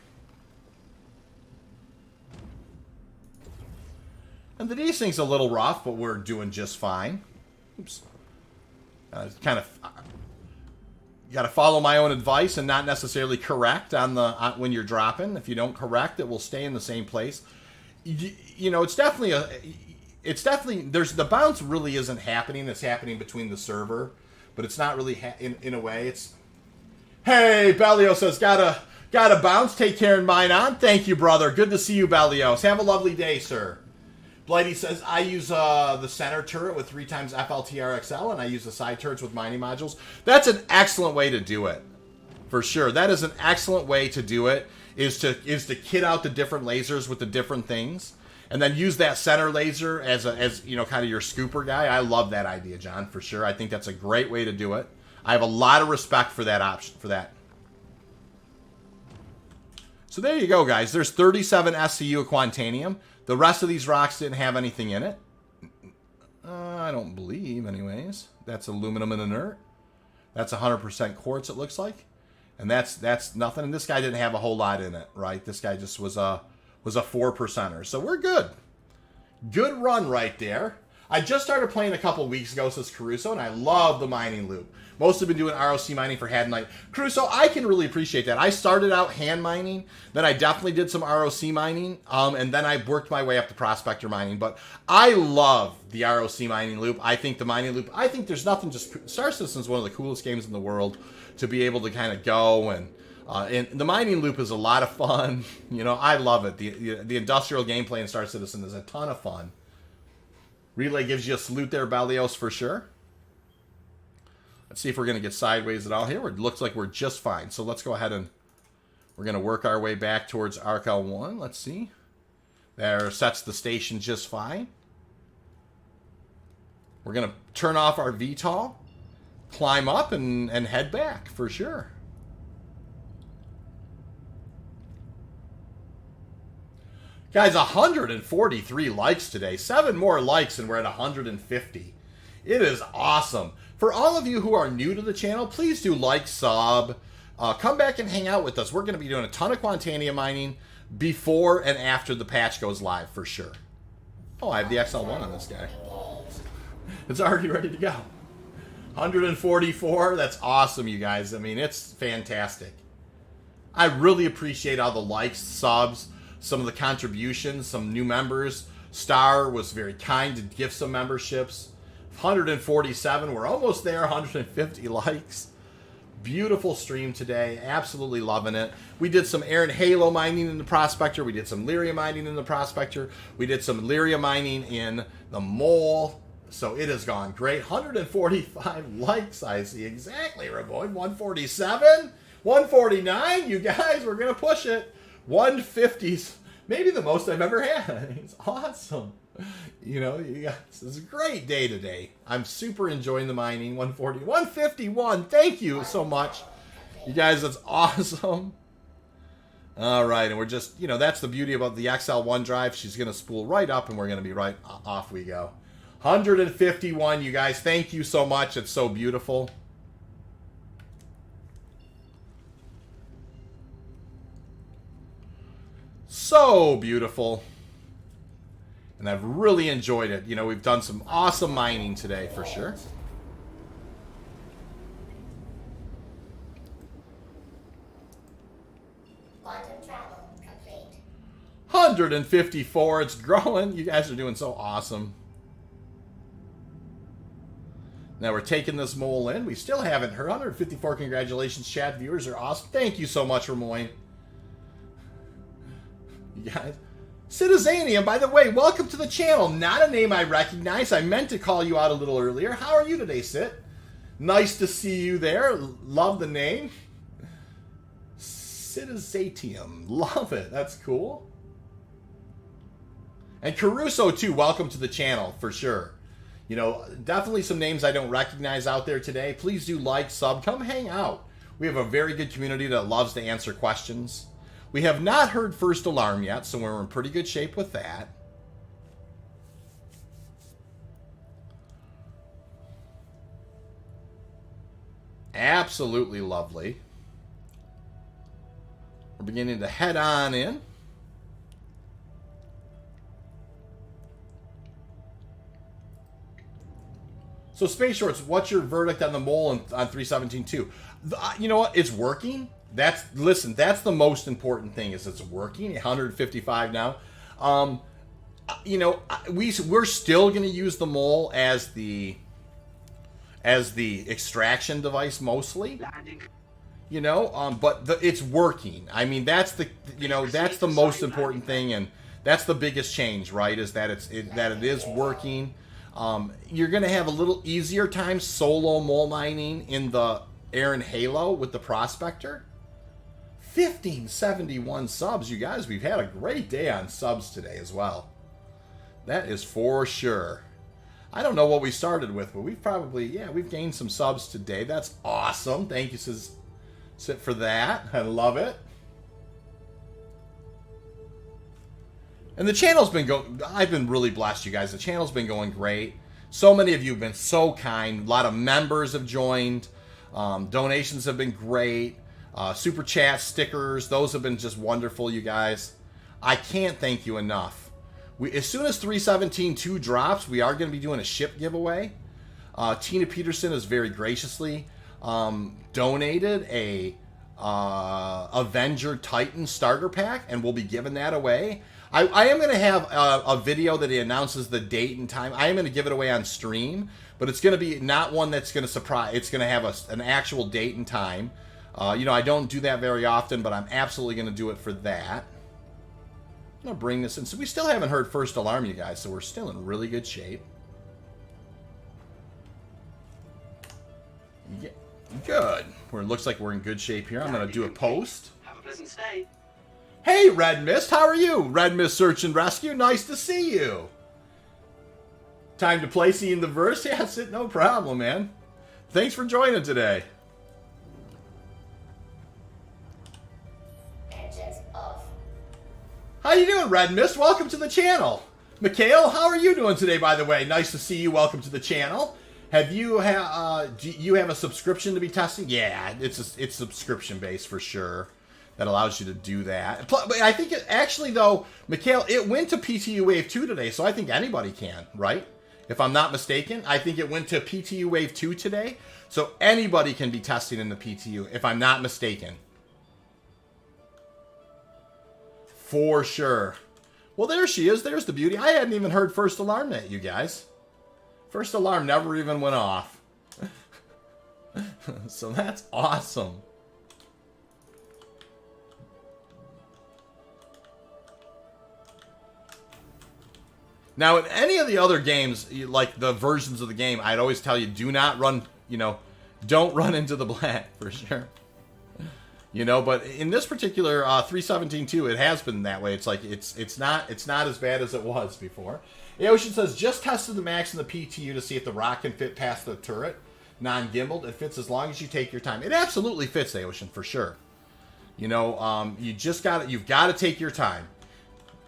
And the desync a little rough, but we're doing just fine. Oops. Kind of... You got to follow my own advice and not necessarily correct on the when you're dropping. If you don't correct, it will stay in the same place. It's definitely there's the bounce really isn't happening. It's happening between the server, but it's not really in a way. It's hey, Belios says gotta bounce. Take care and mine on. Thank you, brother. Good to see you, Belios. Have a lovely day, sir. Blighty says, I use the center turret with 3 times FLTR-XL, and I use the side turrets with mining modules. That's an excellent way to do it, for sure. That is an excellent way to do it, is to kit out the different lasers with the different things, and then use that center laser as kind of your scooper guy. I love that idea, John, for sure. I think that's a great way to do it. I have a lot of respect for that option, for that. So there you go, guys. There's 37 SCU of Quantanium. The rest of these rocks didn't have anything in it. I don't believe, anyways. That's aluminum and inert. That's 100% quartz, it looks like. And that's nothing. And this guy didn't have a whole lot in it, right? This guy just was a 4%er. So we're good. Good run right there. I just started playing a couple weeks ago, says Caruso, and I love the mining loop. Most have been doing ROC mining for hand night. Caruso, I can really appreciate that. I started out hand mining, then I definitely did some ROC mining, and then I worked my way up to prospector mining. But I love the ROC mining loop. I think the mining loop, I think there's nothing, just Star Citizen is one of the coolest games in the world to be able to kind of go, and the mining loop is a lot of fun. I love it. The industrial gameplay in Star Citizen is a ton of fun. Relay gives you a salute there, Balios, for sure. Let's see if we're going to get sideways at all here. It looks like we're just fine. So let's go ahead and we're going to work our way back towards ARC-L1. Let's see. There sets the station just fine. We're going to turn off our VTOL, climb up, and head back for sure. Guys, 143 likes today. 7 more likes and we're at 150. It is awesome. For all of you who are new to the channel, please do like, sub. Come back and hang out with us. We're going to be doing a ton of Quantanium mining before and after the patch goes live, for sure. Oh, I have the XL1 on this guy. It's already ready to go. 144. That's awesome, you guys. I mean, it's fantastic. I really appreciate all the likes, subs, some of the contributions, some new members. Star was very kind to give some memberships. 147. We're almost there. 150 likes. Beautiful stream today. Absolutely loving it. We did some Aaron Halo mining in the Prospector. We did some Lyria mining in the Prospector. We did some Lyria mining in the Mole. So it has gone great. 145 likes, I see. Exactly, Raboy. 147. 149. You guys, we're going to push it. 150s. Maybe the most I've ever had. It's awesome. You guys, it's a great day today. I'm super enjoying the mining. 140, 151. Thank you so much. You guys, that's awesome. All right, and we're just, that's the beauty about the XL1 drive. She's going to spool right up, and we're going to be right off we go. 151, you guys. Thank you so much. It's so beautiful. So beautiful. And I've really enjoyed it. We've done some awesome mining today, for sure. Quantum travel complete. 154. It's growing. You guys are doing so awesome. Now we're taking this mole in. We still haven't heard. 154. Congratulations, chat. Viewers are awesome. Thank you so much, Ramoy. You guys, Citizanium, by the way, welcome to the channel. Not a name I recognize. I meant to call you out a little earlier. How are you today, Cit? Nice to see you there. Love the name. Citizatium. Love it. That's cool. And Caruso, too. Welcome to the channel, for sure. You know, definitely some names I don't recognize out there today. Please do like, sub, come hang out. We have a very good community that loves to answer questions. We have not heard First Alarm yet, so we're in pretty good shape with that. Absolutely lovely. We're beginning to head on in. So, Space Shorts, what's your verdict on the mole on 317.2? You know what? It's working. Listen, that's the most important thing is it's working. 155 now. You know, we're still going to use the mole as the extraction device mostly. You know, but it's working. I mean, that's the most important thing, and that's the biggest change, right? Is that it is working. You're going to have a little easier time solo mole mining in the Aaron Halo with the Prospector. 1571 subs, you guys. We've had a great day on subs today as well. That is for sure. I don't know what we started with, but we've gained some subs today. That's awesome. Thank you, Sit, for that. I love it. And the channel's been I've been really blessed, you guys. The channel's been going great. So many of you have been so kind. A lot of members have joined. Donations have been great. Super chat stickers, those have been just wonderful, you guys. I can't thank you enough. As soon as 317.2 drops, we are going to be doing a ship giveaway. Tina Peterson has very graciously donated a Avenger Titan starter pack, and we'll be giving that away. I am going to have a video that he announces the date and time. I am going to give it away on stream, but it's going to be not one that's going to surprise. It's going to have an actual date and time. You know, I don't do that very often, but I'm absolutely going to do it for that. I'm going to bring this in. So we still haven't heard First Alarm, you guys, so we're still in really good shape. Yeah, good. It looks like we're in good shape here. I'm going to do a post. Have a pleasant stay. Hey, Red Mist, how are you? Red Mist Search and Rescue, nice to see you. Time to play Seeing the Verse? Yes, no problem, man. Thanks for joining today. Engines off. How you doing, Red Mist? Welcome to the channel. Mikhail, how are you doing today, by the way? Nice to see you. Welcome to the channel. Do you have a subscription to be testing? Yeah, it's subscription based for sure. That allows you to do that. But I think actually though, Mikhail, it went to PTU Wave 2 today, so I think anybody can, right? If I'm not mistaken, I think it went to PTU Wave 2 today, so anybody can be testing in the PTU, if I'm not mistaken. For sure. Well, there she is. There's the beauty. I hadn't even heard First Alarm yet, you guys. First Alarm never even went off. So that's awesome. Now, in any of the other games, like the versions of the game, I'd always tell you, do not run, don't run into the black, for sure. But in this particular 317.2, it has been that way. It's like, it's not as bad as it was before. Ocean says, just tested the max in the PTU to see if the rock can fit past the turret. Non-gimbaled, it fits as long as you take your time. It absolutely fits, Ocean, for sure. You've got to take your time.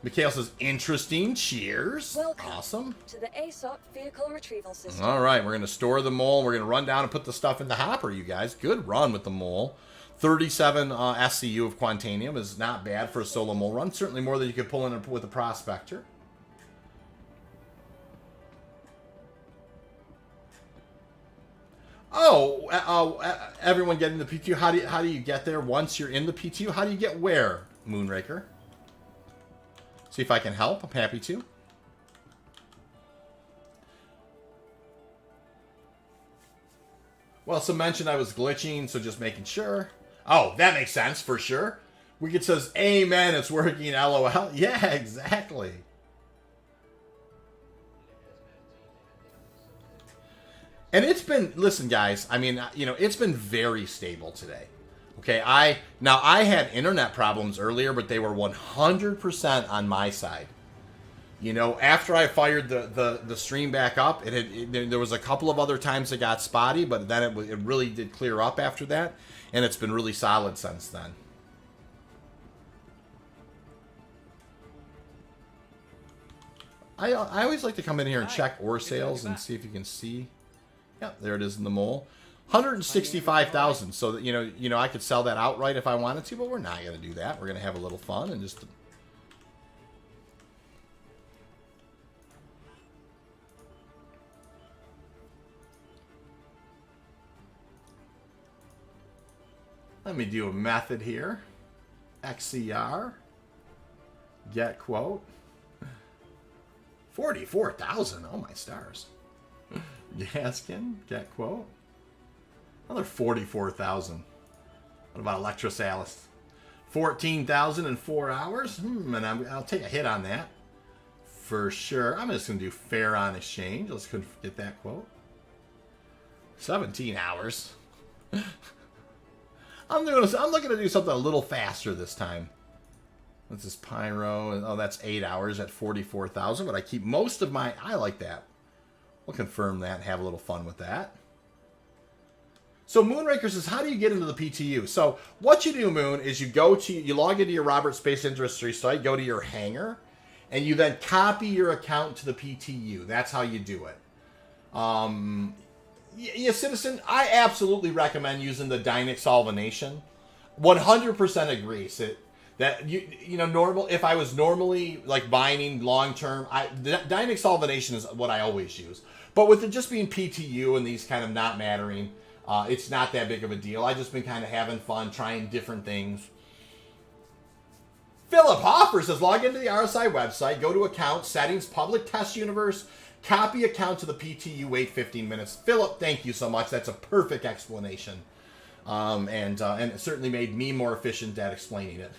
Mikhail says, interesting. Cheers. Welcome Awesome. to the ASOP vehicle retrieval system. All right, we're going to store the mole. We're going to run down and put the stuff in the hopper, you guys. Good run with the mole. 37 SCU of Quantanium is not bad for a solo mole run. Certainly more than you could pull in with a Prospector. Everyone getting the PTU. How do you get there once you're in the PTU? How do you get where, Moonraker? See if I can help. I'm happy to. Well, some mentioned I was glitching, so just making sure. Oh, that makes sense for sure. Wicked says, amen, it's working, LOL. Yeah, exactly. And it's been, listen, guys, I mean, you know, it's been very stable today. Okay, I had internet problems earlier, but they were 100% on my side. You know, after I fired the stream back up, there was a couple of other times it got spotty, but then it really did clear up after that, and it's been really solid since then. I always like to come in here and check ore sales and see if you can see. Yeah, there it is in the mole. 165,000. So that you know I could sell that outright if I wanted to, but we're not going to do that. We're going to have a little fun and just. Let me do a method here. XCR. Get quote. 44,000. Oh my stars. Gaskin. Get quote. Another 44,000. What about Electrosalis? 14,000 in 4 hours? And I'll take a hit on that. For sure. I'm just going to do fair on exchange. Let's get that quote. 17 hours. I'm looking to do something a little faster this time. What's this Pyro? Oh, that's 8 hours at 44,000. But I keep most of my... I like that. We'll confirm that and have a little fun with that. So Moonraker says, how do you get into the PTU? So what you do, Moon, is you log into your Robert Space Industry site, go to your hangar, and you then copy your account to the PTU. That's how you do it. Yeah, Citizen, I absolutely recommend using the Dynic Solvenation. 100% agree. That normal. If I was normally like buying long term, Dynic Solvenation is what I always use. But with it just being PTU and these kind of not mattering, it's not that big of a deal. I just been kind of having fun, trying different things. Philip Hoffer says, log into the RSI website, go to account, settings, public test universe, copy account to the PTU, wait 15 minutes. Philip, thank you so much. That's a perfect explanation. And it certainly made me more efficient at explaining it.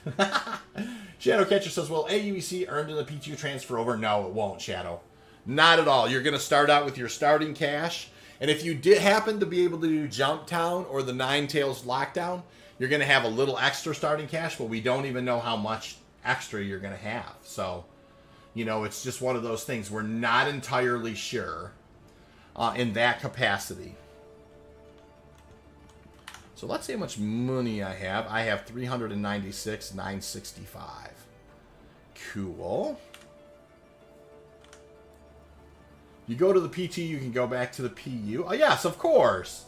Shadowcatcher says, will AUEC earned in the PTU transfer over? No, it won't, Shadow. Not at all. You're going to start out with your starting cash. And if you did happen to be able to do Jump Town or the Nine Tails Lockdown, you're going to have a little extra starting cash, but we don't even know how much extra you're going to have. So, it's just one of those things. We're not entirely sure in that capacity. So let's see how much money I have. I have 396,965. Cool. You go to the PT, you can go back to the PU. Oh, yes, of course.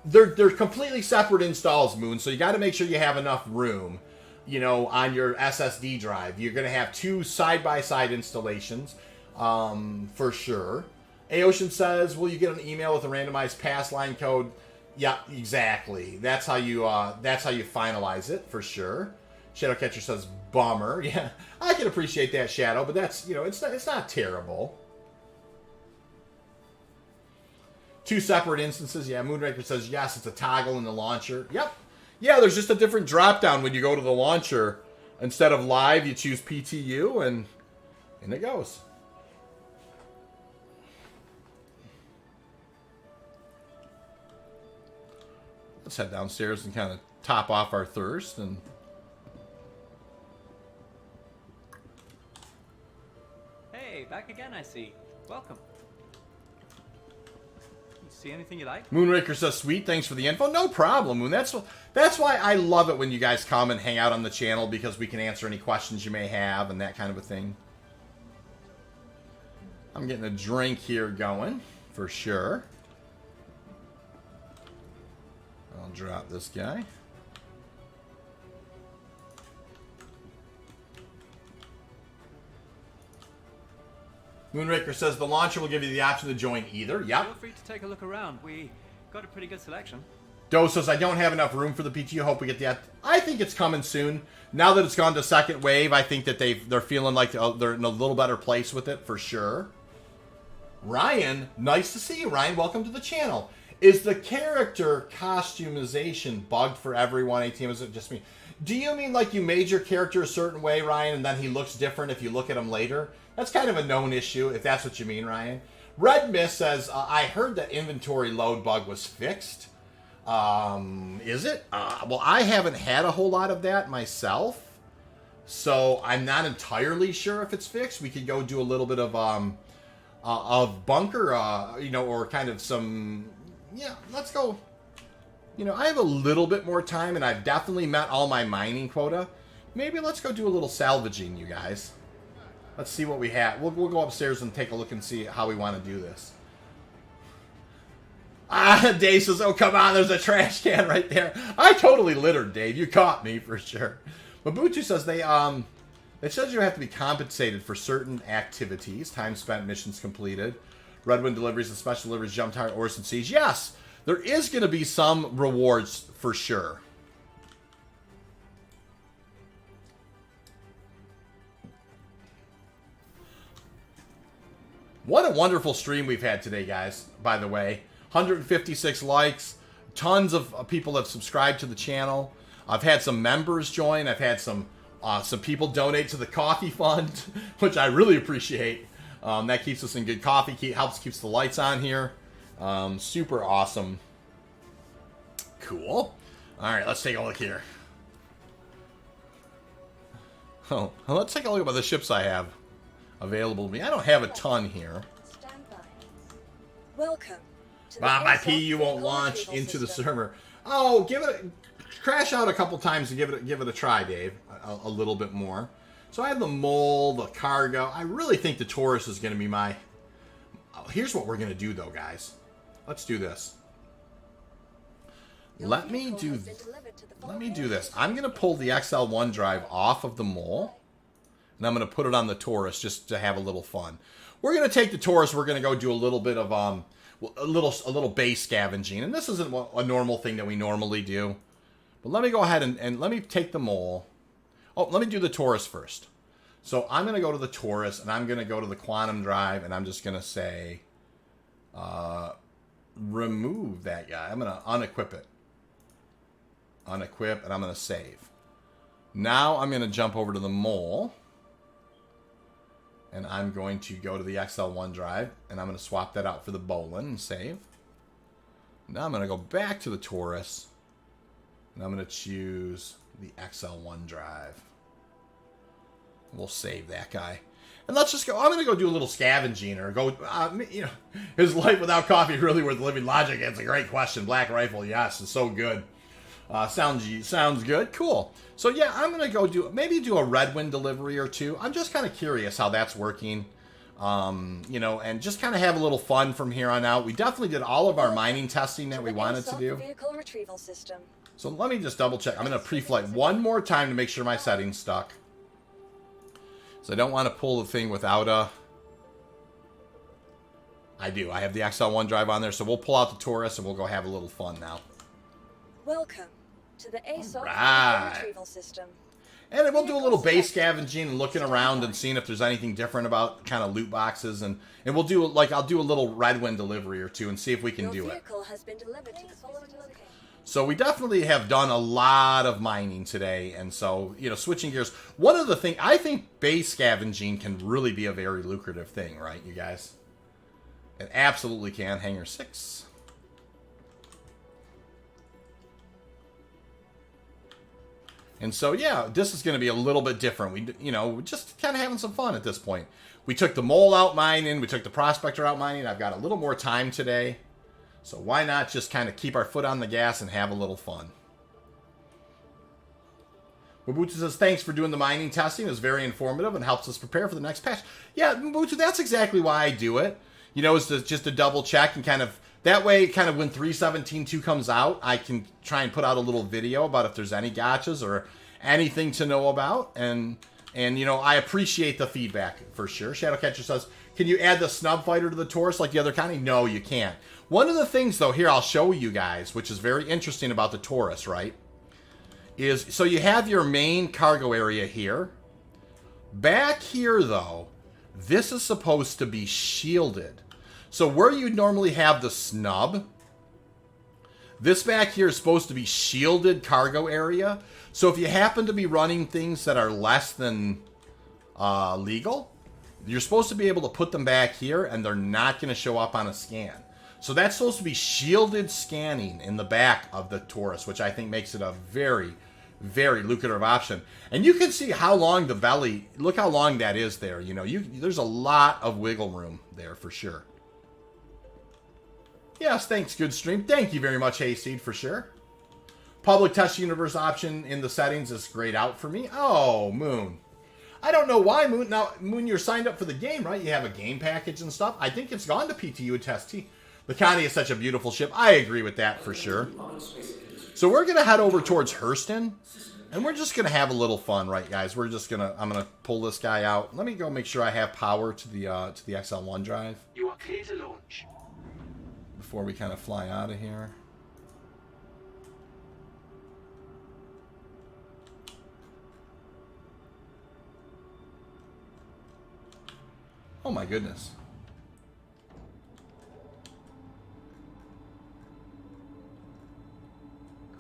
They're completely separate installs, Moon, so you got to make sure you have enough room, on your SSD drive. You're going to have 2 side-by-side installations, for sure. Aocean says, will you get an email with a randomized pass line code? Yeah, exactly. That's how you finalize it, for sure. Shadowcatcher says, bummer. Yeah, I can appreciate that, Shadow, but that's, it's not terrible. 2 separate instances. Yeah, Moonraker says, yes, it's a toggle in the launcher. Yep. Yeah, there's just a different drop-down when you go to the launcher. Instead of live, you choose PTU, and in it goes. Let's head downstairs and kind of top off our thirst. And Hey, back again, I see. Welcome. See anything you like? Moonraker says, sweet, thanks for the info. No problem, Moon. That's why I love it when you guys come and hang out on the channel, because we can answer any questions you may have and that kind of a thing. I'm getting a drink here going, for sure. I'll drop this guy. Moonraker says the launcher will give you the option to join either. Yep. Feel free to take a look around. We got a pretty good selection. Doe says, I don't have enough room for the PTU. Hope we get that. I think it's coming soon. Now that it's gone to second wave, I think that they're feeling like they're in a little better place with it, for sure. Ryan, nice to see you, Ryan. Welcome to the channel. Is the character customization bugged for everyone? ATM, is it just me? Do you mean like you made your character a certain way, Ryan, and then he looks different if you look at him later? That's kind of a known issue, if that's what you mean, Ryan. Red Mist says, I heard that inventory load bug was fixed. Is it? Well, I haven't had a whole lot of that myself, so I'm not entirely sure if it's fixed. We could go do a little bit of bunker, you know, or kind of some... Yeah, let's go... You know, I have a little bit more time, and I've definitely met all my mining quota. Maybe let's go do a little salvaging, you guys. Let's see what we have. We'll go upstairs and take a look and see how we want to do this. Dave says, oh, come on, there's a trash can right there. I totally littered, Dave. You caught me for sure. Mabuchu says it says you have to be compensated for certain activities. Time spent, missions completed. Redwind deliveries and special deliveries, jump tire, ores and siege. Yes! There is going to be some rewards for sure. What a wonderful stream we've had today, guys, by the way. 156 likes. Tons of people have subscribed to the channel. I've had some members join. I've had some people donate to the coffee fund, which I really appreciate. That keeps us in good coffee, keeps the lights on here. Super awesome. Cool. Alright, let's take a look here. Oh, well, let's take a look at the ships I have available to me. I don't have a ton here. Stand by. Welcome to the My ASOC PU won't vehicle launch retrieval into the system. server. Oh, crash out a couple times and give it a try, Dave. A little bit more. So I have the mole, the cargo. I really think the Taurus is going to be my... Here's what we're going to do, though, guys. Let's do this. Let me do this. I'm going to pull the XL1 drive off of the mole, and I'm going to put it on the Taurus just to have a little fun. We're going to take the Taurus. We're going to go do a little bit of a little base scavenging, and this isn't a normal thing that we normally do. But let me go ahead and let me take the mole. Oh, let me do the Taurus first. So I'm going to go to the Taurus, and I'm going to go to the quantum drive, and I'm just going to say, remove that guy. I'm going to unequip it. Unequip, and I'm going to save. Now I'm going to jump over to the mole, and I'm going to go to the XL1 drive, and I'm going to swap that out for the Bolin and save. Now I'm going to go back to the Taurus, and I'm going to choose the XL1 drive. We'll save that guy. And let's just go. I'm going to go do a little scavenging or go, you know, is life without coffee really worth living? Logic, it's a great question. Black Rifle, yes, it's so good. Sounds good. Cool. So yeah, I'm going to go do a Redwind delivery or two. I'm just kind of curious how that's working. You know, and just kind of have a little fun from here on out. We definitely did all of our mining testing that we wanted to do. Vehicle retrieval system. So let me just double check. I'm going to pre-flight one more time to make sure my settings stuck. So I don't want to pull the thing without a... I do. I have the XL1 drive on there. So we'll pull out the Taurus and we'll go have a little fun now. Welcome to the ASOC Right. vehicle retrieval system. And then we'll do a little base scavenging and looking around and seeing if there's anything different about kind of loot boxes. And we'll do, like, I'll do a little Redwind delivery or two and see if we can Your do it. vehicle has been delivered to the following location. So we definitely have done a lot of mining today. And so, you know, switching gears. One of the things, I think base scavenging can really be a very lucrative thing, right, you guys? It absolutely can. Hangar 6. And so, yeah, this is going to be a little bit different. We're just kind of having some fun at this point. We took the mole out mining. We took the prospector out mining. I've got a little more time today. So why not just kind of keep our foot on the gas and have a little fun? Mabutu says, thanks for doing the mining testing. It was very informative and helps us prepare for the next patch. Yeah, Mabutu, that's exactly why I do it. You know, is just to double check and kind of... That way, kind of when 3.17.2 comes out, I can try and put out a little video about if there's any gotchas or anything to know about. And you know, I appreciate the feedback for sure. Shadowcatcher says, can you add the snub fighter to the Taurus like the other Connie? No, you can't. One of the things, though, here I'll show you guys, which is very interesting about the Taurus, right? Is, so you have your main cargo area here. Back here, though, this is supposed to be shielded. So where you'd normally have the snub, This back here is supposed to be shielded cargo area. So if you happen to be running things that are less than legal, you're supposed to be able to put them back here and they're not going to show up on a scan. So that's supposed to be shielded scanning in the back of the Taurus, which I think makes it a very, very lucrative option. And you can see how long the belly, look how long that is there. You know, there's a lot of wiggle room there for sure. Yes, thanks, good stream. Thank you very much, Hayseed, for sure. Public test universe option in the settings is grayed out for me. Oh, Moon. I don't know why, Moon. Now, Moon, you're signed up for the game, right? You have a game package and stuff. I think it's gone to PTU and Test T. The Connie is such a beautiful ship. I agree with that for sure. So we're going to head over towards Hurston, and we're just going to have a little fun, right, guys? We're just going to, I'm going to pull this guy out. Let me go make sure I have power to the XL1 drive. You are clear to launch. Before we kind of fly out of here. Oh my goodness.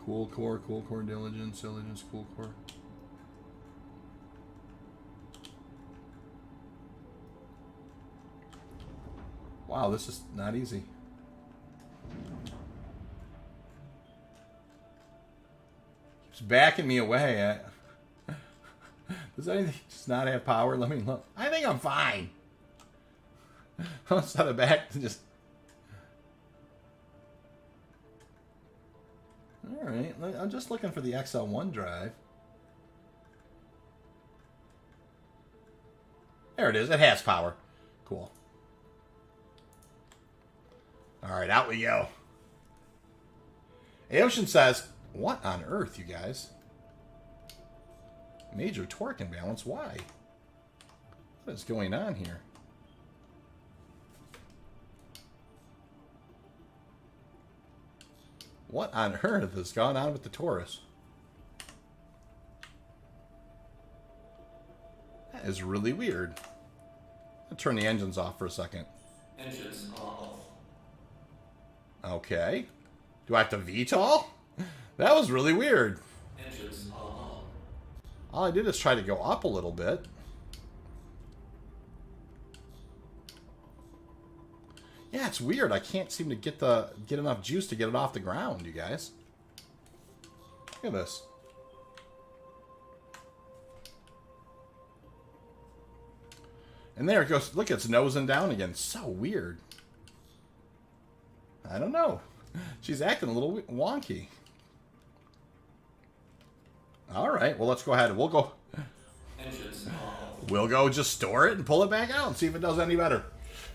Cool core, diligence, cool core. Wow, this is not easy. Keeps backing me away. Does anything just not have power? Let me look. I think I'm fine. I'll set it back to just... Alright, I'm just looking for the XL1 drive. There it is. It has power. Cool. Alright, out we go. Aocean says, what on earth, you guys? Major torque imbalance? Why? What is going on here? What on earth has gone on with the Taurus? That is really weird. I'll turn the engines off for a second. Engines off. Okay. Do I have to VTOL? That was really weird. Engines off. All I did is try to go up a little bit. Yeah, it's weird. I can't seem to get enough juice to get it off the ground, you guys. Look at this. And there it goes. Look, it's nosing down again. So weird. I don't know. She's acting a little wonky. All right. Well, let's go ahead. We'll go. We'll go just store it and pull it back out and see if it does any better.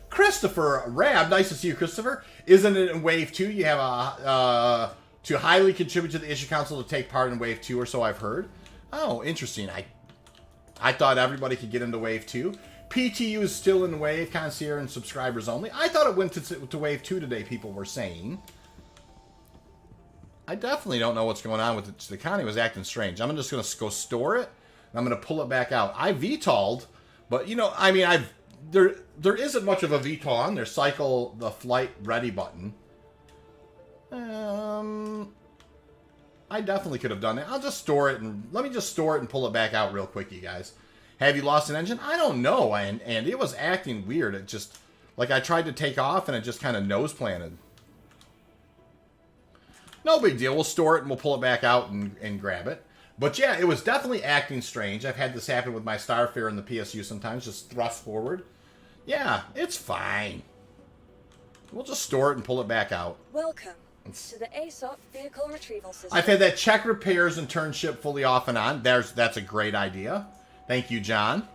Christopher Rab, nice to see you, Christopher. Isn't it in Wave 2? You have to highly contribute to the issue council to take part in Wave 2 or so I've heard. Oh, interesting. I thought everybody could get into Wave 2. PTU is still in Wave, concierge and subscribers only. I thought it went to Wave 2 today, people were saying. I definitely don't know what's going on with it. The Connie was acting strange. I'm just going to go store it, and I'm going to pull it back out. I VTOL'd, but, you know, I mean, there isn't much of a VTOL on there. Cycle the flight ready button. I definitely could have done it. I'll just store it, and let me just store it and pull it back out real quick, you guys. Have you lost an engine? I don't know, and it was acting weird. It just, like, I tried to take off, and it just kind of nose planted. No big deal. We'll store it, and we'll pull it back out and grab it. But yeah, it was definitely acting strange. I've had this happen with my Starfare in the PSU sometimes, just thrust forward. Yeah, it's fine. We'll just store it and pull it back out. Welcome to the ASOP vehicle retrieval system. I've had that check repairs and turn ship fully off and on. That's a great idea. Thank you, John.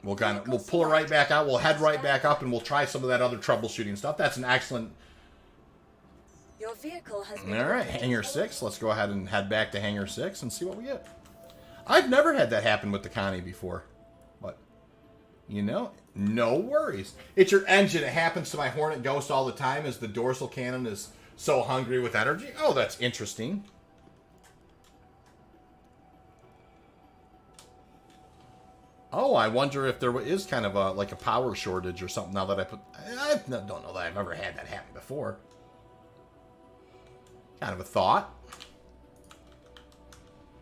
We'll pull it right back out. We'll head right back up, and we'll try some of that other troubleshooting stuff. That's an excellent. Your vehicle has been All right, Hangar 6. Let's go ahead and head back to Hangar 6 and see what we get. I've never had that happen with the Connie before, but you know, no worries. It's your engine. It happens to my Hornet Ghost all the time as the dorsal cannon is so hungry with energy. Oh, that's interesting. Oh, I wonder if there is kind of a like a power shortage or something now that I don't know that I've ever had that happen before. Kind of a thought.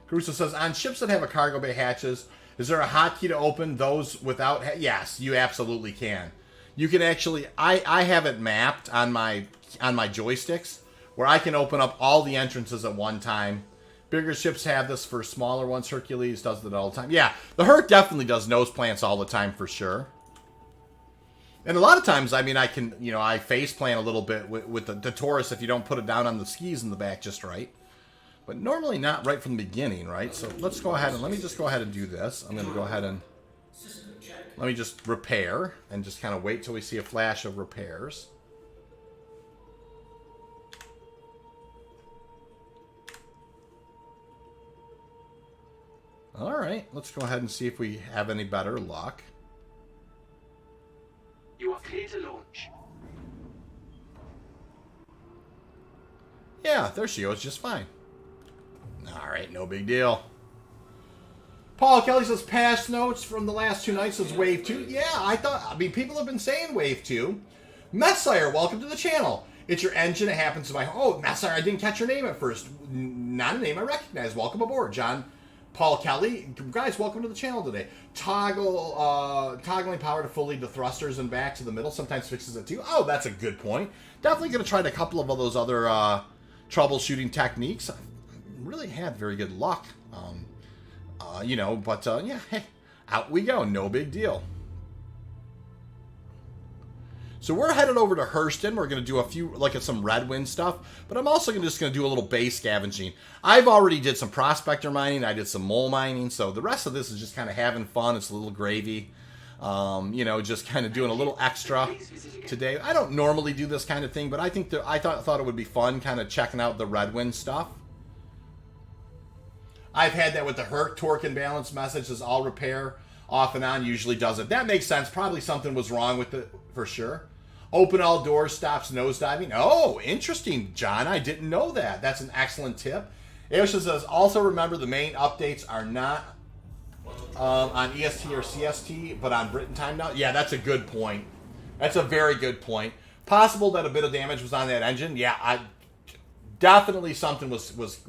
Caruso says, on ships that have a cargo bay hatches, is there a hotkey to open those without... Yes, you absolutely can. You can actually... I have it mapped on my joysticks where I can open up all the entrances at one time. Bigger ships have this for smaller ones. Hercules does it all the time. Yeah, the Herc definitely does nose plants all the time for sure. And a lot of times, I mean, I can, you know, I face plant a little bit with the Taurus if you don't put it down on the skis in the back just right. But normally not right from the beginning, right? So let's go ahead and, let me just go ahead and do this. I'm going to go ahead and, let me just repair and just kind of wait till we see a flash of repairs. All right, let's go ahead and see if we have any better luck. You are clear to launch. Yeah, there she goes, just fine. All right, no big deal. Paul Kelly says, past notes from the last 2 nights says Wave 2. Yeah, I mean, people have been saying Wave 2. Messiah, welcome to the channel. It's your engine, it happens to my... Oh, Messiah, I didn't catch your name at first. Not a name I recognize. Welcome aboard, John. Paul Kelly, guys, welcome to the channel today. Toggling power to fully the thrusters and back to the middle sometimes fixes it too. Oh, that's a good point. Definitely going to try a couple of those other troubleshooting techniques. I've really had very good luck, you know, but yeah, hey, out we go. No big deal. So we're headed over to Hurston. We're going to do a few, like some Red Wind stuff, but I'm also just going to do a little base scavenging. I've already did some prospector mining. I did some mole mining. So the rest of this is just kind of having fun. It's a little gravy. You know, just kind of doing a little extra today. I don't normally do this kind of thing, but I think that I thought it would be fun kind of checking out the Red Wind stuff. I've had that with the Herc torque and balance message says all repair off and on usually does it. That makes sense. Probably something was wrong with it for sure. Open all doors, stops nosediving. Oh, interesting, John. I didn't know that. That's an excellent tip. Aosha says, also remember the main updates are not on EST or CST, but on Britain time now. Yeah, that's a good point. That's a very good point. Possible that a bit of damage was on that engine. Yeah, definitely something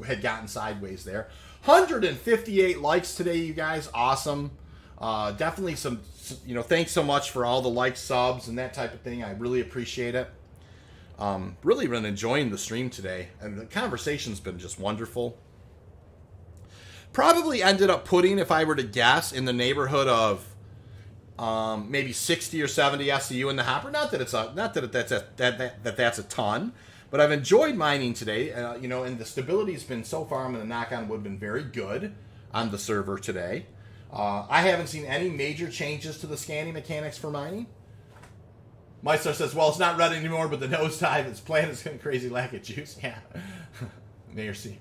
had gotten sideways there. 158 likes today, you guys. Awesome. Definitely some, you know, thanks so much for all the likes, subs, and that type of thing. I really appreciate it. Really been enjoying the stream today, and the conversation's been just wonderful. Probably ended up putting, if I were to guess, in the neighborhood of maybe 60 or 70 SCU in the hopper. Not that that's a ton, but I've enjoyed mining today. You know, and the stability's been so far, I'm going to knock on wood, been very good on the server today. I haven't seen any major changes to the scanning mechanics for mining. Meister says, well, it's not red anymore, but the nosedive, its plant is getting crazy lack of juice. Yeah. Merci.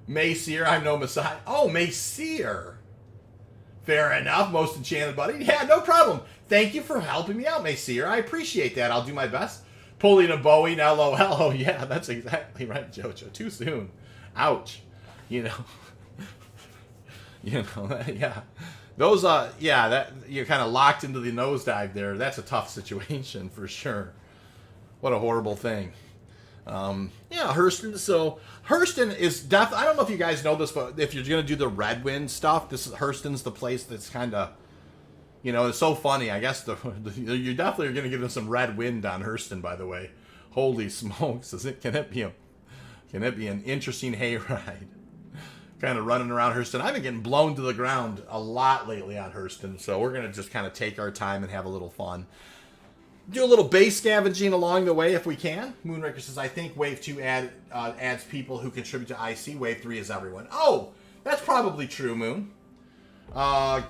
Mayseer, I'm no Messiah. Oh, Mayseer. Fair enough, most enchanted buddy. Yeah, no problem. Thank you for helping me out, Mayseer. I appreciate that. I'll do my best. Pulling a Boeing, LOL. Oh, yeah, that's exactly right, Jojo. Too soon. Ouch. You know. You know, yeah. Those, yeah, that you're kind of locked into the nosedive there. That's a tough situation for sure. What a horrible thing. Yeah, Hurston. So Hurston is definitely. I don't know if you guys know this, but if you're gonna do the Red Wind stuff, Hurston's the place that's kind of, you know, it's so funny. I guess you definitely are gonna get some Red Wind on Hurston. By the way, holy smokes! Can it be an interesting hayride? Kind of running around Hurston. I've been getting blown to the ground a lot lately on Hurston, so we're going to just kind of take our time and have a little fun. Do a little base scavenging along the way if we can. Moonraker says, I think Wave 2 adds people who contribute to IC. Wave 3 is everyone. Oh, that's probably true, Moon. Got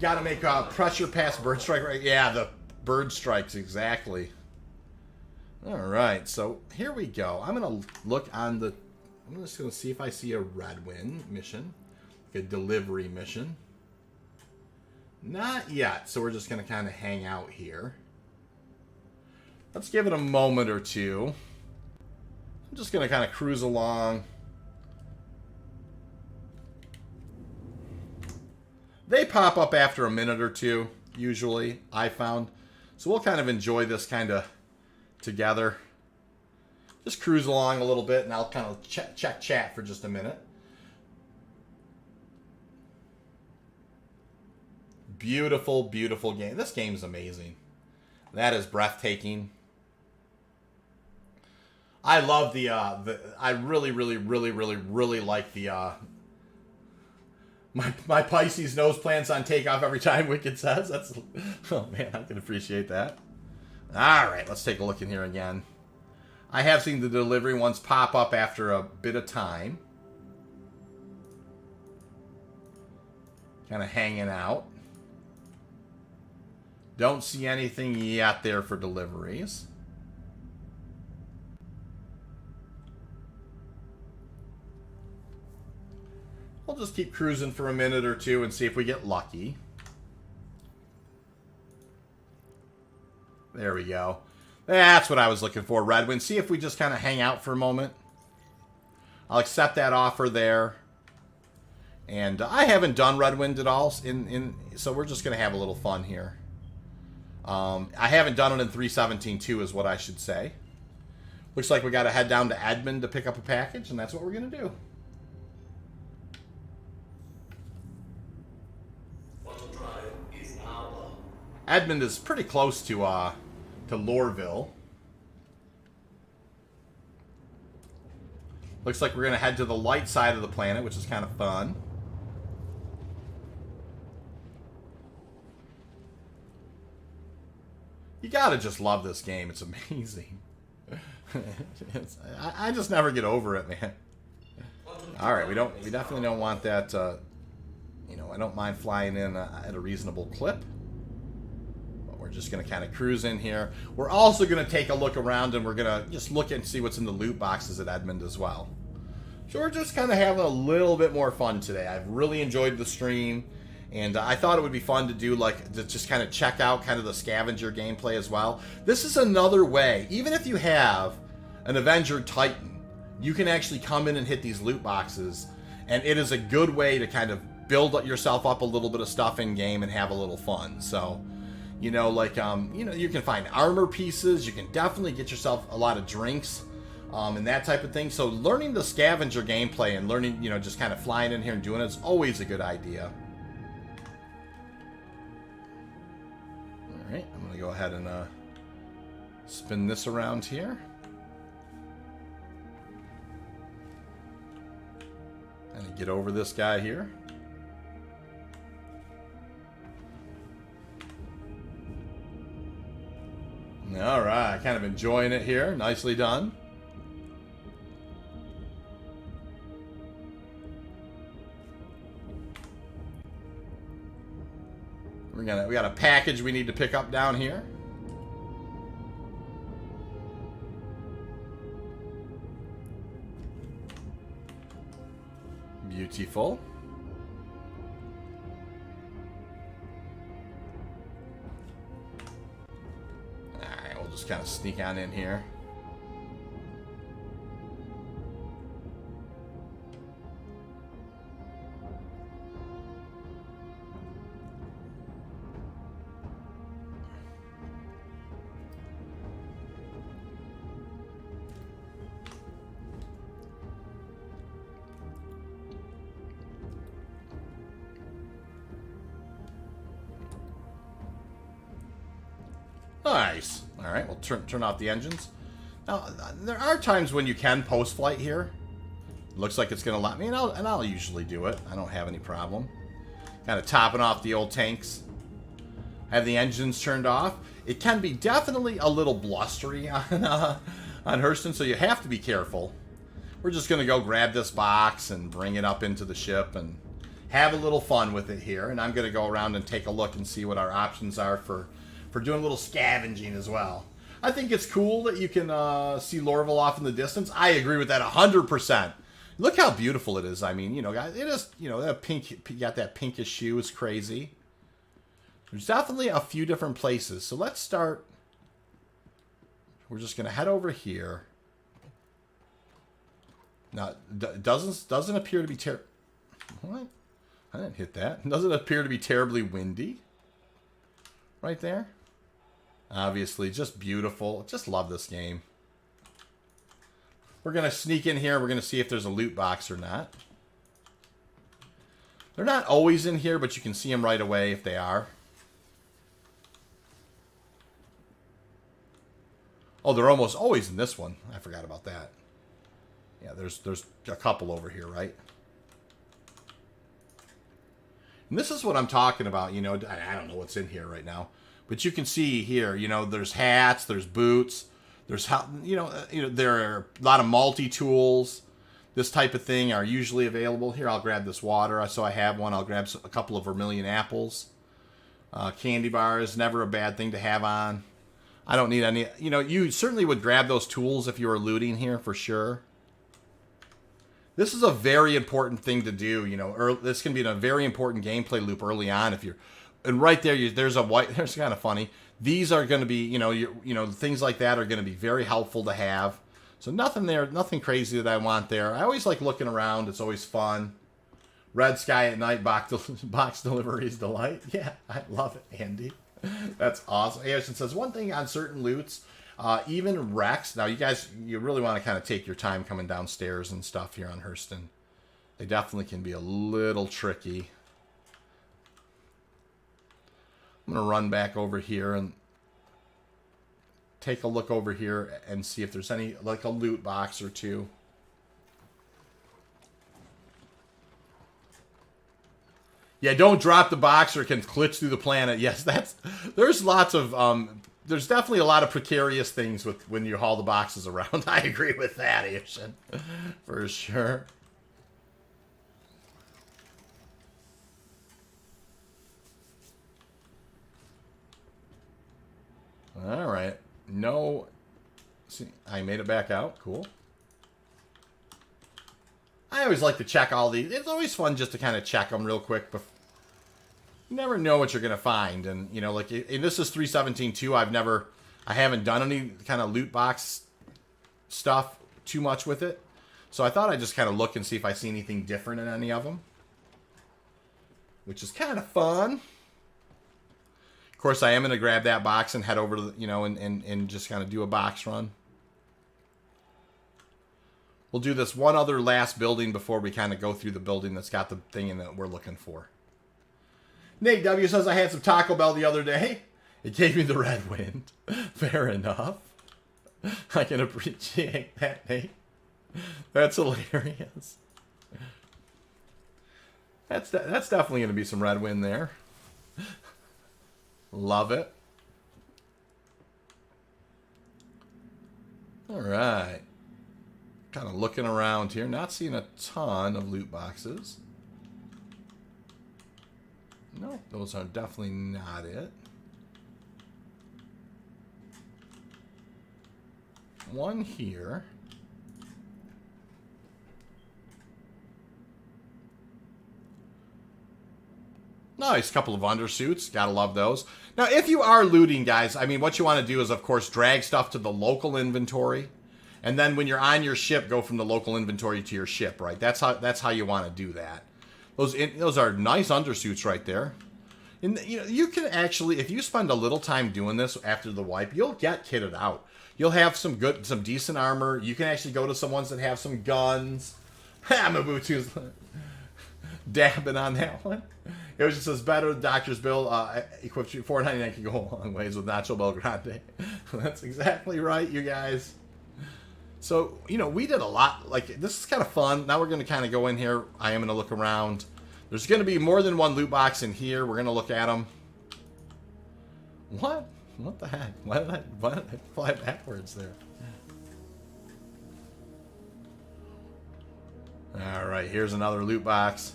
to make pressure past bird strike, right? Yeah, the bird strikes, exactly. All right, so here we go. I'm going to look on the... I'm just going to see if I see a Red Wind mission, like a delivery mission. Not yet, so we're just going to kind of hang out here. Let's give it a moment or two. I'm just going to kind of cruise along. They pop up after a minute or two, usually, I found. So we'll kind of enjoy this kind of together. Just cruise along a little bit, and I'll kind of check chat for just a minute. Beautiful, beautiful game. This game is amazing. That is breathtaking. I love the I really like the my Pisces nose plants on takeoff every time, Wicked says. That's, oh man, I can appreciate that. Alright, let's take a look in here again. I have seen the delivery ones pop up after a bit of time. Kind of hanging out. Don't see anything yet there for deliveries. We'll just keep cruising for a minute or two and see if we get lucky. There we go. That's what I was looking for, Redwind. See if we just kind of hang out for a moment. I'll accept that offer there. And I haven't done Redwind at all, so we're just going to have a little fun here. I haven't done it in 3.17.2 is what I should say. Looks like we got to head down to Edmond to pick up a package, and that's what we're going to do. Edmond is pretty close to Lorville. Looks like we're going to head to the light side of the planet, which is kind of fun. You gotta just love this game. It's amazing. I just never get over it, man. All right, we definitely don't want that. You know, I don't mind flying in at a reasonable clip. But we're just gonna kind of cruise in here. We're also gonna take a look around, and we're gonna just look and see what's in the loot boxes at Edmond as well. So we're just kind of having a little bit more fun today. I've really enjoyed the stream. And I thought it would be fun to do, like, to just kind of check out kind of the scavenger gameplay as well. This is another way, even if you have an Avenger Titan, you can actually come in and hit these loot boxes. And it is a good way to kind of build yourself up a little bit of stuff in game and have a little fun. So, you know, like, you know, you can find armor pieces. You can definitely get yourself a lot of drinks and that type of thing. So learning the scavenger gameplay and learning, you know, just kind of flying in here and doing it is always a good idea. Alright, I'm going to go ahead and spin this around here. And get over this guy here. Alright, kind of enjoying it here. Nicely done. We got a package we need to pick up down here. Beautiful. Alright, we'll just kind of sneak on in here. Nice. All right, we'll turn off the engines. Now, there are times when you can post-flight here. Looks like it's going to let me, and I'll usually do it. I don't have any problem. Kind of topping off the old tanks. Have the engines turned off. It can be definitely a little blustery on Hurston, so you have to be careful. We're just going to go grab this box and bring it up into the ship and have a little fun with it here. And I'm going to go around and take a look and see what our options are for doing a little scavenging as well. I think it's cool that you can see Lorville off in the distance. I agree with that 100%. Look how beautiful it is. I mean, you know, guys, it is, you know, that pink, you got that pinkish hue is crazy. There's definitely a few different places. So let's start. We're just going to head over here. Now, doesn't appear to be what? I didn't hit that. Doesn't appear to be terribly windy. Right there. Obviously, just beautiful. Just love this game. We're going to sneak in here. We're going to see if there's a loot box or not. They're not always in here, but you can see them right away if they are. Oh, they're almost always in this one. I forgot about that. Yeah, there's a couple over here, right? And this is what I'm talking about, you know. I don't know what's in here right now. But you can see here, you know, there's hats, there's boots, there's, there are a lot of multi-tools. This type of thing are usually available. Here, I'll grab this water. So I have one. I'll grab a couple of vermilion apples. Candy bars, never a bad thing to have on. I don't need any, you know, you certainly would grab those tools if you were looting here for sure. This is a very important thing to do, you know. This can be a very important gameplay loop early on if you're, and right there, there's kind of funny. These are going to be, you know, things like that are going to be very helpful to have. So nothing there, nothing crazy that I want there. I always like looking around. It's always fun. Red sky at night, box deliveries delight. Yeah, I love it, Andy. That's awesome. Anderson says, one thing on certain loots, even wrecks. Now, you guys, you really want to kind of take your time coming downstairs and stuff here on Hurston. They definitely can be a little tricky. I'm going to run back over here and take a look over here and see if there's any, like a loot box or two. Yeah, don't drop the box or it can glitch through the planet. Yes, there's lots of, there's definitely a lot of precarious things with when you haul the boxes around. I agree with that, Asian, for sure. All right. No. See, I made it back out. Cool. I always like to check all these. It's always fun just to kind of check them real quick. You never know what you're going to find. And, you know, like, and this is 317.2. I haven't done any kind of loot box stuff too much with it. So I thought I'd just kind of look and see if I see anything different in any of them. Which is kind of fun. Of course, I am going to grab that box and head over to, you know, and just kind of do a box run. We'll do this one other last building before we kind of go through the building that's got the thing in that we're looking for. Nate W. says, I had some Taco Bell the other day. It gave me the red wind. Fair enough. I can appreciate that, Nate. That's hilarious. That's definitely going to be some red wind there. Love it. All right. Kind of looking around here. Not seeing a ton of loot boxes. No, those are definitely not it. One here. Nice, couple of undersuits. Gotta love those. Now, if you are looting, guys, I mean, what you want to do is, of course, drag stuff to the local inventory. And then when you're on your ship, go from the local inventory to your ship, right? That's how you want to do that. Those are nice undersuits right there. And you know, you can actually, if you spend a little time doing this after the wipe, you'll get kitted out. You'll have some decent armor. You can actually go to some ones that have some guns. Mabutu's dabbing on that one. It was just says better doctor's bill equipped you $4.99 can go a long ways with Nacho Bel Grande. That's exactly right, you guys. So, you know, we did a lot. Like, this is kind of fun. Now we're going to kind of go in here. I am going to look around. There's going to be more than one loot box in here. We're going to look at them. What? What the heck? Why did I fly backwards there? All right, here's another loot box.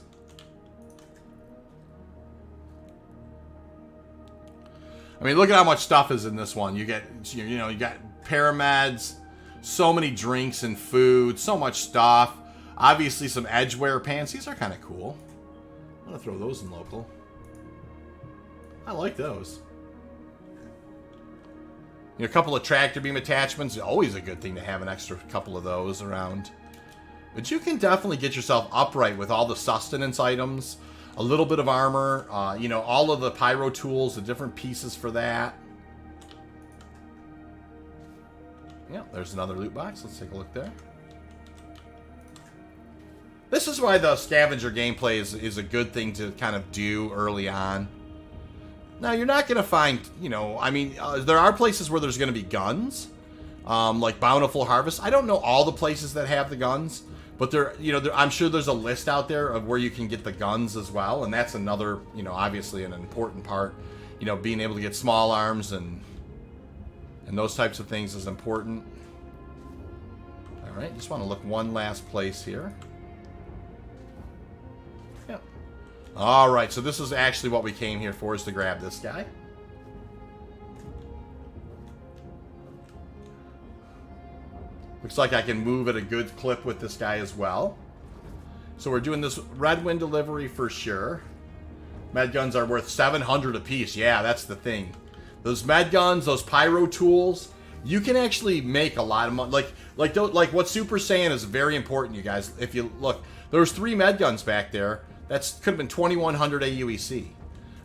I mean, look at how much stuff is in this one. You get, you know, you got parameds, so many drinks and food, so much stuff. Obviously, some edgeware pants. These are kind of cool. I'm going to throw those in local. I like those. You know, a couple of tractor beam attachments. Always a good thing to have an extra couple of those around. But you can definitely get yourself upright with all the sustenance items. a little bit of armor, you know, all of the pyro tools, the different pieces for that. Yeah, there's another loot box. Let's take a look there. This is why the scavenger gameplay is a good thing to kind of do early on. Now, you're not going to find, you know, I mean, there are places where there's going to be guns, like Bountiful Harvest. I don't know all the places that have the guns, but I'm sure there's a list out there of where you can get the guns as well, and that's another, you know, obviously an important part. You know, being able to get small arms and those types of things is important. All right, just want to look one last place here. Yep. All right, so this is actually what we came here for, is to grab this guy. Looks like I can move at a good clip with this guy as well. So we're doing this Red Wind delivery for sure. Med guns are worth 700 apiece. Yeah, that's the thing. Those med guns, those pyro tools, you can actually make a lot of money. Like what Super's saying is very important, you guys. If you look, there's 3 med guns back there. That's could have been 2,100 AUEC.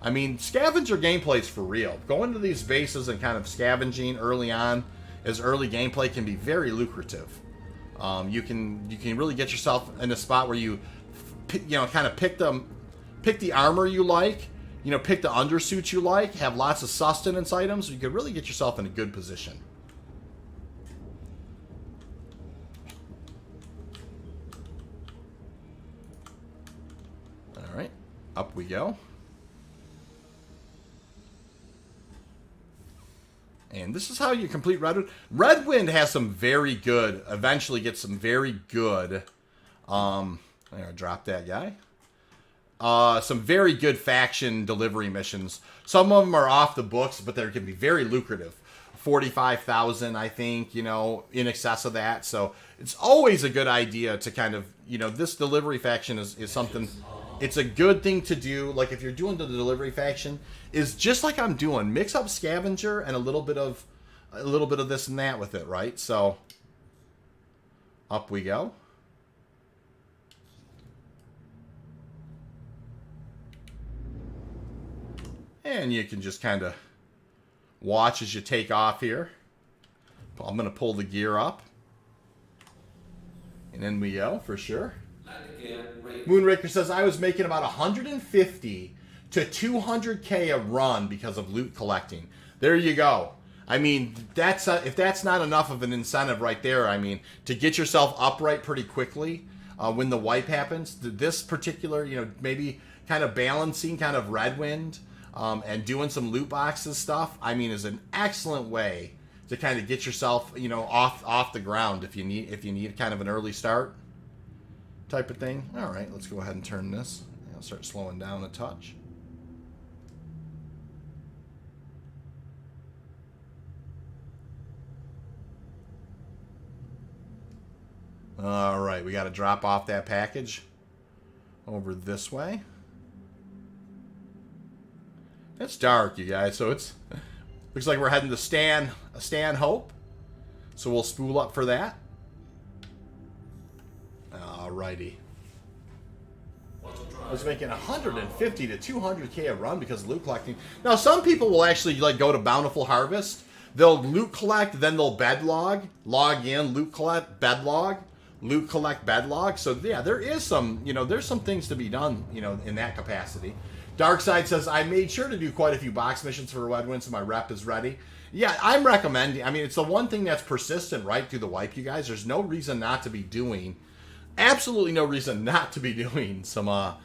I mean, scavenger gameplay's for real. Going to these bases and kind of scavenging early on, as early gameplay, can be very lucrative. You can really get yourself in a spot where you know, kind of pick the armor you like. You know, pick the undersuits you like, have lots of sustenance items. You could really get yourself in a good position. All right, up we go. And this is how you complete Red Wind. Red Wind has some very good, eventually gets some very good, I'm going to drop that guy. Some very good faction delivery missions. Some of them are off the books, but they can be very lucrative. 45,000, I think, you know, in excess of that. So it's always a good idea to kind of, you know, this delivery faction is something, it's a good thing to do. Like if you're doing the delivery faction, is just like I'm doing, mix up scavenger and a little bit of this and that with it, right? So up we go. And you can just kind of watch as you take off here. I'm going to pull the gear up. And in we go, for sure. Moonraker says, I was making about 150 to 200K a run because of loot collecting. There you go. I mean, that's if that's not enough of an incentive right there, I mean, to get yourself upright pretty quickly when the wipe happens. This particular, you know, maybe kind of balancing kind of Red Wind, and doing some loot boxes stuff, I mean, is an excellent way to kind of get yourself, you know, off the ground if you need kind of an early start type of thing. All right, let's go ahead and turn this. I'll start slowing down a touch. All right, we got to drop off that package over this way. It's dark, you guys, so it's looks like we're heading to Stan Hope. So we'll spool up for that. Alrighty. I was making 150 to 200K a run because of loot collecting. Now, some people will actually like go to Bountiful Harvest. They'll loot collect, then they'll bed log in, loot collect, bed log, loot collect, bed log. So yeah, there is some, you know, there's some things to be done, you know, in that capacity. Darkside says, I made sure to do quite a few box missions for Red Wind, so my rep is ready. Yeah, I'm recommending. I mean, it's the one thing that's persistent right through the wipe, you guys. There's no reason not to be doing, absolutely no reason not to be doing some of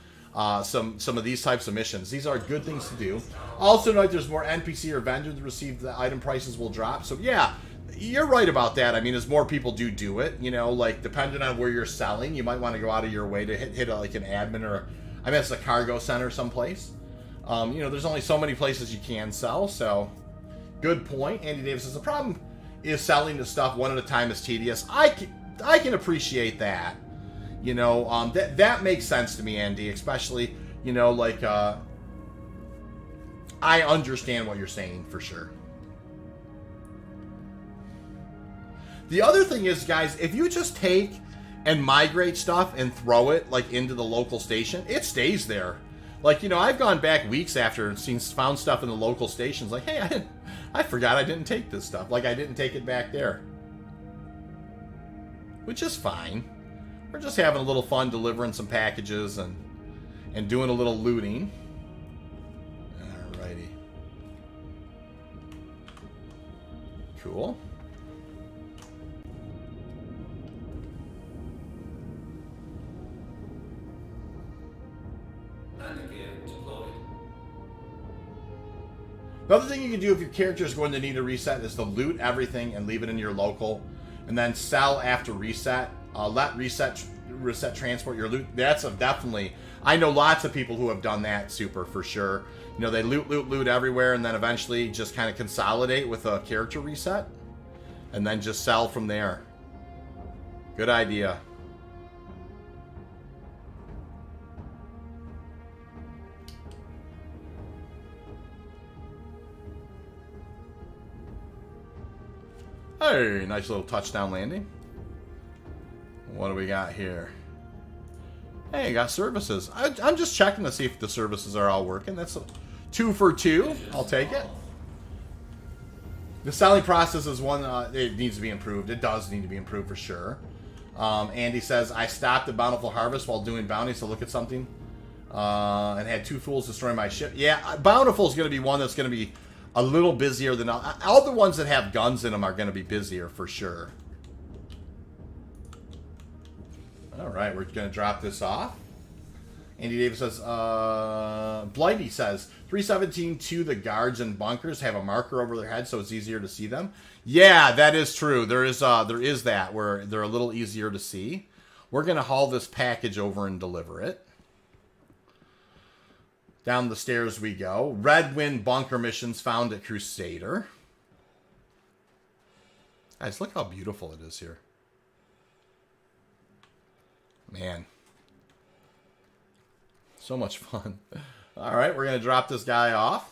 these types of missions. These are good things to do. Also note there's more NPC or vendor that receive the item prices will drop. So yeah, you're right about that. I mean, as more people do it, you know, like depending on where you're selling, you might want to go out of your way to hit like an admin or I mean, it's a cargo center someplace. You know, there's only so many places you can sell, so good point. Andy Davis says, the problem is selling the stuff one at a time is tedious. I can appreciate that. You know, that makes sense to me, Andy, especially, you know, like, I understand what you're saying for sure. The other thing is, guys, if you just take and migrate stuff and throw it like into the local station, it stays there. Like, you know, I've gone back weeks after and found stuff in the local stations. Like, hey, I forgot I didn't take this stuff. Like, I didn't take it back there. Which is fine. We're just having a little fun delivering some packages and doing a little looting. Alrighty. Cool. Landing gear deployed. Another thing you can do if your character is going to need a reset is to loot everything and leave it in your local, and then sell after reset. Let reset transport your loot. That's definitely. I know lots of people who have done that super for sure. You know, they loot everywhere, and then eventually just kind of consolidate with a character reset, and then just sell from there. Good idea. Hey, nice little touchdown landing. What do we got here? Hey, got services. I'm just checking to see if the services are all working. That's 2 for 2. I'll take it. The selling process is one, it needs to be improved. It does need to be improved for sure. Andy says, I stopped the Bountiful Harvest while doing bounties to look at something. And had 2 fools destroy my ship. Yeah, Bountiful is going to be one that's going to be a little busier than all the ones that have guns in them are going to be busier for sure. All right, we're going to drop this off. Andy Davis says, Blighty says, 317 to the guards and bunkers have a marker over their head so it's easier to see them. Yeah, that is true. There is that where they're a little easier to see. We're going to haul this package over and deliver it. Down the stairs we go. Red Wind bunker missions found at Crusader. Guys, look how beautiful it is here. Man. So much fun. All right, we're going to drop this guy off.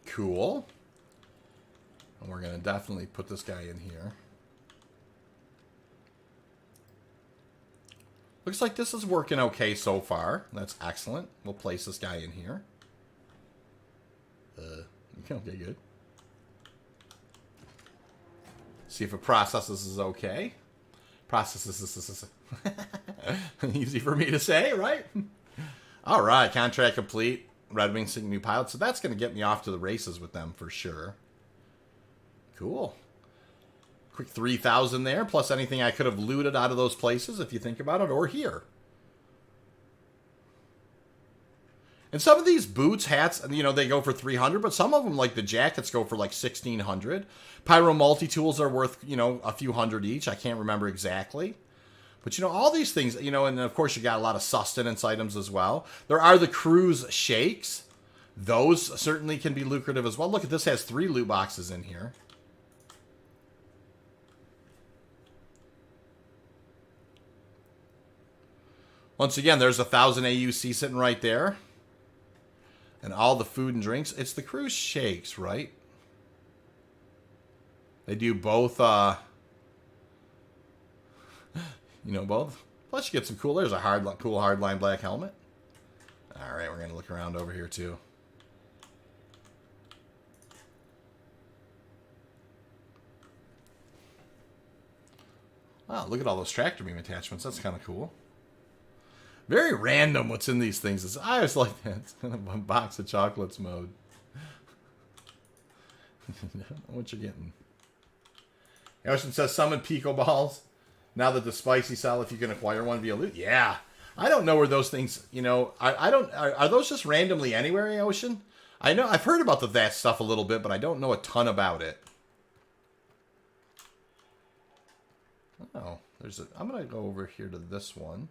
Cool. And we're going to definitely put this guy in here. Looks like this is working okay so far. That's excellent. We'll place this guy in here. Okay, good. See if it processes is okay. Processes. Easy for me to say, right? All right, contract complete. Red Wing seeking new pilot. So that's going to get me off to the races with them for sure. Cool. Quick 3,000 there, plus anything I could have looted out of those places, if you think about it, or here. And some of these boots, hats, you know, they go for 300, but some of them, like the jackets, go for like 1,600. Pyro multi-tools are worth, you know, a few hundred each. I can't remember exactly. But, you know, all these things, you know, and of course you got a lot of sustenance items as well. There are the cruise shakes. Those certainly can be lucrative as well. Look at this, has 3 loot boxes in here. Once again, there's 1,000 AUC sitting right there. And all the food and drinks. It's the cruise shakes, right? They do both, you know, both. Plus you get some cool, there's a cool hardline black helmet. All right, we're going to look around over here too. Wow, look at all those tractor beam attachments. That's kind of cool. Very random what's in these things. I always like that. It's kind of a box of chocolates mode. What you're getting. Ocean says summon Pico Balls. Now that the spicy sell, if you can acquire one via loot. Yeah. I don't know where those things, you know, I don't, are those just randomly anywhere, Ocean? I know, I've heard about that stuff a little bit, but I don't know a ton about it. Oh, I'm going to go over here to this one.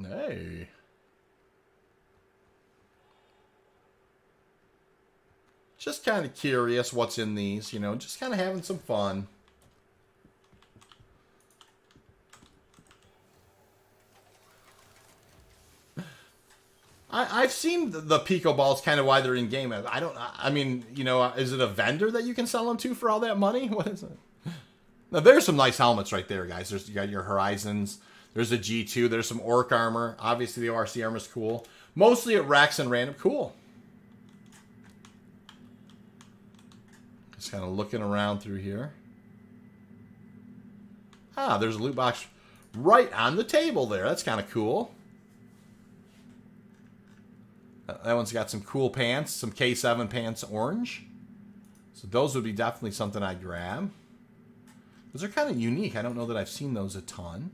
Hey. Just kind of curious what's in these, you know, just kind of having some fun. I've seen the Pico balls kind of why they're in game. I mean, you know, is it a vendor that you can sell them to for all that money? What is it? Now, there's some nice helmets right there, guys. You got your Horizons. There's a G2. There's some Orc armor. Obviously, the ORC armor is cool. Mostly at Rex and random. Cool. Just kind of looking around through here. Ah, there's a loot box right on the table there. That's kind of cool. That one's got some cool pants. Some K7 pants orange. So those would be definitely something I'd grab. Those are kind of unique. I don't know that I've seen those a ton.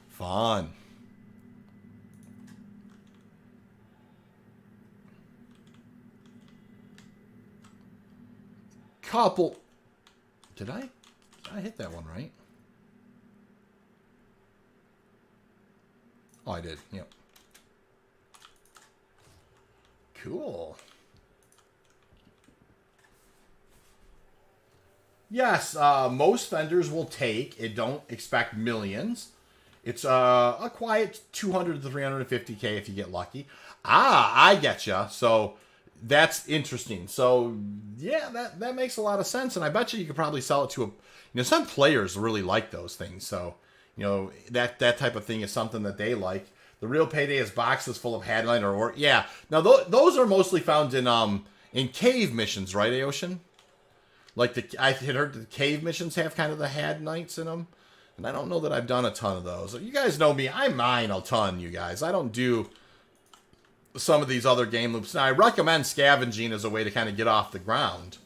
Fun. Couple. Did I hit that one right? Oh, I did. Yep. Cool. Yes, most vendors will take. It don't expect millions. It's a quiet 200 to 350K if you get lucky. Ah, I get ya. So that's interesting. So yeah, that makes a lot of sense. And I bet you could probably sell it to a, you know, some players really like those things. So, you know, that type of thing is something that they like. The real payday is boxes full of headline or yeah. Now those are mostly found in cave missions, right, Aocean? Like I had heard the cave missions have kind of the had nights in them. And I don't know that I've done a ton of those. You guys know me. I mine a ton, you guys. I don't do some of these other game loops. Now, I recommend scavenging as a way to kind of get off the ground.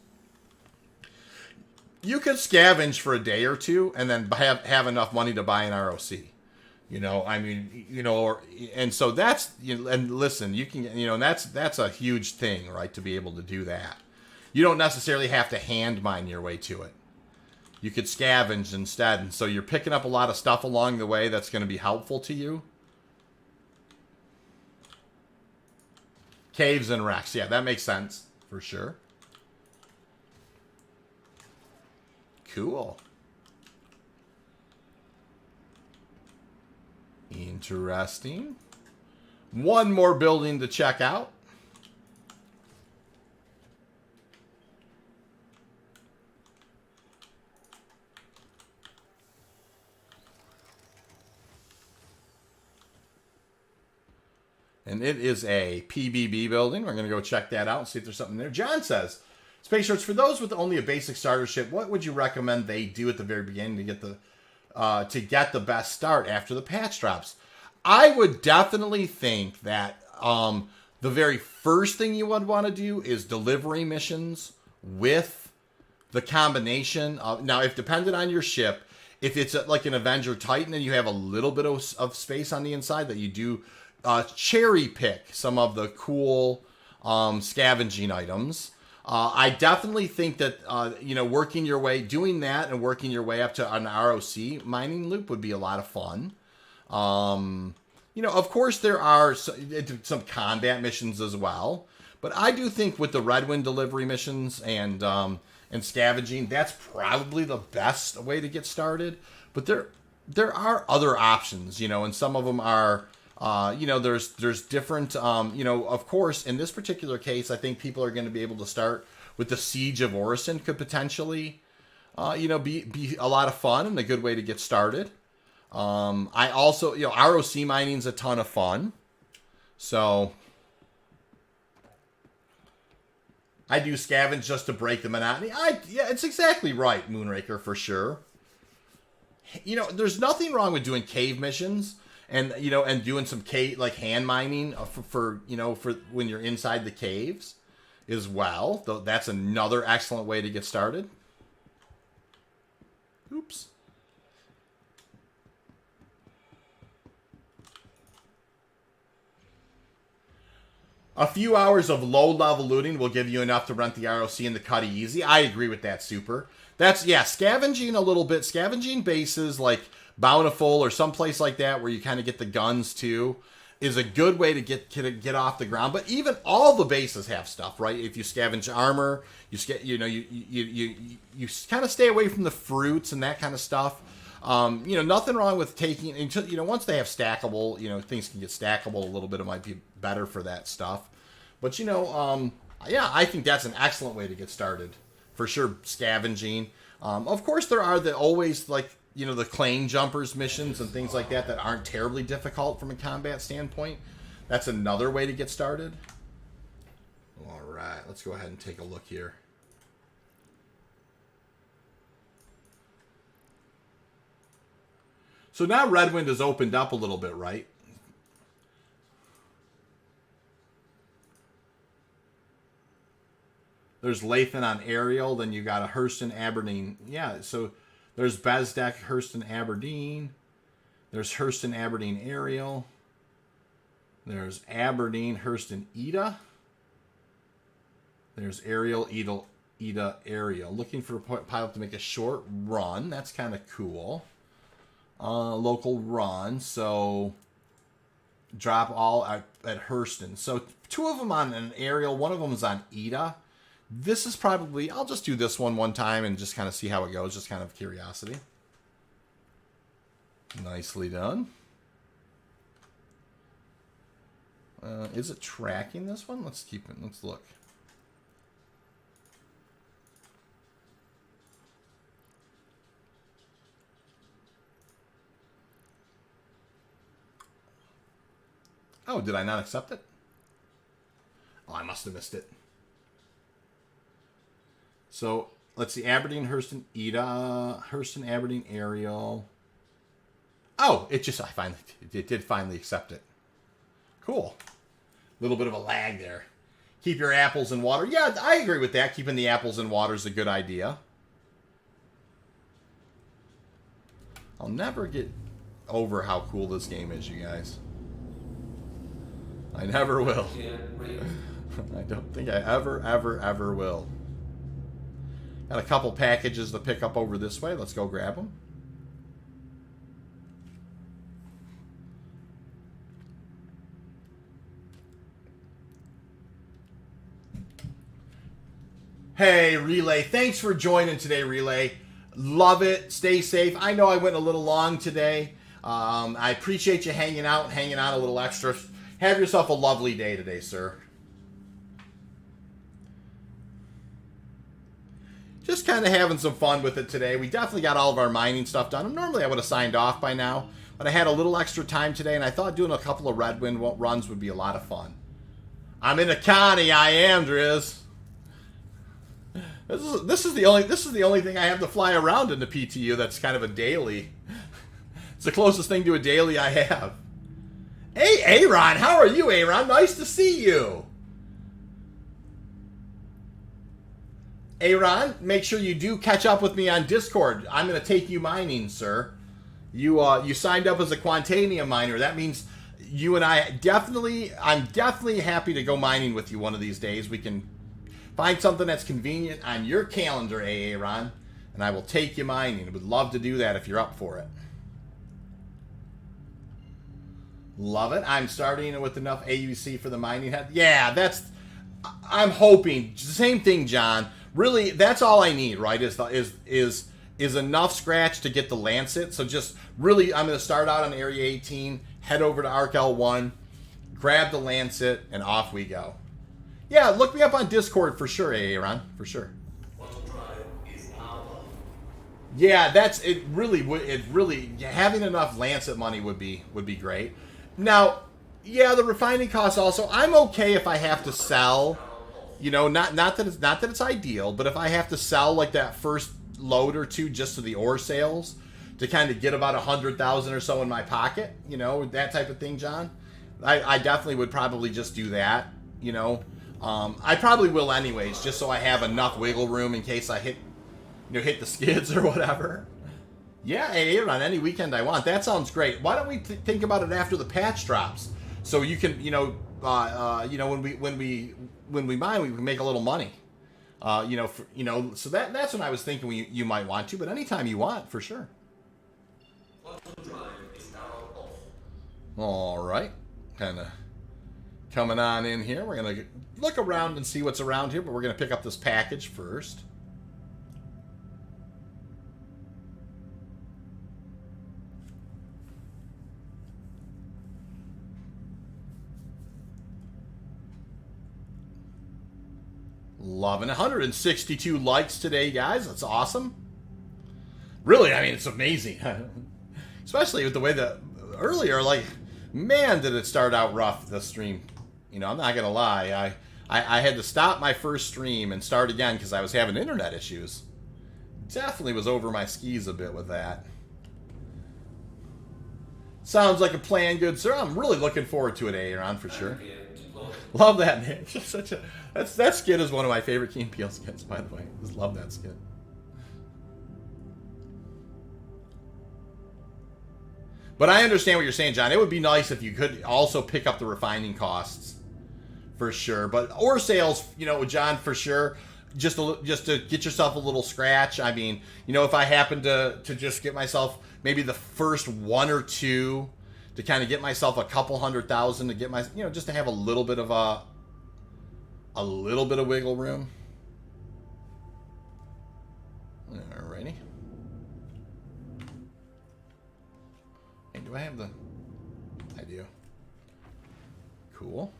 You could scavenge for a day or two and then have enough money to buy an ROC. You know, I mean, you know, and so that's, you know, and listen, you can, you know, and that's a huge thing, right, to be able to do that. You don't necessarily have to hand mine your way to it. You could scavenge instead, and so you're picking up a lot of stuff along the way that's going to be helpful to you. Caves and wrecks, yeah, that makes sense, for sure. Cool. Interesting. One more building to check out. And it is a PBB building. We're going to go check that out and see if there's something there. John says, Space Shorts, for those with only a basic starter ship, what would you recommend they do at the very beginning to get the best start after the patch drops? I would definitely think that the very first thing you would want to do is delivery missions with the combination of, now if dependent on your ship, if it's like an Avenger Titan and you have a little bit of space on the inside, that you do cherry pick some of the cool scavenging items. I definitely think that, you know, working your way, doing that and working your way up to an ROC mining loop would be a lot of fun. You know, of course there are some combat missions as well, but I do think with the Redwind delivery missions and scavenging, that's probably the best way to get started. But there are other options, you know, and some of them are, you know, there's different, you know, of course, in this particular case, I think people are going to be able to start with the Siege of Orison could potentially, you know, be a lot of fun and a good way to get started. I also, you know, ROC mining's a ton of fun. So I do scavenge just to break the monotony. Yeah, it's exactly right, Moonraker, for sure. You know, there's nothing wrong with doing cave missions. And, you know, and doing some cave, like hand mining for, you know, for when you're inside the caves as well. Though that's another excellent way to get started. Oops. A few hours of low-level looting will give you enough to rent the ROC and the Cuddy easy. I agree with that, Super. That's, yeah, scavenging a little bit. Scavenging bases like Bountiful or someplace like that where you kind of get the guns too is a good way to get off the ground. But even all the bases have stuff, right? If you scavenge armor, you know, you kind of stay away from the fruits and that kind of stuff. You know, nothing wrong with taking, until, you know, once they have stackable, you know, things can get stackable a little bit. It might be better for that stuff. But, you know, yeah, I think that's an excellent way to get started. For sure, scavenging. Of course, there are always, like, you know, the claim jumpers missions and things like that aren't terribly difficult from a combat standpoint. That's another way to get started. All right, let's go ahead and take a look here. So now Redwind has opened up a little bit, right? There's Lathan on Ariel, then you got a Hurston, Aberdeen. Yeah, so there's Bezdek, Hurston, Aberdeen. There's Hurston, Aberdeen, Ariel. There's Aberdeen, Hurston, Ida. There's Ariel, Ida, Ariel. Looking for a pilot to make a short run. That's kind of cool. Local run. So drop all at Hurston. So 2 of them on an Ariel. 1 of them is on Ida. This is probably, I'll just do this one time and just kind of see how it goes. Just kind of curiosity. Nicely done. Is it tracking this one? Let's keep it. Let's look. Oh, did I not accept it? Oh, I must have missed it. So, let's see. Aberdeen, Hurston, Ida. Hurston, Aberdeen, Ariel. Oh, it did finally accept it. Cool. A little bit of a lag there. Keep your apples in water. Yeah, I agree with that. Keeping the apples in water is a good idea. I'll never get over how cool this game is, you guys. I never will. I don't think I ever will. Got a couple packages to pick up over this way. Let's go grab them. Hey, Relay. Thanks for joining today, Relay. Love it. Stay safe. I know I went a little long today. I appreciate you hanging out a little extra. Have yourself a lovely day today, sir. Just kind of having some fun with it today. We definitely got all of our mining stuff done. Normally I would have signed off by now, but I had a little extra time today, and I thought doing a couple of Redwind runs would be a lot of fun. I'm in a Connie. I am, Driz. This is the only thing I have to fly around in the PTU that's kind of a daily. It's the closest thing to a daily I have. Hey, Aaron, how are you, Aaron? Nice to see you. Aaron, make sure you do catch up with me on Discord. I'm going to take you mining, sir. You signed up as a Quantanium miner. That means you and I'm definitely happy to go mining with you one of these days. We can find something that's convenient on your calendar, Aaron, and I will take you mining. I would love to do that if you're up for it. Love it. I'm starting with enough AUC for the mining head. Yeah, I'm hoping. Same thing, John. Really, that's all I need, right? Is enough scratch to get the Lancet. So just really, I'm going to start out on Area 18, head over to ARC-L1, grab the Lancet, and off we go. Yeah, look me up on Discord for sure, Aaron, for sure. Yeah, that's it. Really, having enough Lancet money would be great. Now, yeah, the refining costs also. I'm okay if I have to sell. You know, not that it's ideal, but if I have to sell like that first load or two just to the ore sales to kind of get about 100,000 or so in my pocket, you know, that type of thing, John. I definitely would probably just do that. You know, I probably will anyways, just so I have enough wiggle room in case I hit the skids or whatever. Yeah, on any weekend I want. That sounds great. Why don't we think about it after the patch drops, so you can, when we mine, we can make a little money. So that's when I was thinking you might want to, but anytime you want, for sure. All right, kind of coming on in here. We're gonna look around and see what's around here, but we're gonna pick up this package first. Loving it. 162 likes today, guys. That's awesome. Really, I mean, it's amazing. Especially with the way that earlier, like, man, did it start out rough, the stream. You know, I'm not going to lie. I had to stop my first stream and start again because I was having internet issues. Definitely was over my skis a bit with that. Sounds like a plan, good sir. I'm really looking forward to it, Aaron, for sure. Love that, man. Such a that skin is one of my favorite Key and Peele skins, by the way. Just love that skin. But I understand what you're saying, John. It would be nice if you could also pick up the refining costs, for sure. But ore sales, you know, John, for sure. Just to get yourself a little scratch. I mean, you know, if I happen to just get myself maybe the first one or two to kind of get myself a couple $100,000 to get my, you know, just to have a little bit of wiggle room. Alrighty. Hey, do I have the? I do. Cool.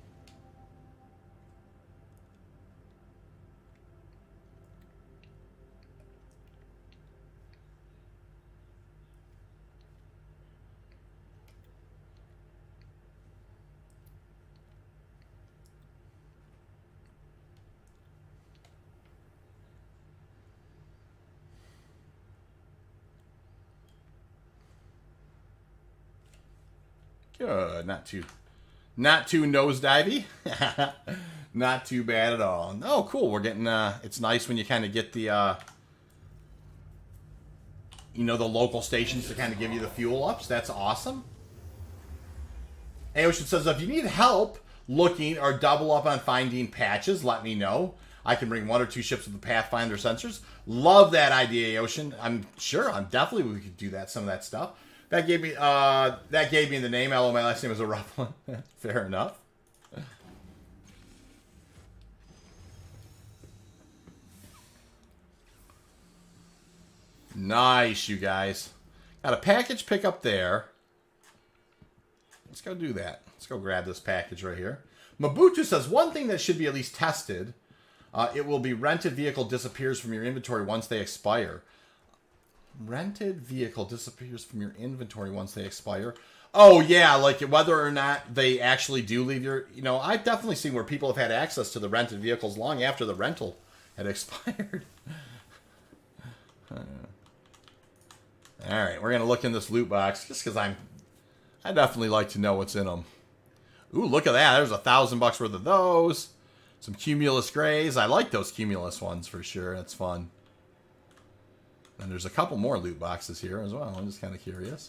Good, not too nosedivey. Not too bad at all. Oh, cool. We're getting. It's nice when you kind of get the, you know, the local stations to kind of give you the fuel ups. That's awesome. Aocean says, if you need help looking or double up on finding patches, let me know. I can bring 1 or 2 ships with the Pathfinder sensors. Love that idea, Aocean. I'm sure. Definitely we could do that. Some of that stuff. That gave me the name. Hello, my last name is a rough one. Fair enough. Nice, you guys. Got a package pickup there. Let's go do that. Let's go grab this package right here. Mabutu says, one thing that should be at least tested, it will be rented vehicle disappears from your inventory once they expire. Rented vehicle disappears from your inventory once they expire. Oh, yeah, like whether or not they actually do leave your... You know, I've definitely seen where people have had access to the rented vehicles long after the rental had expired. All right, we're going to look in this loot box just because I definitely like to know what's in them. Ooh, look at that. There's $1,000 worth of those. Some Cumulus Grays. I like those Cumulus ones for sure. That's fun. And there's a couple more loot boxes here as well. I'm just kind of curious.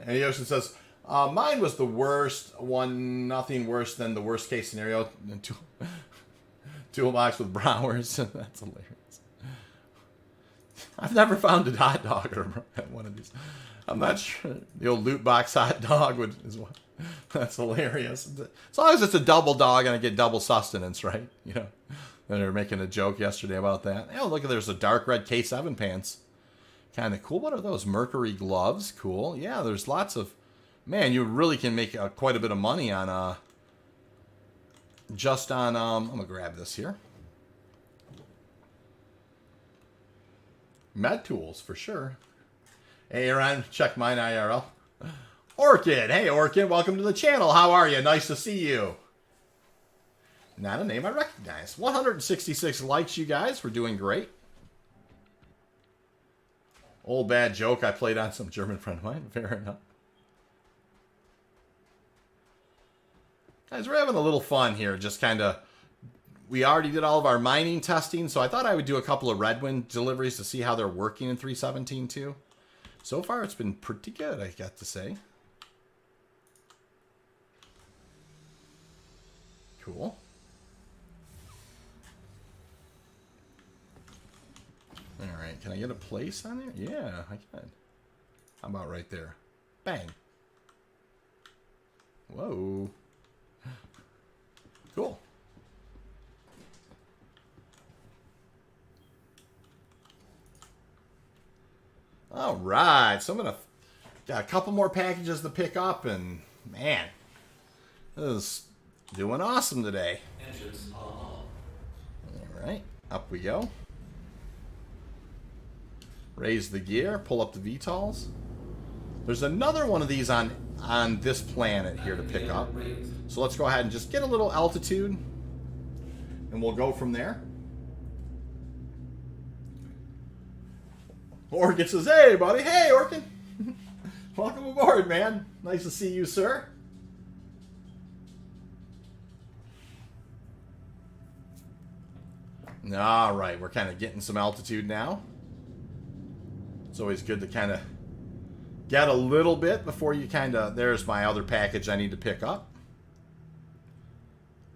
And Yoshi says, mine was the worst one. Nothing worse than the worst case scenario. Toolbox with Browers. That's hilarious. I've never found a hot dog at one of these. I'm not sure. The old loot box hot dog is what. That's hilarious. As long as it's a double dog and I get double sustenance, right? You know. They were making a joke yesterday about that. Oh, look, there's a dark red K7 pants. Kind of cool. What are those? Mercury gloves. Cool. Yeah, there's lots of... Man, you really can make quite a bit of money on... just on... I'm going to grab this here. Med tools, for sure. Hey, Aaron, check mine IRL. Orchid. Hey, Orchid, welcome to the channel. How are you? Nice to see you. Not a name I recognize. 166 likes, you guys. We're doing great. Old bad joke I played on some German friend of mine. Fair enough. Guys, we're having a little fun here. Just kind of... We already did all of our mining testing, so I thought I would do a couple of Redwind deliveries to see how they're working in 3.17 too. So far, it's been pretty good, I got to say. Cool. Alright, can I get a place on there? Yeah, I can. How about right there? Bang. Whoa. Cool. Alright, so I'm going to... Got a couple more packages to pick up, and man, this is Doing awesome today. Engines are on. Alright, up we go. Raise the gear, pull up the VTOLs. There's another one of these on this planet here to pick up. So let's go ahead and just get a little altitude. And we'll go from there. Orkin says, hey buddy, hey Orkin. Welcome aboard, man. Nice to see you, sir. Alright, we're kind of getting some altitude now. It's always good to kind of get a little bit before you kind of... There's my other package I need to pick up.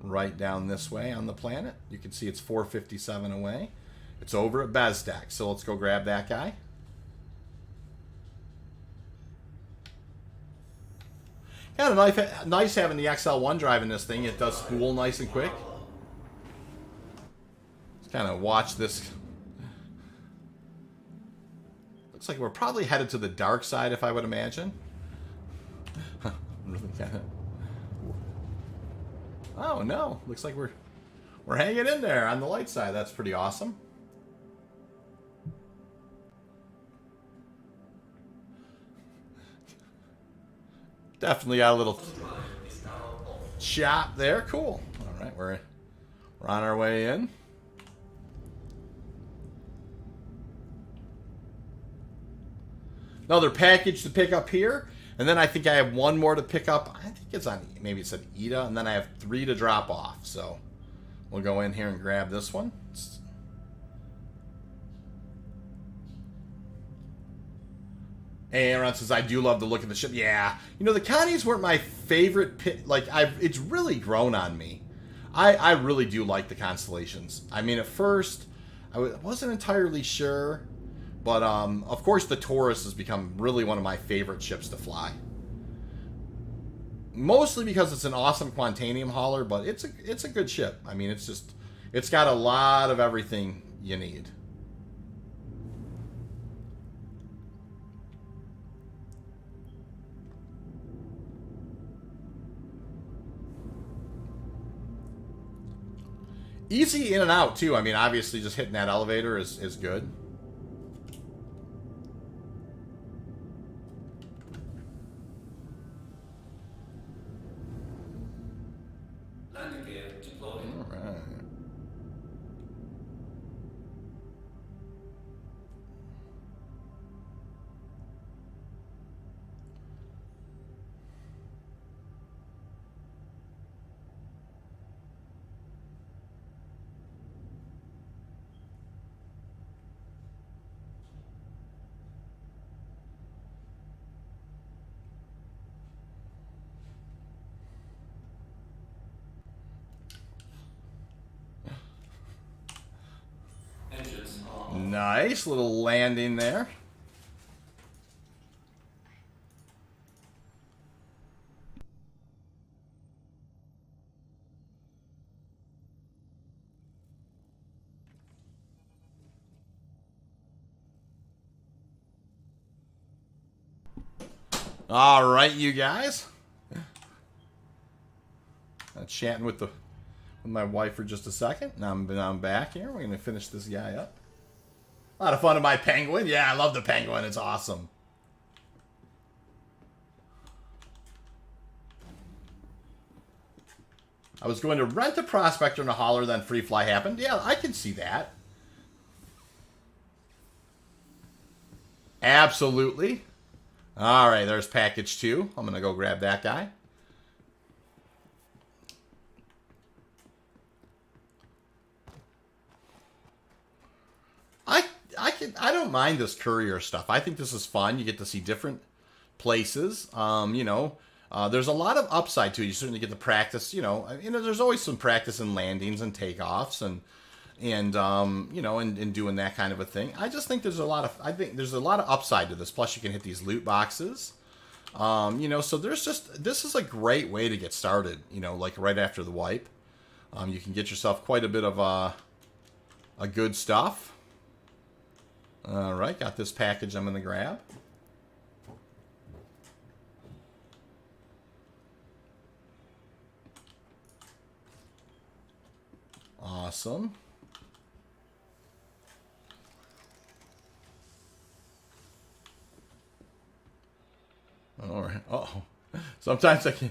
Right down this way on the planet. You can see it's 457 away. It's over at Bezdek, so let's go grab that guy. Kind of nice having the XL1 driving this thing. It does spool nice and quick. Let's kind of watch this. Looks like we're probably headed to the dark side, if I would imagine. Really kind of... Oh no! Looks like we're hanging in there on the light side. That's pretty awesome. Definitely got a little shop there. Cool. All right, we're on our way in. Another package to pick up here. And then I think I have one more to pick up. I think it's on, maybe it's at Ida. And then I have 3 to drop off. So we'll go in here and grab this one. Aaron says, I do love the look of the ship. Yeah. You know, the Connies weren't my favorite pit. Like, it's really grown on me. I really do like the Constellations. I mean, at first, I wasn't entirely sure. But, of course, the Taurus has become really one of my favorite ships to fly. Mostly because it's an awesome Quantanium hauler, but it's a good ship. I mean, it's got a lot of everything you need. Easy in and out, too. I mean, obviously, just hitting that elevator is good. Landing gear deployed. All right. Engines are on. Nice little landing there. All right, you guys. Chatting with my wife for just a second. Now I'm back here. We're gonna finish this guy up. A lot of fun with my penguin. Yeah, I love the penguin. It's awesome. I was going to rent a Prospector and a hauler, then Free Fly happened. Yeah, I can see that. Absolutely. All right, there's package 2. I'm gonna go grab that guy. I don't mind this courier stuff. I think this is fun. You get to see different places. You know, there's a lot of upside to it. You certainly get to practice. You know, there's always some practice in landings and takeoffs and you know, and doing that kind of a thing. I just think there's a lot of upside to this. Plus, you can hit these loot boxes. You know, so this is a great way to get started. You know, like right after the wipe, you can get yourself quite a bit of a good stuff. All right, got this package I'm going to grab. Awesome. All right. Oh, sometimes I can.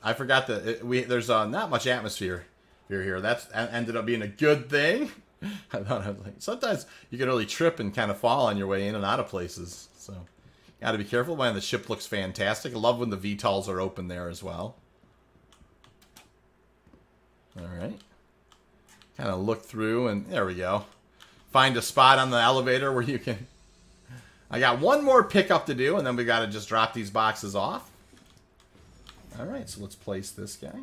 I forgot that there's not much atmosphere here. That's ended up being a good thing. I thought I was like, sometimes you can really trip and kind of fall on your way in and out of places. So, got to be careful. Man, the ship looks fantastic. I love when the VTOLs are open there as well. All right. Kind of look through, and there we go. Find a spot on the elevator where you can... I got one more pickup to do, and then we got to just drop these boxes off. All right, so let's place this guy.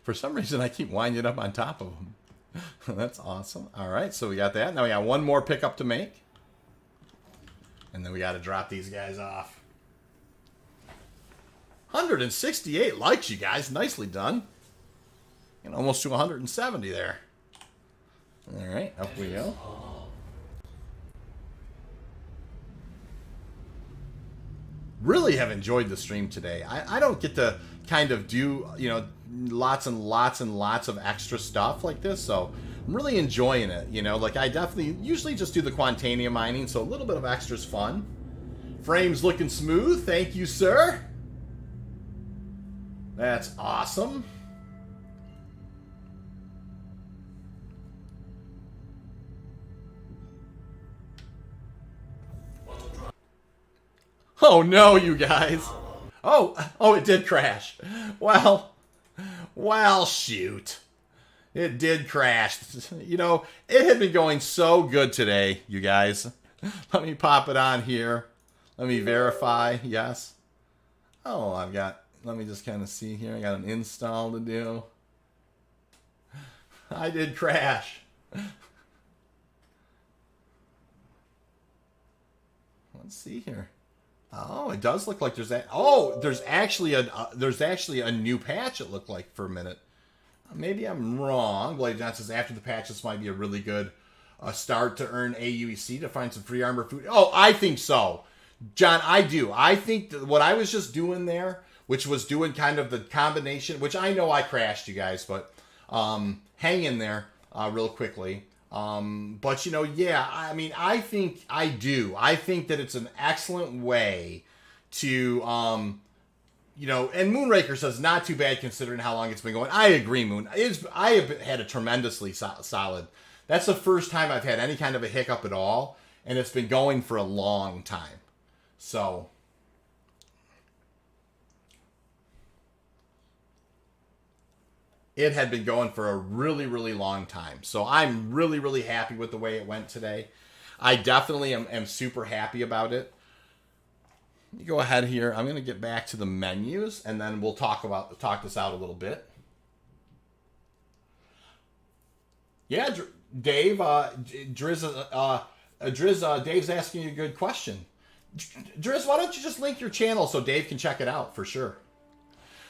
For some reason, I keep winding up on top of them. That's awesome. All right, so we got that. Now we got one more pickup to make. And then we got to drop these guys off. 168 likes, you guys. Nicely done. And almost to 170 there. All right, up we go. Really have enjoyed the stream today. I don't get to kind of do, you know, lots and lots and lots of extra stuff like this, so I'm really enjoying it. You know, like I definitely usually just do the Quantanium mining, so a little bit of extra is fun. Frames looking smooth. Thank you, sir. That's awesome. Oh no, you guys. Oh, it did crash. Well, shoot. It did crash. You know, it had been going so good today, you guys. Let me pop it on here. Let me verify. Yes. Oh, let me just kind of see here. I got an install to do. I did crash. Let's see here. Oh, it does look like there's that. Oh, there's actually a new patch. It looked like for a minute. Maybe I'm wrong. Blade John says after the patch, this might be a really good start to earn AUEC to find some free armor food. Oh, I think so, John. I do. I think that what I was just doing there, which was doing kind of the combination, which I know I crashed, you guys, but hang in there real quickly. But, you know, yeah, I mean, I think I do. I think that it's an excellent way to, you know, and Moonraker says not too bad considering how long it's been going. I agree, Moon. I have had a tremendously solid. That's the first time I've had any kind of a hiccup at all, and it's been going for a long time. So... it had been going for a really, really long time. So I'm really, really happy with the way it went today. I definitely am super happy about it. You go ahead here. I'm going to get back to the menus, and then we'll talk this out a little bit. Yeah, Dave, Driz, Dave's asking you a good question. Driz, why don't you just link your channel so Dave can check it out for sure?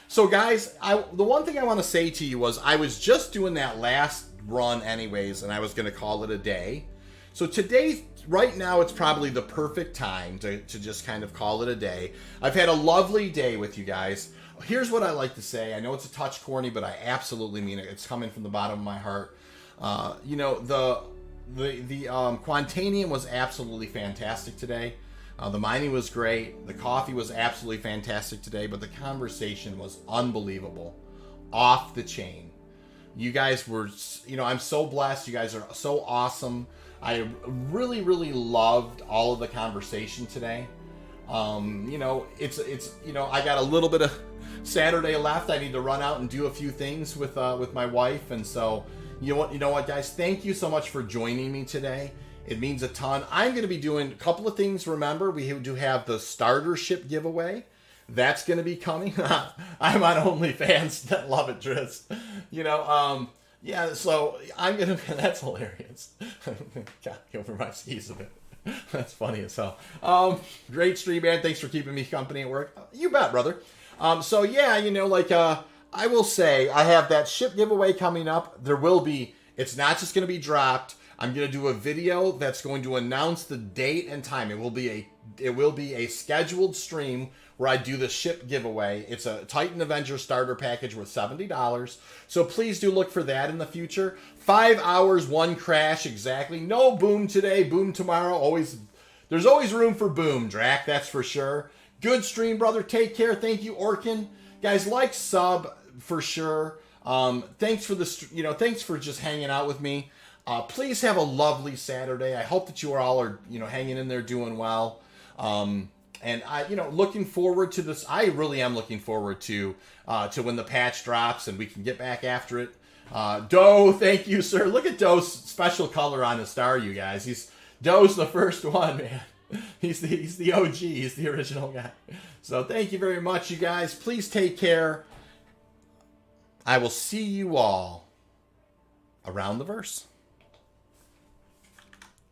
So guys, the one thing I want to say to you was I was just doing that last run anyways, and I was going to call it a day. So today, right now, it's probably the perfect time to just kind of call it a day. I've had a lovely day with you guys. Here's what I like to say. I know it's a touch corny, but I absolutely mean it. It's coming from the bottom of my heart. You know, the Quantanium was absolutely fantastic today. The mining was great. The coffee was absolutely fantastic today, but the conversation was unbelievable. Off the chain. You guys were, you know, I'm so blessed. You guys are so awesome. I really, really loved all of the conversation today. You know, it's, you know, I got a little bit of Saturday left. I need to run out and do a few things with my wife. And so, you know what, guys, thank you so much for joining me today. It means a ton. I'm going to be doing a couple of things. Remember, we do have the starter ship giveaway. That's going to be coming. I'm on OnlyFans. Love it, Driz. You know, yeah, so I'm going to... That's hilarious. Got over my skis a bit. That's funny as hell. Great stream, man. Thanks for keeping me company at work. You bet, brother. So, yeah, you know, like, I will say, I have that ship giveaway coming up. There will be... It's not just going to be dropped. I'm going to do a video that's going to announce the date and time. It will be a it will be a scheduled stream where I do the ship giveaway. It's a Titan Avenger starter package worth $70. So please do look for that in the future. 5 hours, 1 crash exactly. No boom today, boom tomorrow. There's always room for boom, Drac, that's for sure. Good stream, brother. Take care. Thank you, Orkin. Guys, like, sub for sure. Thanks for thanks for just hanging out with me. Please have a lovely Saturday. I hope that you all are, hanging in there doing well. And I, looking forward to this. I really am looking forward to when the patch drops and we can get back after it. Doe, thank you, sir. Look at Doe's special color on the star, you guys. Doe's the first one, man. He's the OG. He's the original guy. So thank you very much, you guys. Please take care. I will see you all around the verse.